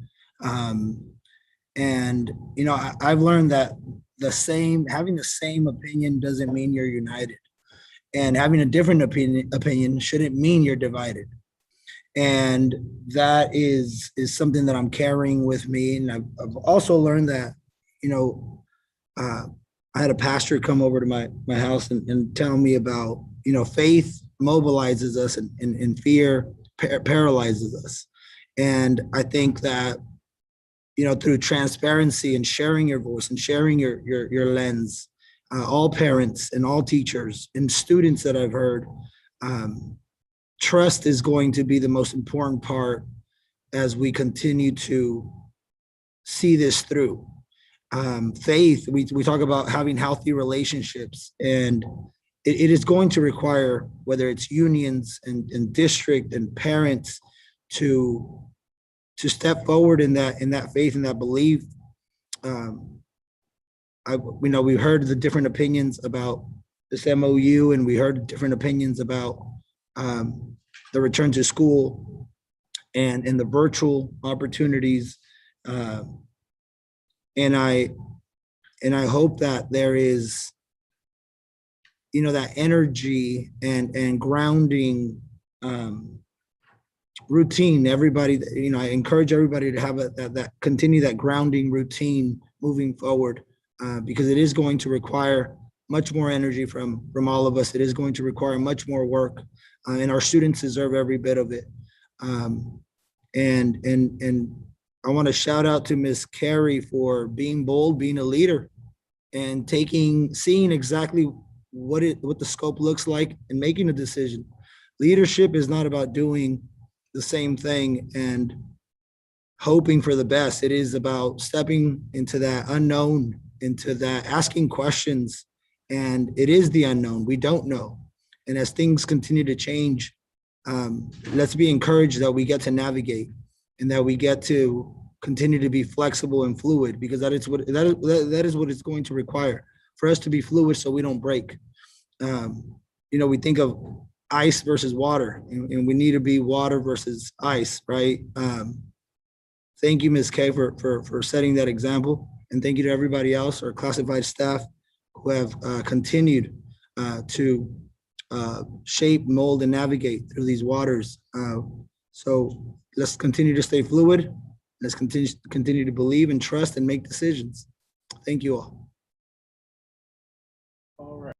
S4: And, you know, I've learned that having the same opinion doesn't mean you're united. And having a different opinion shouldn't mean you're divided. And that is something that I'm carrying with me. And I've also learned that, you know, I had a pastor come over to my house and tell me about, you know, faith mobilizes us and fear paralyzes us. And I think that, you know, through transparency and sharing your voice and sharing your lens, all parents and all teachers and students that I've heard, trust is going to be the most important part as we continue to see this through. Faith, we talk about having healthy relationships, and it is going to require, whether it's unions and district and parents, to step forward in that faith and that belief. We know we've heard the different opinions about this MOU, and we heard different opinions about the return to school and the virtual opportunities. And I hope that there is, you know, that energy and grounding routine. Everybody, you know, I encourage everybody to have that continue that grounding routine moving forward, because it is going to require much more energy from all of us. It is going to require much more work, and our students deserve every bit of it. And I want to shout out to Miss Carey for being bold, being a leader, and seeing exactly what the scope looks like and making a decision. Leadership is not about doing the same thing and hoping for the best. It is about stepping into that unknown, into that asking questions, and it is the unknown. We don't know. And as things continue to change, let's be encouraged that we get to navigate and that we get to continue to be flexible and fluid, because that is what it's going to require for us to be fluid so we don't break. We think of ice versus water, and we need to be water versus ice, right? Thank you, Ms. Kay, for setting that example. And thank you to everybody else, our classified staff, who have continued to shape, mold, and navigate through these waters. So let's continue to stay fluid. Let's continue to believe and trust and make decisions. Thank you all.
S1: All right.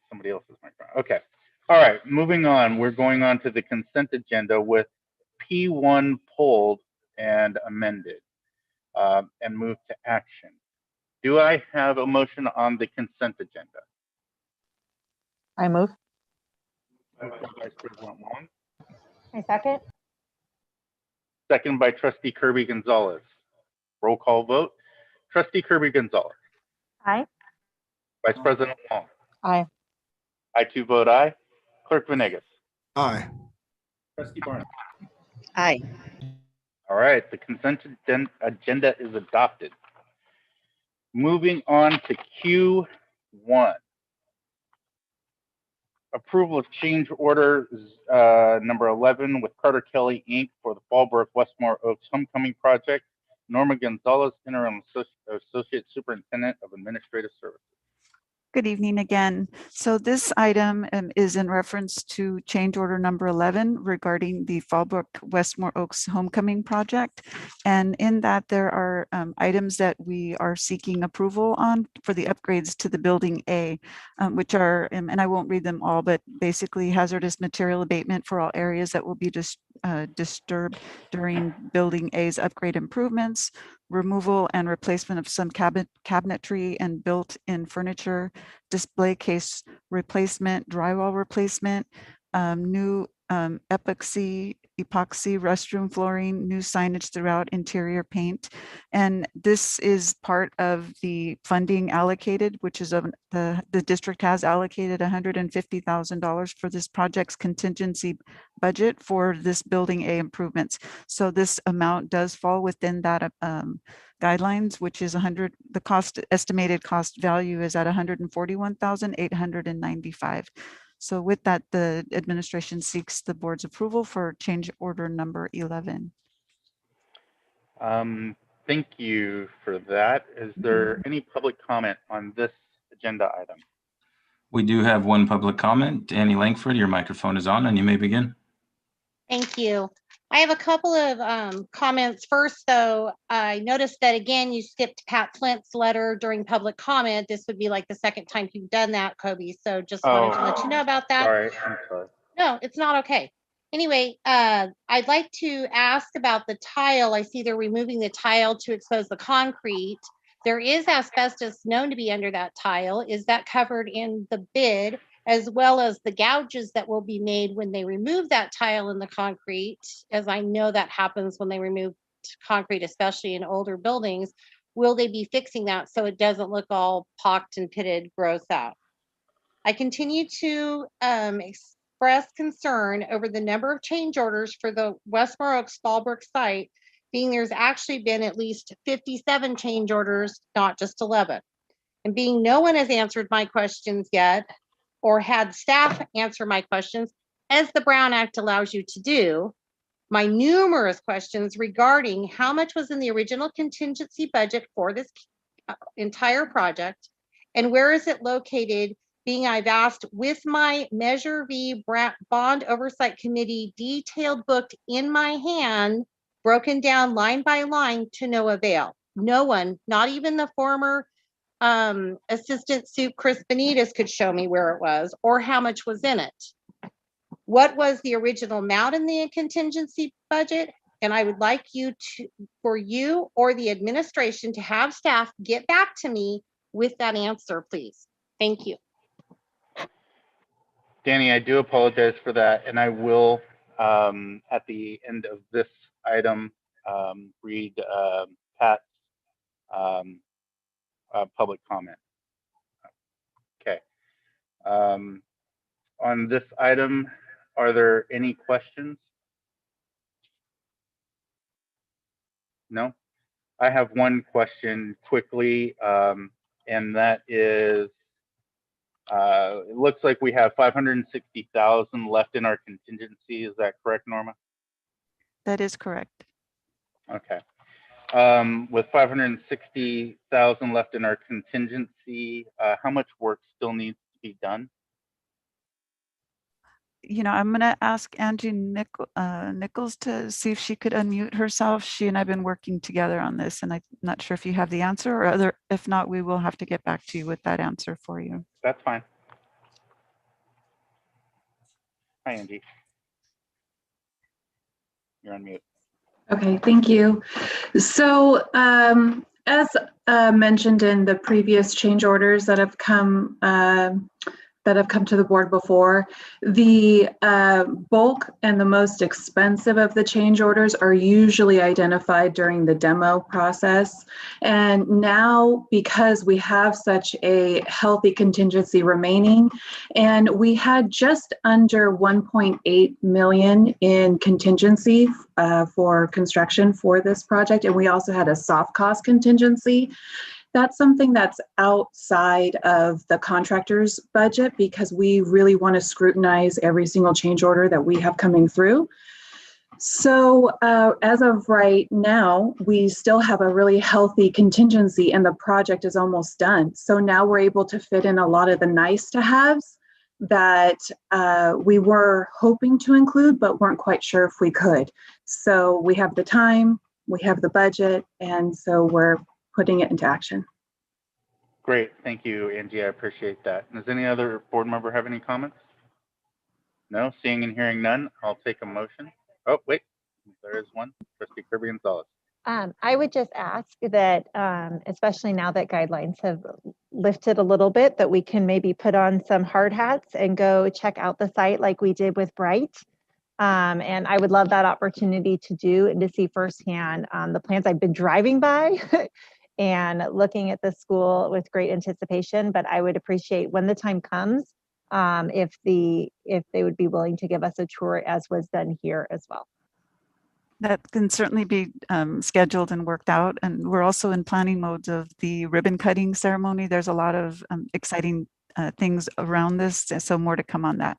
S1: Somebody else's microphone. Okay. All right. Moving on. We're going on to the consent agenda with P1 pulled and amended and moved to action. Do I have a motion on the consent agenda?
S23: I move.
S1: Vice President Wong.
S23: I second.
S1: Second by Trustee Kirby Gonzalez. Roll call vote. Trustee Kirby Gonzalez.
S23: Aye.
S1: Vice President Wong.
S23: Aye.
S1: I too vote aye. Clerk Venegas.
S4: Aye.
S1: Trustee Barnett.
S15: Aye.
S1: All right, the consent agenda is adopted. Moving on to Q1. Approval of change order number 11 with Carter Kelly, Inc. for the Fallbrook Westmore Oaks Homecoming Project. Norma Gonzalez, Interim Associate Superintendent of Administrative Services.
S13: Good evening again. So this item is in reference to change order number 11 regarding the Fallbrook Westmore Oaks Homecoming Project. And in that, there are items that we are seeking approval on for the upgrades to the Building A, which are, and I won't read them all, but basically hazardous material abatement for all areas that will be disturbed during Building A's upgrade improvements, removal and replacement of some cabinetry and built-in furniture, display case replacement, drywall replacement, new epoxy restroom flooring, new signage throughout, interior paint. And this is part of the funding allocated, which is the district has allocated $150,000 for this project's contingency budget for this Building A improvements. So this amount does fall within that guidelines, which is the estimated cost value is at $141,895. So with that, the administration seeks the board's approval for change order number 11.
S1: Thank you for that. Is there any public comment on this agenda item?
S2: We do have one public comment. Danny Langford, your microphone is on and you may begin.
S11: Thank you. I have a couple of comments. First, though, I noticed that again, you skipped Pat Flint's letter during public comment. This would be like the second time you've done that, Kobe. So just wanted to let you know about that.
S1: Sorry, I'm sorry.
S11: No, it's not okay. Anyway, I'd like to ask about the tile. I see they're removing the tile to expose the concrete. There is asbestos known to be under that tile. Is that covered in the bid, as well as the gouges that will be made when they remove that tile in the concrete, as I know that happens when they remove concrete, especially in older buildings? Will they be fixing that so it doesn't look all pocked and pitted, gross out? I continue to express concern over the number of change orders for the Westmore Oaks Fallbrook site, being there's actually been at least 57 change orders, not just 11. And being no one has answered my questions yet, or had staff answer my questions, as the Brown Act allows you to do, my numerous questions regarding how much was in the original contingency budget for this entire project, and where is it located, being I've asked with my Measure V Bond Oversight Committee detailed book in my hand, broken down line by line, to no avail. No one, not even the former Assistant Soup Chris Benitez, could show me where it was or how much was in it. What was the original amount in the contingency budget? And I would like for you or the administration to have staff get back to me with that answer, please. Thank you.
S1: Danny, I do apologize for that, and I will, at the end of this item, read Pat's public comment. Okay. On this item, are there any questions? No? I have one question quickly, and that is, it looks like we have 560,000 left in our contingency. Is that correct, Norma?
S13: That is correct.
S1: Okay. With 560,000 left in our contingency, how much work still needs to be done?
S13: You know, I'm going to ask Angie Nichols to see if she could unmute herself. She and I have been working together on this, and I'm not sure if you have the answer, or if not, we will have to get back to you with that answer for you.
S1: That's fine. Hi, Angie. You're on mute.
S5: Okay, thank you. So as mentioned in the previous change orders that have come to the board before, the bulk and the most expensive of the change orders are usually identified during the demo process. And now, because we have such a healthy contingency remaining, and we had just under 1.8 million in contingency for construction for this project, and we also had a soft cost contingency. That's something that's outside of the contractor's budget because we really want to scrutinize every single change order that we have coming through. So as of right now, we still have a really healthy contingency and the project is almost done. So now we're able to fit in a lot of the nice to haves that we were hoping to include, but weren't quite sure if we could. So we have the time, we have the budget, and so we're putting it into action.
S1: Great, thank you, Angie. I appreciate that. Does any other board member have any comments? No, seeing and hearing none, I'll take a motion. Oh, wait, there is one. Trustee Kirby Gonzalez.
S23: I would just ask that, especially now that guidelines have lifted a little bit, that we can maybe put on some hard hats and go check out the site like we did with Bright. And I would love that opportunity to do and to see firsthand the plans. I've been driving by and looking at the school with great anticipation, but I would appreciate when the time comes, if they would be willing to give us a tour as was done here as well.
S13: That can certainly be scheduled and worked out. And we're also in planning modes of the ribbon cutting ceremony. There's a lot of exciting things around this, so more to come on that.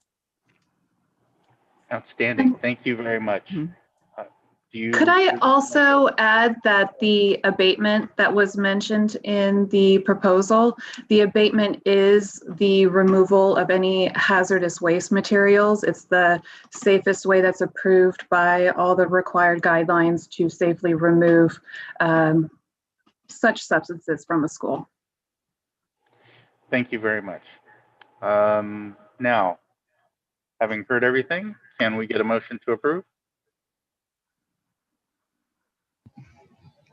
S1: Outstanding. Thank you very much.
S5: Could I also add that the abatement that was mentioned in the proposal, the abatement is the removal of any hazardous waste materials. It's the safest way that's approved by all the required guidelines to safely remove such substances from a school.
S1: Thank you very much. Now, having heard everything, can we get a motion to approve?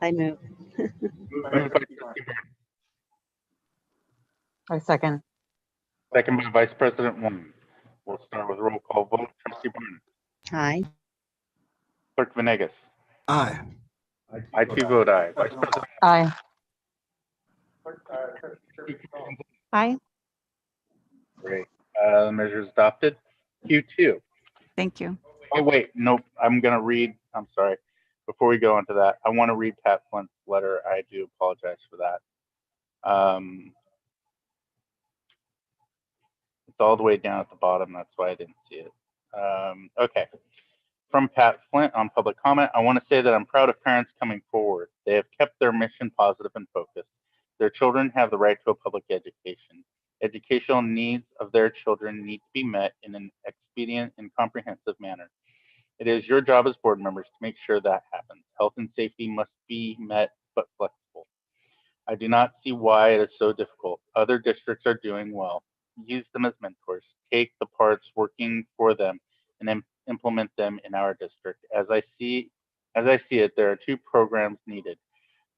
S17: I move.
S1: Moved by Trustee Barnes,
S17: I second.
S1: second by Vice President Wong. We'll start with roll call vote. Trustee Barnes.
S17: Aye.
S1: Clerk Venegas.
S4: Aye.
S1: I too vote aye. Vice President.
S17: Aye.
S23: Aye.
S1: Great. The measure is adopted. Q2.
S13: Thank you.
S1: Oh, wait, nope. I'm going to read, I'm sorry. Before we go into that, I want to read Pat Flint's letter. I do apologize for that. It's all the way down at the bottom. That's why I didn't see it. Okay. From Pat Flint on public comment, I want to say that I'm proud of parents coming forward. They have kept their mission positive and focused. Their children have the right to a public education. Educational needs of their children need to be met in an expedient and comprehensive manner. It is your job as board members to make sure that happens. Health and safety must be met but flexible. I do not see why it is so difficult. Other districts are doing well. Use them as mentors. Take the parts working for them and then implement them in our district. As I see it, there are two programs needed.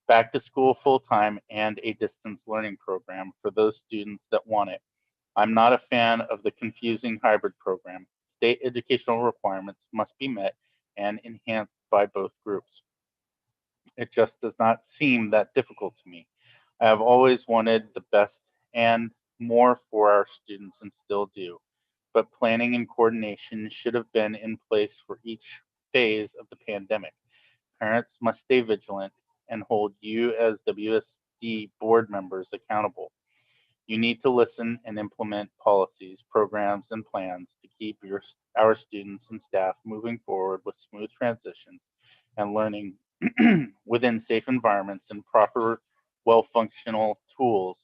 S1: back to school full-time, and a distance learning program for those students that want it. I'm not a fan of the confusing hybrid program. State educational requirements must be met and enhanced by both groups. It just does not seem that difficult to me. I have always wanted the best and more for our students and still do, but planning and coordination should have been in place for each phase of the pandemic. Parents must stay vigilant and hold you as WSD board members accountable. You need to listen and implement policies, programs, and plans to keep our students and staff moving forward with smooth transitions and learning within safe environments and proper, well-functional tools,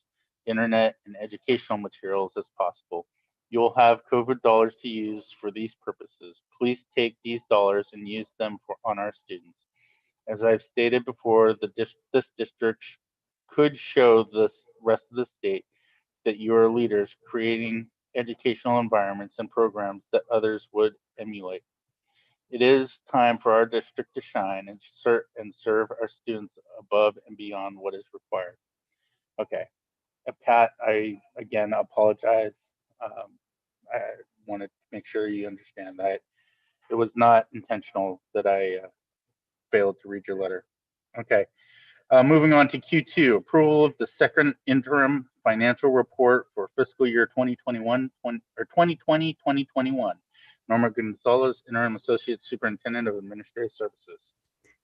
S1: internet, and educational materials as possible. You'll have COVID dollars to use for these purposes. Please take these dollars and use them on our students. As I've stated before, this district could show the rest of the state that you are leaders creating educational environments and programs that others would emulate. It is time for our district to shine and serve our students above and beyond what is required. Okay, Pat, I again apologize. I wanted to make sure you understand that it was not intentional that I failed to read your letter. Okay, moving on to Q2, approval of the second interim financial report for fiscal year 2020-2021. Norma Gonzalez, Interim Associate Superintendent of Administrative Services.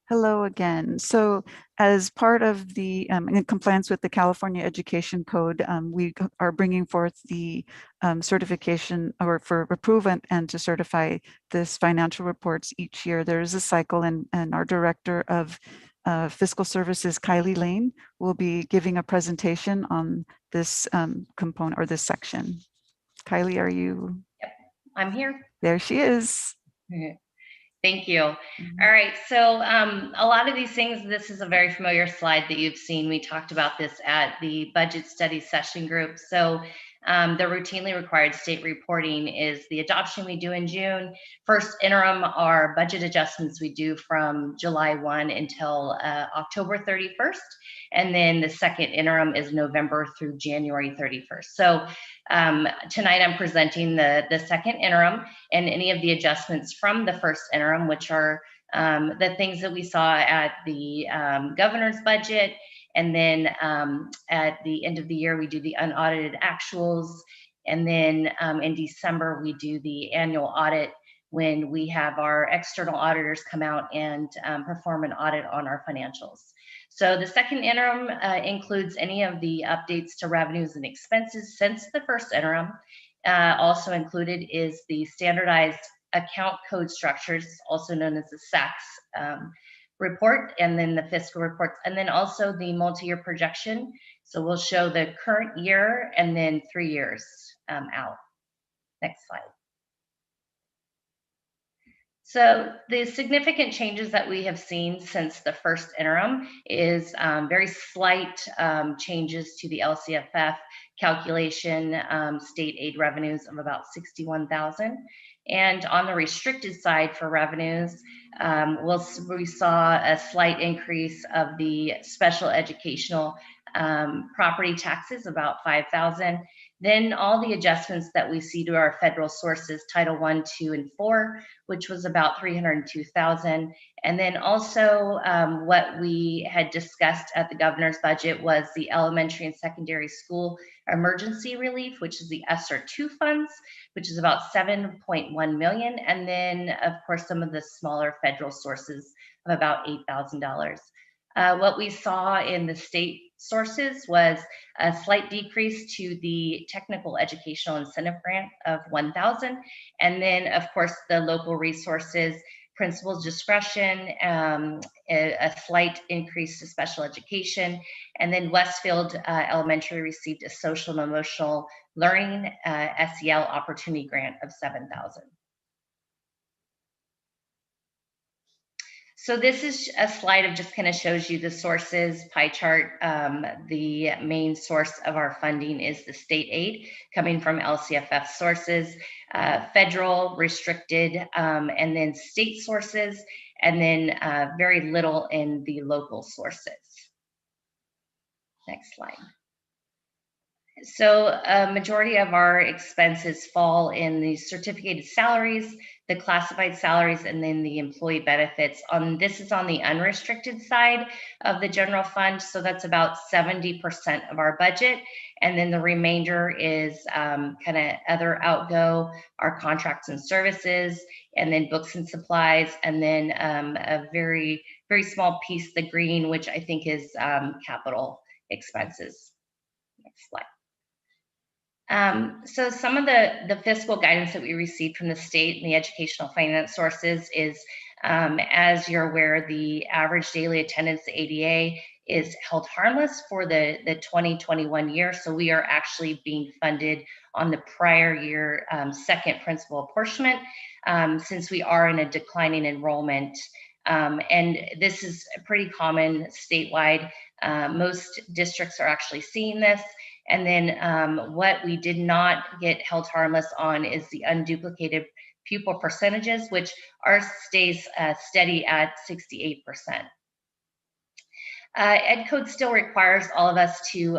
S13: Hello again. So as part of the, in compliance with the California Education Code, we are bringing forth the certification or for approval and to certify this financial reports each year. There is a cycle, and our Director of Fiscal Services, Kylie Lane, will be giving a presentation on this component or this section. Kylie, are you?
S12: Yep, I'm here.
S13: There she is.
S12: Thank you. All right, so a lot of these things, this is a very familiar slide that you've seen. We talked about this at the budget study session group. So the routinely required state reporting is the adoption we do in June. First interim are budget adjustments we do from July 1 until October 31st. And then the second interim is November through January 31st. So tonight I'm presenting the second interim and any of the adjustments from the first interim, which are the things that we saw at the governor's budget. And then at the end of the year, we do the unaudited actuals. And then in December, we do the annual audit when we have our external auditors come out and perform an audit on our financials. So the second interim includes any of the updates to revenues and expenses since the first interim. Also included is the standardized account code structures, also known as the SACS report, and then the fiscal reports, and then also the multi-year projection. So we'll show the current year and then 3 years out. Next slide. So the significant changes that we have seen since the first interim is very slight changes to the LCFF calculation, state aid revenues of about 61,000. And on the restricted side for revenues, we saw a slight increase of the special educational property taxes, about 5,000. Then all the adjustments that we see to our federal sources, Title I, II, and IV, which was about 302,000. And then also what we had discussed at the governor's budget was the elementary and secondary school emergency relief, which is the ESSER II funds, which is about 7.1 million. And then of course, some of the smaller federal sources of about $8,000. What we saw in the state sources was a slight decrease to the technical educational incentive grant of 1,000. And then of course, the local resources, principal's discretion, a slight increase to special education. And then Westfield Elementary received a social and emotional learning SEL opportunity grant of 7,000. So this is a slide of just kind of shows you the sources, pie chart. The main source of our funding is the state aid coming from LCFF sources, federal, restricted, and then state sources, and then very little in the local sources. Next slide. So a majority of our expenses fall in the certificated salaries, the classified salaries, and then the employee benefits. This is on the unrestricted side of the general fund. So that's about 70% of our budget. And then the remainder is kind of other outgo, our contracts and services, and then books and supplies, and then a very, very small piece, the green, which I think is capital expenses. Next slide. So some of the fiscal guidance that we received from the state and the educational finance sources is, as you're aware, the average daily attendance, the ADA, is held harmless for the 2021 year. So we are actually being funded on the prior year second principal apportionment, since we are in a declining enrollment. And this is pretty common statewide. Most districts are actually seeing this. And then what we did not get held harmless on is the unduplicated pupil percentages, which ours stays steady at 68%. Ed Code still requires all of us to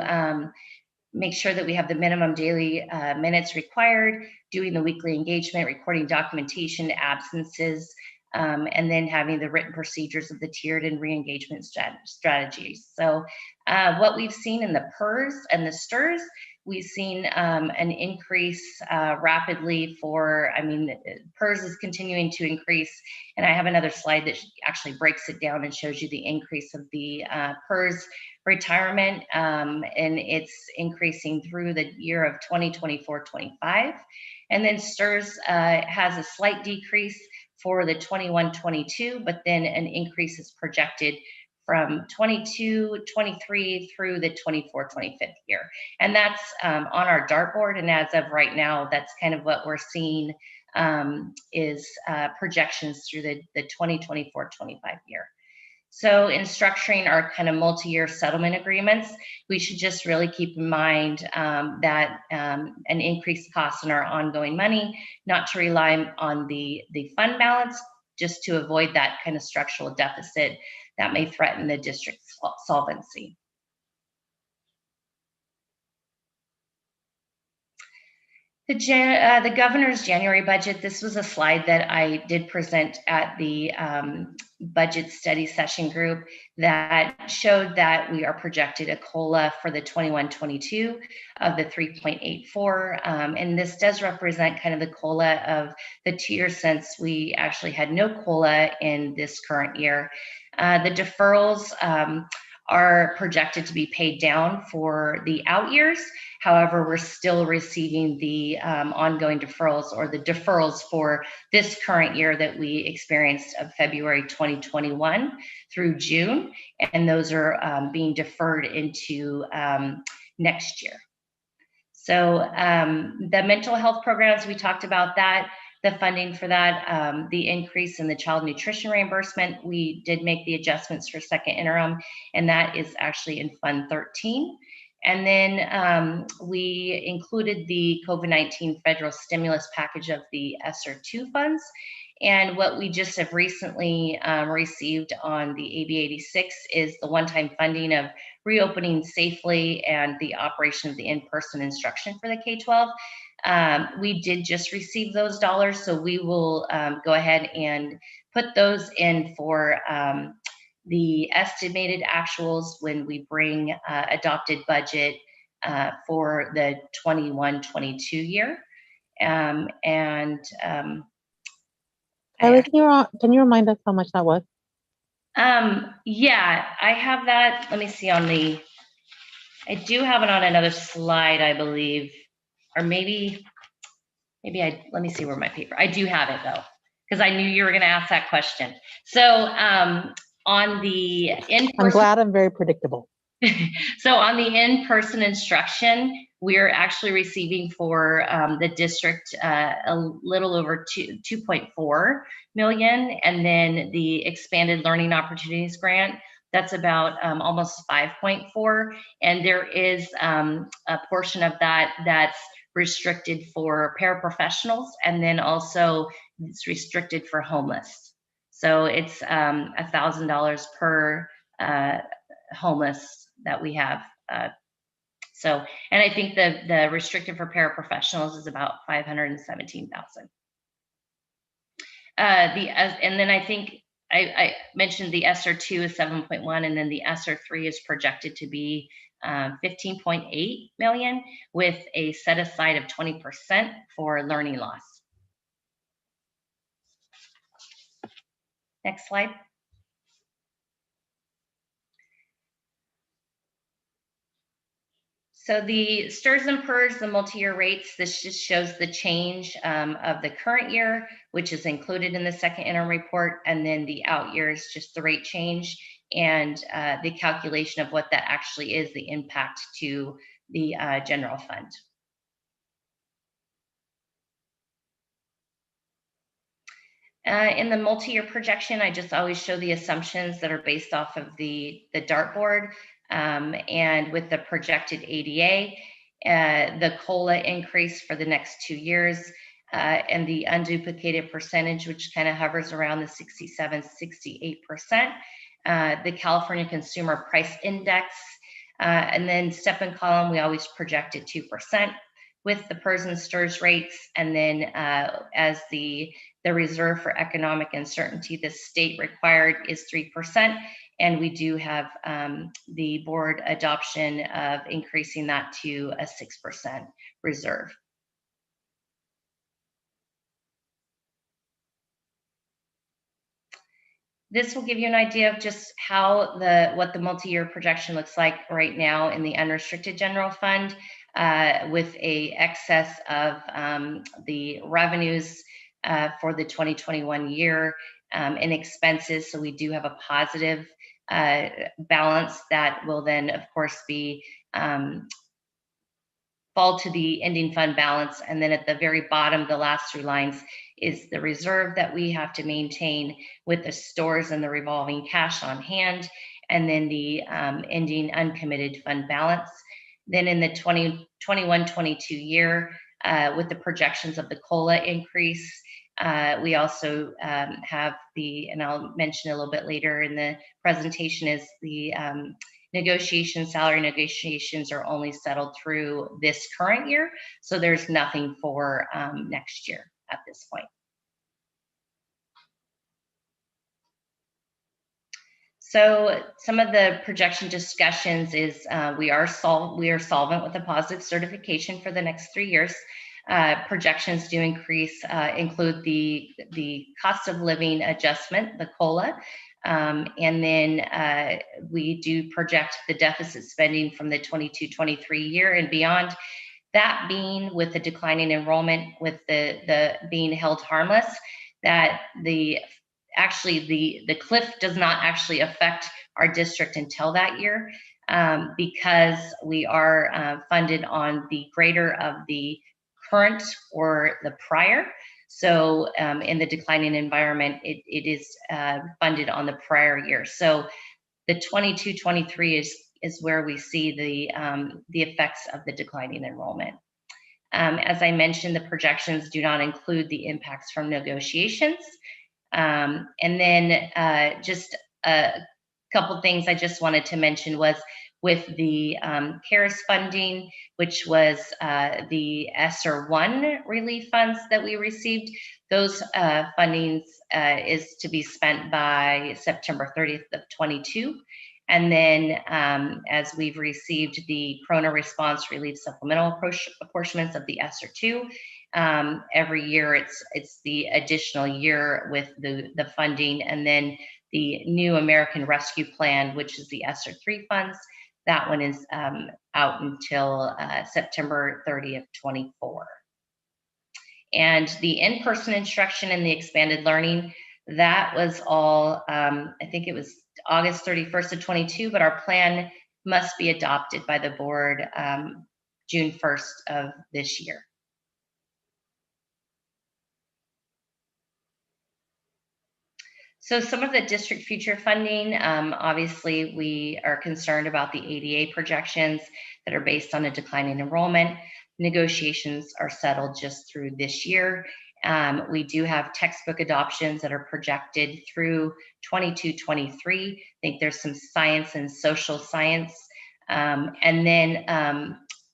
S12: make sure that we have the minimum daily minutes required, doing the weekly engagement, recording documentation, absences, and then having the written procedures of the tiered and re-engagement strategies. So what we've seen in the PERS and the STIRS, we've seen an increase rapidly for, PERS is continuing to increase, and I have another slide that actually breaks it down and shows you the increase of the PERS retirement, and it's increasing through the year of 2024-25. And then STIRS has a slight decrease for the 21-22, but then an increase is projected from 22-23 through the 24-25 year. And that's on our dartboard, and as of right now, that's kind of what we're seeing is projections through the 2024-25 year. So in structuring our kind of multi-year settlement agreements, we should just really keep in mind that an increased cost in our ongoing money, not to rely on the fund balance, just to avoid that kind of structural deficit that may threaten the district's solvency. The governor's January budget, this was a slide that I did present at the budget study session group that showed that we are projected a COLA for the 21-22 of the 3.84. And this does represent kind of the COLA of the 2 years since we actually had no COLA in this current year. The deferrals are projected to be paid down for the out years. However, we're still receiving the ongoing deferrals, or the deferrals for this current year that we experienced of February 2021 through June, and those are being deferred into next year. So the mental health programs, we talked about that. The funding for that, the increase in the child nutrition reimbursement, we did make the adjustments for second interim, and that is actually in Fund 13. And then we included the COVID-19 federal stimulus package of the ESSER 2 funds. And what we just have recently received on the AB 86 is the one-time funding of reopening safely and the operation of the in-person instruction for the K-12. We did just receive those dollars, so we will go ahead and put those in for the estimated actuals when we bring adopted budget for the 21-22 year.
S10: Kylie, can you remind us how much that was?
S12: Yeah, I have that. Let me see on the, I do have it on another slide, I believe. Or maybe let me see where my paper, I do have it though, because I knew you were going to ask that question. So on the in-person,
S10: I'm glad I'm very predictable.
S12: So on the in-person instruction, we're actually receiving for the district a little over 2.4 million. And then the expanded learning opportunities grant, that's about almost 5.4. And there is a portion of that that's restricted for paraprofessionals, and then also it's restricted for homeless. So it's $1,000 per homeless that we have So, and I think the restricted for paraprofessionals is about 517,000. And then I think I mentioned the ESSER 2 is 7.1, and then the ESSER 3 is projected to be 15.8 million with a set aside of 20% for learning loss. Next slide. So the STRS and PERS, the multi-year rates, this just shows the change of the current year, which is included in the second interim report, and then the out years, just the rate change and the calculation of what that actually is, the impact to the general fund. In the multi-year projection, I just always show the assumptions that are based off of the dartboard. And with the projected ADA, the COLA increase for the next 2 years, and the unduplicated percentage, which kind of hovers around the 67, 68%, the California Consumer Price Index, and then step and column, we always project at 2% with the PERS and STRS rates, and then as the reserve for economic uncertainty, the state required is 3%. And we do have the board adoption of increasing that to a 6% reserve. This will give you an idea of just how what the multi-year projection looks like right now in the unrestricted general fund, with a excess of the revenues for the 2021 year and expenses. So we do have a positive balance that will then, of course, be fall to the ending fund balance. And then at the very bottom, the last 3 lines is the reserve that we have to maintain with the stores and the revolving cash on hand, and then the ending uncommitted fund balance. Then in the 21-22 year, with the projections of the COLA increase, we also have and I'll mention a little bit later in the presentation, is the salary negotiations are only settled through this current year. So there's nothing for next year at this point. So some of the projection discussions is we are solvent with a positive certification for the next 3 years. Projections do include the cost of living adjustment, the COLA, and then we do project the deficit spending from the 22-23 year and beyond. That being with the declining enrollment, with the being held harmless, that the cliff does not actually affect our district until that year, because we are funded on the greater of the current or the prior. So in the declining environment, it is funded on the prior year. So the 22-23 is where we see the effects of the declining enrollment. As I mentioned, the projections do not include the impacts from negotiations. And then just a couple things I just wanted to mention was with the CARES funding, which was the ESSER 1 relief funds that we received. Those fundings is to be spent by September 30th of 22. And then as we've received the Corona Response Relief Supplemental apportionments of the ESSER 2, every year it's the additional year with the funding. And then the new American Rescue Plan, which is the ESSER 3 funds, that one is out until September 30th, 24. And the in-person instruction and the expanded learning, that was all, I think it was August 31st of 22, but our plan must be adopted by the board June 1st of this year. So some of the district future funding, obviously we are concerned about the ADA projections that are based on a declining enrollment. Negotiations are settled just through this year. We do have textbook adoptions that are projected through 22-23. I think there's some science and social science And then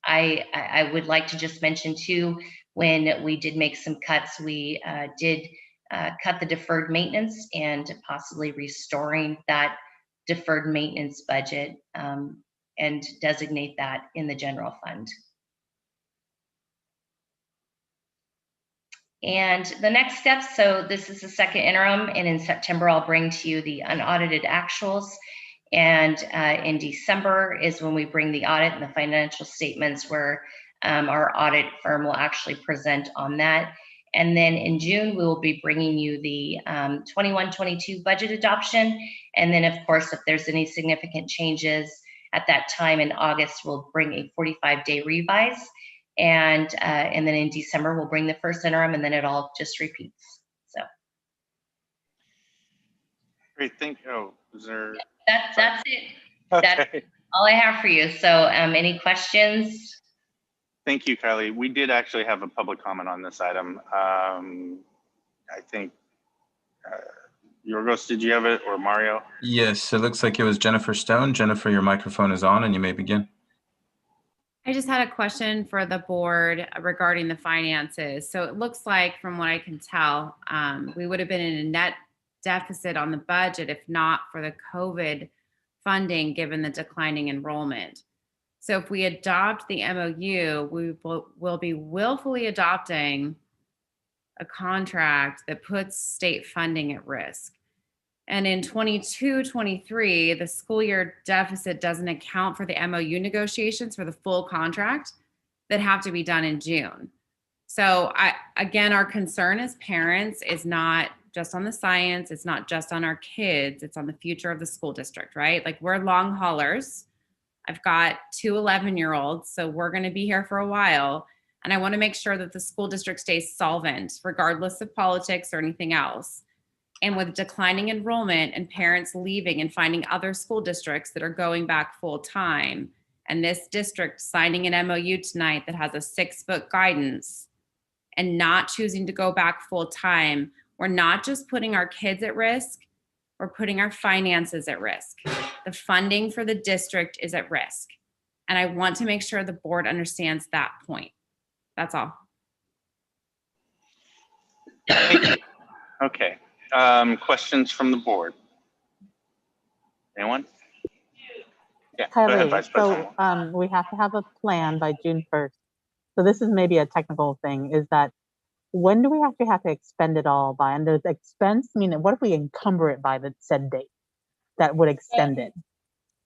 S12: I would like to just mention too, when we did make some cuts, we did cut the deferred maintenance and possibly restoring that deferred maintenance budget and designate that in the general fund. And the next step, so this is the second interim, and in September I'll bring to you the unaudited actuals. And in December is when we bring the audit and the financial statements, where our audit firm will actually present on that. And then in June, we will be bringing you the 21-22 budget adoption. And then of course, if there's any significant changes at that time in August, we'll bring a 45-day revise. And then in December, we'll bring the first interim, and then it all just repeats. So.
S1: Great, thank you. Oh, is there?
S12: That's it.
S1: Okay.
S12: That's all I have for you. So any questions?
S1: Thank you, Kylie. We did actually have a public comment on this item. I think, Yorgos, did you have it, or Mario?
S2: Yes, it looks like it was Jennifer Stone. Jennifer, your microphone is on and you may begin.
S14: I just had a question for the board regarding the finances. So it looks like, from what I can tell, we would have been in a net deficit on the budget if not for the COVID funding, given the declining enrollment. So if we adopt the MOU, we will be willfully adopting a contract that puts state funding at risk. And in 22-23, the school year deficit doesn't account for the MOU negotiations for the full contract that have to be done in June. So again, our concern as parents is not just on the science, it's not just on our kids, it's on the future of the school district, right? Like, we're long haulers. I've got 2 11-year-olds, so we're gonna be here for a while. And I wanna make sure that the school district stays solvent, regardless of politics or anything else. And with declining enrollment and parents leaving and finding other school districts that are going back full time, and this district signing an MOU tonight that has a 6-foot guidance and not choosing to go back full time, we're not just putting our kids at risk, we're putting our finances at risk. The funding for the district is at risk. And I want to make sure the board understands that point. That's all.
S1: Okay. Questions from the board? Anyone? Yeah, go ahead,
S17: Kylie,
S1: Vice President.
S17: so we have to have a plan by June 1st. So this is maybe a technical thing, is that when do we actually have to expend it all by? And does expense mean, what if we encumber it by the said date that would extend it?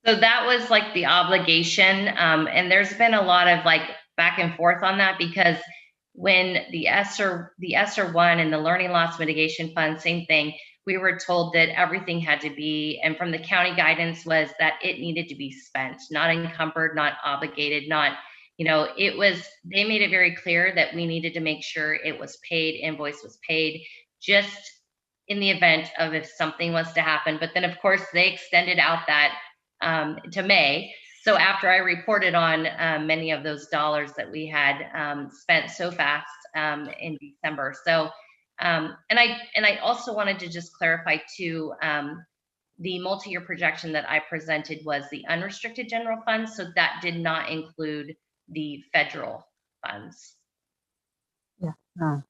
S12: So that was like the obligation. And there's been a lot of like back and forth on that, because when the ESSER 1 and the Learning Loss Mitigation Fund, same thing, we were told that everything had to be, and from the county guidance was that it needed to be spent, not encumbered, not obligated, not, it was, they made it very clear that we needed to make sure it was paid, invoice was paid, just in the event of if something was to happen. But then of course they extended out that to May. So after I reported on many of those dollars that we had spent so fast in December. So, and I also wanted to just clarify too, the multi-year projection that I presented was the unrestricted general fund. So that did not include the federal funds.
S17: Yeah,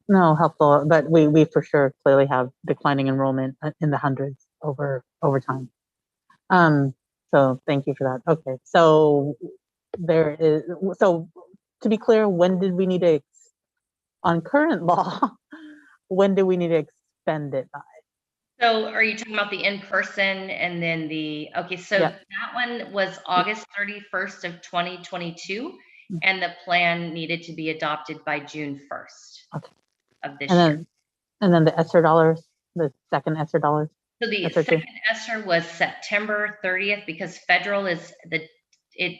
S17: no, helpful, but we for sure clearly have declining enrollment in the hundreds over time. So thank you for that. Okay, so to be clear, when did we need to, on current law, when do we need to expend it by?
S12: So are you talking about the in-person and then okay, so
S17: Yeah.
S12: that one was August 31st of 2022, and the plan needed to be adopted by June 1st of this year.
S17: And then the ESSER dollars, the second ESSER dollars?
S12: So the
S17: ESSER
S12: second ESSER was September 30th, because federal it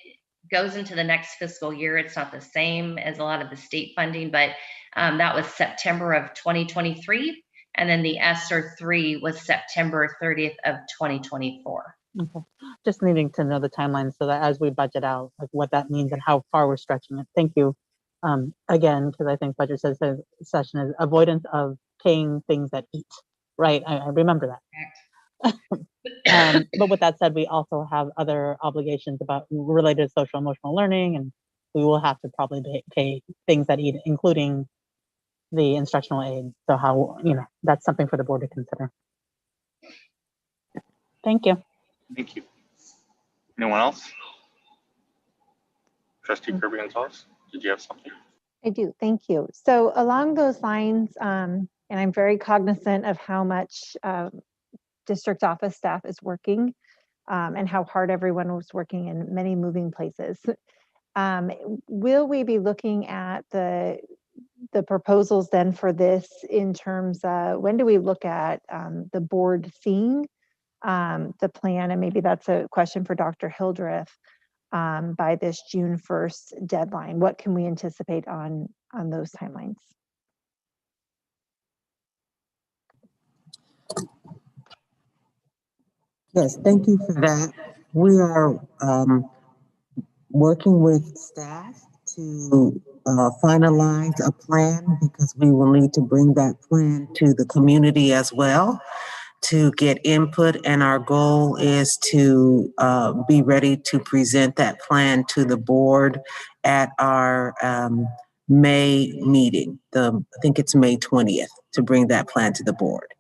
S12: goes into the next fiscal year. It's not the same as a lot of the state funding, but that was September of 2023. And then the ESSER 3 was September 30th of 2024.
S17: Okay, just needing to know the timeline so that as we budget out, like what that means and how far we're stretching it. Thank you. Again, because I think budget session is avoidance of paying things that eat, right? I remember that. But with that said, we also have other obligations about related to social emotional learning, and we will have to probably pay things that eat, including the instructional aid. So how, that's something for the board to consider. Thank you.
S1: Thank you. Anyone else? Trustee Kirby Gonzalez, did you have something?
S23: I do, thank you. So along those lines, and I'm very cognizant of how much district office staff is working and how hard everyone was working in many moving places. Will we be looking at the proposals then for this in terms of when do we look at the board seeing the plan? And maybe that's a question for Dr. Hildreth. By this June 1st deadline, what can we anticipate on those timelines?
S6: Yes, thank you for that. We are working with staff to finalize a plan, because we will need to bring that plan to the community as well to get input, and our goal is to be ready to present that plan to the board at our May meeting. I think it's May 20th, to bring that plan to the board.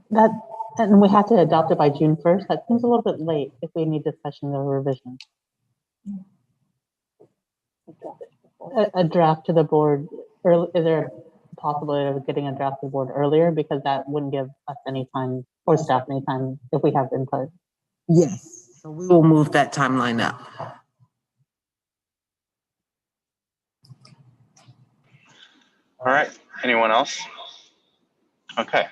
S17: And we have to adopt it by June 1st. That seems a little bit late if we need discussion or revision. A draft to the board early, is there a possibility of getting a draft to the board earlier? Because that wouldn't give us any time, or staff any time, if we have input.
S6: Yes, so we will move that timeline up.
S1: All right, anyone else? Okay,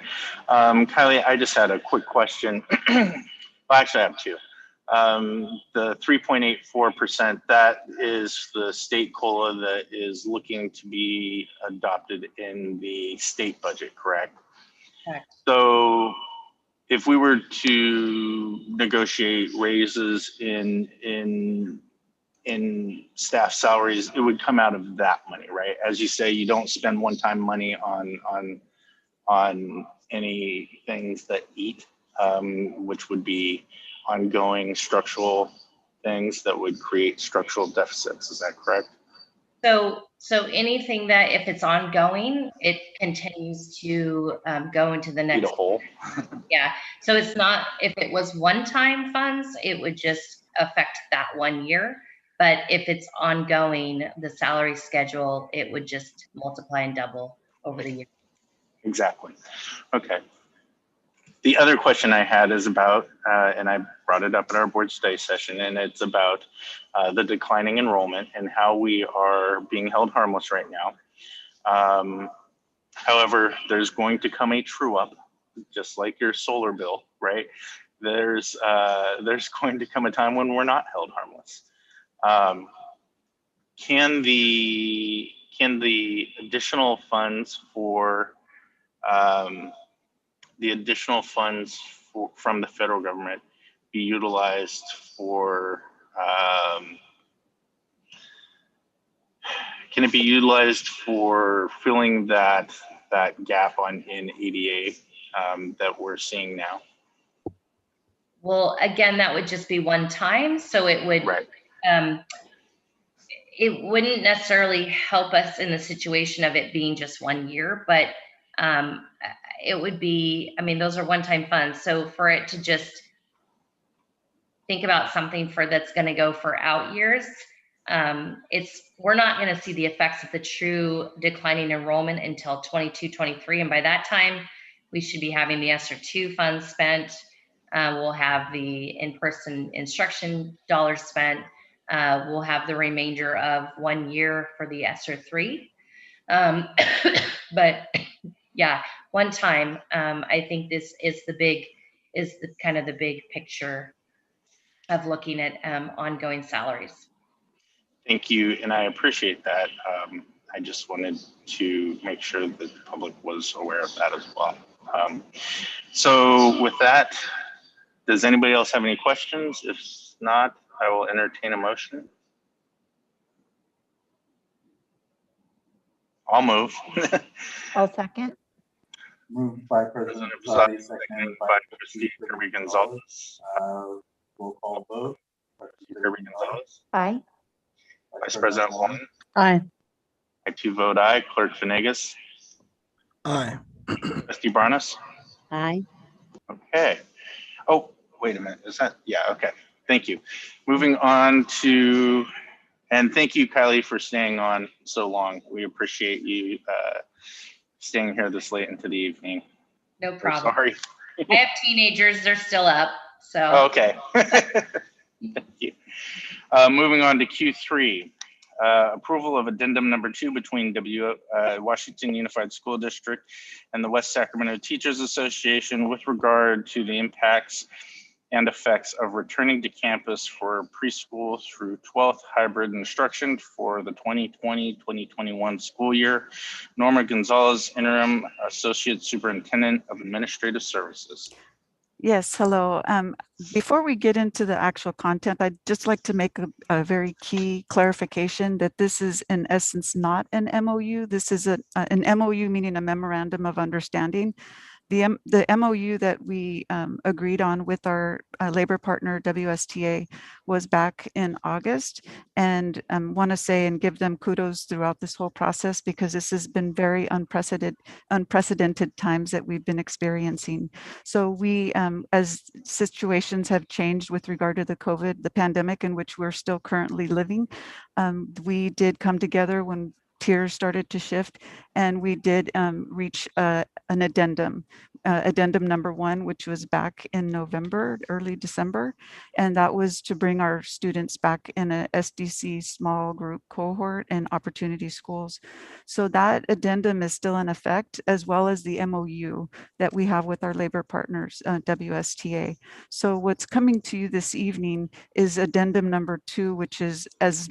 S1: Kylie, I just had a quick question. Well, actually I have two. The 3.84%, that is the state COLA that is looking to be adopted in the state budget, correct?
S12: Correct.
S1: So if we were to negotiate raises in staff salaries, it would come out of that money, right? As you say, you don't spend one-time money on any things that eat, which would be ongoing structural things that would create structural deficits. Is that correct?
S12: So anything that, if it's ongoing, it continues to go into the next.
S1: Eat a hole.
S12: Yeah. So it's not, if it was one-time funds, it would just affect that 1 year. But if it's ongoing, the salary schedule, it would just multiply and double over the year.
S1: Exactly. Okay. The other question I had is about, and I brought it up at our board study session, and it's about the declining enrollment and how we are being held harmless right now. However, there's going to come a true up, just like your solar bill, right? There's going to come a time when we're not held harmless. Can the additional funds for from the federal government be utilized for, can it be utilized for filling that gap in ADA that we're seeing now?
S12: Well, again, that would just be one time. So it would,
S1: right.
S12: It wouldn't necessarily help us in the situation of it being just 1 year, but it would be, I mean, those are one-time funds. So for it to just think about something that's going to go for out years, we're not going to see the effects of the true declining enrollment until 22-23. And by that time, we should be having the ESSER II funds spent. We'll have the in-person instruction dollars spent. We'll have the remainder of 1 year for the ESSER III. But yeah, one time, I think this is the kind of the big picture of looking at ongoing salaries.
S1: Thank you, and I appreciate that. I just wanted to make sure that the public was aware of that as well. So with that, does anybody else have any questions? If not, I will entertain a motion. I'll move.
S23: I'll second.
S1: Moved by President Posadi, seconded by Trustee Kirby Gonzalez. Roll call vote. Trustee Kirby Gonzalez.
S23: Aye.
S1: Vice President Long.
S10: Aye.
S1: I too vote aye. Clerk Venegas.
S4: Aye.
S1: Trustee Barnes.
S15: Aye.
S1: Okay. Oh, wait a minute. Is that? Yeah. Okay. Thank you. Moving on to, and thank you, Kylie, for staying on so long. We appreciate you staying here this late into the evening.
S12: No
S1: We're
S12: problem.
S1: sorry.
S12: I have teenagers, they're still up, so.
S1: Okay. Thank you. Moving on to Q3. Approval of addendum number 2 between Washington Unified School District and the West Sacramento Teachers Association with regard to the impacts and effects of returning to campus for preschool through 12th hybrid instruction for the 2020-2021 school year. Norma Gonzalez, Interim Associate Superintendent of Administrative Services.
S13: Yes, hello. Before we get into the actual content, I'd just like to make a very key clarification that this is in essence not an MOU. This is an MOU, meaning a Memorandum of Understanding. The MOU that we agreed on with our labor partner WSTA was back in August, and want to say and give them kudos throughout this whole process, because this has been very unprecedented times that we've been experiencing. So we, as situations have changed with regard to the pandemic in which we're still currently living, we did come together when tiers started to shift, and we did reach an addendum number 1, which was back in November, early December, and that was to bring our students back in a SDC small group cohort and opportunity schools. So that addendum is still in effect, as well as the MOU that we have with our labor partners, WSTA. So what's coming to you this evening is addendum number 2, which is as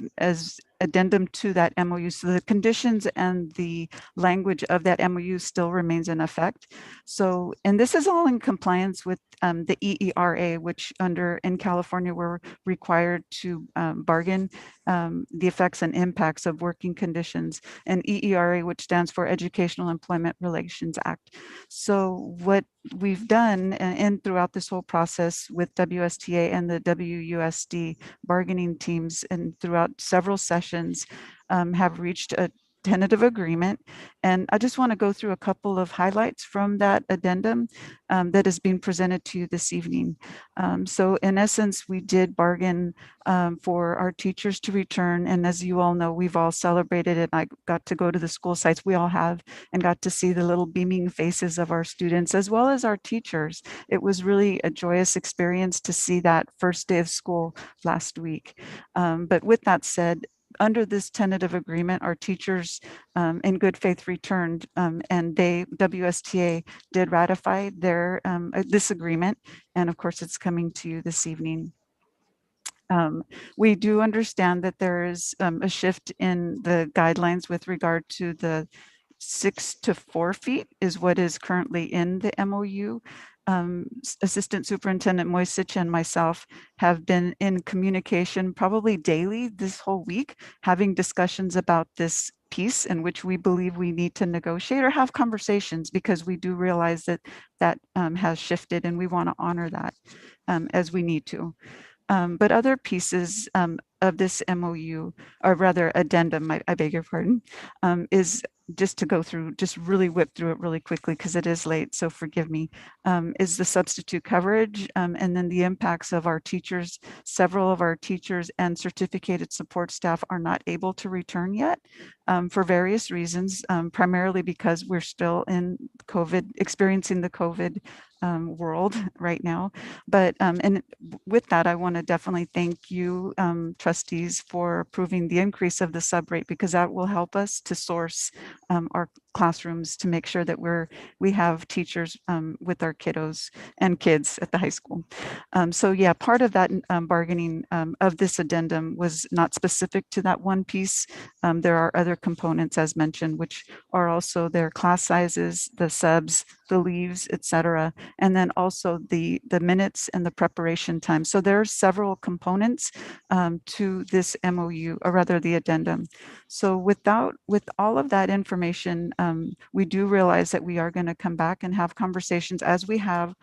S13: addendum to that MOU. So the conditions and the language of that MOU still remains in effect. So, and this is all in compliance with the EERA, which in California, we're required to bargain the effects and impacts of working conditions, and EERA, which stands for Educational Employment Relations Act. So what we've done and throughout this whole process with WSTA and the WUSD bargaining teams, and throughout several sessions, have reached a tentative agreement. And I just want to go through a couple of highlights from that addendum that is being presented to you this evening. So in essence, we did bargain for our teachers to return. And as you all know, we've all celebrated it. I got to go to the school sites, we all have, and got to see the little beaming faces of our students as well as our teachers. It was really a joyous experience to see that first day of school last week. But with that said, under this tentative agreement, our teachers in good faith returned, and WSTA did ratify their this agreement, and of course it's coming to you this evening. We do understand that there is a shift in the guidelines with regard to the 6 to 4 feet is what is currently in the MOU. Assistant Superintendent Moisich and myself have been in communication probably daily this whole week, having discussions about this piece in which we believe we need to negotiate or have conversations, because we do realize that that has shifted, and we want to honor that as we need to. But other pieces of this MOU, or rather addendum, I beg your pardon, is just to go through, just really whip through it really quickly because it is late, so forgive me, is the substitute coverage, and then the impacts of our teachers. Several of our teachers and certificated support staff are not able to return yet for various reasons, primarily because we're still in COVID, experiencing the COVID world right now. But and with that, I want to definitely thank you, trustees, for approving the increase of the sub rate, because that will help us to source our classrooms to make sure that we have teachers with our kiddos and kids at the high school. So yeah, part of that bargaining of this addendum was not specific to that one piece. There are other components, as mentioned, which are also their class sizes, the subs, the leaves, etc., and then also the minutes and the preparation time. So there are several components to this MOU, or rather the addendum. So with all of that information, we do realize that we are going to come back and have conversations as we have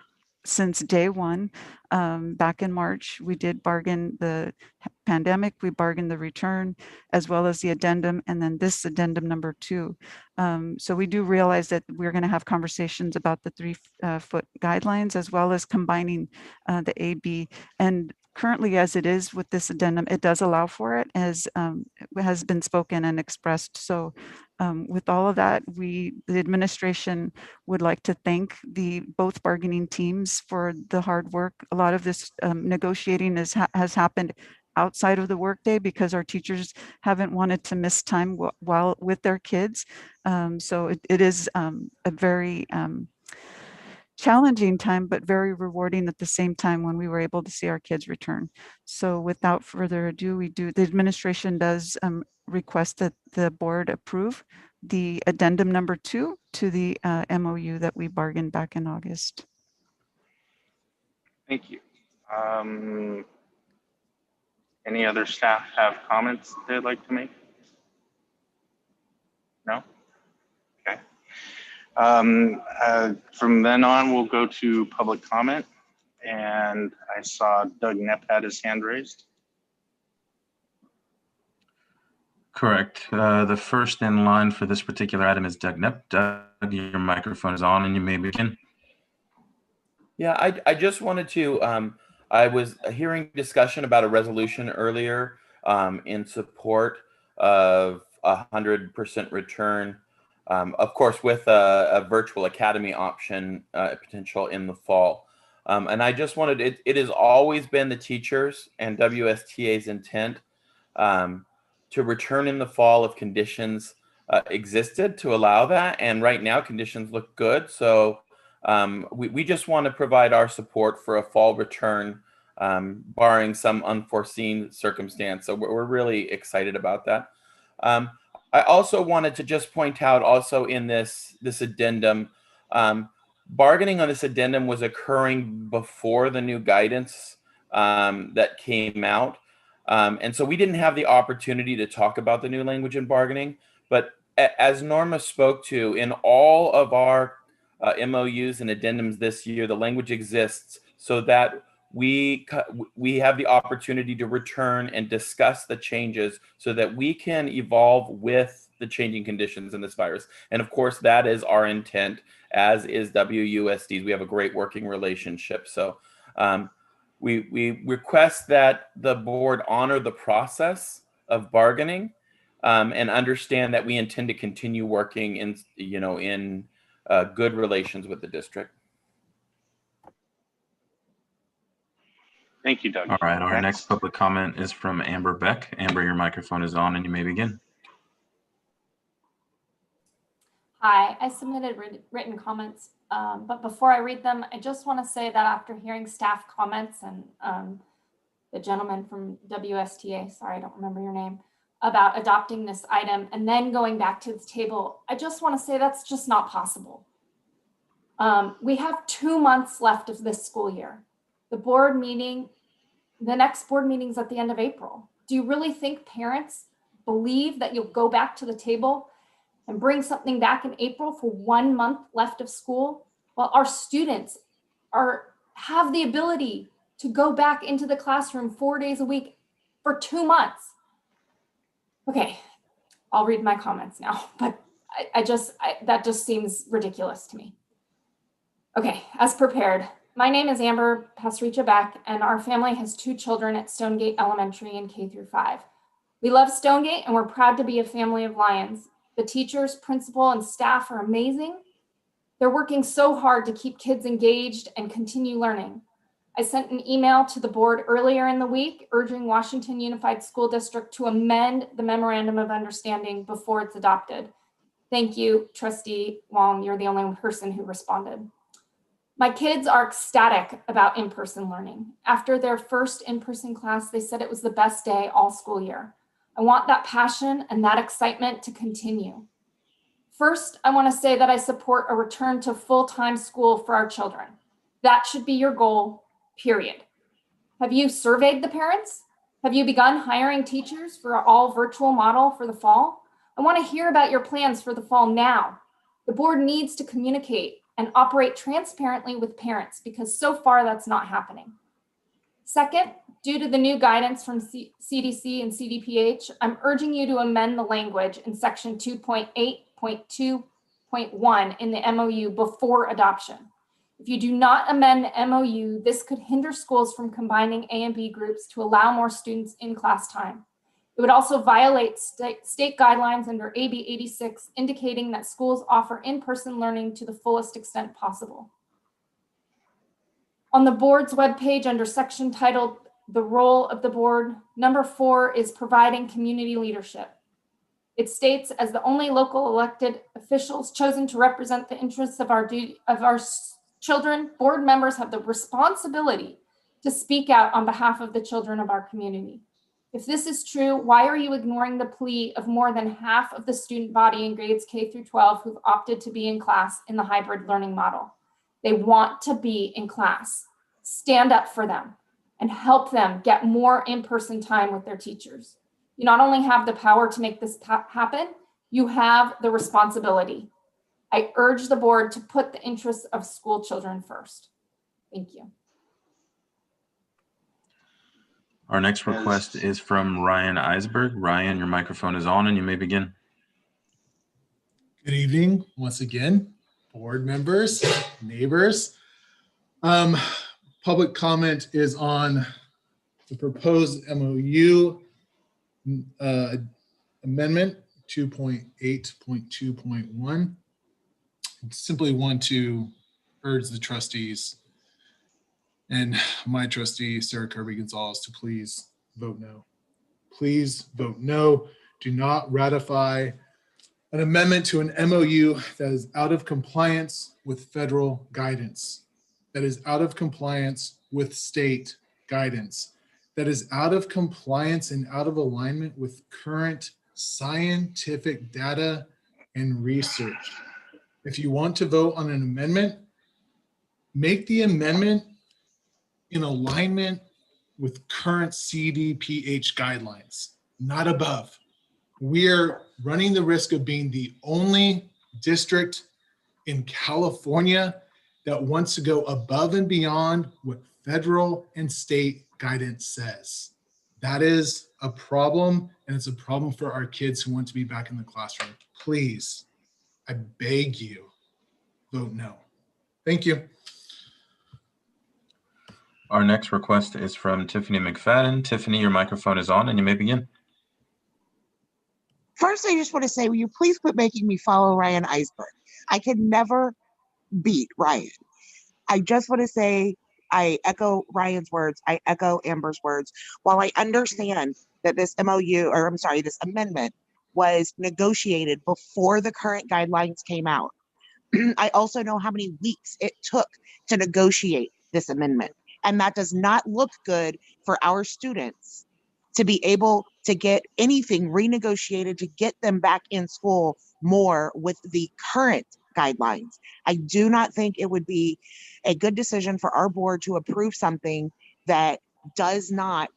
S13: since day one. Back in March, we did bargain the pandemic, we bargained the return, as well as the addendum, and then this addendum number 2. So we do realize that we're going to have conversations about the 3-foot guidelines, as well as combining the AB. And currently, as it is with this addendum, it does allow for it, as has been spoken and expressed. So with all of that, the administration would like to thank both bargaining teams for the hard work. A lot of this negotiating has happened outside of the workday because our teachers haven't wanted to miss time while with their kids. So it is a very challenging time, but very rewarding at the same time when we were able to see our kids return. So without further ado, the administration does request that the board approve the addendum number 2 to the MOU that we bargained back in August.
S1: Thank you. Any other staff have comments they'd like to make? No? Okay. From then on, we'll go to public comment. And I saw Doug Knepp had his hand raised.
S2: Correct. The first in line for this particular item is Doug Knepp. Doug, your microphone is on and you may begin.
S16: Yeah, I just wanted to, I was hearing discussion about a resolution earlier in support of 100% return, of course, with a virtual academy option potential in the fall. And I just wanted, it has always been the teachers and WSTA's intent to return in the fall if conditions existed to allow that. And right now conditions look good. So we just want to provide our support for a fall return, barring some unforeseen circumstance. So we're really excited about that. I also wanted to just point out also in this addendum, bargaining on this addendum was occurring before the new guidance that came out. And so we didn't have the opportunity to talk about the new language in bargaining. But as Norma spoke to, in all of our MOUs and addendums this year, the language exists so that we have the opportunity to return and discuss the changes so that we can evolve with the changing conditions in this virus. And of course, that is our intent, as is WUSD's. We have a great working relationship. So we request that the board honor the process of bargaining and understand that we intend to continue working in good relations with the district.
S1: Thank you, Doug.
S2: All right, our next public comment is from Amber Beck. Amber, your microphone is on and you may begin.
S20: Hi, I submitted written comments, but before I read them, I just want to say that after hearing staff comments and the gentleman from WSTA, sorry, I don't remember your name, about adopting this item and then going back to the table, I just want to say that's just not possible. We have 2 months left of this school year. The next board meeting is at the end of April. Do you really think parents believe that you'll go back to the table and bring something back in April for 1 month left of school? While our students have the ability to go back into the classroom 4 days a week for 2 months. Okay, I'll read my comments now, but that just seems ridiculous to me. Okay, as prepared. My name is Amber Pasricha Beck, and our family has 2 children at Stonegate Elementary in K-5. We love Stonegate, and we're proud to be a family of Lions. The teachers, principal, and staff are amazing. They're working so hard to keep kids engaged and continue learning. I sent an email to the board earlier in the week urging Washington Unified School District to amend the Memorandum of Understanding before it's adopted. Thank you, Trustee Wong. You're the only person who responded. My kids are ecstatic about in-person learning. After their first in-person class, they said it was the best day all school year. I want that passion and that excitement to continue. First, I want to say that I support a return to full-time school for our children. That should be your goal, period. Have you surveyed the parents? Have you begun hiring teachers for our all virtual model for the fall? I want to hear about your plans for the fall now. The board needs to communicate and operate transparently with parents because so far that's not happening. Second, due to the new guidance from CDC and CDPH, I'm urging you to amend the language in section 2.8.2.1 in the MOU before adoption. If you do not amend the MOU, this could hinder schools from combining A and B groups to allow more students in class time. It would also violate state guidelines under AB 86, indicating that schools offer in-person learning to the fullest extent possible. On the board's webpage under section titled The Role of the Board, number 4 is providing community leadership. It states, as the only local elected officials chosen to represent the interests of our children, board members have the responsibility to speak out on behalf of the children of our community. If this is true, why are you ignoring the plea of more than half of the student body in grades K through 12 who've opted to be in class in the hybrid learning model? They want to be in class. Stand up for them and help them get more in-person time with their teachers. You not only have the power to make this happen, you have the responsibility. I urge the board to put the interests of school children first. Thank you.
S2: Our next request is from Ryan Eisberg. Ryan, your microphone is on and you may begin.
S18: Good evening, once again, board members, neighbors. Public comment is on the proposed MOU amendment 2.8.2.1. Simply want to urge the trustees and my trustee, Sarah Kirby-Gonzalez, to please vote no. Please vote no. Do not ratify an amendment to an MOU that is out of compliance with federal guidance, that is out of compliance with state guidance, that is out of compliance and out of alignment with current scientific data and research. If you want to vote on an amendment, make the amendment in alignment with current CDPH guidelines, not above. We're running the risk of being the only district in California that wants to go above and beyond what federal and state guidance says. That is a problem, and it's a problem for our kids who want to be back in the classroom. Please, I beg you, vote no. Thank you.
S2: Our next request is from Tiffany McFadden. Tiffany, your microphone is on and you may begin.
S8: First, I just want to say, will you please quit making me follow Ryan Eisberg? I can never beat Ryan. I just want to say, I echo Ryan's words. I echo Amber's words. While I understand that this MOU, or I'm sorry, this amendment was negotiated before the current guidelines came out, I also know how many weeks it took to negotiate this amendment. And that does not look good for our students to be able to get anything renegotiated to get them back in school more with the current guidelines. I do not think it would be a good decision for our board to approve something that does not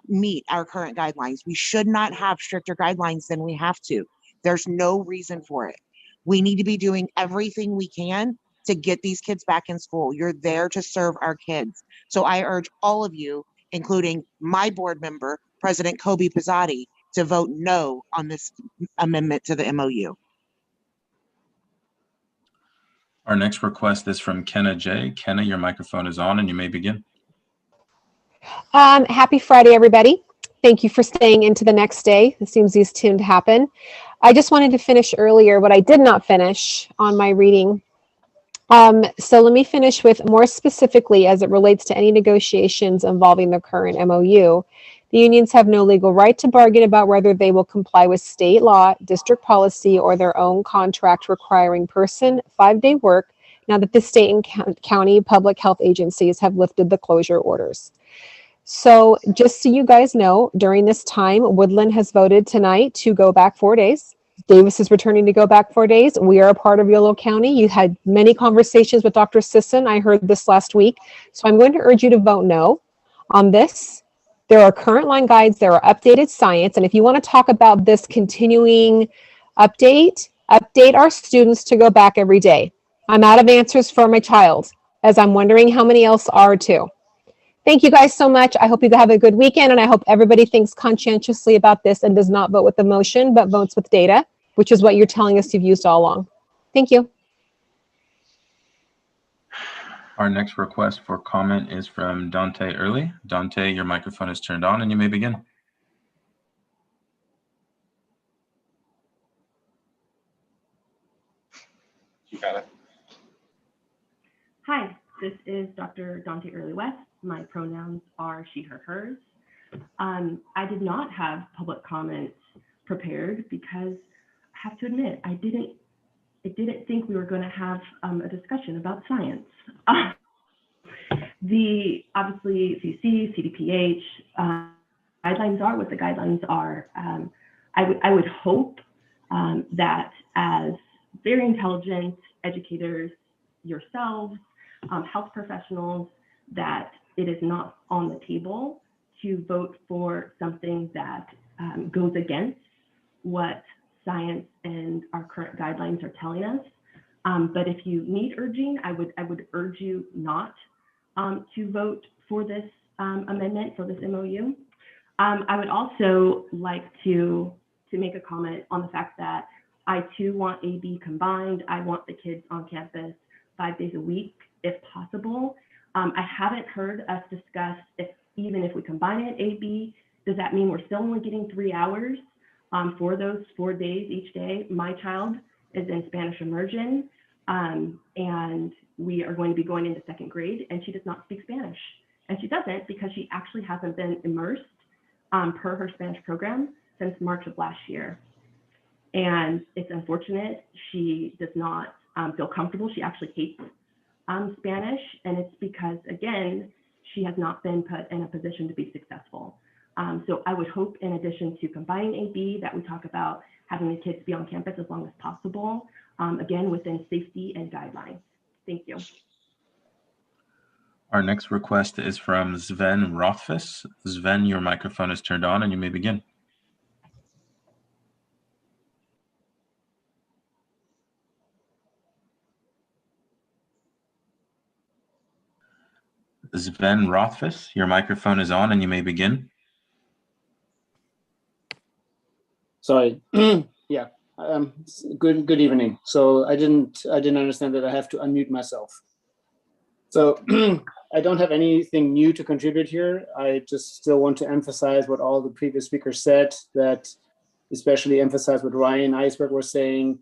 S8: meet our current guidelines. We should not have stricter guidelines than we have to. There's no reason for it. We need to be doing everything we can to get these kids back in school. You're there to serve our kids. So I urge all of you, including my board member, President Kobe Pizzotti, to vote no on this amendment to the MOU.
S2: Our next request is from Kenna J. Kenna, your microphone is on and you may begin.
S19: Happy Friday, everybody. Thank you for staying into the next day. It seems these tend to happen. I just wanted to finish earlier what I did not finish on my reading. So let me finish with more specifically as it relates to any negotiations involving the current MOU. The unions have no legal right to bargain about whether they will comply with state law, district policy, or their own contract requiring person 5-day work now that the state and county public health agencies have lifted the closure orders. So just so you guys know, during this time, Woodland has voted tonight to go back 4 days. Davis is returning to go back 4 days. We are a part of Yolo County. You had many conversations with Dr. Sisson. I heard this last week. So I'm going to urge you to vote no on this. There are current line guides, there are updated science. And if you want to talk about this continuing update our students to go back every day. I'm out of answers for my child, as I'm wondering how many else are too. Thank you guys so much. I hope you have a good weekend, and I hope everybody thinks conscientiously about this and does not vote with emotion, but votes with data, which is what you're telling us you've used all along. Thank you.
S2: Our next request for comment is from Dante Early. Dante, your microphone is turned on and you may begin.
S1: You got it.
S9: Hi, this is Dr. Dante Early West. My pronouns are she, her, hers. I did not have public comments prepared because I have to admit, I didn't think we were going to have a discussion about science. Obviously CC, CDPH, guidelines are what the guidelines are. I would hope that as very intelligent educators yourselves, health professionals, that it is not on the table to vote for something that goes against what science and our current guidelines are telling us. But if you need urging, I would urge you not to vote for this amendment, for this MOU. I would also like to make a comment on the fact that I too want AB combined. I want the kids on campus 5 days a week, if possible. I haven't heard us discuss even if we combine it AB, does that mean we're still only getting 3 hours for those 4 days each day? My child is in Spanish immersion, and we are going to be going into 2nd grade, and she does not speak Spanish. And she doesn't because she actually hasn't been immersed per her Spanish program since March of last year. And it's unfortunate. She does not feel comfortable. She actually hates Spanish, and it's because, again, she has not been put in a position to be successful. So I would hope, in addition to combining AB, that we talk about having the kids be on campus as long as possible, again, within safety and guidelines. Thank you.
S2: Our next request is from Sven Rothfuss. Sven, your microphone is turned on and you may begin. Sven Rothfuss, your microphone is on and you may begin.
S21: Sorry. Yeah. Good evening. So I didn't understand that I have to unmute myself. So I don't have anything new to contribute here. I just still want to emphasize what all the previous speakers said, that especially emphasize what Ryan Eisberg was saying.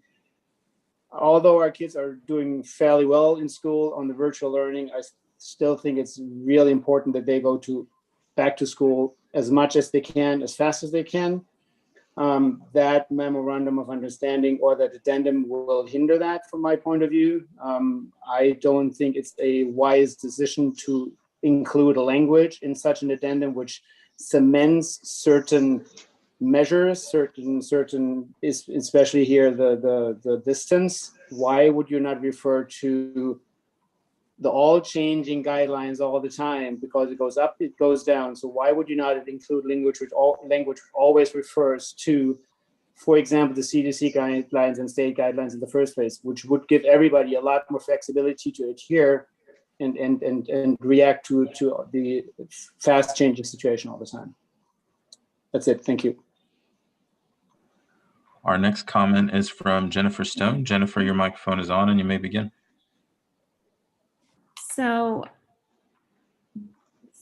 S21: Although our kids are doing fairly well in school on the virtual learning, I still think it's really important that they go back to school as much as they can, as fast as they can. That memorandum of understanding or that addendum will hinder that from my point of view. I don't think it's a wise decision to include a language in such an addendum which cements certain measures, certain especially here the distance. Why would you not refer to the all changing guidelines all the time? Because it goes up, it goes down. So why would you not include language which always refers to, for example, the CDC guidelines and state guidelines in the first place, which would give everybody a lot more flexibility to adhere and react to the fast changing situation all the time. That's it. Thank you.
S2: Our next comment is from Jennifer Stone. Jennifer, your microphone is on and you may begin.
S14: So,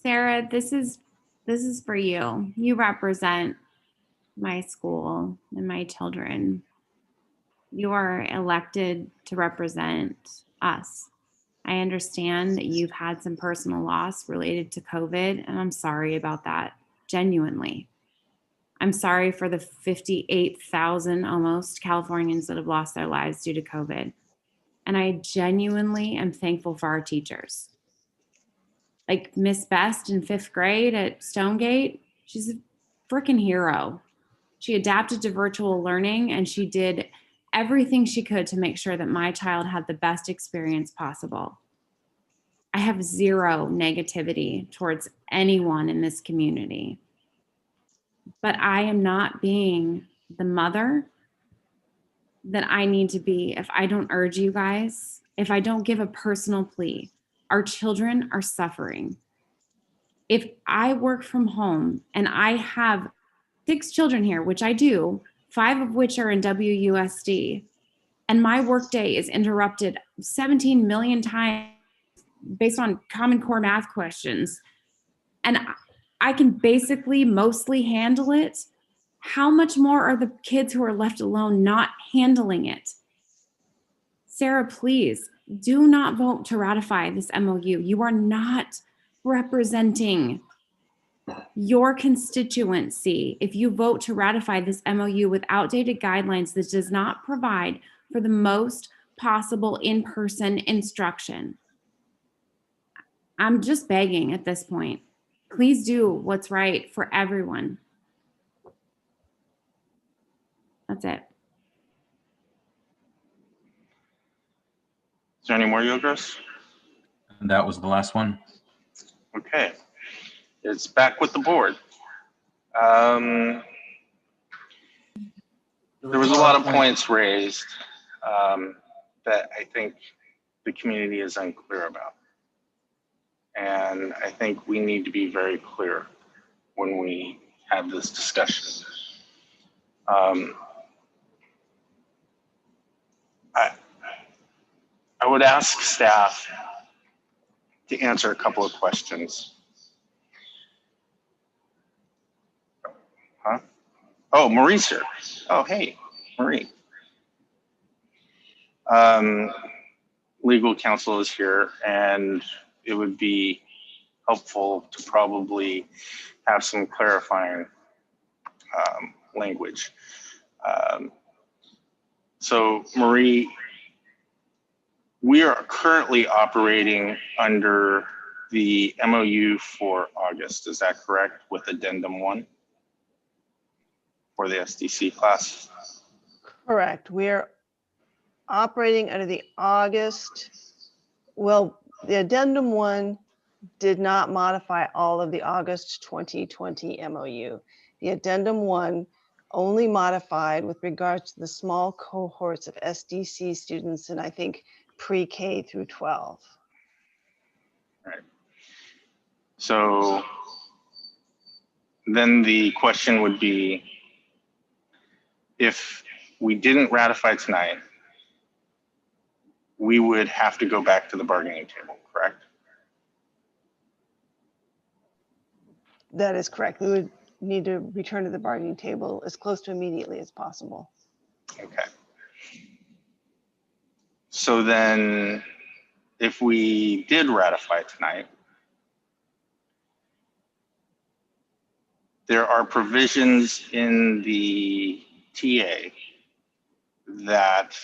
S14: Sarah, this is for you. You represent my school and my children. You are elected to represent us. I understand that you've had some personal loss related to COVID, and I'm sorry about that, genuinely. I'm sorry for the 58,000 almost Californians that have lost their lives due to COVID. And I genuinely am thankful for our teachers. Like Miss Best in 5th grade at Stonegate, she's a freaking hero. She adapted to virtual learning and she did everything she could to make sure that my child had the best experience possible. I have zero negativity towards anyone in this community. But I am not being the mother that I need to be if I don't urge you guys, if I don't give a personal plea. Our children are suffering. If I work from home and I have 6 children here, which I do, 5 of which are in WUSD, and my workday is interrupted 17 million times based on Common Core math questions, and I can basically mostly handle it, how much more are the kids who are left alone not handling it? Sarah, please do not vote to ratify this MOU. You are not representing your constituency if you vote to ratify this MOU with outdated guidelines that does not provide for the most possible in-person instruction. I'm just begging at this point. Please do what's right for everyone. That's it.
S1: Is there any more, Yildiz?
S2: And that was the last one.
S1: Okay, it's back with the board. There was a lot of points raised that I think the community is unclear about. And I think we need to be very clear when we have this discussion. I would ask staff to answer a couple of questions. Huh? Oh, Marie's here. Oh, hey, Marie. Legal counsel is here, and it would be helpful to probably have some clarifying language. So, Marie, we are currently operating under the MOU for August. Is that correct? With Addendum 1 for the SDC class?
S3: Correct. We're operating under the August. Well, the Addendum 1 did not modify all of the August 2020 MOU. The Addendum 1 only modified with regards to the small cohorts of SDC students, and I think pre-K through 12.
S1: Right. So then the question would be, if we didn't ratify tonight, we would have to go back to the bargaining table, correct?
S3: That is correct. We would need to return to the bargaining table as close to immediately as possible.
S1: Okay. So then if we did ratify tonight, there are provisions in the TA that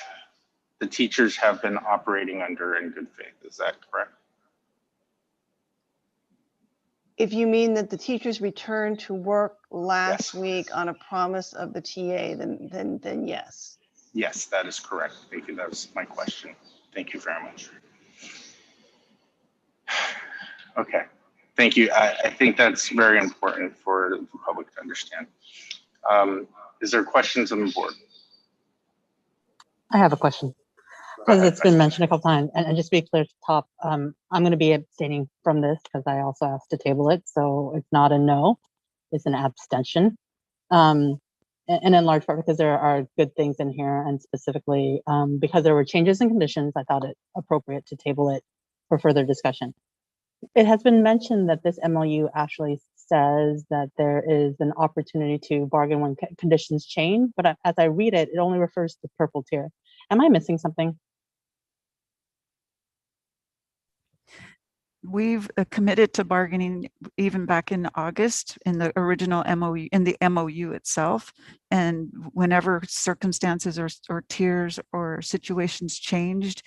S1: the teachers have been operating under in good faith. Is that correct?
S3: If you mean that the teachers returned to work last week on a promise of the TA, then yes.
S1: Yes, that is correct. Thank you. That was my question. Thank you very much. Okay, thank you. I think that's very important for the public to understand. Is there questions on the board?
S17: I have a question. Because it's been mentioned a couple times, and just to be clear at the top, I'm going to be abstaining from this because I also asked to table it. So it's not a no, it's an abstention. And in large part because there are good things in here, and specifically because there were changes in conditions, I thought it appropriate to table it for further discussion. It has been mentioned that this MOU actually says that there is an opportunity to bargain when conditions change, but as I read it, it only refers to purple tier. Am I missing something?
S13: We've committed to bargaining even back in August in the original MOU, in the MOU itself. And whenever circumstances or tiers or situations changed,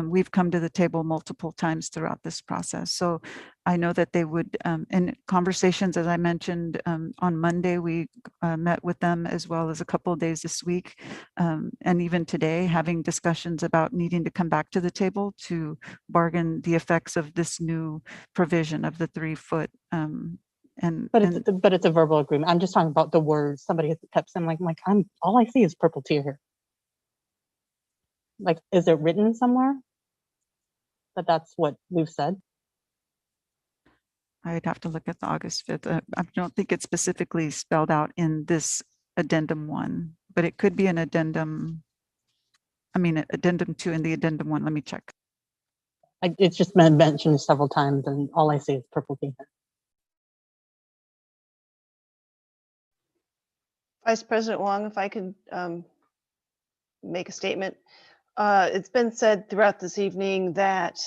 S13: we've come to the table multiple times throughout this process. So I know that they would, in conversations, as I mentioned, on Monday, we met with them as well as a couple of days this week. And even today, having discussions about needing to come back to the table to bargain the effects of this new provision of the 3-foot.
S17: But it's a verbal agreement. I'm just talking about the words. Somebody kept saying like all I see is purple tier here. Like, is it written somewhere that that's what we've said?
S13: I'd have to look at the August 5th. I don't think it's specifically spelled out in this addendum 1, but it could be an addendum. I mean, addendum 2 and the addendum 1. Let me check.
S17: It's just been mentioned several times, and all I see is purple tier.
S3: Vice President Wong, if I could make a statement. It's been said throughout this evening that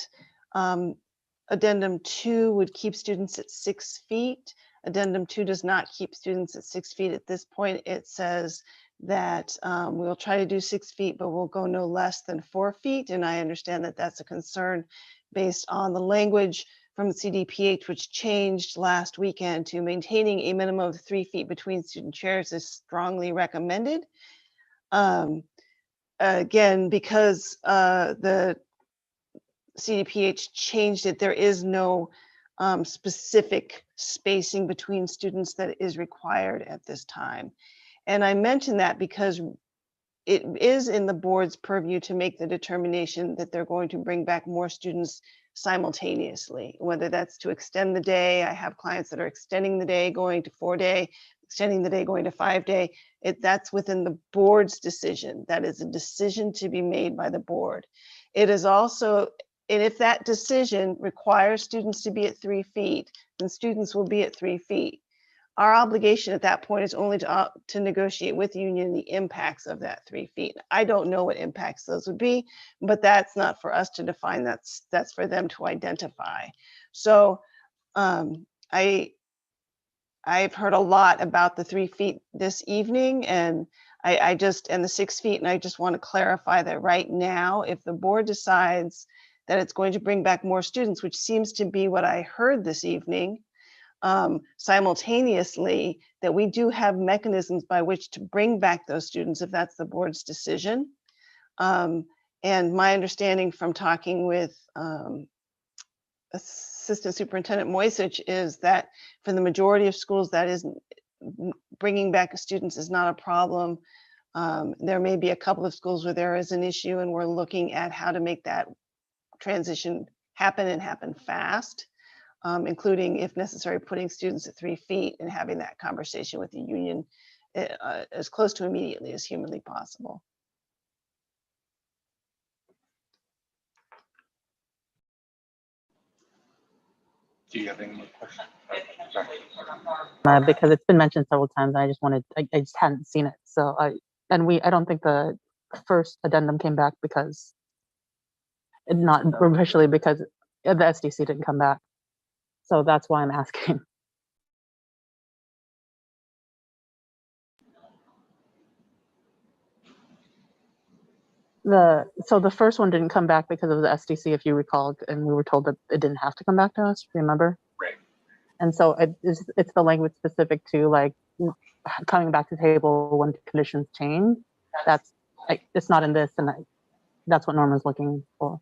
S3: Addendum 2 would keep students at 6 feet. Addendum 2 does not keep students at 6 feet. At this point, it says that we'll try to do 6 feet, but we'll go no less than 4 feet. And I understand that that's a concern based on the language from the CDPH, which changed last weekend to maintaining a minimum of 3 feet between student chairs is strongly recommended. Again, because the CDPH changed it, there is no specific spacing between students that is required at this time. And I mention that because it is in the board's purview to make the determination that they're going to bring back more students simultaneously, whether that's to extend the day. I have clients that are extending the day, going to 4-day, extending the day, going to 5-day. That's within the board's decision. That is a decision to be made by the board. It is also, and if that decision requires students to be at 3 feet, then students will be at 3 feet. Our obligation at that point is only to negotiate with the union the impacts of that 3 feet. I don't know what impacts those would be, but that's not for us to define. That's for them to identify. So I've heard a lot about the 3 feet this evening, and and the 6 feet, and I just want to clarify that right now, if the board decides that it's going to bring back more students, which seems to be what I heard this evening, simultaneously, that we do have mechanisms by which to bring back those students if that's the board's decision. And my understanding from talking with Assistant Superintendent Moisich is that for the majority of schools, that is bringing back students is not a problem. There may be a couple of schools where there is an issue, and we're looking at how to make that transition happen and happen fast. Including, if necessary, putting students at 3 feet and having that conversation with the union as close to immediately as humanly possible.
S1: Do you have any more questions?
S17: Because it's been mentioned several times, and I just hadn't seen it. So I don't think the first addendum came back because not officially because the SDC didn't come back. So that's why I'm asking. So the first one didn't come back because of the SDC, if you recall, and we were told that it didn't have to come back to us, remember?
S1: Right.
S17: And so it's the language specific to like coming back to the table when conditions change. It's not in this, and that's what Norma's looking for.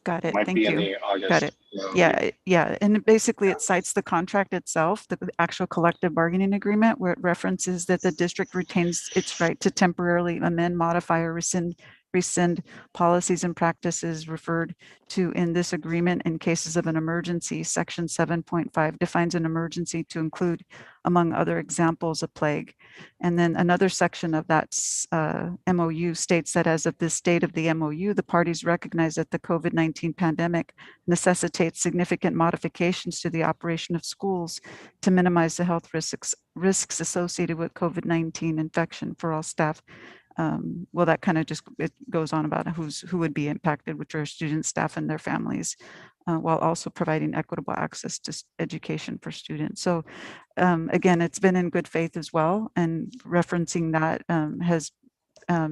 S13: Got it.
S1: Might
S13: Thank
S1: be
S13: you.
S1: in the August.
S13: Got it. Yeah. And basically it cites the contract itself, the actual collective bargaining agreement, where it references that the district retains its right to temporarily amend, modify, or rescind policies and practices referred to in this agreement in cases of an emergency. Section 7.5 defines an emergency to include, among other examples, a plague. And then another section of that MOU states that as of this date of the MOU, the parties recognize that the COVID-19 pandemic necessitates significant modifications to the operation of schools to minimize the health risks associated with COVID-19 infection for all staff. Well, that kind of just, it goes on about who would be impacted, which are students, staff, and their families. while also providing equitable access to education for students. So again, it's been in good faith as well, and referencing that has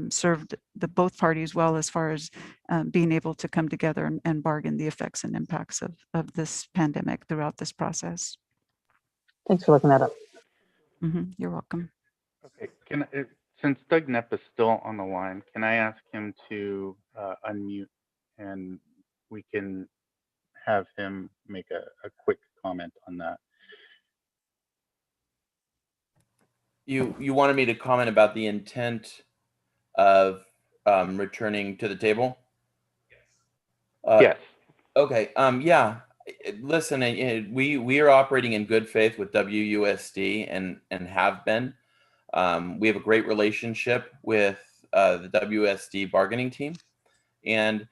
S13: served both parties well as far as being able to come together and bargain the effects and impacts of this pandemic throughout this process.
S10: Thanks for looking that up.
S13: You're welcome.
S1: Okay, since Doug Knepp is still on the line, can I ask him to unmute and we can have him make a quick comment on that?
S16: You wanted me to comment about the intent of returning to the table?
S1: Yes.
S16: Okay. Yeah. Listen, we are operating in good faith with WUSD and have been. We have a great relationship with the WSD bargaining team, and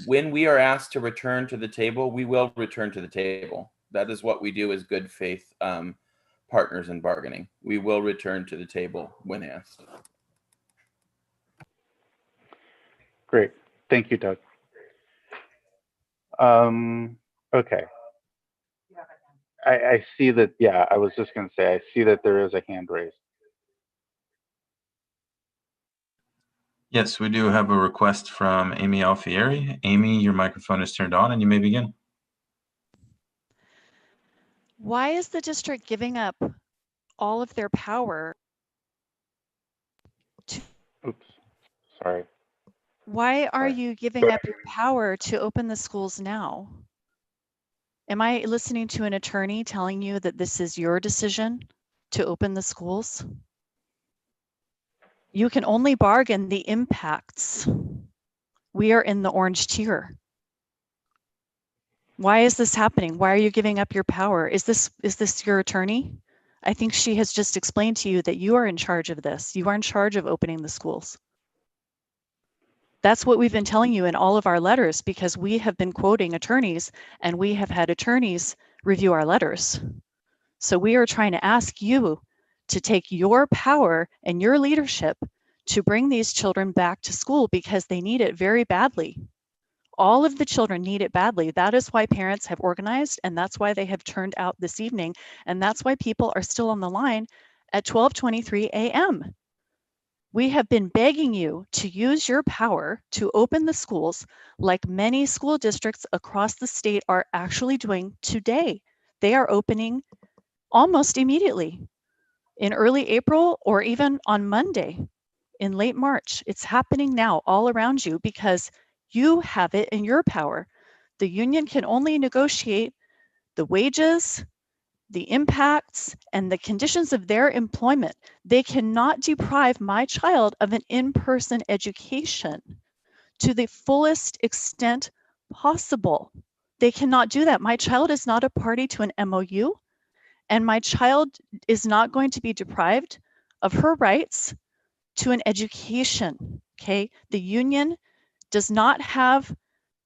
S16: when we are asked to return to the table, we will return to the table. That is what we do as good faith partners in bargaining. We will return to the table when asked.
S1: Great. Thank you, Doug. Okay. I see that, yeah, I was just going to say, I see that there is a hand raised.
S2: Yes, we do have a request from Amy Alfieri. Amy, your microphone is turned on and you may begin.
S7: Why is the district giving up all of their power to...
S1: Oops, sorry.
S7: Why are you giving up your power to open the schools now? Am I listening to an attorney telling you that this is your decision to open the schools? You can only bargain the impacts. We are in the orange tier. Why is this happening? Why are you giving up your power? Is this your attorney? I think she has just explained to you that you are in charge of this. You are in charge of opening the schools. That's what we've been telling you in all of our letters, because we have been quoting attorneys and we have had attorneys review our letters. So we are trying to ask you to take your power and your leadership to bring these children back to school, because they need it very badly. All of the children need it badly. That is why parents have organized, and that's why they have turned out this evening, and that's why people are still on the line at 12:23 a.m. We have been begging you to use your power to open the schools like many school districts across the state are actually doing today. They are opening almost immediately in early April, or even on Monday in late March. It's happening now all around you because you have it in your power. The union can only negotiate the wages, the impacts, and the conditions of their employment. They cannot deprive my child of an in-person education to the fullest extent possible. They cannot do that. My child is not a party to an MOU, and my child is not going to be deprived of her rights to an education, okay? The union does not have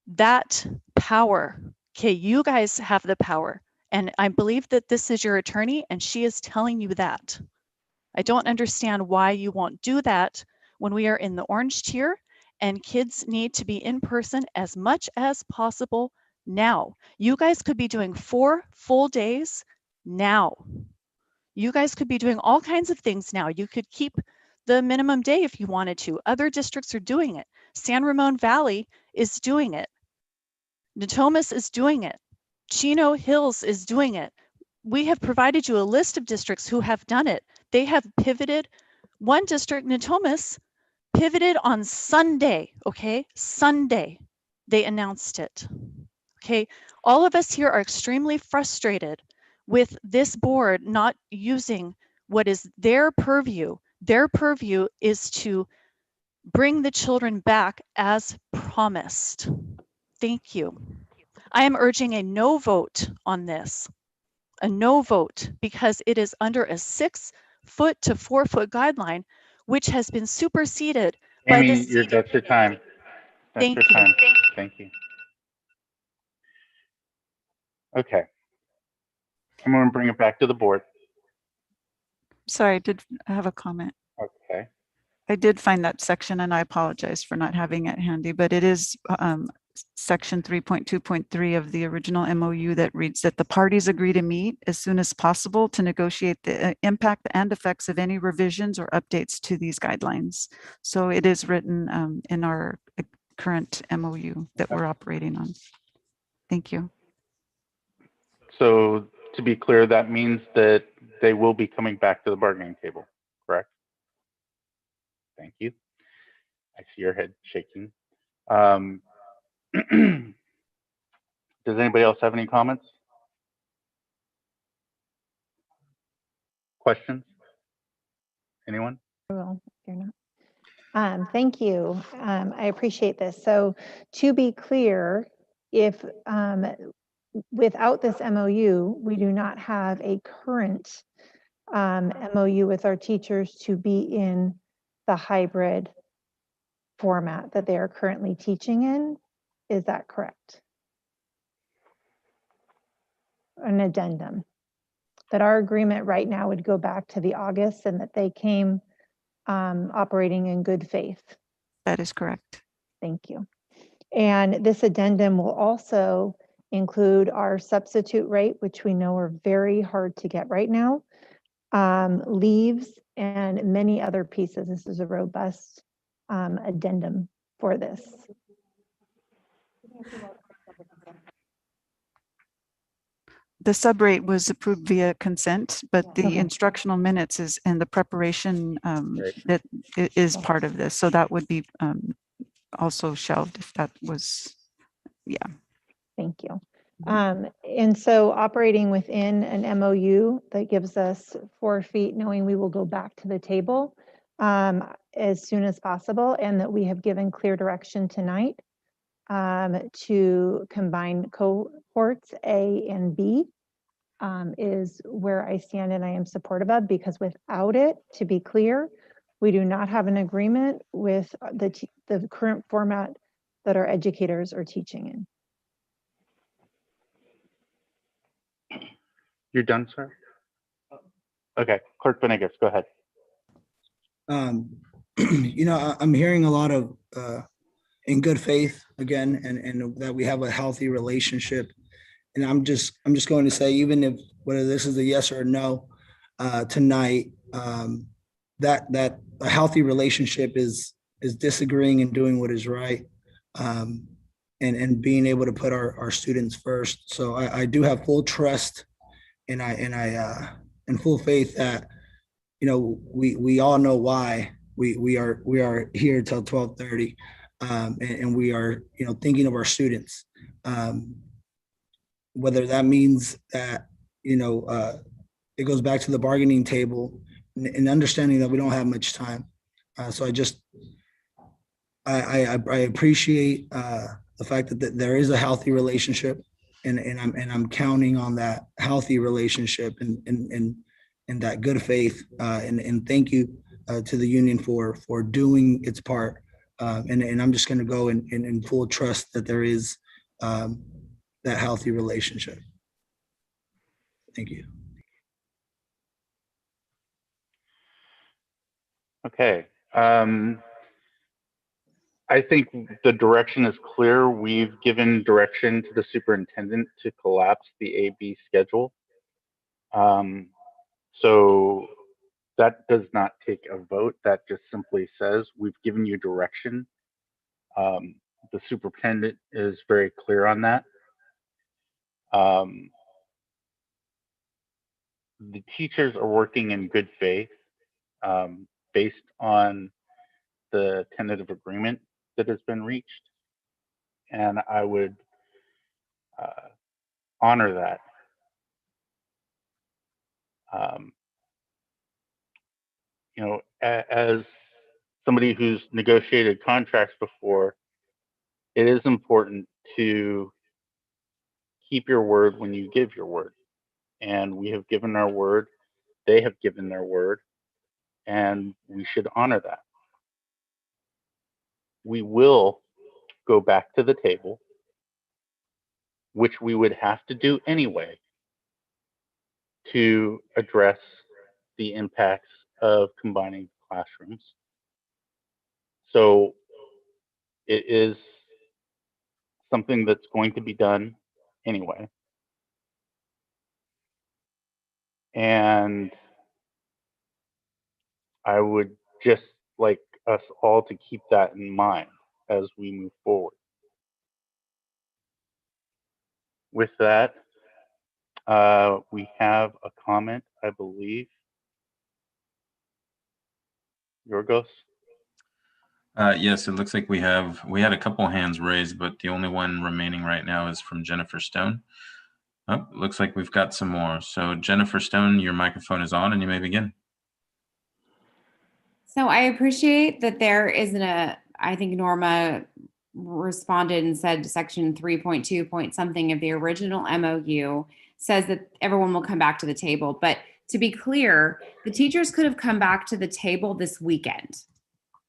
S7: that power, okay? You guys have the power. And I believe that this is your attorney, and she is telling you that. I don't understand why you won't do that when we are in the orange tier and kids need to be in person as much as possible now. You guys could be doing 4 full days now. You guys could be doing all kinds of things now. You could keep the minimum day if you wanted to. Other districts are doing it. San Ramon Valley is doing it. Natomas is doing it. Chino Hills is doing it. We have provided you a list of districts who have done it. They have pivoted. One district, Natomas, pivoted on Sunday, okay? Sunday, they announced it, okay? All of us here are extremely frustrated with this board not using what is their purview. Their purview is to bring the children back as promised. Thank you. I am urging a no vote on this, a no vote, because it is under a 6-foot to 4-foot guideline, which has been superseded by
S1: Amy,
S7: the
S1: that's your time. That's
S7: Thank
S1: your
S7: you.
S1: time. Thank you. Okay. I'm going to bring it back to the board.
S13: Sorry, I did have a comment.
S1: Okay.
S13: I did find that section and I apologize for not having it handy, but it is section 3.2.3 of the original MOU that reads that the parties agree to meet as soon as possible to negotiate the impact and effects of any revisions or updates to these guidelines. So it is written in our current MOU that we're operating on. Thank you.
S1: So to be clear, that means that they will be coming back to the bargaining table, correct? Thank you. I see your head shaking. Does anybody else have any comments? Questions? Anyone?
S23: Well, you're not. Thank you. I appreciate this. So to be clear, if without this MOU, we do not have a current MOU with our teachers to be in the hybrid format that they are currently teaching in. Is that correct? An addendum. That our agreement right now would go back to the August and that they came operating in good faith.
S13: That is correct.
S23: Thank you. And this addendum will also include our substitute rate, which we know are very hard to get right now, leaves, and many other pieces. This is a robust addendum for this.
S13: The subrate was approved via consent, but the instructional minutes is and the preparation that is part of this. So that would be also shelved if that was, yeah.
S23: Thank you. And so operating within an MOU that gives us 4 feet, knowing we will go back to the table as soon as possible, and that we have given clear direction tonight to combine cohorts A and B is where I stand, and I am supportive of, because without it, to be clear, we do not have an agreement with the current format that our educators are teaching in.
S1: You're done, sir? Okay, Clerk Venegas, go ahead.
S4: You know, I'm hearing a lot of in good faith again, and that we have a healthy relationship. And I'm just going to say, even if whether this is a yes or a no tonight, that a healthy relationship is disagreeing and doing what is right, and being able to put our students first. So I do have full trust, and full faith that, you know, we all know why we are here till 12:30, and we are, you know, thinking of our students. Whether that means that, you know, it goes back to the bargaining table and understanding that we don't have much time. So I appreciate the fact that there is a healthy relationship, and I'm counting on that healthy relationship and that good faith. And thank you to the union for doing its part. And I'm just going to go in full trust that there is that healthy relationship. Thank you.
S1: Okay. I think the direction is clear. We've given direction to the superintendent to collapse the AB schedule. So that does not take a vote. That just simply says we've given you direction. The superintendent is very clear on that. The teachers are working in good faith based on the tentative agreement that has been reached, and I would honor that. You know, as somebody who's negotiated contracts before, it is important to keep your word when you give your word. And we have given our word, they have given their word, and we should honor that. We will go back to the table, which we would have to do anyway, to address the impacts of combining classrooms. So it is something that's going to be done anyway. And I would just like us all to keep that in mind as we move forward. With that, we have a comment, I believe. Yorgos?
S2: Yes, it looks like we had a couple hands raised, but the only one remaining right now is from Jennifer Stone. Oh, looks like we've got some more. So Jennifer Stone, your microphone is on and you may begin.
S14: So I appreciate that there isn't I think Norma responded and said section 3.2 point something of the original MOU says that everyone will come back to the table. But to be clear, the teachers could have come back to the table this weekend.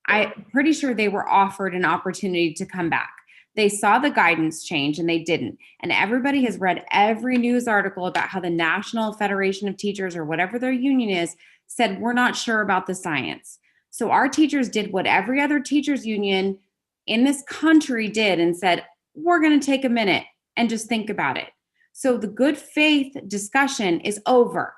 S14: I'm pretty sure they were offered an opportunity to come back. They saw the guidance change and they didn't. And everybody has read every news article about how the National Federation of Teachers, or whatever their union is, said, we're not sure about the science. So our teachers did what every other teachers union in this country did and said, we're going to take a minute and just think about it. So the good faith discussion is over.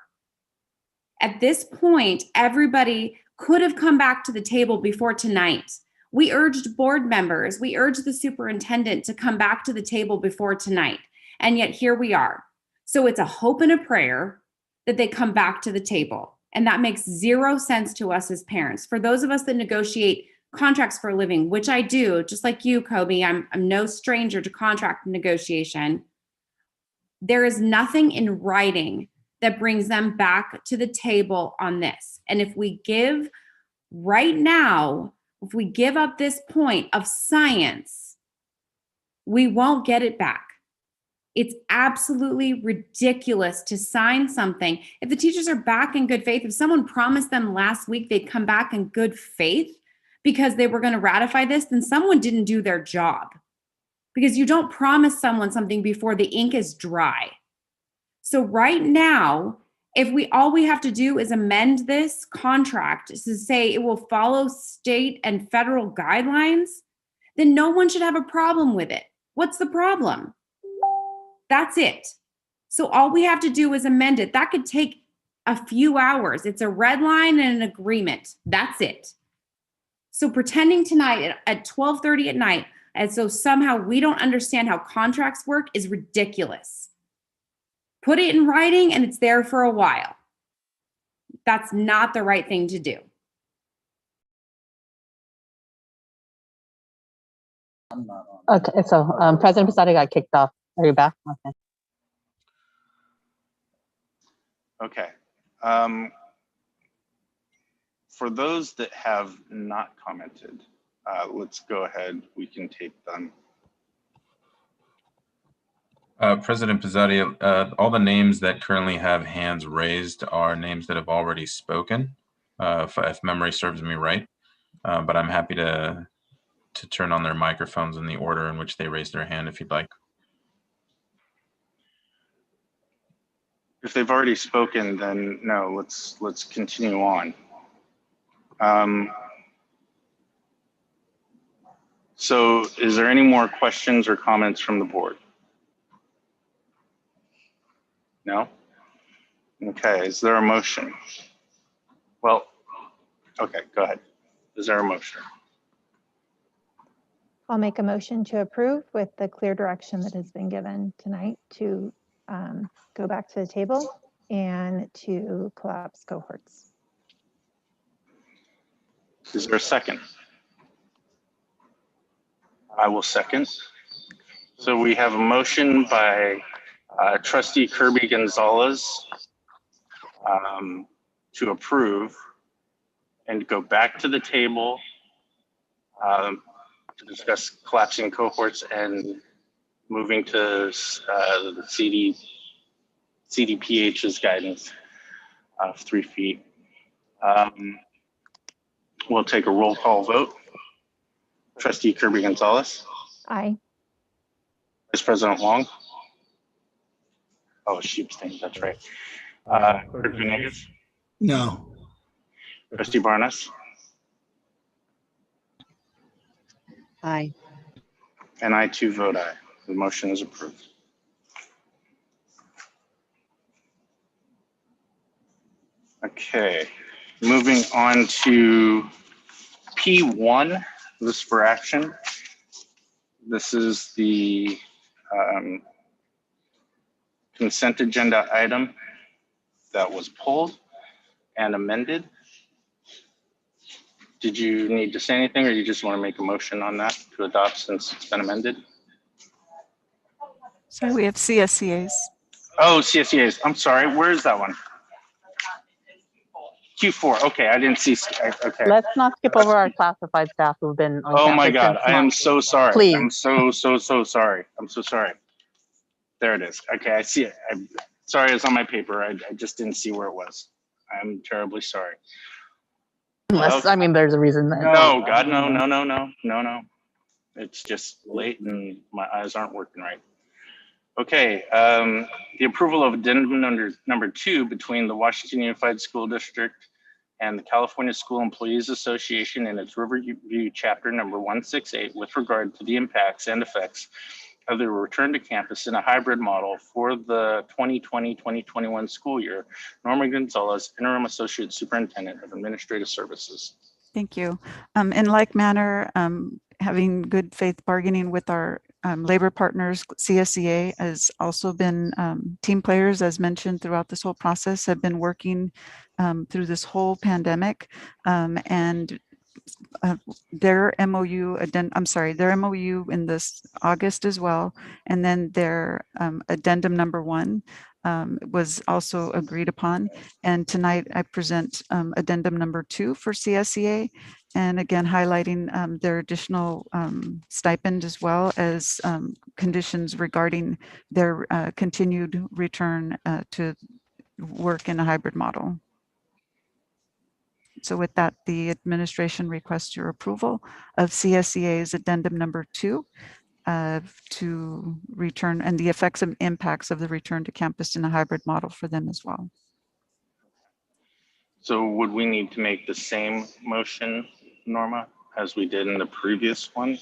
S14: At this point, everybody could have come back to the table before tonight. We urged board members, we urged the superintendent to come back to the table before tonight. And yet here we are. So it's a hope and a prayer that they come back to the table. And that makes zero sense to us as parents. For those of us that negotiate contracts for a living, which I do, just like you, Kobe, I'm no stranger to contract negotiation. There is nothing in writing that brings them back to the table on this. And if we give right now, if we give up this point of science, we won't get it back. It's absolutely ridiculous to sign something. If the teachers are back in good faith, if someone promised them last week they'd come back in good faith because they were going to ratify this, then someone didn't do their job. Because you don't promise someone something before the ink is dry. So right now, if all we have to do is amend this contract to say it will follow state and federal guidelines, then no one should have a problem with it. What's the problem? That's it. So all we have to do is amend it. That could take a few hours. It's a red line and an agreement. That's it. So pretending tonight at 12:30 at night as though somehow we don't understand how contracts work is ridiculous. Put it in writing and it's there for a while. That's not the right thing to do.
S17: Okay, so President Posada got kicked off. Are you back? Okay.
S1: Okay. For those that have not commented, let's go ahead. We can take them.
S2: President Pizzotti, all the names that currently have hands raised are names that have already spoken, if memory serves me right. But I'm happy to turn on their microphones in the order in which they raised their hand if you'd like.
S1: If they've already spoken, then no, let's continue on. So is there any more questions or comments from the board? No? Okay, is there a motion? Well, okay, go ahead. Is there a motion?
S23: I'll make a motion to approve with the clear direction that has been given tonight to go back to the table and to collapse cohorts.
S1: Is there a second? I will second. So we have a motion by Trustee Kirby Gonzalez to approve and go back to the table to discuss collapsing cohorts and moving to the CDPH's guidance of 3 feet. We'll take a roll call vote. Trustee Kirby Gonzalez.
S23: Aye.
S1: Vice President Long. Oh, she abstained, that's right. Clerk Venegas.
S4: No.
S1: Trustee Barnes.
S15: Aye.
S1: And I too vote aye. The motion is approved. Okay, moving on to P1, list for action. This is the consent agenda item that was pulled and amended. Did you need to say anything, or you just want to make a motion on that to adopt since it's been amended?
S13: So we have CSCAs.
S1: Oh, CSEAs. I'm sorry. Where is that one? Q4. Okay, I didn't see. Okay.
S10: Let's not skip over our classified staff who've been on
S1: Oh my
S10: campus
S1: God,
S10: since
S1: I am
S10: March.
S1: so sorry.
S10: Please.
S1: I'm so sorry. I'm so sorry. There it is. Okay, I see it. I'm sorry, it's on my paper. I just didn't see where it was. I'm terribly sorry.
S10: Unless, I mean, there's a reason that.
S1: No, God, no. It's just late and my eyes aren't working right. Okay, the approval of addendum number 2 between the Washington Unified School District and the California School Employees Association and its Riverview chapter number 168 with regard to the impacts and effects of the return to campus in a hybrid model for the 2020-2021 school year. Norma Gonzalez, Interim Associate Superintendent of Administrative Services.
S13: Thank you. In like manner, having good faith bargaining with our labor partners, CSEA has also been team players, as mentioned throughout this whole process, have been working through this whole pandemic, and their MOU, their MOU in this August as well, and then their addendum number 1 was also agreed upon. And tonight I present addendum number 2 for CSEA, and again highlighting their additional stipend as well as conditions regarding their continued return to work in a hybrid model. So with that, the administration requests your approval of CSEA's addendum number 2 to return, and the effects and impacts of the return to campus in a hybrid model for them as well.
S1: So would we need to make the same motion, Norma, as we did in the previous one?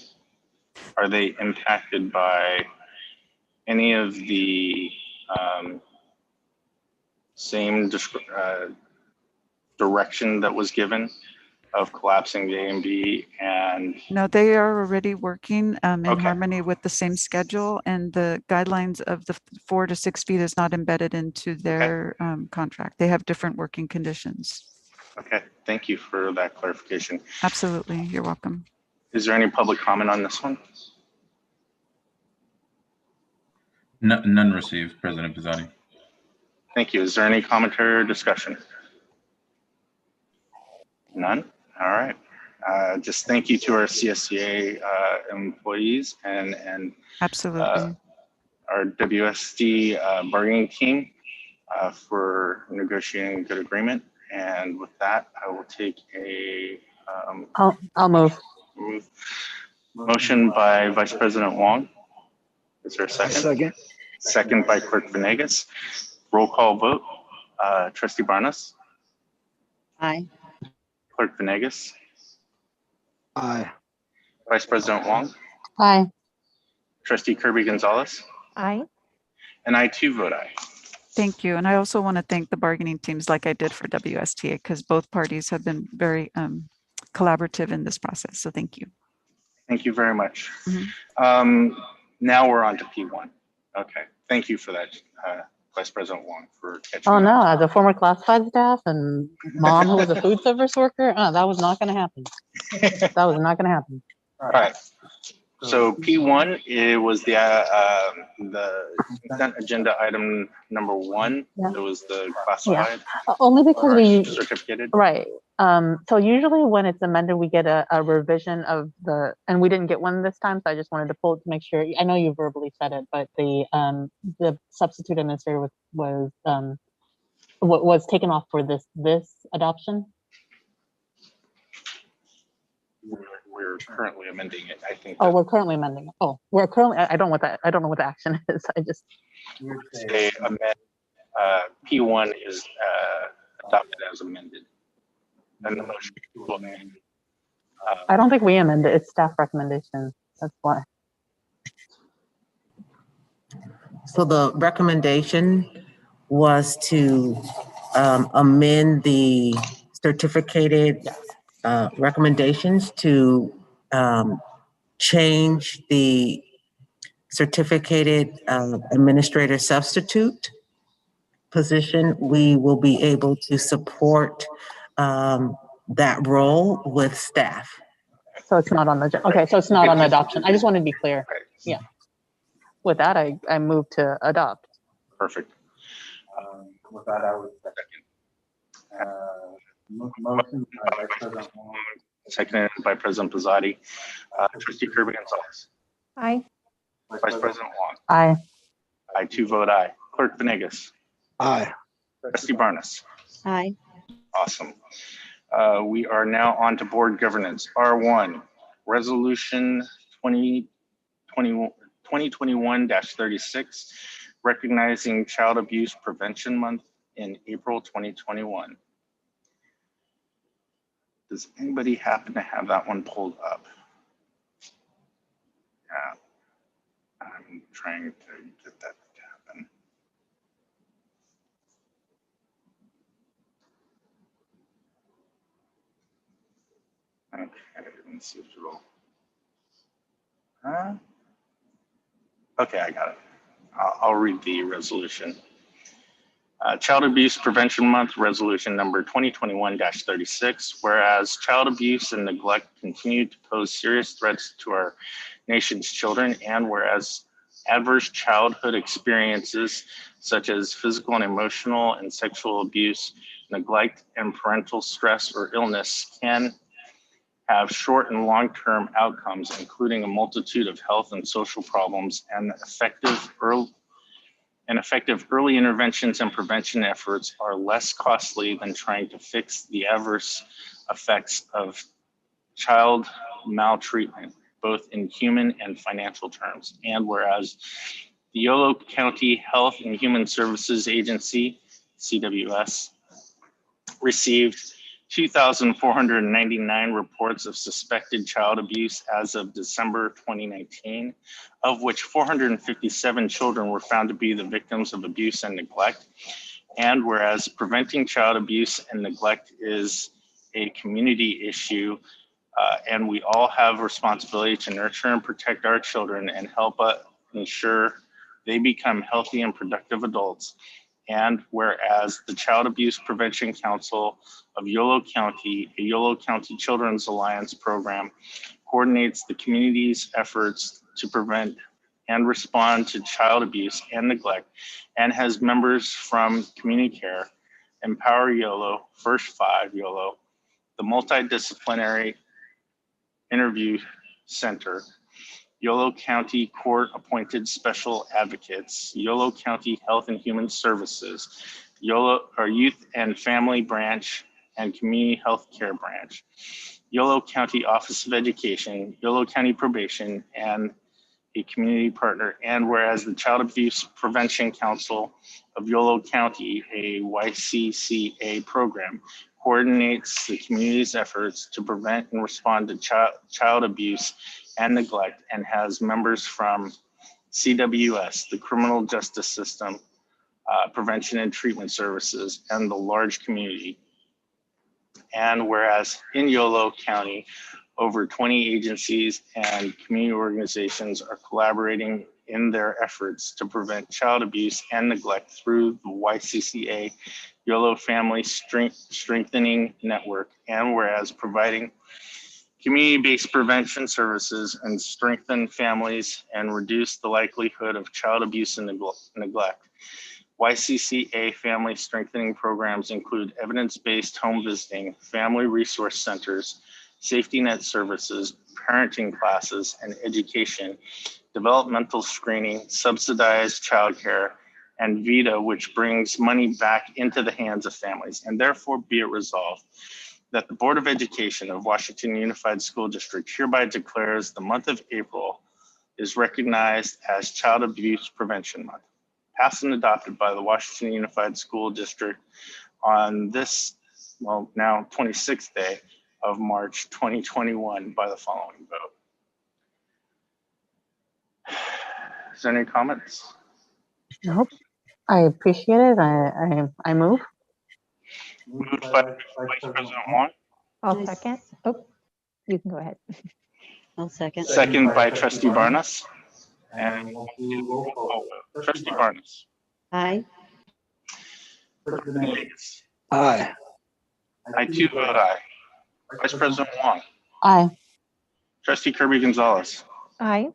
S1: Are they impacted by any of the same direction that was given of collapsing the A and B? And
S13: no, they are already working in
S1: Okay.
S13: harmony with the same schedule, and the guidelines of the 4 to 6 feet is not embedded into their contract. They have different working conditions.
S1: Okay, thank you for that clarification.
S13: Absolutely, you're welcome.
S1: Is there any public comment on this one?
S2: None received, President Bizzatti.
S1: Thank you. Is there any commentary or discussion? None? All right. Just thank you to our CSEA employees and
S13: Absolutely.
S1: Our WSD bargaining team for negotiating a good agreement. And with that, I will take a
S10: I'll move.
S1: Motion by Vice President Wong. Is there a second?
S5: Second.
S1: Second by Clerk Venegas. Roll call vote. Trustee Barnes.
S15: Aye.
S1: Clerk Venegas.
S5: Aye.
S1: Vice President Wong.
S17: Aye.
S1: Trustee Kirby Gonzalez.
S23: Aye.
S1: And I too vote aye.
S13: Thank you. And I also want to thank the bargaining teams like I did for WSTA, because both parties have been very collaborative in this process. So thank you.
S1: Thank you very much.
S13: Mhm.
S1: Now we're on to P1. Okay. Thank you for that, Vice President Wong, for catching
S17: Oh
S1: up.
S17: no, as a former classified staff and mom who was a food service worker, that was not going to happen. That was not going to happen.
S1: All right. So P1, it was the consent agenda item number 1.
S17: Yeah.
S1: It was the classified
S17: Only because
S1: or
S17: we,
S1: certificated.
S17: right. So usually when it's amended, we get a revision of the, and we didn't get one this time. So I just wanted to pull it to make sure. I know you verbally said it, but the substitute administrator was taken off for this adoption.
S1: We're currently amending it. I think.
S17: Oh, we're currently amending it. Oh, we're currently, I don't know what that, I don't know what the action is. I just.
S1: Say amend, P1 is adopted as amended. And the motion will amend.
S17: I don't think we amended it. It's staff recommendation. That's why.
S6: So the recommendation was to amend the certificated recommendations to change the certificated administrator substitute position. We will be able to support that role with staff.
S10: So it's not on the, okay, so it's not on the adoption. I just wanted to be clear. Yeah. With that, I move to adopt.
S1: Perfect. With that, I would second. Motion by Vice President Wong, seconded by President Pizzotti. Trustee Kirby Gonzalez.
S23: Aye.
S1: Vice President Wong.
S10: Aye.
S1: I too vote aye. Clerk Venegas.
S5: Aye.
S1: Trustee Barnes.
S15: Aye.
S1: Awesome. We are now on to board governance. R1, Resolution 2021-36, recognizing Child Abuse Prevention Month in April 2021. Does anybody happen to have that one pulled up? Yeah, I'm trying to get that to happen. Okay, let's see if it'll. Okay, I got it. I'll read the resolution. Child Abuse Prevention Month, Resolution number 2021-36, whereas child abuse and neglect continue to pose serious threats to our nation's children, and whereas adverse childhood experiences such as physical and emotional and sexual abuse, neglect, and parental stress or illness can have short and long-term outcomes, including a multitude of health and social problems, and effective early interventions and prevention efforts are less costly than trying to fix the adverse effects of child maltreatment, both in human and financial terms. And whereas the Yolo County Health and Human Services Agency, CWS, received 2,499 reports of suspected child abuse as of December 2019, of which 457 children were found to be the victims of abuse and neglect. And whereas preventing child abuse and neglect is a community issue, and we all have a responsibility to nurture and protect our children and help ensure they become healthy and productive adults. And whereas the Child Abuse Prevention Council of Yolo County, a Yolo County Children's Alliance program, coordinates the community's efforts to prevent and respond to child abuse and neglect, and has members from Community Care, Empower Yolo, First Five Yolo, the Multidisciplinary Interview Center, Yolo County Court Appointed Special Advocates, Yolo County Health and Human Services, our Youth and Family Branch, and Community Health Care Branch, Yolo County Office of Education, Yolo County Probation, and a community partner. And whereas the Child Abuse Prevention Council of Yolo County, a YCCA program, coordinates the community's efforts to prevent and respond to child abuse and neglect, and has members from CWS, the Criminal Justice System, Prevention and Treatment Services, and the large community. And whereas in Yolo County, over 20 agencies and community organizations are collaborating in their efforts to prevent child abuse and neglect through the YCCA Yolo Family Strengthening Network. And whereas providing community-based prevention services and strengthen families and reduce the likelihood of child abuse and neglect. YCCA family strengthening programs include evidence-based home visiting, family resource centers, safety net services, parenting classes and education, developmental screening, subsidized childcare, and VITA, which brings money back into the hands of families. And therefore be it resolved that the Board of Education of Washington Unified School District hereby declares the month of April is recognized as Child Abuse Prevention Month, passed and adopted by the Washington Unified School District on this, well, now 26th day of March 2021 by the following vote. Is there any comments?
S17: Nope. I appreciate it. I move.
S1: Moved by Vice President Wong,
S23: I'll second. Oh, you can go ahead.
S15: I'll second.
S1: second by Trustee Barnes. And we'll do roll call vote. Trustee Barnes.
S15: Aye.
S1: Clerk Venegas.
S5: Aye.
S1: I too vote aye. Vice President Wong.
S17: Aye.
S1: Trustee Kirby Gonzalez.
S23: Aye.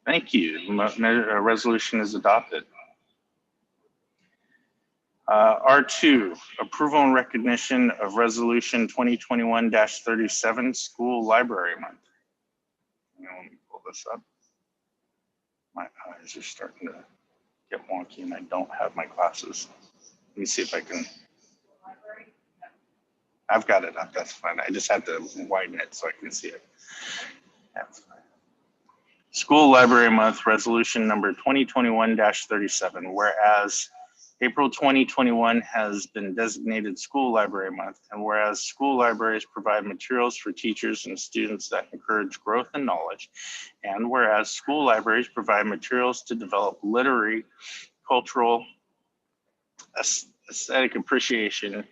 S1: Thank you. Resolution is adopted. R2, approval and recognition of Resolution 2021-37, School Library Month. Let me pull this up. My eyes are starting to get wonky and I don't have my glasses. Let me see if I can. I've got it up, that's fine. I just had to widen it so I can see it. That's fine. School Library Month, Resolution number 2021-37, whereas April 2021 has been designated School Library Month, and whereas school libraries provide materials for teachers and students that encourage growth and knowledge, and whereas school libraries provide materials to develop literary, cultural, aesthetic appreciation,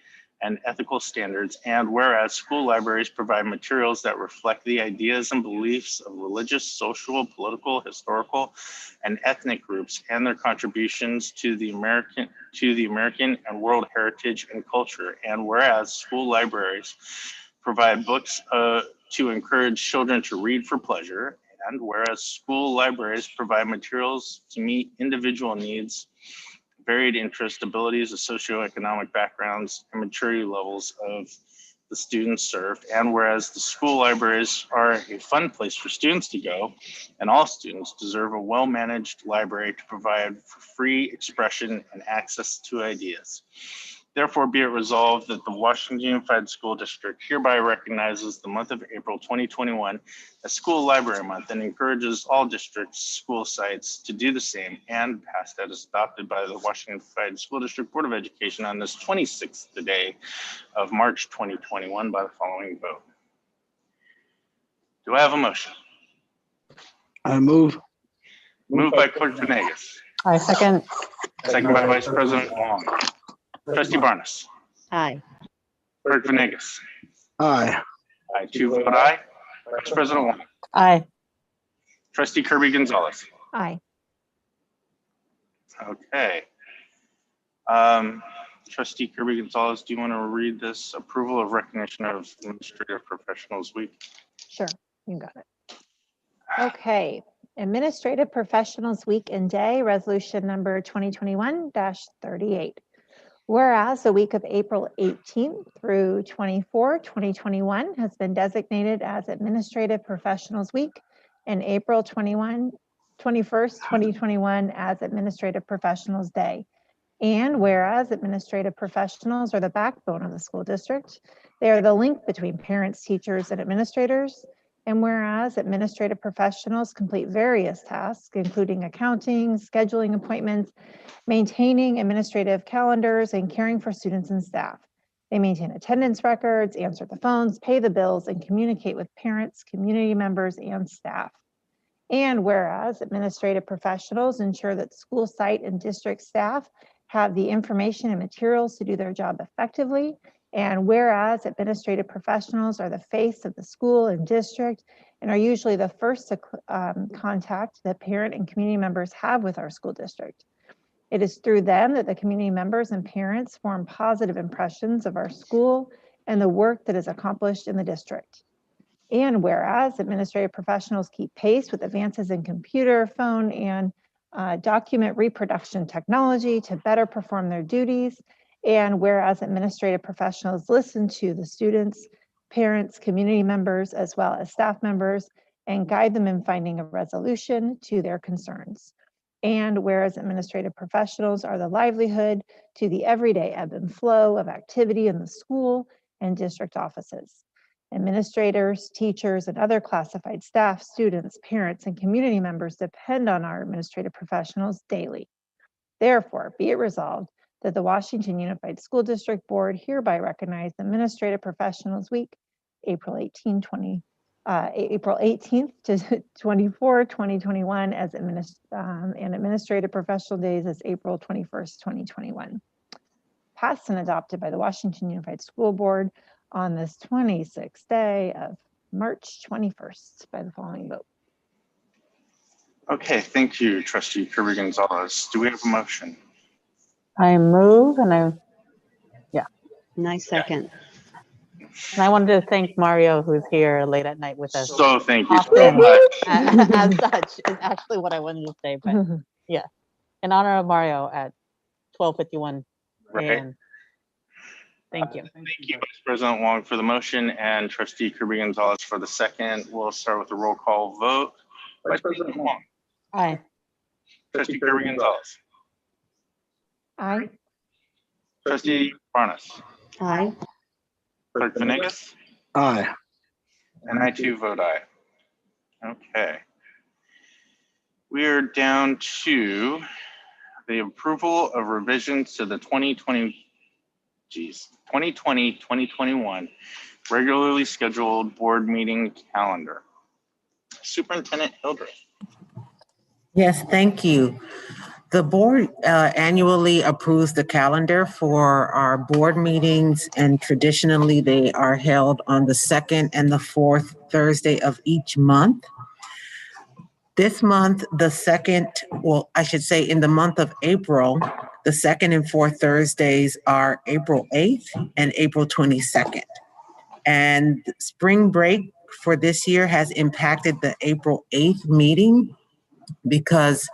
S1: and ethical standards, and whereas school libraries provide materials that reflect the ideas and beliefs of religious, social, political, historical, and ethnic groups and their contributions to the American and world heritage and culture, and whereas school libraries provide books to encourage children to read for pleasure, and whereas school libraries provide materials to meet individual needs, varied interest, abilities, of socioeconomic backgrounds, and maturity levels of the students served. And whereas the school libraries are a fun place for students to go, and all students deserve a well-managed library to provide for free expression and access to ideas. Therefore, be it resolved that the Washington Unified School District hereby recognizes the month of April 2021 as School Library Month and encourages all districts, school sites to do the same, and passed as adopted by the Washington Unified School District Board of Education on this 26th day of March 2021 by the following vote. Do I have a motion?
S5: I move.
S1: Moved by Clerk Venegas.
S17: I second.
S1: Second by Vice President Wong. Trustee Barnes.
S15: Aye.
S1: Clerk Venegas.
S5: Aye.
S1: I too vote aye. Vice President Wong.
S17: Aye.
S1: Trustee Kirby Gonzalez.
S23: Aye.
S1: Okay. Trustee Kirby Gonzalez, do you want to read this approval of recognition of Administrative Professionals Week?
S23: Sure, you got it. Okay, Administrative Professionals Week and Day, resolution number 2021-38. Whereas the week of April 18th through 24, 2021 has been designated as Administrative Professionals Week, and April 21st, 2021 as Administrative Professionals Day. And whereas administrative professionals are the backbone of the school district, they are the link between parents, teachers, and administrators. And whereas administrative professionals complete various tasks, including accounting, scheduling appointments, maintaining administrative calendars, and caring for students and staff. They maintain attendance records, answer the phones, pay the bills, and communicate with parents, community members, and staff. And whereas administrative professionals ensure that school site and district staff have the information and materials to do their job effectively. And whereas administrative professionals are the face of the school and district and are usually the first to contact that parent and community members have with our school district. It is through them that the community members and parents form positive impressions of our school and the work that is accomplished in the district. And whereas administrative professionals keep pace with advances in computer, phone, and document reproduction technology to better perform their duties. And whereas administrative professionals listen to the students, parents, community members, as well as staff members, and guide them in finding a resolution to their concerns. And whereas administrative professionals are the livelihood to the everyday ebb and flow of activity in the school and district offices. Administrators, teachers, and other classified staff, students, parents, and community members depend on our administrative professionals daily. Therefore, be it resolved that the Washington Unified School District Board hereby recognize Administrative Professionals Week, April 18, April 18th to 24, 2021 as and administrative professional days as April 21st, 2021. Passed and adopted by the Washington Unified School Board on this 26th day of March 21st by the following vote.
S1: Okay, thank you, Trustee Kirby Gonzalez. Do we have a motion?
S10: I move and
S15: Nice second.
S10: and I wanted to thank Mario, who's here late at night with us.
S1: So thank you so
S10: Often,
S1: much.
S10: as such, is actually what I wanted to say, but yeah, in honor of Mario at 12:51
S1: Right.
S10: a.m. Thank you.
S1: Thank you, Vice President Wong, for the motion and Trustee Kirby Gonzalez for the second. We'll start with the roll call vote. Vice President Wong.
S10: Aye.
S1: Trustee Kirby Gonzalez.
S23: Aye.
S1: Trustee Barnes.
S15: Aye.
S1: Clerk Venegas.
S5: Aye.
S1: And I too vote aye. Okay. We are down to the approval of revisions to the 2020-2021 regularly scheduled board meeting calendar. Superintendent Hildreth.
S6: Yes, thank you. The board annually approves the calendar for our board meetings, and traditionally they are held on the second and the fourth Thursday of each month. This month, the second, well, I should say in the month of April, the second and fourth Thursdays are April 8th and April 22nd. And spring break for this year has impacted the April 8th meeting because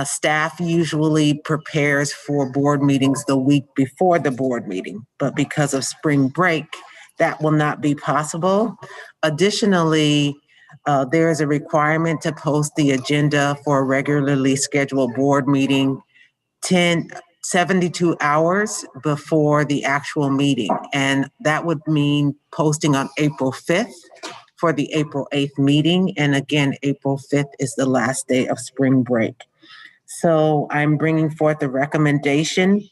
S6: staff usually prepares for board meetings the week before the board meeting, but because of spring break, that will not be possible. Additionally, there is a requirement to post the agenda for a regularly scheduled board meeting 72 hours before the actual meeting. And that would mean posting on April 5th for the April 8th meeting. And again, April 5th is the last day of spring break. So I'm bringing forth a recommendation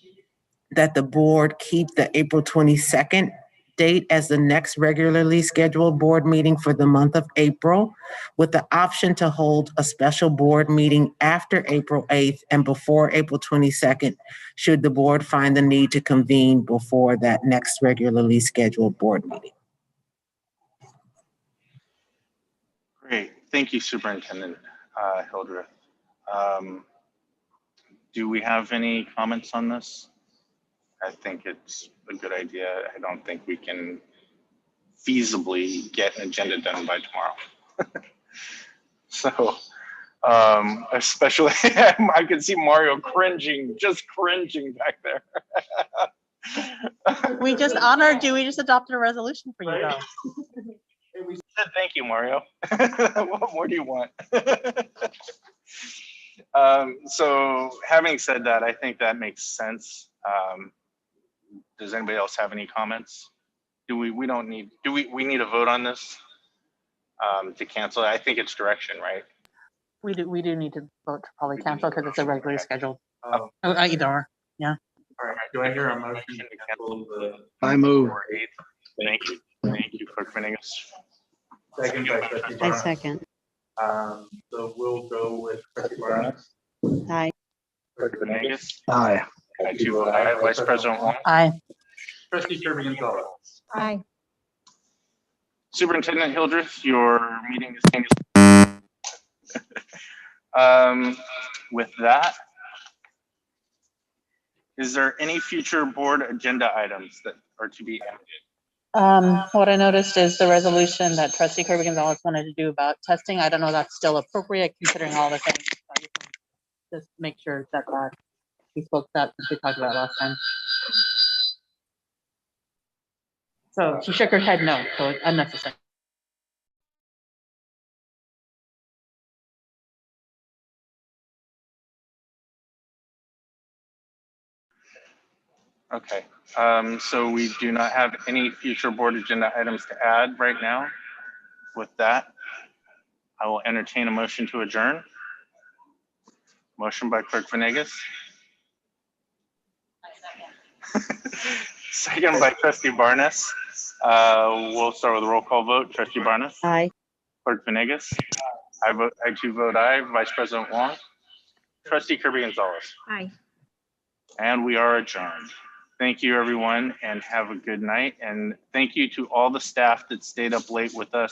S6: that the board keep the April 22nd date as the next regularly scheduled board meeting for the month of April, with the option to hold a special board meeting after April 8th and before April 22nd, should the board find the need to convene before that next regularly scheduled board meeting.
S1: Great. Thank you, Superintendent Hildreth. Do we have any comments on this? I think it's a good idea. I don't think we can feasibly get an agenda done by tomorrow. So, especially, I can see Mario cringing, just cringing back there.
S10: We just honored you. We just adopted a resolution for you, though.
S1: We said thank you, Mario. What more do you want? So having said that, I think that makes sense. Does anybody else have any comments? We don't need, we need a vote on this to cancel? I think it's direction, right?
S10: We do need to vote to probably cancel because it's a regularly scheduled. Either or, yeah.
S1: All right, do I hear a motion to cancel the?
S5: I move.
S1: Thank you, Clerk Venegas.
S11: Second by Trustee
S15: I
S11: Barnes.
S15: second.
S11: So we'll go with Trustee Barnes.
S15: Aye.
S1: Clerk Venegas.
S5: Aye.
S1: I do vote aye. Vice President Wong.
S10: Aye.
S11: Trustee Kirby Gonzalez.
S23: Aye.
S1: Superintendent Hildreth, your meeting is canceled. With that, is there any future board agenda items that are to be added?
S10: What I noticed is the resolution that Trustee Kirby Gonzalez wanted to do about testing. I don't know if that's still appropriate considering all the things. I just make sure that we spoke that we talked about last time. So she shook her head no, so it's unnecessary.
S1: Okay, so we do not have any future board agenda items to add right now. With that, I will entertain a motion to adjourn. Motion by Clerk Venegas. Second by Trustee Barnes. We'll start with a roll call vote. Trustee Barnes.
S15: Aye.
S1: Clerk Venegas. I too vote aye. Vice President Wong. Trustee Kirby Gonzalez.
S23: Aye.
S1: And we are adjourned. Thank you, everyone, and have a good night. And thank you to all the staff that stayed up late with us.